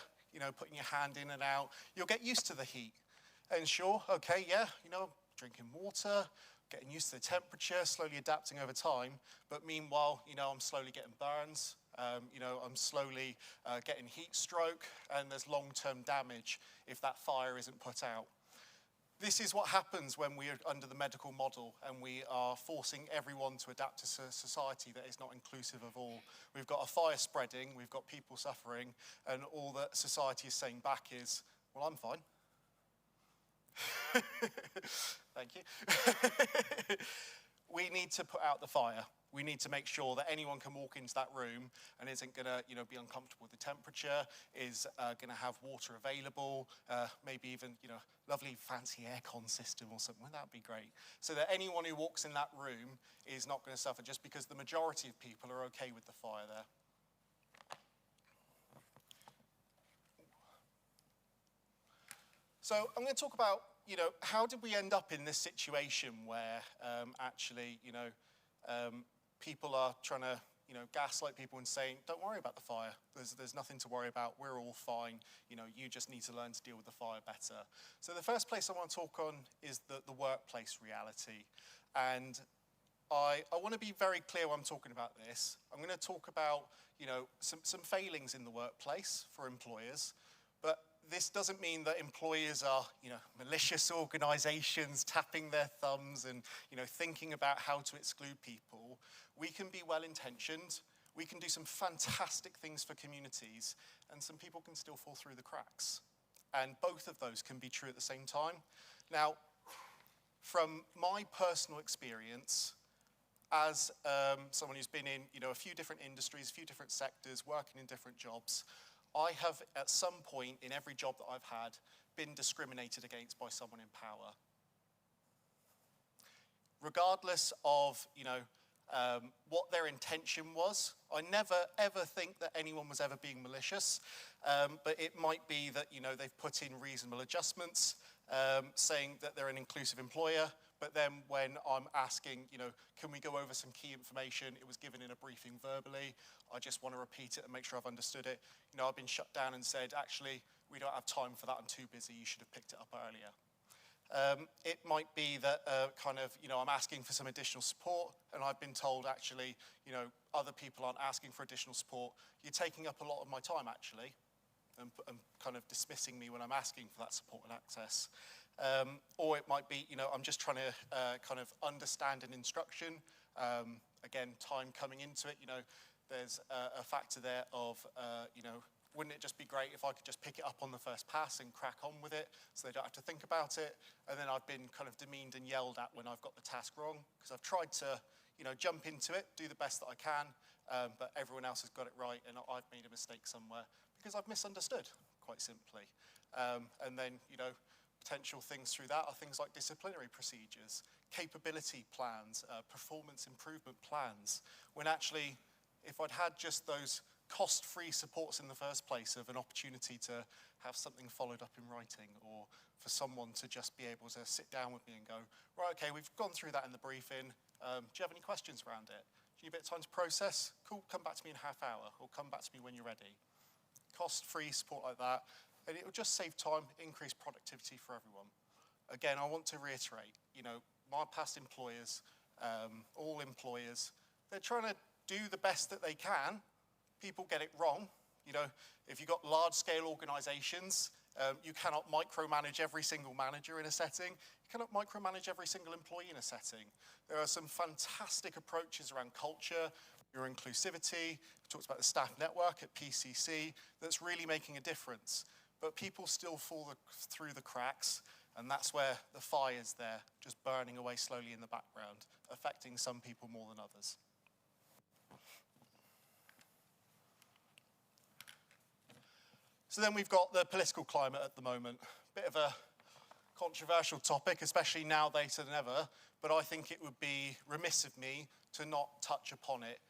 putting your hand in and out. You'll get used to the heat. And sure, okay, yeah, drinking water, getting used to the temperature, slowly adapting over time. But meanwhile, I'm slowly getting burns. I'm slowly getting heat stroke, and there's long-term damage if that fire isn't put out. This is what happens when we're under the medical model and we are forcing everyone to adapt to a society that is not inclusive of all. We've got a fire spreading, we've got people suffering, and all that society is saying back is, well, I'm fine. Thank you. We need to put out the fire. We need to make sure that anyone can walk into that room and isn't going to, be uncomfortable with the temperature, is going to have water available, maybe even, lovely fancy aircon system or something. That would be great. So that anyone who walks in that room is not going to suffer just because the majority of people are okay with the fire there. So I'm going to talk about, how did we end up in this situation where actually, people are trying to, gaslight people and saying, don't worry about the fire. There's nothing to worry about. We're all fine. You just need to learn to deal with the fire better. So the first place I want to talk on is the workplace reality. And I want to be very clear when I'm talking about this. I'm going to talk about, some failings in the workplace for employers. But this doesn't mean that employers are, malicious organizations tapping their thumbs and, thinking about how to exclude people. We can be well-intentioned. We can do some fantastic things for communities, and some people can still fall through the cracks. And both of those can be true at the same time. Now, from my personal experience, as someone who's been in, a few different industries, a few different sectors, working in different jobs, I have, at some point in every job that I've had, been discriminated against by someone in power. Regardless of, what their intention was, I never, ever think that anyone was ever being malicious, but it might be that, they've put in reasonable adjustments, saying that they're an inclusive employer, but then when I'm asking, can we go over some key information, it was given in a briefing verbally, I just want to repeat it and make sure I've understood it. I've been shut down and said, actually, we don't have time for that, I'm too busy, you should have picked it up earlier. It might be that I'm asking for some additional support, and I've been told actually, other people aren't asking for additional support. You're taking up a lot of my time actually, and kind of dismissing me when I'm asking for that support and access. Or it might be, I'm just trying to kind of understand an instruction. Again, time coming into it, there's a factor there of, wouldn't it just be great if I could just pick it up on the first pass and crack on with it so they don't have to think about it? And then I've been kind of demeaned and yelled at when I've got the task wrong because I've tried to, jump into it, do the best that I can, but everyone else has got it right and I've made a mistake somewhere because I've misunderstood, quite simply. And then, potential things through that are things like disciplinary procedures, capability plans, performance improvement plans, when actually, if I'd had just those cost-free supports in the first place of an opportunity to have something followed up in writing, or for someone to just be able to sit down with me and go, right, okay, we've gone through that in the briefing. Do you have any questions around it? Do you need a bit of time to process? Cool, come back to me in a half hour, or come back to me when you're ready. Cost-free support like that, and it will just save time, increase productivity for everyone. Again, I want to reiterate, my past employers, all employers, they're trying to do the best that they can. People get it wrong. If you've got large-scale organizations, you cannot micromanage every single manager in a setting. You cannot micromanage every single employee in a setting. There are some fantastic approaches around culture, Neuroinclusivity. We talked about the staff network at PCC that's really making a difference. But people still fall through the cracks, and that's where the fire's there, just burning away slowly in the background, affecting some people more than others. So then we've got the political climate at the moment. Bit of a controversial topic, especially now later than ever, but I think it would be remiss of me to not touch upon it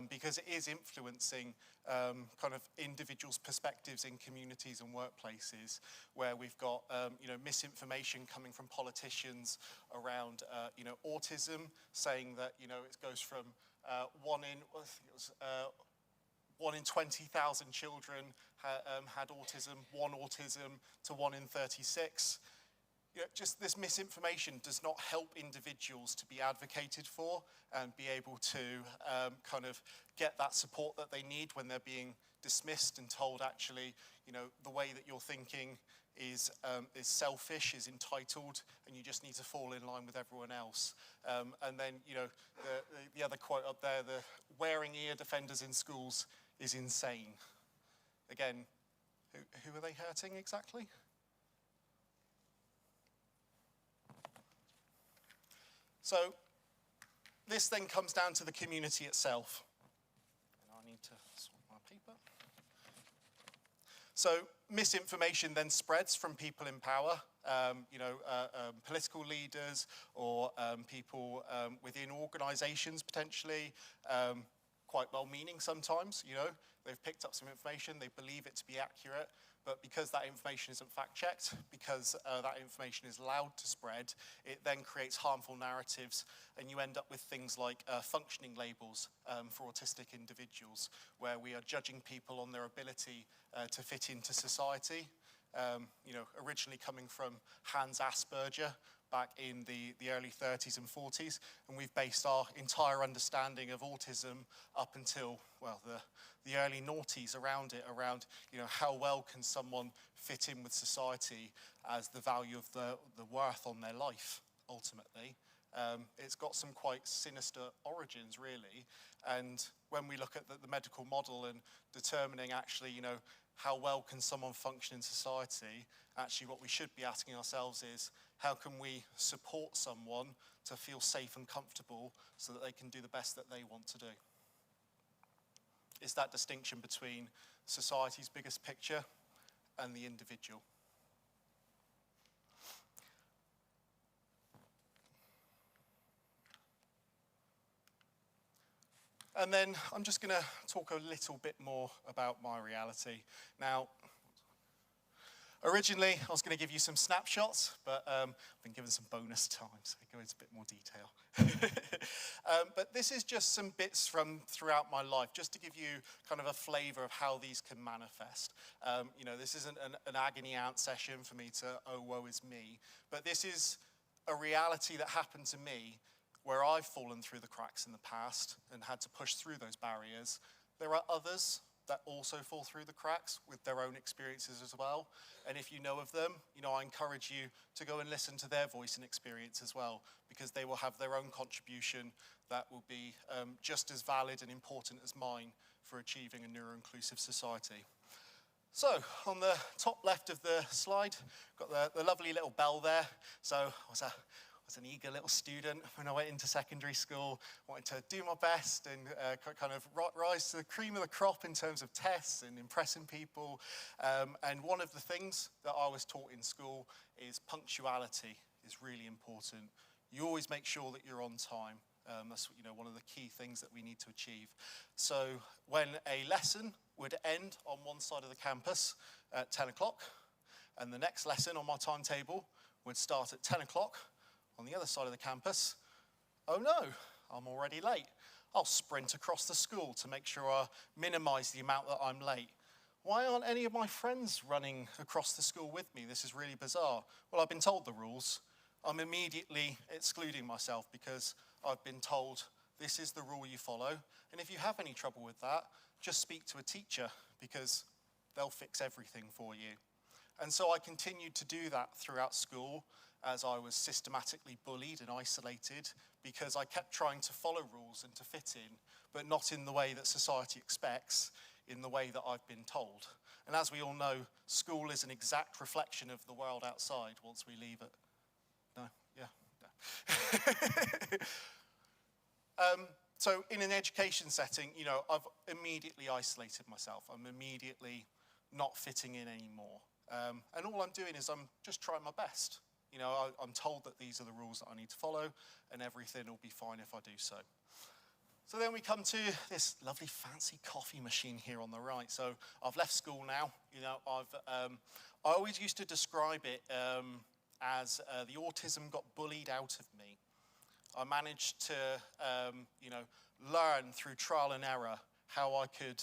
because it is influencing kind of individuals' perspectives in communities and workplaces where we've got misinformation coming from politicians around autism, saying that it goes from one in 20,000 children had autism, one autism to 1 in 36. Just this misinformation does not help individuals to be advocated for and be able to kind of get that support that they need when they're being dismissed and told actually, the way that you're thinking is selfish, is entitled, and you just need to fall in line with everyone else. And then, the other quote up there, the wearing ear defenders in schools is insane. Again, who are they hurting exactly? So this then comes down to the community itself. And I need to swap my paper. So misinformation then spreads from people in power, political leaders or people within organizations potentially, quite well-meaning sometimes, they've picked up some information, they believe it to be accurate, but because that information isn't fact-checked, because that information is allowed to spread, it then creates harmful narratives, and you end up with things like functioning labels for autistic individuals, where we are judging people on their ability to fit into society. Originally coming from Hans Asperger back in the early 30s and 40s, and we've based our entire understanding of autism up until, well, the early noughties around it, around, how well can someone fit in with society as the value of the worth on their life, ultimately. It's got some quite sinister origins, really, and when we look at the medical model and determining actually, how well can someone function in society, actually what we should be asking ourselves is, how can we support someone to feel safe and comfortable so that they can do the best that they want to do? It's that distinction between society's biggest picture and the individual. And then I'm just going to talk a little bit more about my reality. Now, Originally, I was going to give you some snapshots, but I've been given some bonus time, so I go into a bit more detail. But this is just some bits from throughout my life, just to give you kind of a flavour of how these can manifest. You know, this isn't an agony aunt session for me to, oh, woe is me, but this is a reality that happened to me where I've fallen through the cracks in the past and had to push through those barriers. There are others that also fall through the cracks with their own experiences as well. And if you know of them, you know, I encourage you to go and listen to their voice and experience as well, because they will have their own contribution that will be just as valid and important as mine for achieving a neuro-inclusive society. So, on the top left of the slide, got the lovely little bell there. So, I was an eager little student when I went into secondary school, wanted to do my best and kind of rise to the cream of the crop in terms of tests and impressing people. And one of the things that I was taught in school is punctuality is really important. You always make sure that you're on time. That's, you know, one of the key things that we need to achieve. So when a lesson would end on one side of the campus at 10 o'clock, and the next lesson on my timetable would start at 10 o'clock, on the other side of the campus, oh no, I'm already late. I'll sprint across the school to make sure I minimize the amount that I'm late. Why aren't any of my friends running across the school with me? This is really bizarre. Well, I've been told the rules. I'm immediately excluding myself because I've been told this is the rule you follow. And if you have any trouble with that, just speak to a teacher because they'll fix everything for you. And so I continued to do that throughout school, as I was systematically bullied and isolated because I kept trying to follow rules and to fit in, but not in the way that society expects, in the way that I've been told. And as we all know, school is an exact reflection of the world outside once we leave it. No? Yeah? No. So in an education setting, you know, I've immediately isolated myself. I'm immediately not fitting in anymore. And all I'm doing is I'm just trying my best. You know, I'm told that these are the rules that I need to follow, and everything will be fine if I do so. So then we come to this lovely fancy coffee machine here on the right. So I've left school now. You know, I always used to describe it as the autism got bullied out of me. I managed to, you know, learn through trial and error how I could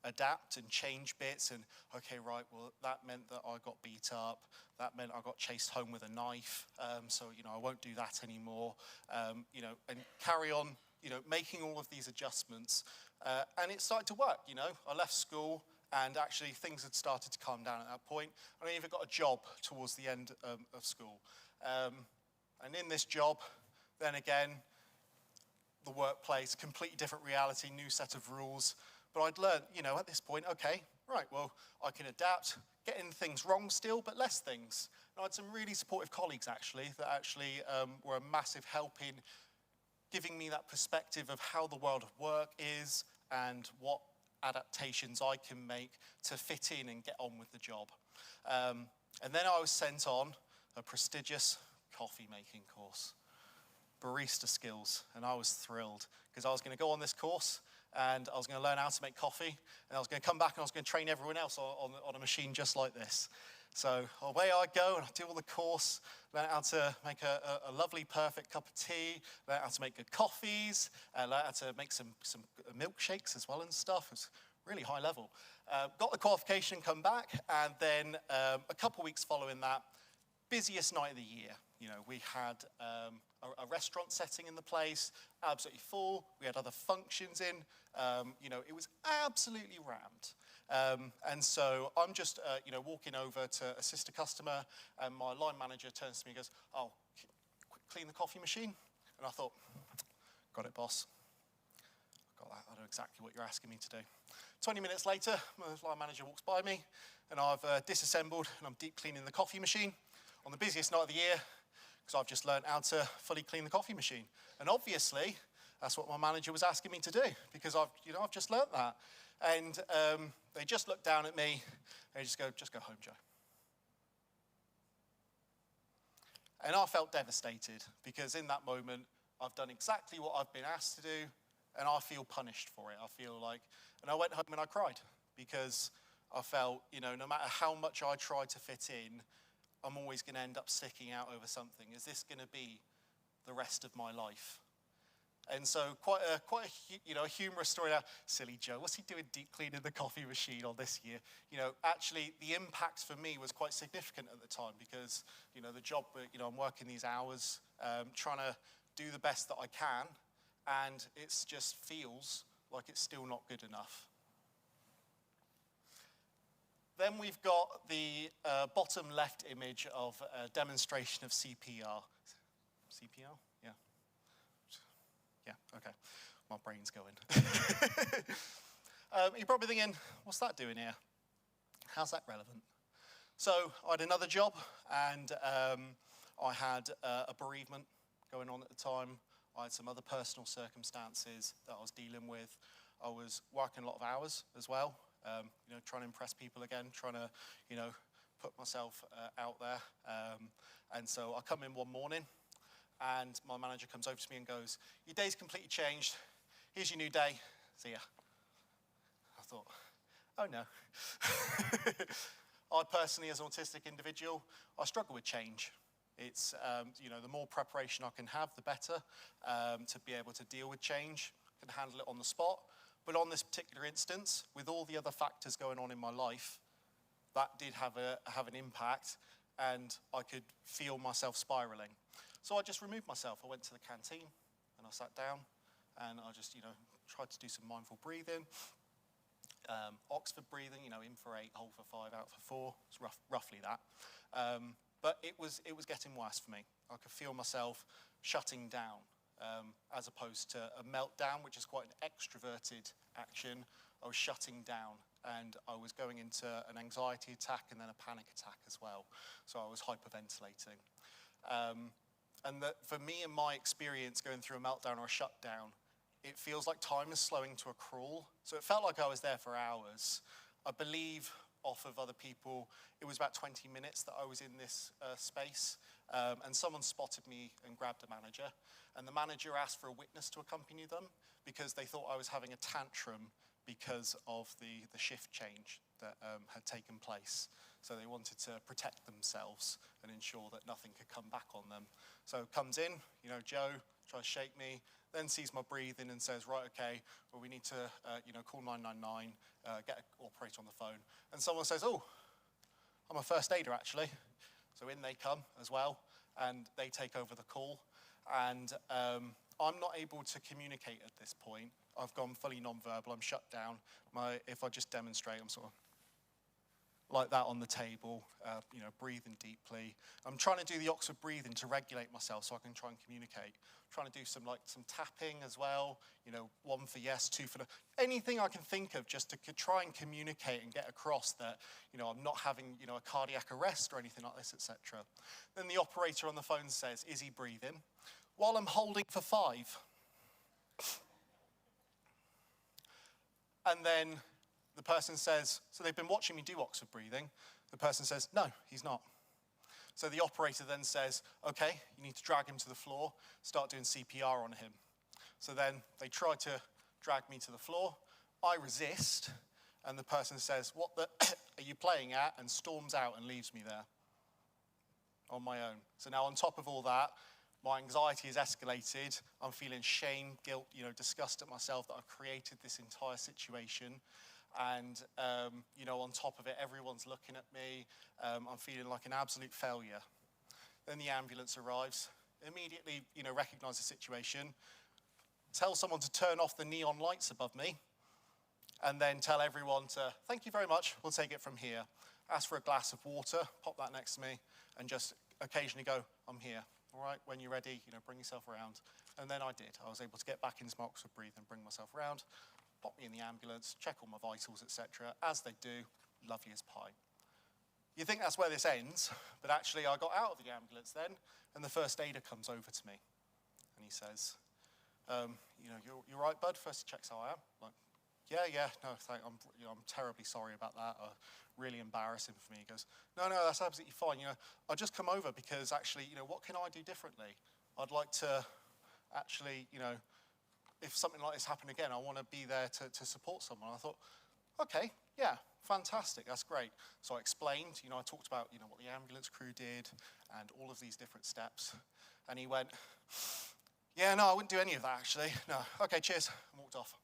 adapt and change bits and, okay, right, well, that meant that I got beat up. That meant I got chased home with a knife. So, you know, I won't do that anymore. You know, and carry on, you know, making all of these adjustments. And it started to work, you know. I left school and actually things had started to calm down at that point. And I even got a job towards the end of school. And in this job, then again, the workplace, completely different reality, new set of rules. But I'd learned, you know, at this point, okay, right, well, I can adapt, getting things wrong still, but less things. And I had some really supportive colleagues, actually, that actually were a massive help in giving me that perspective of how the world of work is and what adaptations I can make to fit in and get on with the job. And then I was sent on a prestigious coffee making course, barista skills, and I was thrilled because I was going to go on this course and I was going to learn how to make coffee, and I was going to come back and I was going to train everyone else on a machine just like this. So away I go, and I do all the course, learn how to make a lovely, perfect cup of tea, learn how to make good coffees, learn how to make some milkshakes as well and stuff. It was really high level. Got the qualification, come back, and then a couple weeks following that, busiest night of the year. You know, we had a restaurant setting in the place, absolutely full. We had other functions in. You know, it was absolutely rammed. And so I'm just, you know, walking over to assist a customer, and my line manager turns to me and goes, "Oh, clean the coffee machine?" And I thought, got it, boss. Got that. I know exactly what you're asking me to do. 20 minutes later, my line manager walks by me, and I've disassembled, and I'm deep cleaning the coffee machine on the busiest night of the year, because I've just learned how to fully clean the coffee machine. And obviously, that's what my manager was asking me to do, because I've just learned that. And they just looked down at me, and they just go home, Joe. And I felt devastated, because in that moment, I've done exactly what I've been asked to do, and I feel punished for it. I feel like, and I went home and I cried, because I felt, you know, no matter how much I tried to fit in, I'm always going to end up sticking out over something. Is this going to be the rest of my life? And so quite a humorous story now. Silly Joe, what's he doing deep cleaning the coffee machine on this year? You know, actually the impact for me was quite significant at the time because, you know, the job, you know, I'm working these hours, trying to do the best that I can, and it just feels like it's still not good enough. Then we've got the bottom left image of a demonstration of CPR. CPR? Yeah. Yeah, okay. My brain's going. You're probably thinking, what's that doing here? How's that relevant? So I had another job, and I had a bereavement going on at the time. I had some other personal circumstances that I was dealing with. I was working a lot of hours as well, you know, trying to impress people again, trying to, you know, put myself out there. And so I come in one morning, and my manager comes over to me and goes, your day's completely changed. Here's your new day. See ya. I thought, oh no. I personally, as an autistic individual, I struggle with change. It's, you know, the more preparation I can have, the better, to be able to deal with change, can handle it on the spot. But on this particular instance, with all the other factors going on in my life, that did have an impact, and I could feel myself spiraling. So I just removed myself. I went to the canteen, and I sat down, and I just, you know, tried to do some mindful breathing. Oxford breathing, you know, in for 8, hold for 5, out for 4. It's roughly that. But it was getting worse for me. I could feel myself shutting down, as opposed to a meltdown, which is quite an extroverted action. I was shutting down, and I was going into an anxiety attack and then a panic attack as well. So I was hyperventilating. And that for me, in my experience, going through a meltdown or a shutdown, it feels like time is slowing to a crawl. So it felt like I was there for hours. I believe, off of other people, it was about 20 minutes that I was in this space, and someone spotted me and grabbed a manager, and the manager asked for a witness to accompany them because they thought I was having a tantrum because of the shift change that had taken place. So they wanted to protect themselves and ensure that nothing could come back on them. So comes in, you know, Joe tries to shake me, then sees my breathing and says, right, okay, well, we need to, you know, call 999, get an operator on the phone. And someone says, oh, I'm a first aider, actually. So in they come as well, and they take over the call. And I'm not able to communicate at this point. I've gone fully non-verbal, I'm shut down. If I just demonstrate, I'm sort of like that on the table, you know, breathing deeply. I'm trying to do the Oxford breathing to regulate myself so I can try and communicate. I'm trying to do some tapping as well, you know, 1 for yes, 2 for no. Anything I can think of just to try and communicate and get across that, you know, I'm not having, you know, a cardiac arrest or anything like this, etc. Then the operator on the phone says, is he breathing? While I'm holding for 5. And then the person says, so they've been watching me do Oxford breathing. The person says, no, he's not. So the operator then says, okay, you need to drag him to the floor, start doing CPR on him. So then they try to drag me to the floor. I resist, and the person says, what the are you playing at? And storms out and leaves me there on my own. So now on top of all that, my anxiety has escalated. I'm feeling shame, guilt, you know, disgust at myself that I've created this entire situation. And, you know, on top of it, everyone's looking at me. I'm feeling like an absolute failure. Then the ambulance arrives. Immediately, you know, recognize the situation. Tell someone to turn off the neon lights above me. And then tell everyone to, thank you very much, we'll take it from here. Ask for a glass of water, pop that next to me, and just occasionally go, I'm here. All right, when you're ready, you know, bring yourself around. And then I did. I was able to get back into my Oxford breathing and bring myself around. Pop me in the ambulance, check all my vitals, etc. As they do, lovely as pie. You think that's where this ends, but actually I got out of the ambulance then, and the first aider comes over to me, and he says, you know, you're right, bud? First he checks how I am. Like, yeah, no, I'm terribly sorry about that. Really embarrassing for me. He goes, no, that's absolutely fine. You know, I just come over because actually, you know, what can I do differently? I'd like to actually, you know, if something like this happened again, I want to be there to support someone. I thought, okay, yeah, fantastic, that's great. So I explained, I talked about, what the ambulance crew did and all of these different steps. And he went, yeah, no, I wouldn't do any of that, actually. No, okay, cheers, and walked off.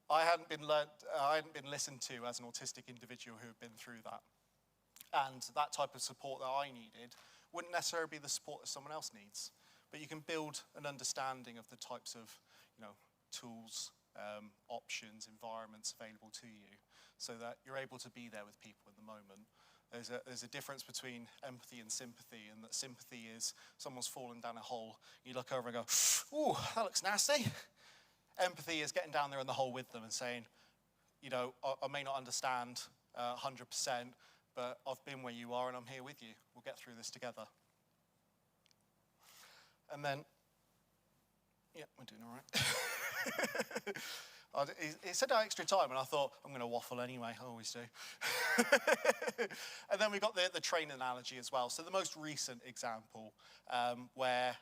I hadn't been listened to as an autistic individual who had been through that. And that type of support that I needed wouldn't necessarily be the support that someone else needs. But you can build an understanding of the types of, tools, options, environments available to you so that you're able to be there with people in the moment. There's a difference between empathy and sympathy, and that sympathy is someone's fallen down a hole, you look over and go, ooh, that looks nasty. Empathy is getting down there in the hole with them and saying, I may not understand 100%, but I've been where you are and I'm here with you. We'll get through this together. And then, yeah, we're doing all right. He said extra time, and I thought, I'm going to waffle anyway, I always do. And then we got the train analogy as well. So the most recent example where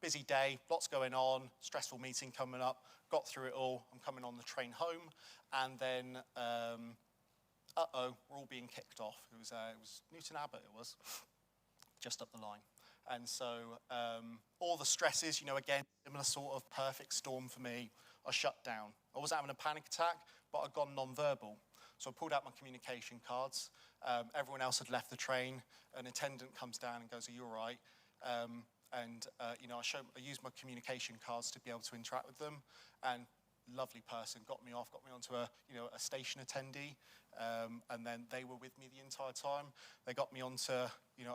busy day, lots going on, stressful meeting coming up, got through it all, I'm coming on the train home, and then, we're all being kicked off. It was Newton Abbot, it was, just up the line. And so all the stresses, again, similar sort of perfect storm for me, are shut down. I wasn't having a panic attack, but I'd gone non-verbal. So I pulled out my communication cards. Everyone else had left the train. An attendant comes down and goes, are you all right? I used my communication cards to be able to interact with them. And lovely person got me onto a station attendee. And then they were with me the entire time. They got me onto,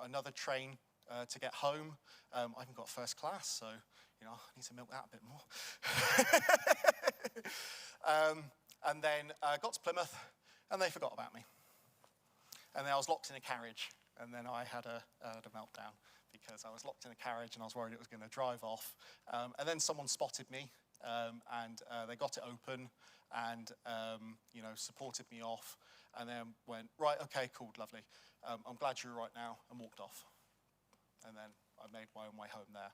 another train to get home. I even got first class, so I need to milk that a bit more. And then got to Plymouth, and they forgot about me. And then I was locked in a carriage, and then I had a meltdown because I was locked in a carriage and I was worried it was going to drive off. And then someone spotted me, and they got it open, and supported me off, and then went, right, okay, cool, lovely. I'm glad you're right now, and walked off. And then I made my own way home there.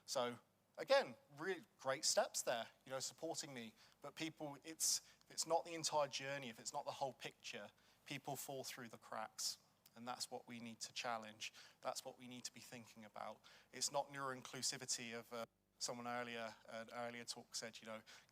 So again, really great steps there, supporting me. But people, it's not the entire journey, if it's not the whole picture, people fall through the cracks. And that's what we need to challenge. That's what we need to be thinking about. It's not neuroinclusivity of someone earlier talk said,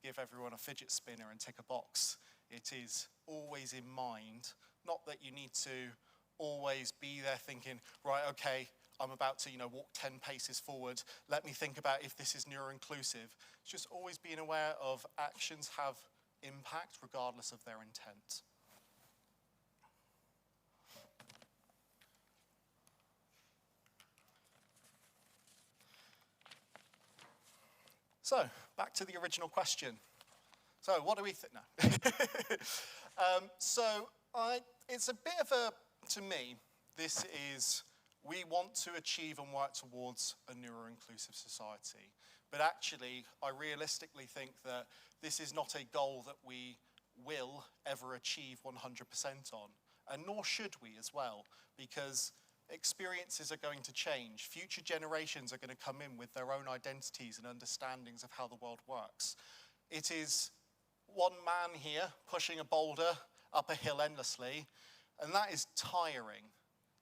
give everyone a fidget spinner and tick a box. It is always in mind, not that you need to always be there thinking, right, okay, I'm about to, walk 10 paces forward. Let me think about if this is neuroinclusive. It's just always being aware of actions have impact regardless of their intent. So, back to the original question. So, what do we think now? It's a bit of to me, this is, we want to achieve and work towards a neuro-inclusive society. But actually, I realistically think that this is not a goal that we will ever achieve 100% on. And nor should we as well, because experiences are going to change. Future generations are going to come in with their own identities and understandings of how the world works. It is one man here pushing a boulder up a hill endlessly, and that is tiring.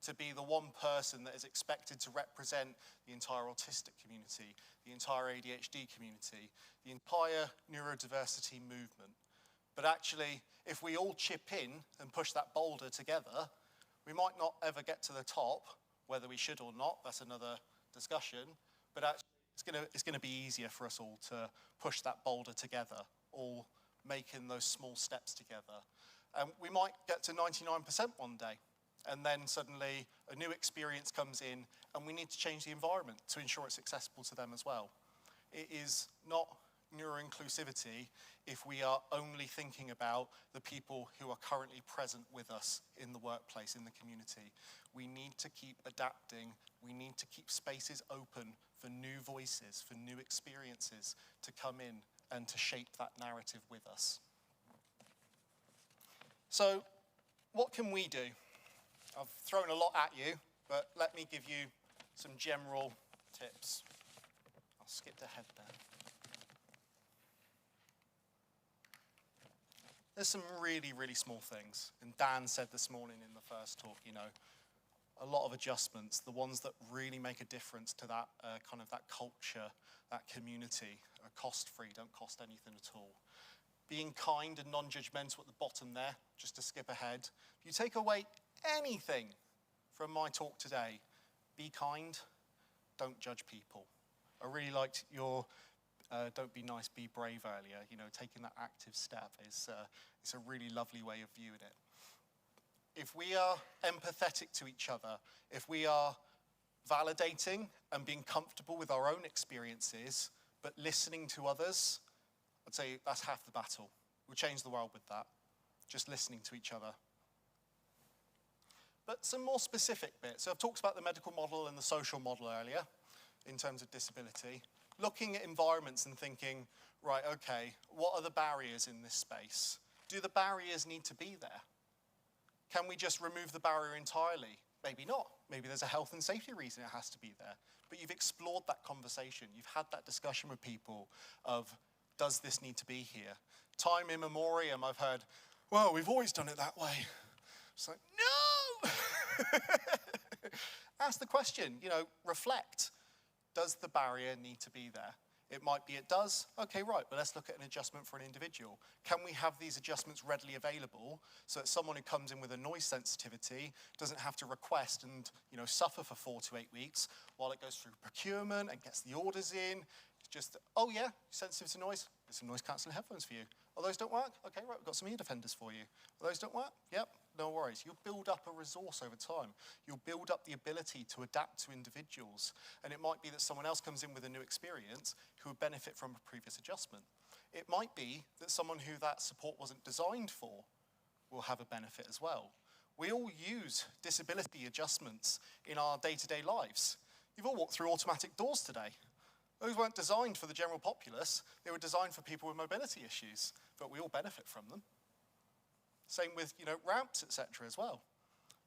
To be the one person that is expected to represent the entire autistic community, the entire ADHD community, the entire neurodiversity movement. But actually, if we all chip in and push that boulder together, we might not ever get to the top, whether we should or not, that's another discussion, but actually it's going to be easier for us all to push that boulder together, all making those small steps together. We might get to 99% one day. And then suddenly a new experience comes in and we need to change the environment to ensure it's accessible to them as well. It is not neuroinclusivity if we are only thinking about the people who are currently present with us in the workplace, in the community. We need to keep adapting. We need to keep spaces open for new voices, for new experiences to come in and to shape that narrative with us. So, what can we do? I've thrown a lot at you, but let me give you some general tips. skipped ahead there. There's some really, really small things. And Dan said this morning in the first talk, you know, a lot of adjustments, the ones that really make a difference to that kind of that culture, that community, are cost-free, don't cost anything at all. Being kind and non-judgmental at the bottom there, just to skip ahead. If you take away anything from my talk today, be kind, don't judge people. I really liked your don't be nice, be brave earlier. You know, taking that active step is it's a really lovely way of viewing it. If we are empathetic to each other, if we are validating and being comfortable with our own experiences, but listening to others, I'd say that's half the battle. We'll change the world with that, just listening to each other. But some more specific bits. So I've talked about the medical model and the social model earlier in terms of disability. Looking at environments and thinking, right, okay, what are the barriers in this space? Do the barriers need to be there? Can we just remove the barrier entirely? Maybe not. Maybe there's a health and safety reason it has to be there. But you've explored that conversation. You've had that discussion with people of, does this need to be here? Time in memoriam, I've heard, well, we've always done it that way. It's like, no! Ask the question, you know, reflect. Does the barrier need to be there? It might be it does. Okay, right, but let's look at an adjustment for an individual. Can we have these adjustments readily available so that someone who comes in with a noise sensitivity doesn't have to request and, you know, suffer for 4 to 8 weeks while it goes through procurement and gets the orders in? It's just, oh yeah, sensitive to noise, there's some noise cancelling headphones for you. Oh, those don't work? Okay, right, we've got some ear defenders for you. Oh, those don't work? Yep, no worries. You'll build up a resource over time. You'll build up the ability to adapt to individuals. And it might be that someone else comes in with a new experience who would benefit from a previous adjustment. It might be that someone who that support wasn't designed for will have a benefit as well. We all use disability adjustments in our day-to-day lives. You've all walked through automatic doors today. Those weren't designed for the general populace. They were designed for people with mobility issues, but we all benefit from them. Same with, you know, ramps, etc. as well.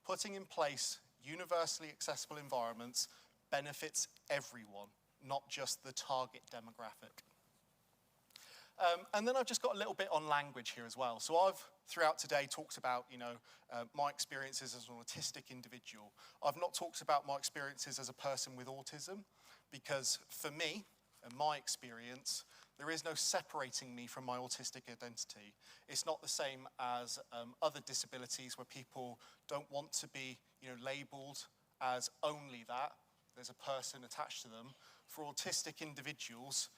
Putting in place universally accessible environments benefits everyone, not just the target demographic. And then I've just got a little bit on language here as well. So I've, throughout today, talked about, you know, my experiences as an autistic individual. I've not talked about my experiences as a person with autism, because for me, and my experience, there is no separating me from my autistic identity. It's not the same as other disabilities where people don't want to be, you know, labeled as only that. There's a person attached to them. For autistic individuals,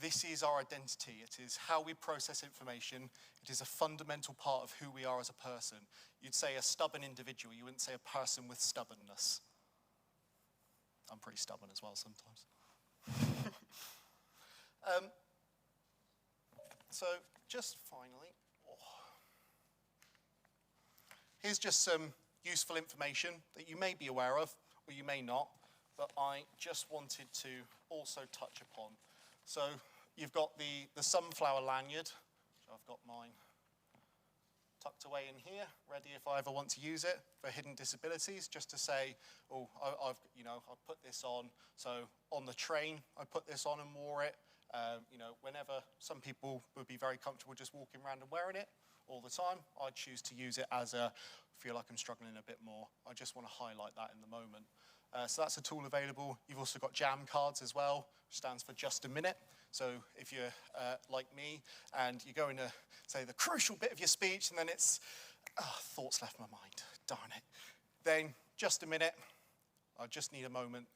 this is our identity. It is how we process information. It is a fundamental part of who we are as a person. You'd say a stubborn individual. You wouldn't say a person with stubbornness. I'm pretty stubborn as well sometimes. So just finally, here's just some useful information that you may be aware of or you may not, but I just wanted to also touch upon. So you've got the sunflower lanyard. I've got mine tucked away in here, ready if I ever want to use it for hidden disabilities, just to say, oh, I've put this on. So on the train, I put this on and wore it. You know, whenever some people would be very comfortable just walking around and wearing it all the time, I choose to use it as a feel like I'm struggling a bit more. I just want to highlight that in the moment. So that's a tool available. You've also got jam cards as well, which stands for just a minute. So if you're like me and you're going to say the crucial bit of your speech and then it's, thoughts left my mind, darn it. Then just a minute, I just need a moment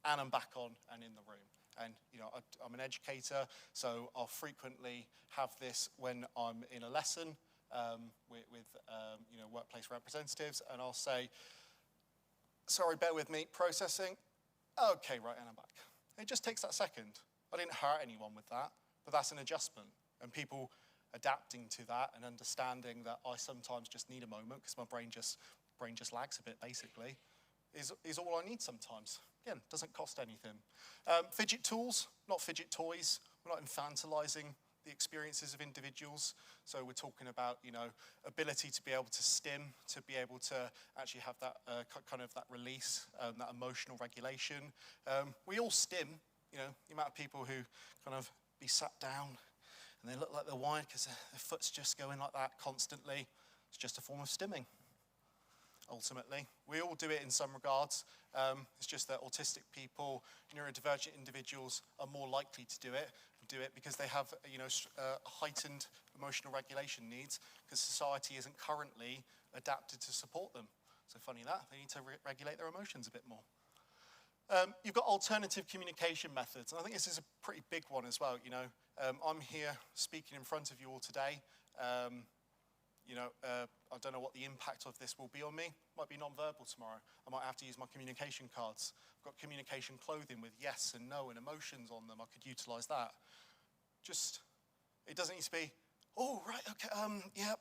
and I'm back on and in the room. And you know, I'm an educator, so I'll frequently have this when I'm in a lesson with you know, workplace representatives, and I'll say, sorry, bear with me, processing. Okay, right, and I'm back. It just takes that second. I didn't hurt anyone with that, but that's an adjustment. And people adapting to that and understanding that I sometimes just need a moment because my brain just lags a bit, basically, is all I need sometimes. Again, doesn't cost anything. Fidget tools, not fidget toys. We're not infantilizing the experiences of individuals. So we're talking about, you know, ability to be able to stim, to be able to actually have that kind of that release, that emotional regulation. We all stim you know, the amount of people who kind of be sat down and they look like they're wired because their foot's just going like that constantly. It's just a form of stimming, ultimately. We all do it in some regards. It's just that autistic people, neurodivergent individuals are more likely to do it because they have, you know, heightened emotional regulation needs because society isn't currently adapted to support them. So funny that, they need to regulate their emotions a bit more. You've got alternative communication methods, and I think this is a pretty big one as well. You know, I'm here speaking in front of you all today. You know, I don't know what the impact of this will be on me. Might be non-verbal tomorrow. I might have to use my communication cards. I've got communication clothing with yes and no and emotions on them. I could utilize that. Just, it doesn't need to be, oh, right, okay, yeah,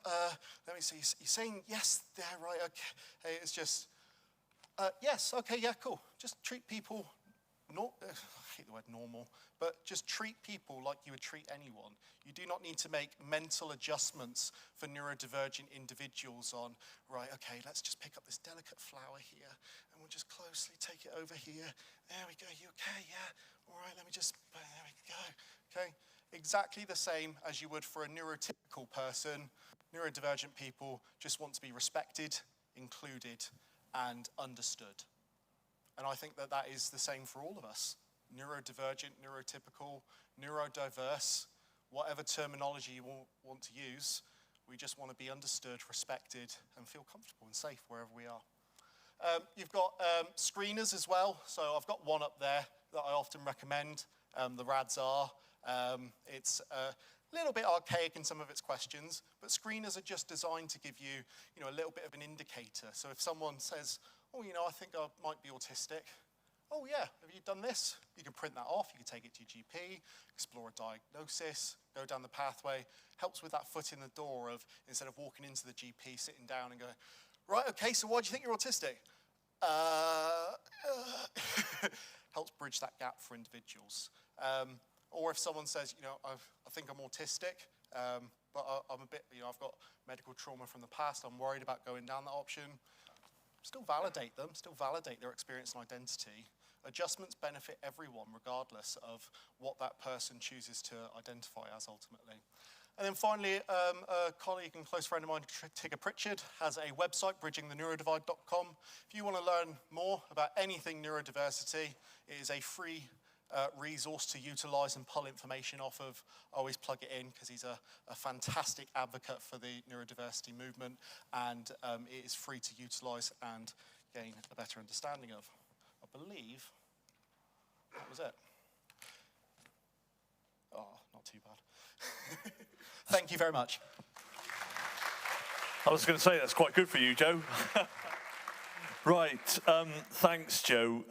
let me see. You're saying yes there, right, okay. It's just, yes, okay, yeah, cool. Just treat people, I hate the word normal, but just treat people like you would treat anyone. You do not need to make mental adjustments for neurodivergent individuals on, right, okay, let's just pick up this delicate flower here, and we'll just closely take it over here. There we go, you okay, yeah? All right, let me just, there we go, okay? Exactly the same as you would for a neurotypical person. Neurodivergent people just want to be respected, included, and understood. And I think that that is the same for all of us. Neurodivergent, neurotypical, neurodiverse, whatever terminology you want to use, we just want to be understood, respected, and feel comfortable and safe wherever we are. You've got screeners as well. So I've got one up there that I often recommend, the RADS-R. It's a little bit archaic in some of its questions, but screeners are just designed to give you, you know, a little bit of an indicator. So if someone says, oh, you know, I think I might be autistic. Oh yeah, have you done this? You can print that off, you can take it to your GP, explore a diagnosis, go down the pathway. Helps with that foot in the door of, instead of walking into the GP, sitting down and going, right, okay, so why do you think you're autistic? Helps bridge that gap for individuals. Or if someone says, you know, I think I'm autistic, but I'm a bit, you know, I've got medical trauma from the past, I'm worried about going down that option. Still validate them, still validate their experience and identity. Adjustments benefit everyone regardless of what that person chooses to identify as ultimately. And then finally, a colleague and close friend of mine, Tigger Pritchard, has a website, bridgingtheneurodivide.com. If you want to learn more about anything neurodiversity, it is a free resource to utilize and pull information off of. I always plug it in because he's a fantastic advocate for the neurodiversity movement, and it is free to utilize and gain a better understanding of. I believe that was it. Oh, not too bad. Thank you very much. I was going to say that's quite good for you, Joe. Right, thanks, Joe.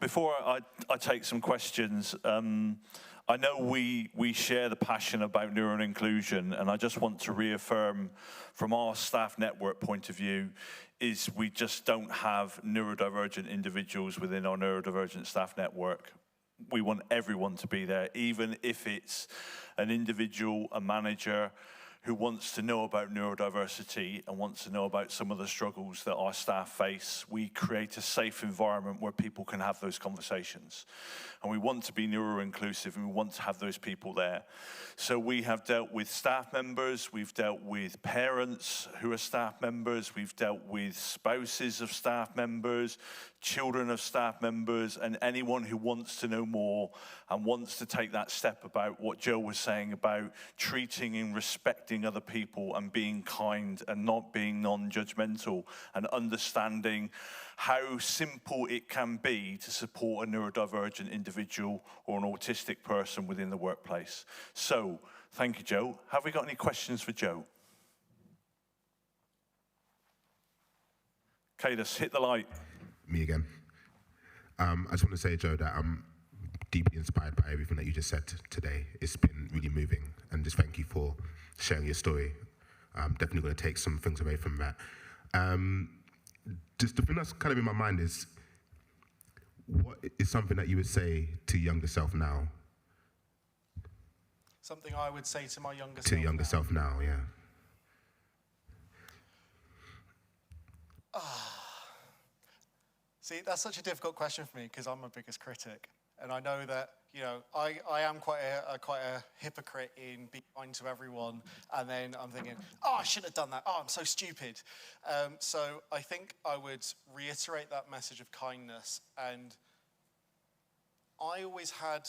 Before I take some questions, I know we share the passion about neuro and inclusion, and I just want to reaffirm from our staff network point of view is we just don't have neurodivergent individuals within our neurodivergent staff network. We want everyone to be there, even if it's an individual, a manager, who wants to know about neurodiversity and wants to know about some of the struggles that our staff face. We create a safe environment where people can have those conversations. And we want to be neuro-inclusive, and we want to have those people there. So we have dealt with staff members, we've dealt with parents who are staff members, we've dealt with spouses of staff members, children of staff members, and anyone who wants to know more and wants to take that step about what Joe was saying about treating and respecting other people and being kind and not being non-judgmental and understanding how simple it can be to support a neurodivergent individual or an autistic person within the workplace. So, thank you, Joe. Have we got any questions for Joe? Cadus, hit the light. Me again. I just want to say, Joe, that I'm deeply inspired by everything that you just said today. It's been really moving, and just thank you for sharing your story. I'm definitely going to take some things away from that. Just the thing that's kind of in my mind is, what is something that you would say to younger self now? Something I would say to my younger self. To younger self now, yeah. See, that's such a difficult question for me because I'm my biggest critic. And I know that, you know, I am quite a hypocrite in being kind to everyone, and then I'm thinking, oh, I shouldn't have done that. Oh, I'm so stupid. So I think I would reiterate that message of kindness. And I always had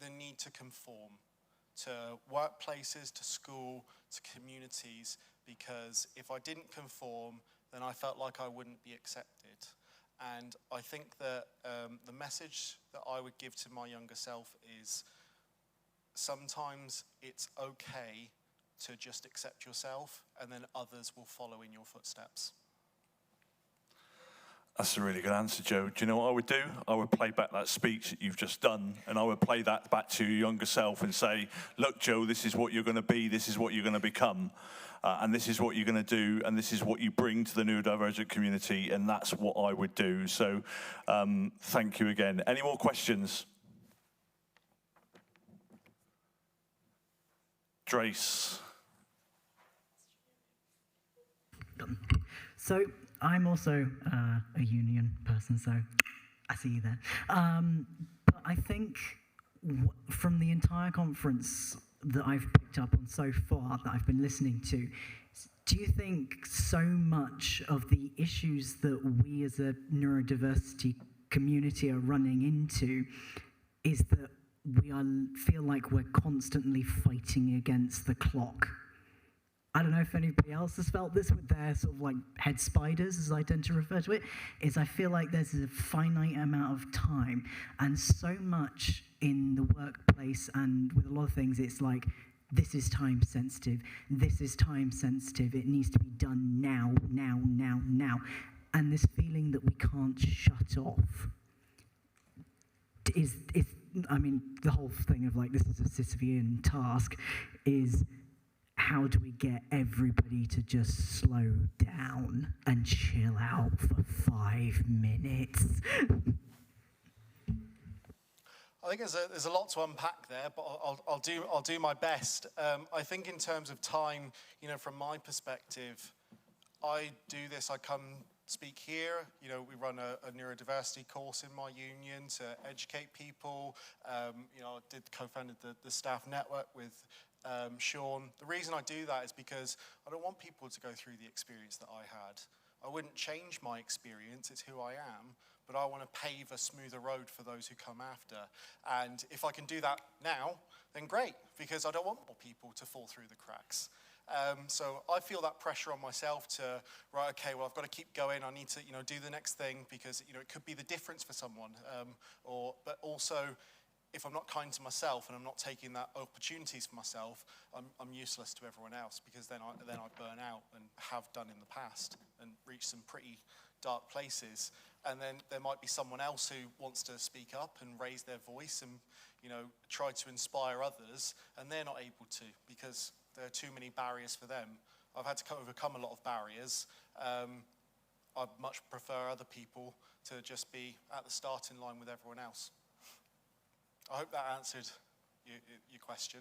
the need to conform to workplaces, to school, to communities, because if I didn't conform, then I felt like I wouldn't be accepted. And I think that the message that I would give to my younger self is sometimes it's okay to just accept yourself, and then others will follow in your footsteps. That's a really good answer, Joe. Do you know what I would do? I would play back that speech that you've just done, and I would play that back to your younger self and say, look, Joe, this is what you're going to be, this is what you're going to become, and this is what you're going to do, and this is what you bring to the neurodivergent community, and that's what I would do. So thank you again. Any more questions? Drace. So I'm also a union person, so I see you there. But I think from the entire conference that I've picked up on so far, that I've been listening to, do you think so much of the issues that we as a neurodiversity community are running into is that we feel like we're constantly fighting against the clock? I don't know if anybody else has felt this with their sort of like head spiders, as I tend to refer to it, is I feel like there's a finite amount of time, and so much in the workplace and with a lot of things, it's like, this is time sensitive, this is time sensitive, it needs to be done now, now, now, now. And this feeling that we can't shut off is I mean, the whole thing of like, this is a Sisyphean task, is how do we get everybody to just slow down and chill out for 5 minutes? I think there's a lot to unpack there, but I'll do my best. I think in terms of time, you know, from my perspective, I do this. I come speak here. You know, we run a neurodiversity course in my union to educate people. You know, I co-founded the staff network with Sean. The reason I do that is because I don't want people to go through the experience that I had. I wouldn't change my experience, it's who I am, but I want to pave a smoother road for those who come after. And if I can do that now, then great, because I don't want more people to fall through the cracks. So I feel that pressure on myself to, right, okay, well, I've got to keep going. I need to, you know, do the next thing, because, you know, it could be the difference for someone. But also, if I'm not kind to myself and I'm not taking that opportunities for myself, I'm useless to everyone else, because then I burn out, and have done in the past, and reach some pretty dark places. And then there might be someone else who wants to speak up and raise their voice and, you know, try to inspire others, and they're not able to because there are too many barriers for them. I've had to overcome a lot of barriers. I'd much prefer other people to just be at the starting line with everyone else. I hope that answered your question.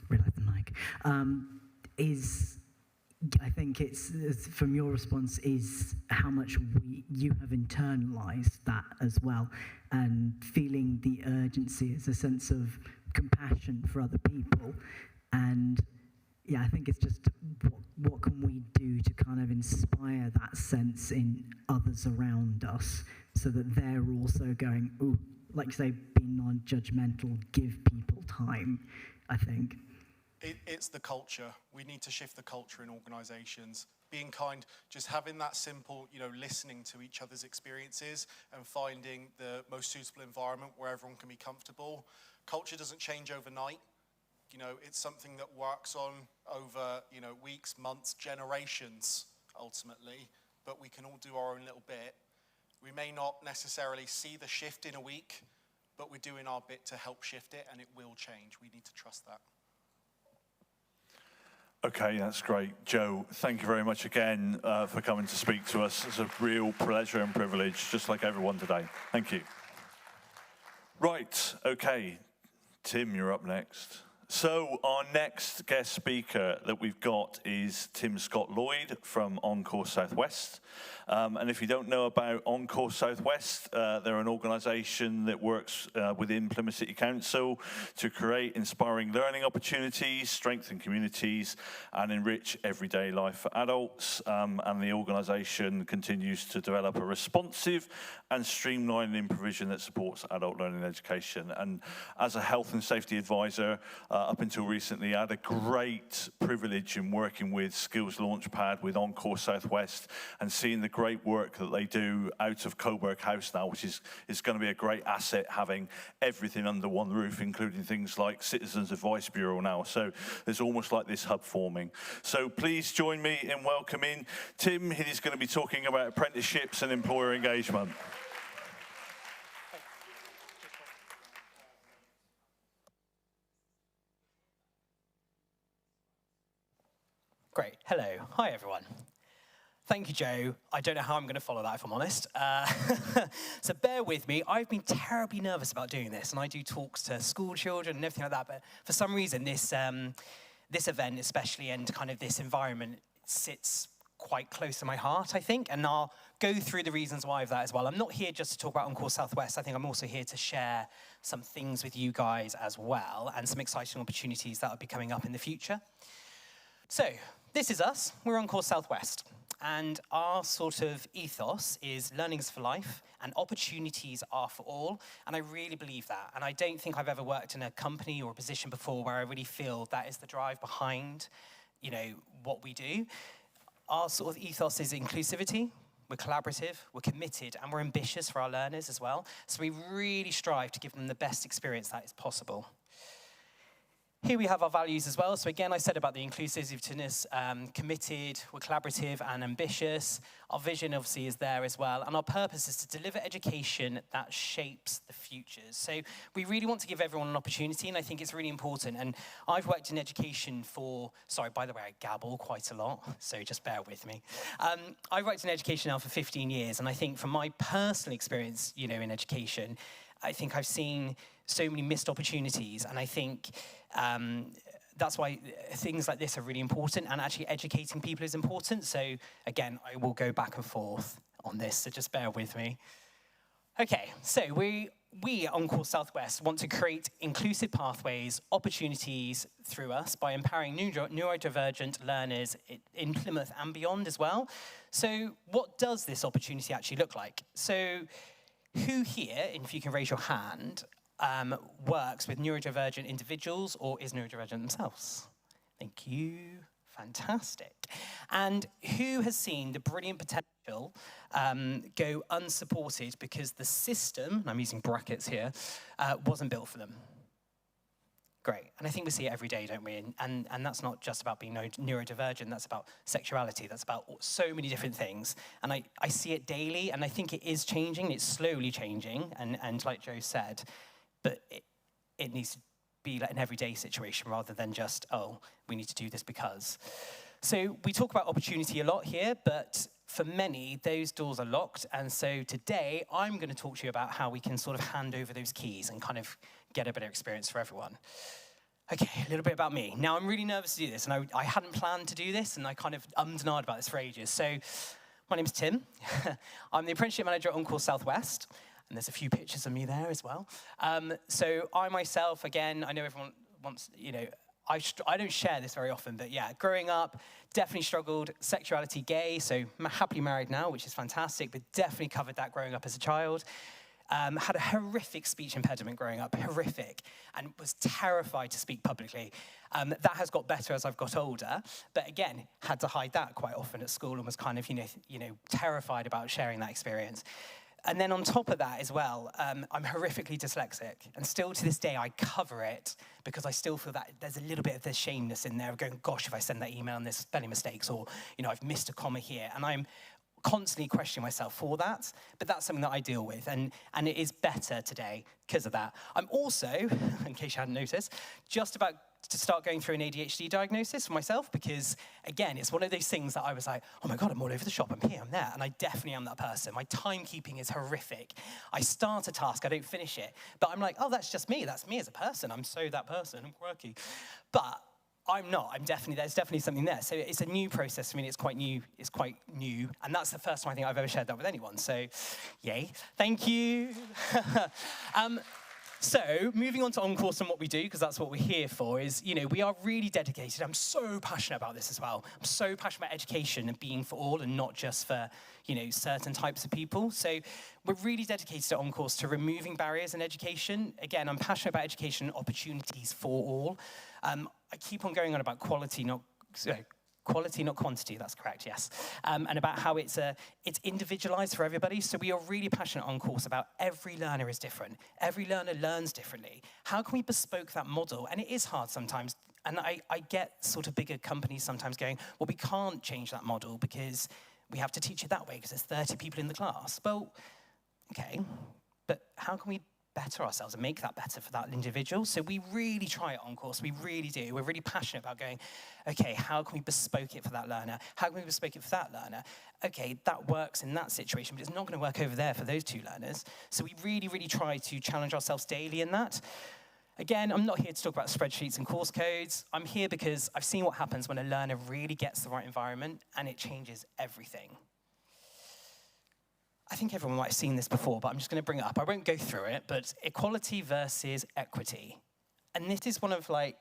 Realize the mic. I think it's from your response is how much you have internalized that as well, and feeling the urgency as a sense of compassion for other people. And yeah, I think it's just what can we do to kind of inspire that sense in others around us, so that they're also going, ooh, like you say, be non-judgmental, give people time, I think. It's the culture. We need to shift the culture in organisations. Being kind, just having that simple, you know, listening to each other's experiences and finding the most suitable environment where everyone can be comfortable. Culture doesn't change overnight. You know, it's something that works on over, you know, weeks, months, generations, ultimately. But we can all do our own little bit. We may not necessarily see the shift in a week, but we're doing our bit to help shift it, and it will change. We need to trust that. Okay, that's great. Joe, thank you very much again for coming to speak to us. It's a real pleasure and privilege, just like everyone today. Thank you. Right, okay. Tim, you're up next. So our next guest speaker that we've got is Tim Scott Lloyd from Encore Southwest. And if you don't know about Encore Southwest, they're an organisation that works within Plymouth City Council to create inspiring learning opportunities, strengthen communities, and enrich everyday life for adults. And the organisation continues to develop a responsive and streamlining provision that supports adult learning and education. And as a health and safety advisor, up until recently, I had a great privilege in working with Skills Launchpad with Encore Southwest and seeing the great work that they do out of Coburg House now, which is going to be a great asset, having everything under one roof, including things like Citizens Advice Bureau now. So there's almost like this hub forming. So please join me in welcoming Tim. He's going to be talking about apprenticeships and employer engagement. Great. Hello. Hi, everyone. Thank you, Joe. I don't know how I'm going to follow that, if I'm honest. So bear with me. I've been terribly nervous about doing this, and I do talks to school children and everything like that, but for some reason, this event especially, and kind of this environment, sits quite close to my heart, I think, and I'll go through the reasons why of that as well. I'm not here just to talk about Encore Southwest. I think I'm also here to share some things with you guys as well, and some exciting opportunities that will be coming up in the future. So, this is us. We're Encore Southwest. And our sort of ethos is learning is for life and opportunities are for all. And I really believe that. And I don't think I've ever worked in a company or a position before where I really feel that is the drive behind, what we do. Our sort of ethos is inclusivity. We're collaborative, we're committed, and we're ambitious for our learners as well. So we really strive to give them the best experience that is possible. Here we have our values as well. So again, I said about the inclusiveness, committed, we're collaborative and ambitious. Our vision obviously is there as well. And our purpose is to deliver education that shapes the futures. So we really want to give everyone an opportunity, and I think it's really important. And I've worked in education for, sorry, by the way, I gabble quite a lot, so just bear with me. I've worked in education now for 15 years, and I think from my personal experience, in education, I think I've seen so many missed opportunities, and I think that's why things like this are really important, and actually educating people is important. So again, I will go back and forth on this, so just bear with me. Okay, so we at Encore Southwest want to create inclusive pathways, opportunities through us by empowering neurodivergent learners in Plymouth and beyond as well. So what does this opportunity actually look like? So who here, if you can raise your hand, works with neurodivergent individuals or is neurodivergent themselves? Thank you. Fantastic. And who has seen the brilliant potential go unsupported because the system, and I'm using brackets here, wasn't built for them? Great. And I think we see it every day, don't we? And that's not just about being neurodivergent, that's about sexuality, that's about so many different things. And I see it daily, and I think it is changing, it's slowly changing, and like Joe said, but it needs to be like an everyday situation rather than just, oh, we need to do this because. So we talk about opportunity a lot here, but for many, those doors are locked. And so today, I'm going to talk to you about how we can sort of hand over those keys and kind of get a better experience for everyone. Okay, a little bit about me. Now, I'm really nervous to do this, and I hadn't planned to do this, and I kind of ummed and ahed about this for ages. So my name's Tim. I'm the apprenticeship manager at Encore Southwest. And there's a few pictures of me there as well. So I myself, again, I know everyone wants, I don't share this very often, but yeah, growing up, definitely struggled, sexuality gay, so happily married now, which is fantastic, but definitely covered that growing up as a child. Had a horrific speech impediment growing up, horrific, and was terrified to speak publicly. That has got better as I've got older, but again, had to hide that quite often at school and was kind of, terrified about sharing that experience. And then on top of that as well, I'm horrifically dyslexic. And still to this day, I cover it because I still feel that there's a little bit of this shameness in there of going, gosh, if I send that email and there's spelling mistakes or, I've missed a comma here. And I'm constantly questioning myself for that. But that's something that I deal with. And it is better today because of that. I'm also, in case you hadn't noticed, just about to start going through an ADHD diagnosis for myself, because again, it's one of those things that I was like, oh my God, I'm all over the shop, I'm here, I'm there, and I definitely am that person. My timekeeping is horrific. I start a task, I don't finish it, but I'm like, oh, that's just me, that's me as a person, I'm so that person, I'm quirky. But I'm not, there's definitely something there. So it's a new process for me, it's quite new, and that's the first time I think I've ever shared that with anyone, so yay, thank you. So, moving on to On-Course and what we do, because that's what we're here for, is, we are really dedicated. I'm so passionate about this as well. I'm so passionate about education and being for all and not just for, certain types of people. So, we're really dedicated at On-Course to removing barriers in education. Again, I'm passionate about education and opportunities for all. I keep on going on about quality, not quantity, that's correct, yes. And about how it's individualized for everybody. So we are really passionate on course about every learner is different. Every learner learns differently. How can we bespoke that model? And it is hard sometimes. And I get sort of bigger companies sometimes going, well, we can't change that model because we have to teach it that way because there's 30 people in the class. Well, okay, but how can we better ourselves and make that better for that individual? So we really try it on course, we really do. We're really passionate about going, okay, how can we bespoke it for that learner? How can we bespoke it for that learner? Okay, that works in that situation, but it's not gonna work over there for those two learners. So we really, really try to challenge ourselves daily in that. Again, I'm not here to talk about spreadsheets and course codes. I'm here because I've seen what happens when a learner really gets the right environment and it changes everything. I think everyone might have seen this before, but I'm just going to bring it up. I won't go through it, but equality versus equity. And this is one of I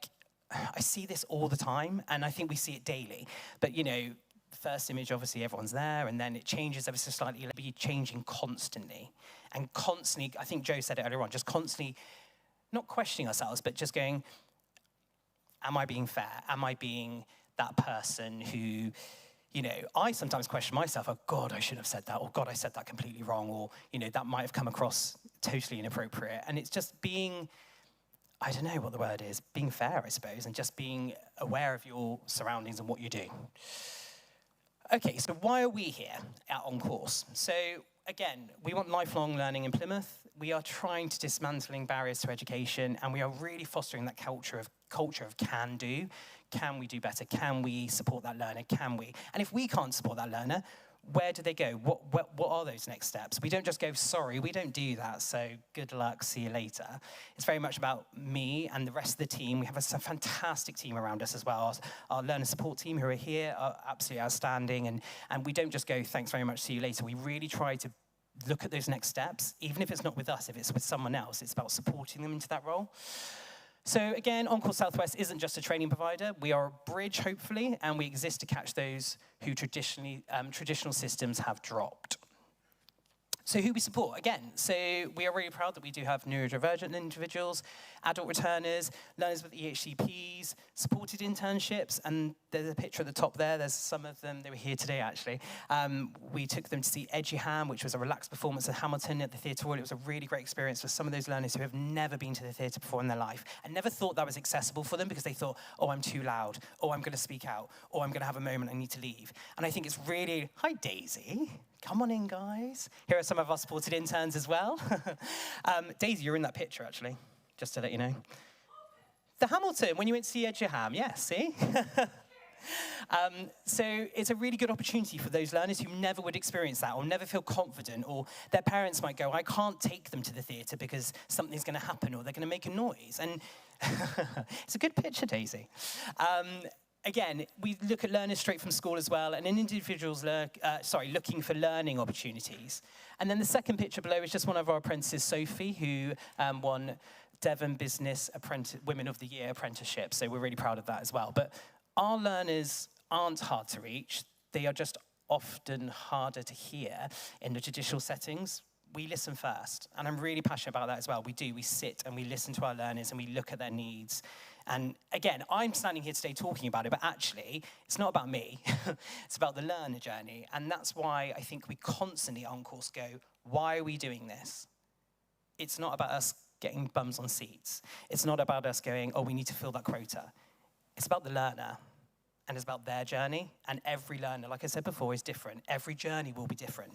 see this all the time, and I think we see it daily. But, the first image, obviously, everyone's there, and then it changes ever so slightly. It'll be changing constantly. And constantly, I think Joe said it earlier on, just constantly, not questioning ourselves, but just going, am I being fair? Am I being that person who... I sometimes question myself, oh, God, I shouldn't have said that, or God, I said that completely wrong, or, that might have come across totally inappropriate. And it's just being, I don't know what the word is, being fair, I suppose, and just being aware of your surroundings and what you do. Okay, so why are we here at On Course? So, again, we want lifelong learning in Plymouth. We are trying to dismantling barriers to education, and we are really fostering that culture of can do. Can we do better? Can we support that learner? Can we? And if we can't support that learner, where do they go? What are those next steps? We don't just go, sorry, we don't do that, so good luck, see you later. It's very much about me and the rest of the team. We have a fantastic team around us as well. Our learner support team who are here are absolutely outstanding, and we don't just go, thanks very much, see you later. We really try to look at those next steps, even if it's not with us, if it's with someone else. It's about supporting them into that role. So again, On Course Southwest isn't just a training provider. We are a bridge, hopefully, and we exist to catch those who traditional systems have dropped. So who we support, again, so we are really proud that we do have neurodivergent individuals, adult returners, learners with EHCPs, supported internships, and there's a picture at the top there, there's some of them, they were here today actually. We took them to see Edgy Ham, which was a relaxed performance at Hamilton at the Theatre Royal. It was a really great experience for some of those learners who have never been to the theatre before in their life, and never thought that was accessible for them because they thought, oh, I'm too loud, oh, I'm gonna speak out, or I'm gonna have a moment, I need to leave. And I think it's really, hi Daisy. Come on in, guys. Here are some of our supported interns as well. Daisy, you're in that picture, actually, just to let you know. The Hamilton, when you went to see Edgy Ham, yes, see? So it's a really good opportunity for those learners who never would experience that or never feel confident, or their parents might go, I can't take them to the theatre because something's going to happen or they're going to make a noise. And it's a good picture, Daisy. Again, we look at learners straight from school as well, and individuals looking for learning opportunities. And then the second picture below is just one of our apprentices, Sophie, who won Devon Business Women of the Year Apprenticeship. So we're really proud of that as well. But our learners aren't hard to reach. They are just often harder to hear in the traditional settings. We listen first, and I'm really passionate about that as well. We do, we sit and we listen to our learners and we look at their needs. And again, I'm standing here today talking about it, but actually, it's not about me. It's about the learner journey. And that's why I think we constantly on course go, why are we doing this? It's not about us getting bums on seats. It's not about us going, oh, we need to fill that quota. It's about the learner, and it's about their journey. And every learner, like I said before, is different. Every journey will be different.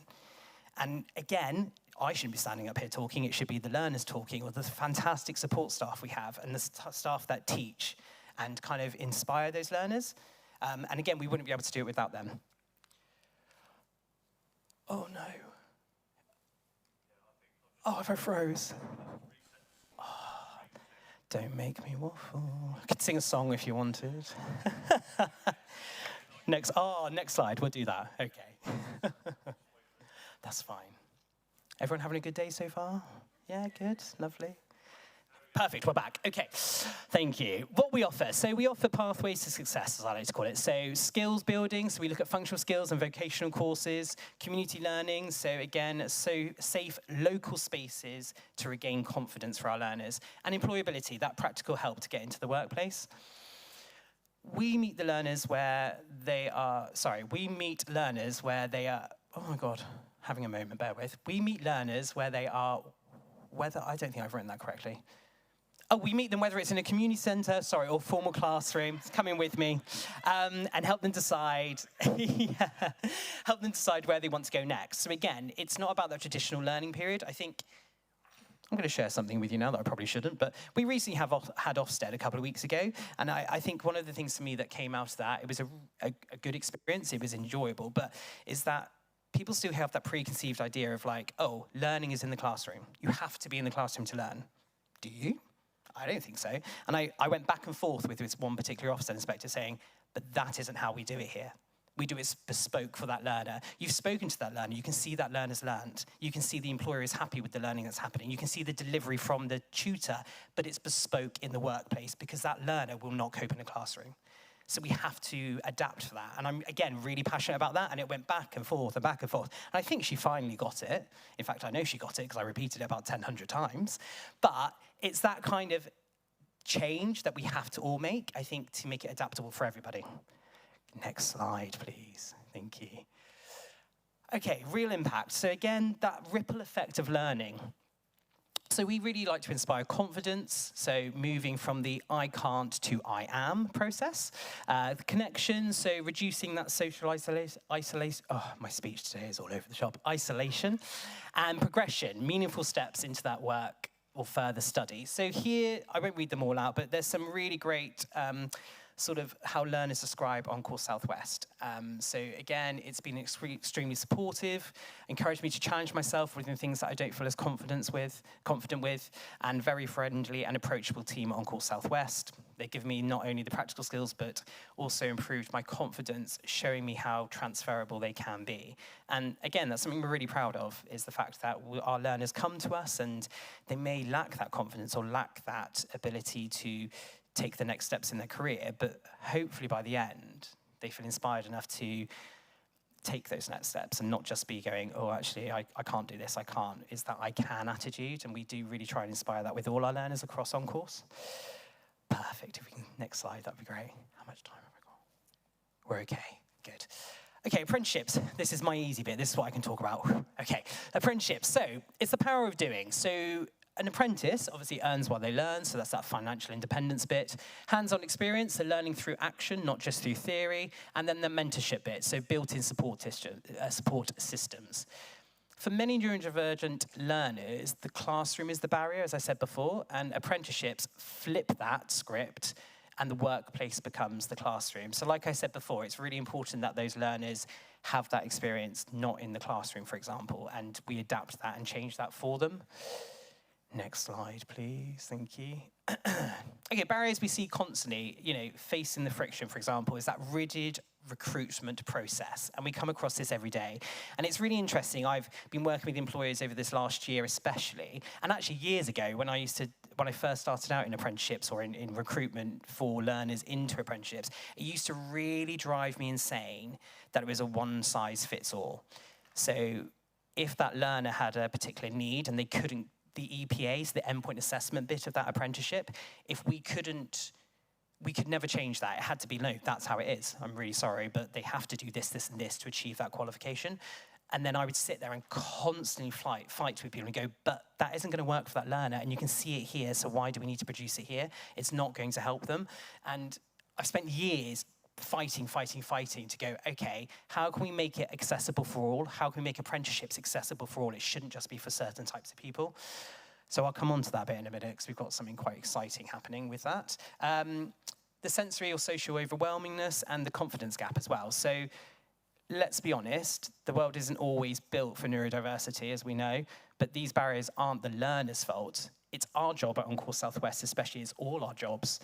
And again, I shouldn't be standing up here talking, it should be the learners talking, or the fantastic support staff we have, and the staff that teach. and kind of inspire those learners. And again, we wouldn't be able to do it without them. Oh no. Oh, if I froze. Oh, don't make me waffle. I could sing a song if you wanted. Next slide, we'll do that. Okay. That's fine. Everyone having a good day so far? Yeah, good, lovely. Perfect, we're back. Okay, thank you. What we offer, so we offer pathways to success, as I like to call it. So skills building, so we look at functional skills and vocational courses, community learning, so again, so safe local spaces to regain confidence for our learners, and employability, that practical help to get into the workplace. We meet the learners where they are, oh my God, having a moment, bear with. We meet learners where they are, I don't think I've written that correctly. Oh, we meet them whether it's in a community centre, or formal classroom, come in with me, and help them decide, help them decide where they want to go next. So again, it's not about that traditional learning period. I think, I'm going to share something with you now that I probably shouldn't, but we recently had Ofsted a couple of weeks ago, and I think one of the things for me that came out of that, it was a good experience, it was enjoyable, but is that people still have that preconceived idea of like, oh, learning is in the classroom. You have to be in the classroom to learn. Do you? I don't think so. And I went back and forth with this one particular Ofsted inspector saying, but that isn't how we do it here. We do it bespoke for that learner. You've spoken to that learner. You can see that learner's learned. You can see the employer is happy with the learning that's happening. You can see the delivery from the tutor, but it's bespoke in the workplace because that learner will not cope in a classroom. So we have to adapt for that. And I'm, again, really passionate about that. And it went back and forth and back and forth. And I think she finally got it. In fact, I know she got it because I repeated it about 1,000 times. But it's that kind of change that we have to all make, I think, to make it adaptable for everybody. Next slide, please. Thank you. Okay, real impact. So again, that ripple effect of learning. So we really like to inspire confidence, so moving from the I can't to I am process. The connection, so reducing that social isolation, oh, my speech today is all over the shop, isolation, and progression, meaningful steps into that work or further study. So here, I won't read them all out, but there's some really great sort of how learners describe on Course Southwest. So again, it's been extremely supportive, encouraged me to challenge myself within things that I don't feel as confident with, and very friendly and approachable team on Course Southwest. They give me not only the practical skills, but also improved my confidence, showing me how transferable they can be. And again, that's something we're really proud of, is the fact that our learners come to us and they may lack that confidence or lack that ability to take the next steps in their career, but hopefully by the end, they feel inspired enough to take those next steps and not just be going, oh, actually, I can't do this, I can't. It's that I can attitude, and we do really try and inspire that with all our learners across On Course. Perfect. If we can, next slide, that'd be great. How much time have I got? We're okay, good. Okay, apprenticeships. This is my easy bit. This is what I can talk about. Okay, apprenticeships. So it's the power of doing. So an apprentice obviously earns while they learn, so that's that financial independence bit. Hands-on experience, so learning through action, not just through theory. And then the mentorship bit, so built-in support systems. For many neurodivergent learners, the classroom is the barrier, as I said before, and apprenticeships flip that script and the workplace becomes the classroom. So like I said before, it's really important that those learners have that experience not in the classroom, for example, and we adapt that and change that for them. Next slide, please. Thank you. Okay, barriers we see constantly, facing the friction, for example, is that rigid recruitment process. And we come across this every day. And it's really interesting. I've been working with employers over this last year especially, and actually years ago when I first started out in apprenticeships or in recruitment for learners into apprenticeships, it used to really drive me insane that it was a one-size-fits-all. So if that learner had a particular need and they couldn't, the EPAs, the endpoint assessment bit of that apprenticeship, if we could never change that. It had to be, no, that's how it is. I'm really sorry, but they have to do this, this, and this to achieve that qualification. And then I would sit there and constantly fight with people and go, but that isn't going to work for that learner, and you can see it here, so why do we need to produce it here? It's not going to help them. And I've spent years fighting to go, okay, how can we make it accessible for all? How can we make apprenticeships accessible for all? It shouldn't just be for certain types of people. So I'll come on to that bit in a minute because we've got something quite exciting happening with that. the sensory or social overwhelmingness, and the confidence gap as well. So let's be honest, the world isn't always built for neurodiversity, as we know, but these barriers aren't the learner's fault. It's our job at OnCourse Southwest, especially, it's all our jobs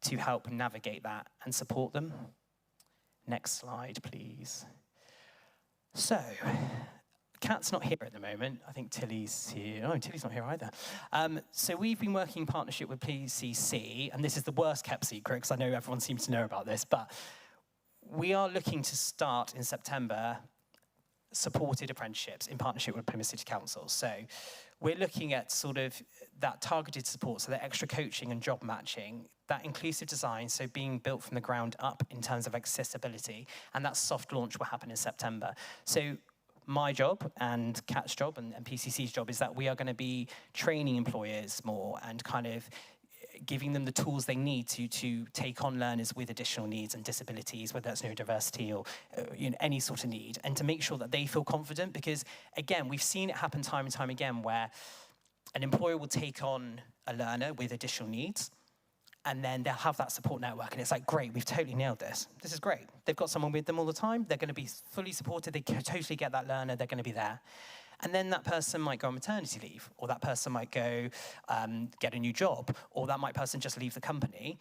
to help navigate that and support them. Next slide, please. So, Kat's not here at the moment. I think Tilly's here. Oh, Tilly's not here either. So we've been working in partnership with PCC, and this is the worst kept secret because I know everyone seems to know about this, but we are looking to start in September supported apprenticeships in partnership with Plymouth City Council. So we're looking at sort of that targeted support, so that extra coaching and job matching, that inclusive design, so being built from the ground up in terms of accessibility, and that soft launch will happen in September. So my job and Kat's job and PCC's job is that we are going to be training employers more and kind of giving them the tools they need to take on learners with additional needs and disabilities, whether that's neurodiversity or any sort of need, and to make sure that they feel confident, because again, we've seen it happen time and time again where an employer will take on a learner with additional needs, and then they'll have that support network, and it's like, great, we've totally nailed this. This is great. They've got someone with them all the time. They're going to be fully supported. They totally get that learner. They're going to be there. And then that person might go on maternity leave, or that person might go get a new job, or that person just leave the company.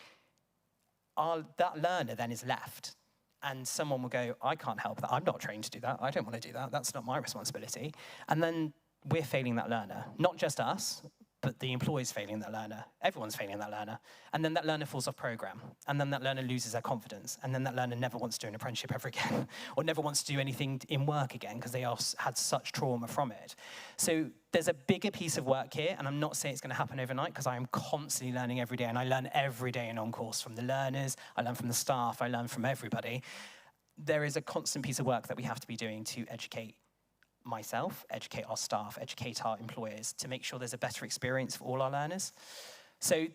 That learner then is left. And someone will go, I can't help that. I'm not trained to do that. I don't want to do that. That's not my responsibility. And then we're failing that learner. Not just us, but the employer's failing that learner. Everyone's failing that learner. And then that learner falls off program. And then that learner loses their confidence. And then that learner never wants to do an apprenticeship ever again, or never wants to do anything in work again because they had such trauma from it. So there's a bigger piece of work here, and I'm not saying it's going to happen overnight, because I am constantly learning every day, and I learn every day in OnCourse from the learners, I learn from the staff, I learn from everybody. There is a constant piece of work that we have to be doing to educate myself, educate our staff, educate our employers, to make sure there's a better experience for all our learners. So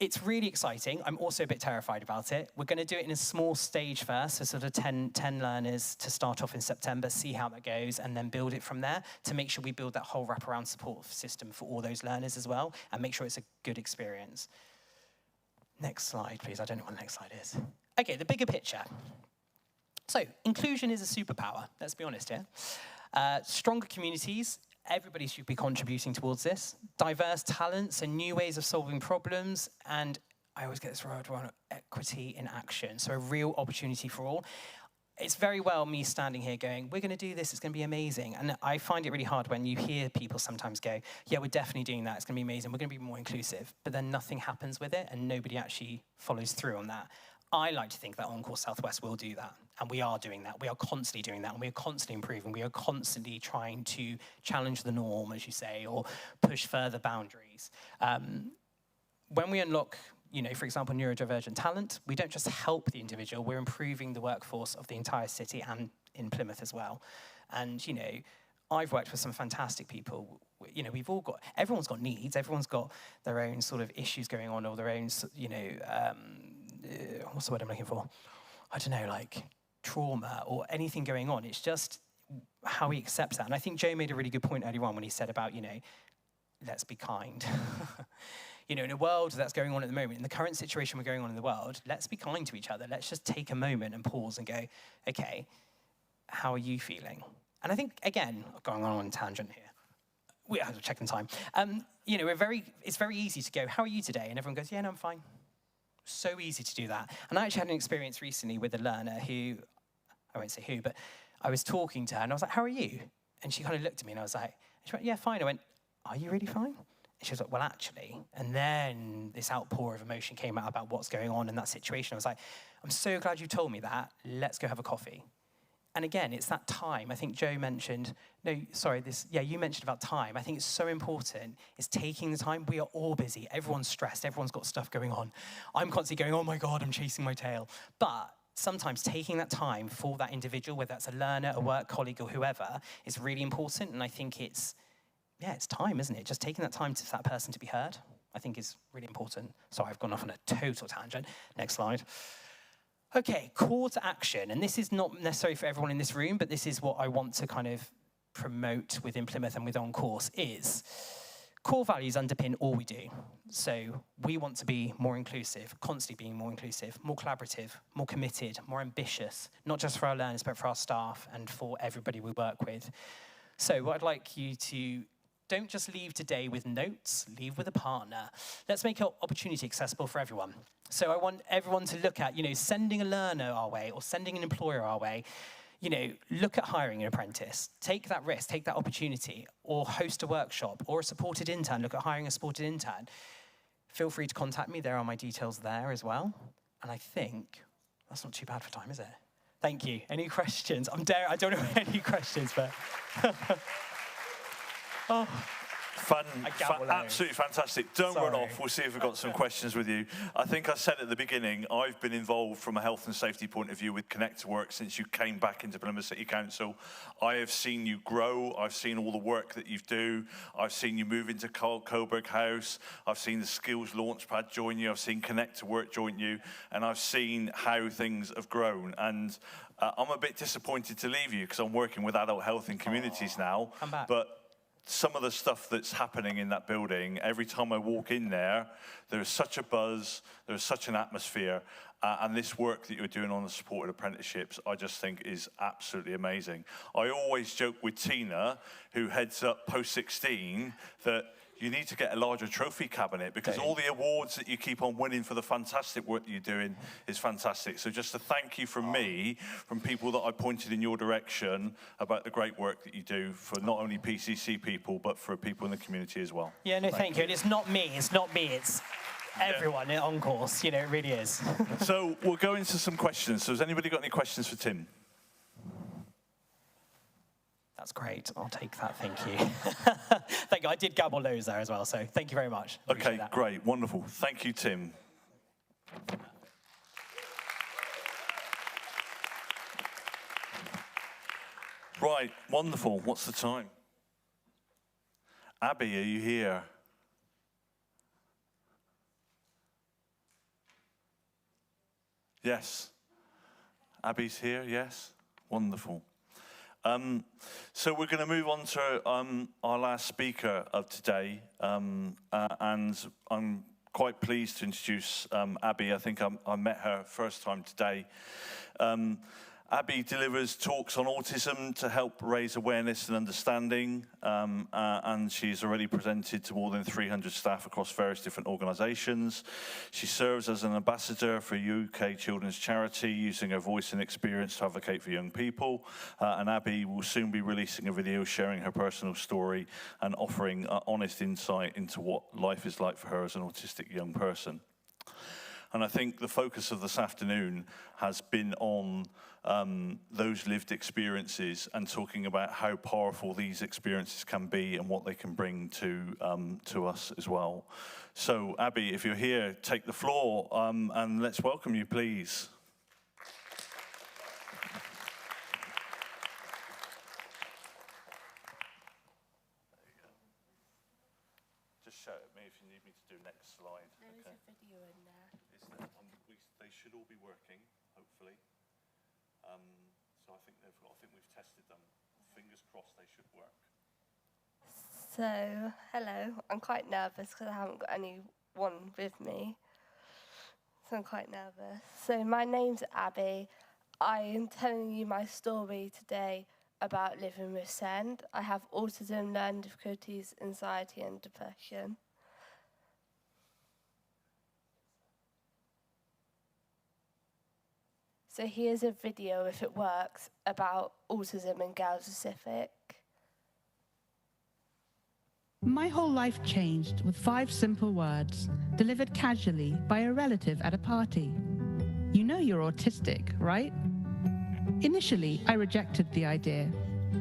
it's really exciting. I'm also a bit terrified about it. We're going to do it in a small stage first, so sort of 10 learners to start off in September, see how that goes, and then build it from there to make sure we build that whole wraparound support system for all those learners as well, and make sure it's a good experience. Next slide, please. I don't know what the next slide is. Okay, the bigger picture. So inclusion is a superpower, let's be honest here. Stronger communities, everybody should be contributing towards this. Diverse talents and new ways of solving problems, and I always get this word wrong, equity in action, so a real opportunity for all. It's very well me standing here going, we're going to do this, it's going to be amazing. And I find it really hard when you hear people sometimes go, yeah, we're definitely doing that, it's going to be amazing, we're going to be more inclusive, but then nothing happens with it and nobody actually follows through on that. I like to think that OnCourse Southwest will do that, and we are doing that. We are constantly doing that, and we are constantly improving. We are constantly trying to challenge the norm, as you say, or push further boundaries. When we unlock, for example, neurodivergent talent, we don't just help the individual, we're improving the workforce of the entire city and in Plymouth as well. And, I've worked with some fantastic people. We've all got, everyone's got needs, everyone's got their own sort of issues going on, or their own, what's the word I'm looking for? I don't know, like trauma or anything going on. It's just how he accepts that. And I think Joe made a really good point earlier on when he said about, let's be kind. In a world that's going on at the moment, in the current situation we're going on in the world, let's be kind to each other. Let's just take a moment and pause and go, okay, how are you feeling? And I think, again, going on a tangent here, we have to check in time. It's very easy to go, how are you today? And everyone goes, yeah, no, I'm fine. So easy to do that. And I actually had an experience recently with a learner who, I won't say who, but I was talking to her and I was like, how are you? And she kind of looked at me and I was like, she went, yeah, fine. I went, are you really fine? And she was like, well, actually. And then this outpour of emotion came out about what's going on in that situation. I was like, I'm so glad you told me that. Let's go have a coffee. And again, it's that time. I think Joe mentioned, you mentioned about time. I think it's so important. It's taking the time. We are all busy. Everyone's stressed. Everyone's got stuff going on. I'm constantly going, oh my God, I'm chasing my tail. But sometimes taking that time for that individual, whether that's a learner, a work colleague, or whoever, is really important. And I think it's time, isn't it? Just taking that time for that person to be heard, I think is really important. Sorry, I've gone off on a total tangent. Next slide. Okay, call to action, and this is not necessarily for everyone in this room, but this is what I want to kind of promote within Plymouth and with OnCourse is Core values underpin all we do. So we want to be more inclusive, constantly being more inclusive, more collaborative, more committed, more ambitious, not just for our learners, but for our staff and for everybody we work with. So what I'd like you to don't just leave today with notes, leave with a partner. Let's make opportunity accessible for everyone. So I want everyone to look at, sending a learner our way or sending an employer our way. Look at hiring an apprentice. Take that risk, take that opportunity, or host a workshop, or a supported intern. Look at hiring a supported intern. Feel free to contact me. There are my details there as well. And I think that's not too bad for time, is it? Thank you. Any questions? I don't know any questions, but... Oh. Absolutely fantastic. Don't run off. We'll see if we've got some questions with you. I think I said at the beginning, I've been involved from a health and safety point of view with Connect to Work since you came back into Plymouth City Council. I have seen you grow. I've seen all the work that you do. I've seen you move into Coburg House. I've seen the Skills Launchpad join you. I've seen Connect to Work join you. And I've seen how things have grown. And I'm a bit disappointed to leave you because I'm working with adult health in communities now. Come back. But some of the stuff that's happening in that building, every time I walk in there, there is such a buzz, there is such an atmosphere, and this work that you're doing on the supported apprenticeships, I just think is absolutely amazing. I always joke with Tina, who heads up Post-16, that you need to get a larger trophy cabinet because all the awards that you keep on winning for the fantastic work that you're doing is fantastic. So just a thank you from me, from people that I pointed in your direction about the great work that you do for not only PCC people, but for people in the community as well. Yeah, no, thank you. And it's not me, it's everyone on course, it really is. So we'll go into some questions. So has anybody got any questions for Tim? That's great. I'll take that. Thank you. Thank you. I did gabble loads there as well, so thank you very much. Okay, great. Wonderful. Thank you, Tim. Right, wonderful. What's the time? Abby, are you here? Yes. Abby's here, yes? Wonderful. So we're going to move on to our last speaker of today, and I'm quite pleased to introduce Abby. I think I met her first time today. Abby delivers talks on autism to help raise awareness and understanding, and she's already presented to more than 300 staff across various different organisations. She serves as an ambassador for UK Children's Charity, using her voice and experience to advocate for young people. And Abby will soon be releasing a video sharing her personal story and offering honest insight into what life is like for her as an autistic young person. And I think the focus of this afternoon has been on those lived experiences and talking about how powerful these experiences can be and what they can bring to us as well. So, Abby, if you're here, take the floor and let's welcome you, please. Just shout at me if you need me to do next slide. There is a video in there. They should all be working, hopefully. So I think we've tested them. Fingers crossed they should work. So, hello. I'm quite nervous because I haven't got anyone with me. So I'm quite nervous. So my name's Abby. I am telling you my story today about living with SEND. I have autism, learning difficulties, anxiety and depression. So here's a video, if it works, about autism and Girls Pacific. My whole life changed with 5 simple words, delivered casually by a relative at a party. You know you're autistic, right? Initially, I rejected the idea.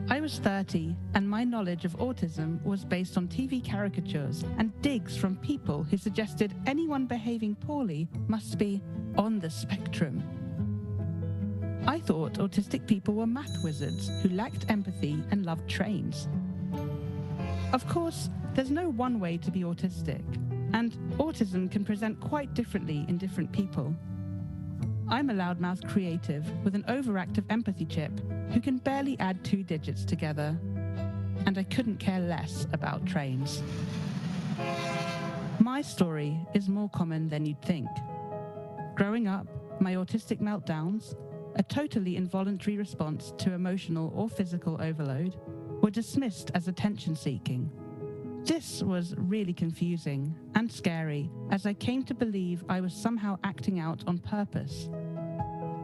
I was 30, and my knowledge of autism was based on TV caricatures and digs from people who suggested anyone behaving poorly must be on the spectrum. I thought autistic people were math wizards who lacked empathy and loved trains. Of course, there's no one way to be autistic, and autism can present quite differently in different people. I'm a loudmouth creative with an overactive empathy chip who can barely add 2 digits together, and I couldn't care less about trains. story is more common than you'd think. Growing up, my autistic meltdowns, a totally involuntary response to emotional or physical overload, were dismissed as attention-seeking. This was really confusing and scary, as I came to believe I was somehow acting out on purpose.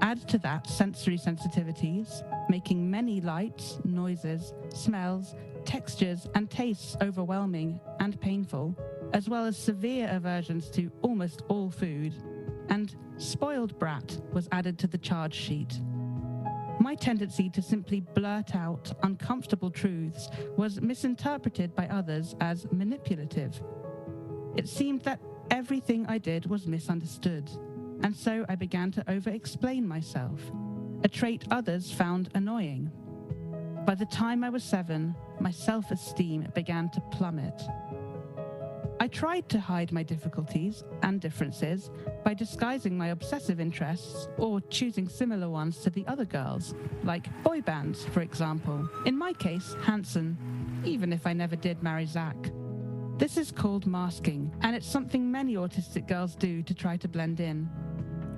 Add to that sensory sensitivities, making many lights, noises, smells, textures, and tastes overwhelming and painful, as well as severe aversions to almost all food, and spoiled brat was added to the charge sheet. My tendency to simply blurt out uncomfortable truths was misinterpreted by others as manipulative. It seemed that everything I did was misunderstood, and so I began to over-explain myself, a trait others found annoying. By the time I was 7, my self-esteem began to plummet. I tried to hide my difficulties and differences by disguising my obsessive interests or choosing similar ones to the other girls, like boy bands, for example. In my case, Hanson, even if I never did marry Zach. This is called masking, and it's something many autistic girls do to try to blend in.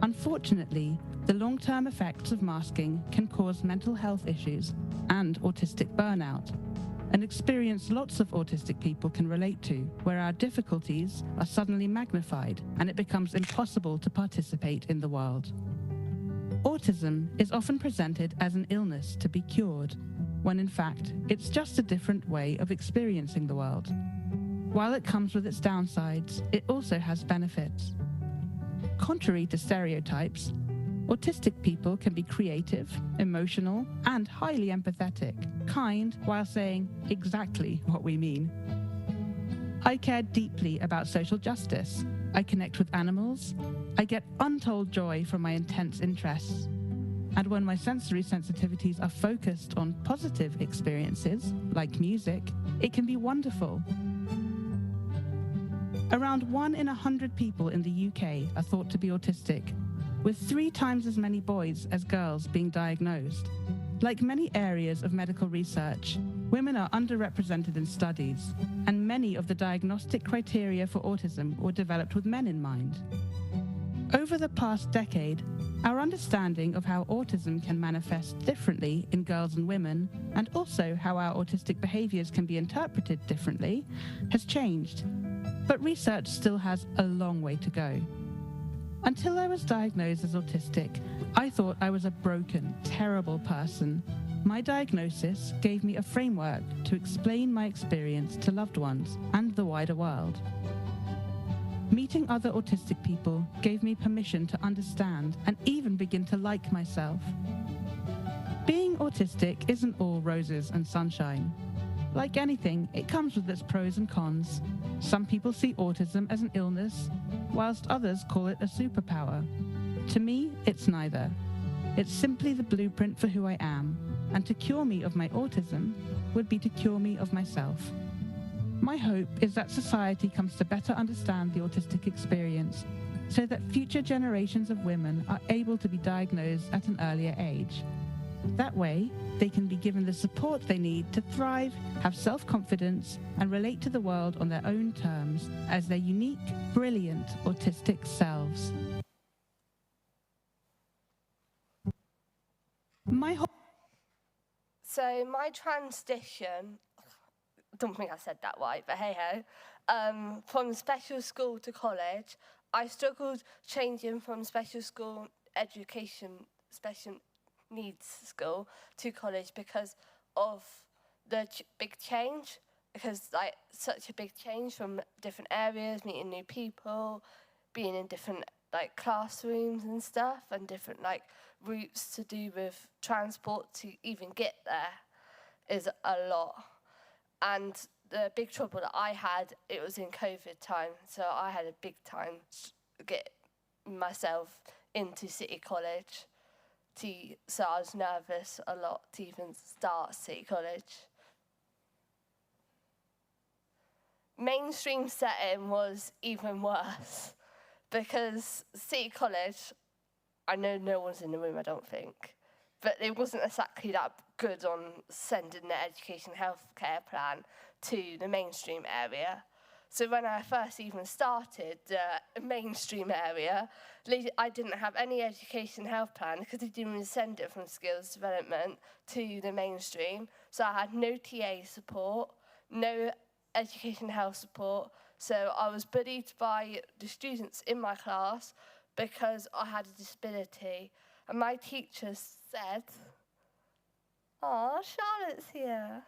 Unfortunately, the long-term effects of masking can cause mental health issues and autistic burnout, an experience lots of autistic people can relate to, where our difficulties are suddenly magnified and it becomes impossible to participate in the world. Autism is often presented as an illness to be cured, when in fact it's just a different way of experiencing the world. While it comes with its downsides, it also has benefits. Contrary to stereotypes, autistic people can be creative, emotional, and highly empathetic, kind while saying exactly what we mean. I care deeply about social justice. I connect with animals. I get untold joy from my intense interests. And when my sensory sensitivities are focused on positive experiences, like music, it can be wonderful. Around 1 in 100 people in the UK are thought to be autistic, with 3 times as many boys as girls being diagnosed. Like many areas of medical research, women are underrepresented in studies, and many of the diagnostic criteria for autism were developed with men in mind. Over the past decade, our understanding of how autism can manifest differently in girls and women, and also how our autistic behaviors can be interpreted differently, has changed. But research still has a long way to go. Until I was diagnosed as autistic, I thought I was a broken, terrible person. My diagnosis gave me a framework to explain my experience to loved ones and the wider world. Meeting other autistic people gave me permission to understand and even begin to like myself. Being autistic isn't all roses and sunshine. Like anything, it comes with its pros and cons. Some people see autism as an illness, whilst others call it a superpower. To me, it's neither. It's simply the blueprint for who I am, and to cure me of my autism would be to cure me of myself. My hope is that society comes to better understand the autistic experience, so that future generations of women are able to be diagnosed at an earlier age. That way, they can be given the support they need to thrive, have self-confidence, and relate to the world on their own terms as their unique, brilliant, autistic selves. So my transition, I don't think I said that right, but hey-ho, from special school to college, I struggled changing from special school education, special needs school to college because of the big change, because like such a big change from different areas, meeting new people, being in different like classrooms and stuff, and different like routes to do with transport to even get there is a lot. And the big trouble that I had, it was in COVID time, so I had a big time to get myself into City College. So I was nervous a lot to even start City College. Mainstream setting was even worse because City College, I know no one's in the room, I don't think, but it wasn't exactly that good on sending the education healthcare plan to the mainstream area. So when I first even started the mainstream area, I didn't have any education health plan because they didn't even send it from skills development to the mainstream. So I had no TA support, no education health support. So I was bullied by the students in my class because I had a disability. And my teacher said, "Oh, Charlotte's here."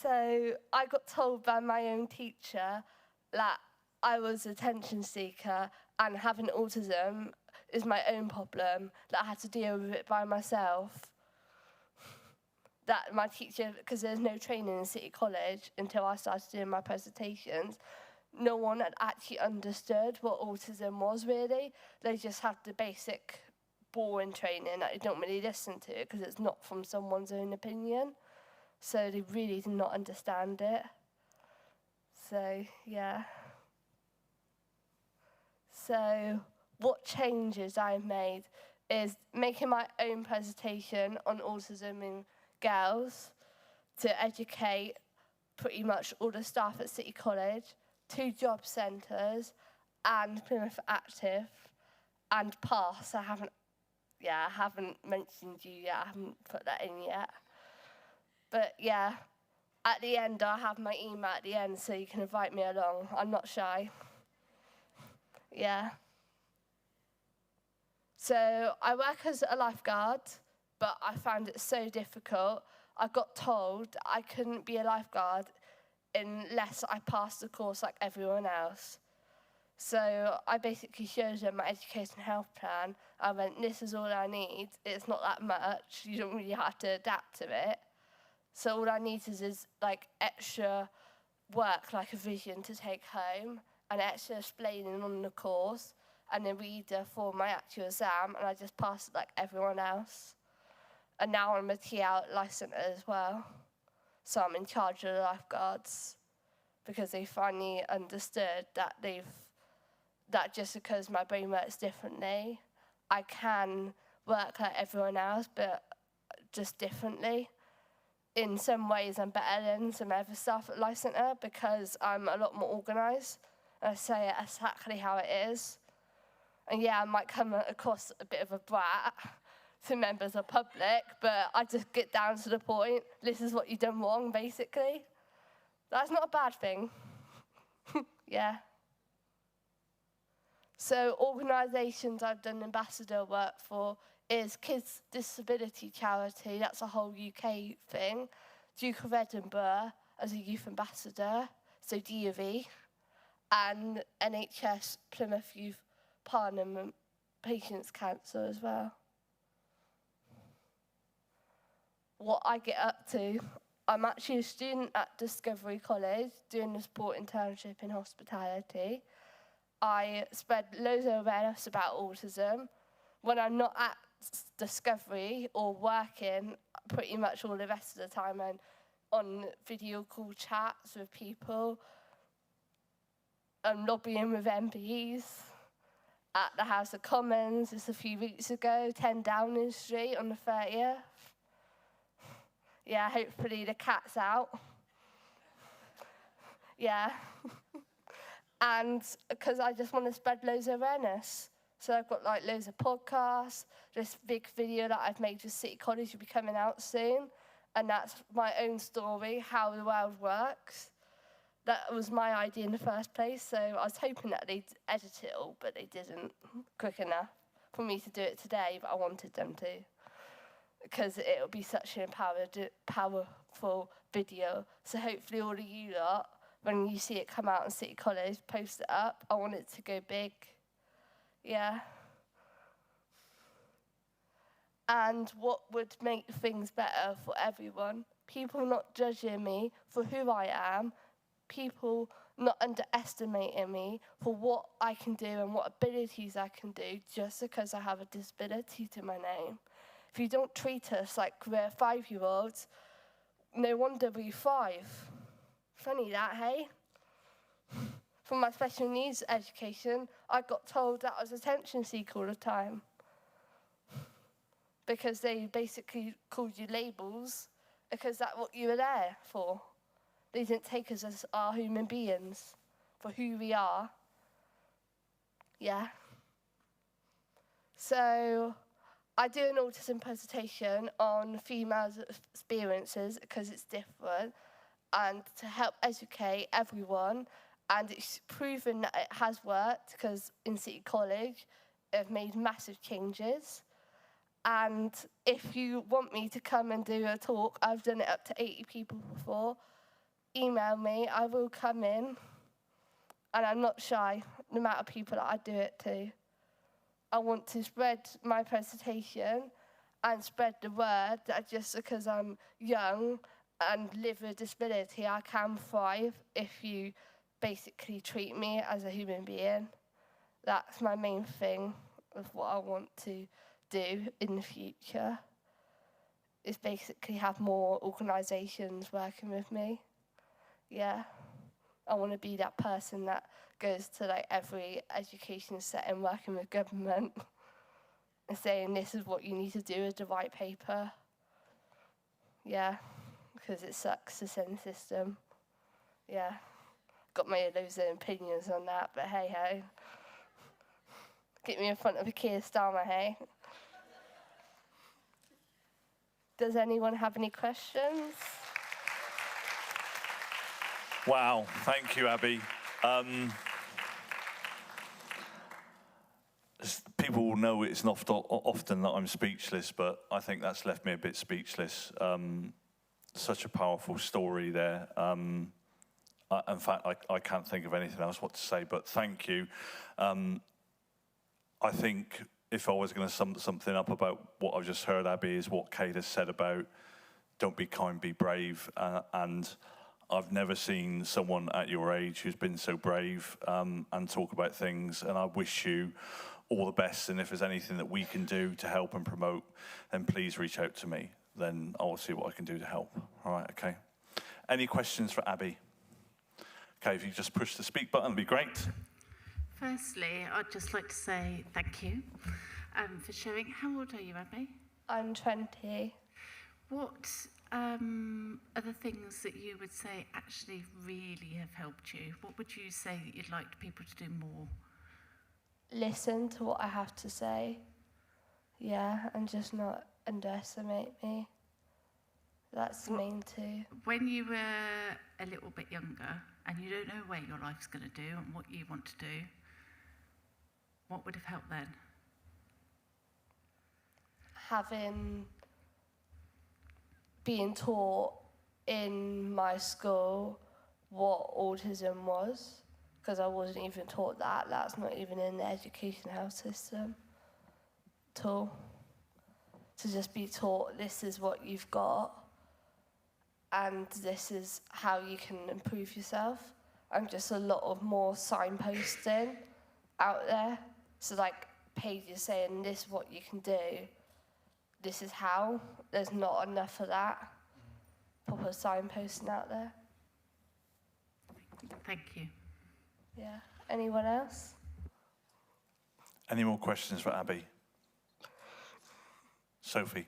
So I got told by my own teacher that I was an attention seeker and having autism is my own problem, that I had to deal with it by myself. That my teacher, because there's no training in City College until I started doing my presentations, no one had actually understood what autism was really. They just had the basic boring training that they don't really listen to because it's not from someone's own opinion. So they really did not understand it. So, yeah. So what changes I've made is making my own presentation on autism in girls to educate pretty much all the staff at City College, 2 job centres, and Plymouth Active, and PASS. I haven't mentioned you yet. I haven't put that in yet. But yeah, at the end, I'll have my email at the end so you can invite me along. I'm not shy. Yeah. So I work as a lifeguard, but I found it so difficult. I got told I couldn't be a lifeguard unless I passed the course like everyone else. So I basically showed them my education health plan. I went, this is all I need. It's not that much. You don't really have to adapt to it. So all I need is like extra work, like a vision to take home, and extra explaining on the course, and a reader for my actual exam, and I just passed it like everyone else. And now I'm a TA at Life Centre as well. So I'm in charge of the lifeguards because they finally understood that just because my brain works differently, I can work like everyone else, but just differently. In some ways, I'm better than some other staff at Life Centre because I'm a lot more organised. I say it exactly how it is. And yeah, I might come across a bit of a brat to members of public, but I just get down to the point. This is what you've done wrong, basically. That's not a bad thing. Yeah. So organisations I've done ambassador work for is Kids Disability Charity. That's a whole UK thing. Duke of Edinburgh as a youth ambassador, so DOV, and NHS Plymouth Youth Parliament Patients Council as well. What I get up to, I'm actually a student at Discovery College doing a sport internship in hospitality. I spread loads of awareness about autism. When I'm not at Discovery or working, pretty much all the rest of the time I'm on video call chats with people. I'm lobbying with MPs at the House of Commons just a few weeks ago, 10 Downing Street on the 30th. Yeah, hopefully the cat's out. Yeah. And because I just want to spread loads of awareness. So I've got like loads of podcasts, this big video that I've made with City College will be coming out soon. And that's my own story, how the world works. That was my idea in the first place. So I was hoping that they'd edit it all, but they didn't quick enough for me to do it today, but I wanted them to. Because it'll be such an powerful video. So hopefully all of you lot, when you see it come out in City College, post it up. I want it to go big. Yeah. And what would make things better for everyone? People not judging me for who I am, people not underestimating me for what I can do and what abilities I can do just because I have a disability to my name. If you don't treat us like we're 5-year-olds, no wonder we're 5. Funny that, hey? For my special needs education, I got told that I was attention seeker all the time. Because they basically called you labels, because that's what you were there for. They didn't take us as our human beings, for who we are. Yeah. So I do an autism presentation on females' experiences because it's different and to help educate everyone. And it's proven that it has worked because in City College, they've made massive changes. And if you want me to come and do a talk, I've done it up to 80 people before. Email me, I will come in. And I'm not shy, no matter people that I do it to. I want to spread my presentation and spread the word that just because I'm young and live with a disability, I can thrive if you basically treat me as a human being. That's my main thing of what I want to do in the future, is basically have more organisations working with me. Yeah, I want to be that person that goes to like every education setting working with government and saying this is what you need to do with the white paper. Yeah, because it sucks, the SEND system. Yeah, got my loads of opinions on that, but hey ho. Get me in front of a Keir Starmer, hey. Does anyone have any questions? Wow, thank you, Abby. People will know it's not often that I'm speechless, but I think that's left me a bit speechless. Such a powerful story there. In fact, I can't think of anything else what to say, but thank you. I think if I was going to sum something up about what I've just heard, Abby, is what Kate has said about don't be kind, be brave. And I've never seen someone at your age who's been so brave and talk about things. And I wish you all the best. And if there's anything that we can do to help and promote, then please reach out to me. Then I'll see what I can do to help. All right, okay. Any questions for Abby? Okay, if you just push the speak button, it'd be great. Firstly, I'd just like to say thank you for sharing. How old are you, Abby? I'm 20. What are the things that you would say actually really have helped you? What would you say that you'd like people to do more? Listen to what I have to say. Yeah, and just not underestimate me. That's the main two. When you were a little bit younger and you don't know where your life's going to do and what you want to do, what would have helped then? Being taught in my school what autism was, because I wasn't even taught that. That's not even in the education house system at all. To just be taught this is what you've got and this is how you can improve yourself, and just a lot of more signposting out there. So like pages saying this is what you can do, this is how. There's not enough of that proper signposting out there. Thank you. Yeah. Anyone else? Any more questions for Abby? Sophie.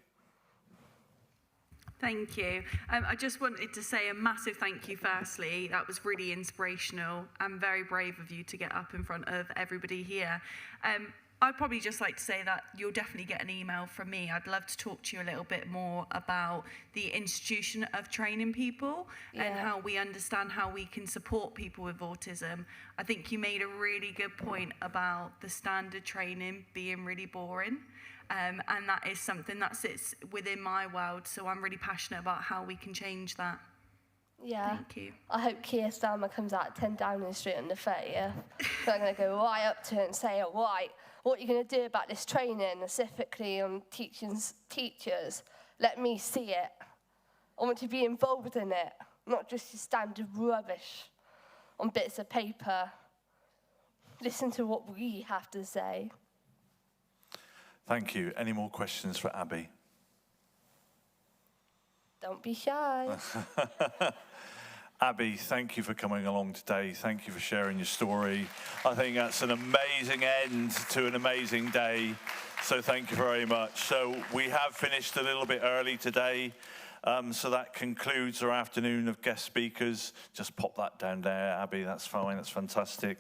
Thank you. I just wanted to say a massive thank you firstly. That was really inspirational and very brave of you to get up in front of everybody here. I'd probably just like to say that you'll definitely get an email from me. I'd love to talk to you a little bit more about the institution of training people and how we understand how we can support people with autism. I think you made a really good point about the standard training being really boring. And that is something that sits within my world, so I'm really passionate about how we can change that. Yeah. Thank you. I hope Keir Starmer comes out at 10 Downing Street on the 30th. So I'm going to go right up to it and say, oh, right, what are you going to do about this training, specifically on teachers? Let me see it. I want to be involved in it, not just your standard rubbish on bits of paper. Listen to what we have to say. Thank you. Any more questions for Abby? Don't be shy. Abby, thank you for coming along today. Thank you for sharing your story. I think that's an amazing end to an amazing day. So thank you very much. So we have finished a little bit early today. So that concludes our afternoon of guest speakers. Just pop that down there, Abby, that's fine, that's fantastic.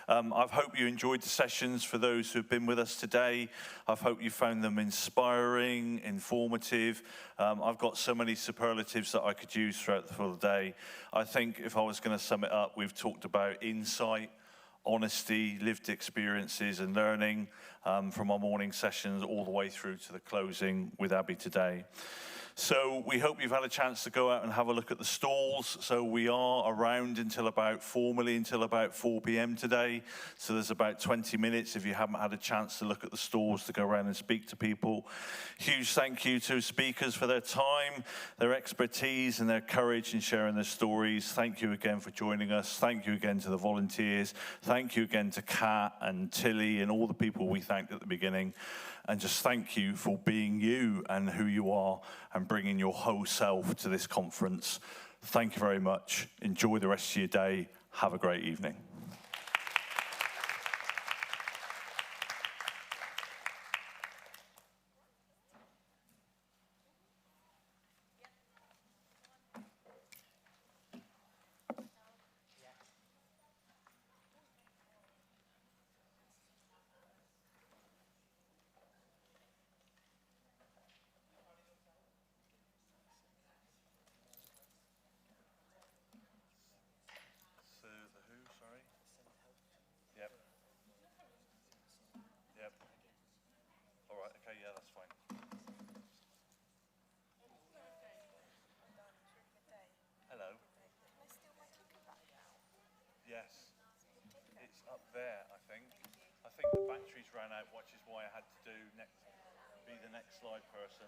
I hope you enjoyed the sessions for those who have been with us today. I hope you found them inspiring, informative. I've got so many superlatives that I could use throughout the full day. I think if I was going to sum it up, we've talked about insight, honesty, lived experiences and learning from our morning sessions all the way through to the closing with Abby today. So we hope you've had a chance to go out and have a look at the stalls. So we are around formally until about 4 p.m. today. So there's about 20 minutes if you haven't had a chance to look at the stalls to go around and speak to people. Huge thank you to speakers for their time, their expertise and their courage in sharing their stories. Thank you again for joining us. Thank you again to the volunteers. Thank you again to Kat and Tilly and all the people we thanked at the beginning. And just thank you for being you and who you are and bringing your whole self to this conference. Thank you very much. Enjoy the rest of your day. Have a great evening. The batteries ran out, which is why I had to be the next slide person.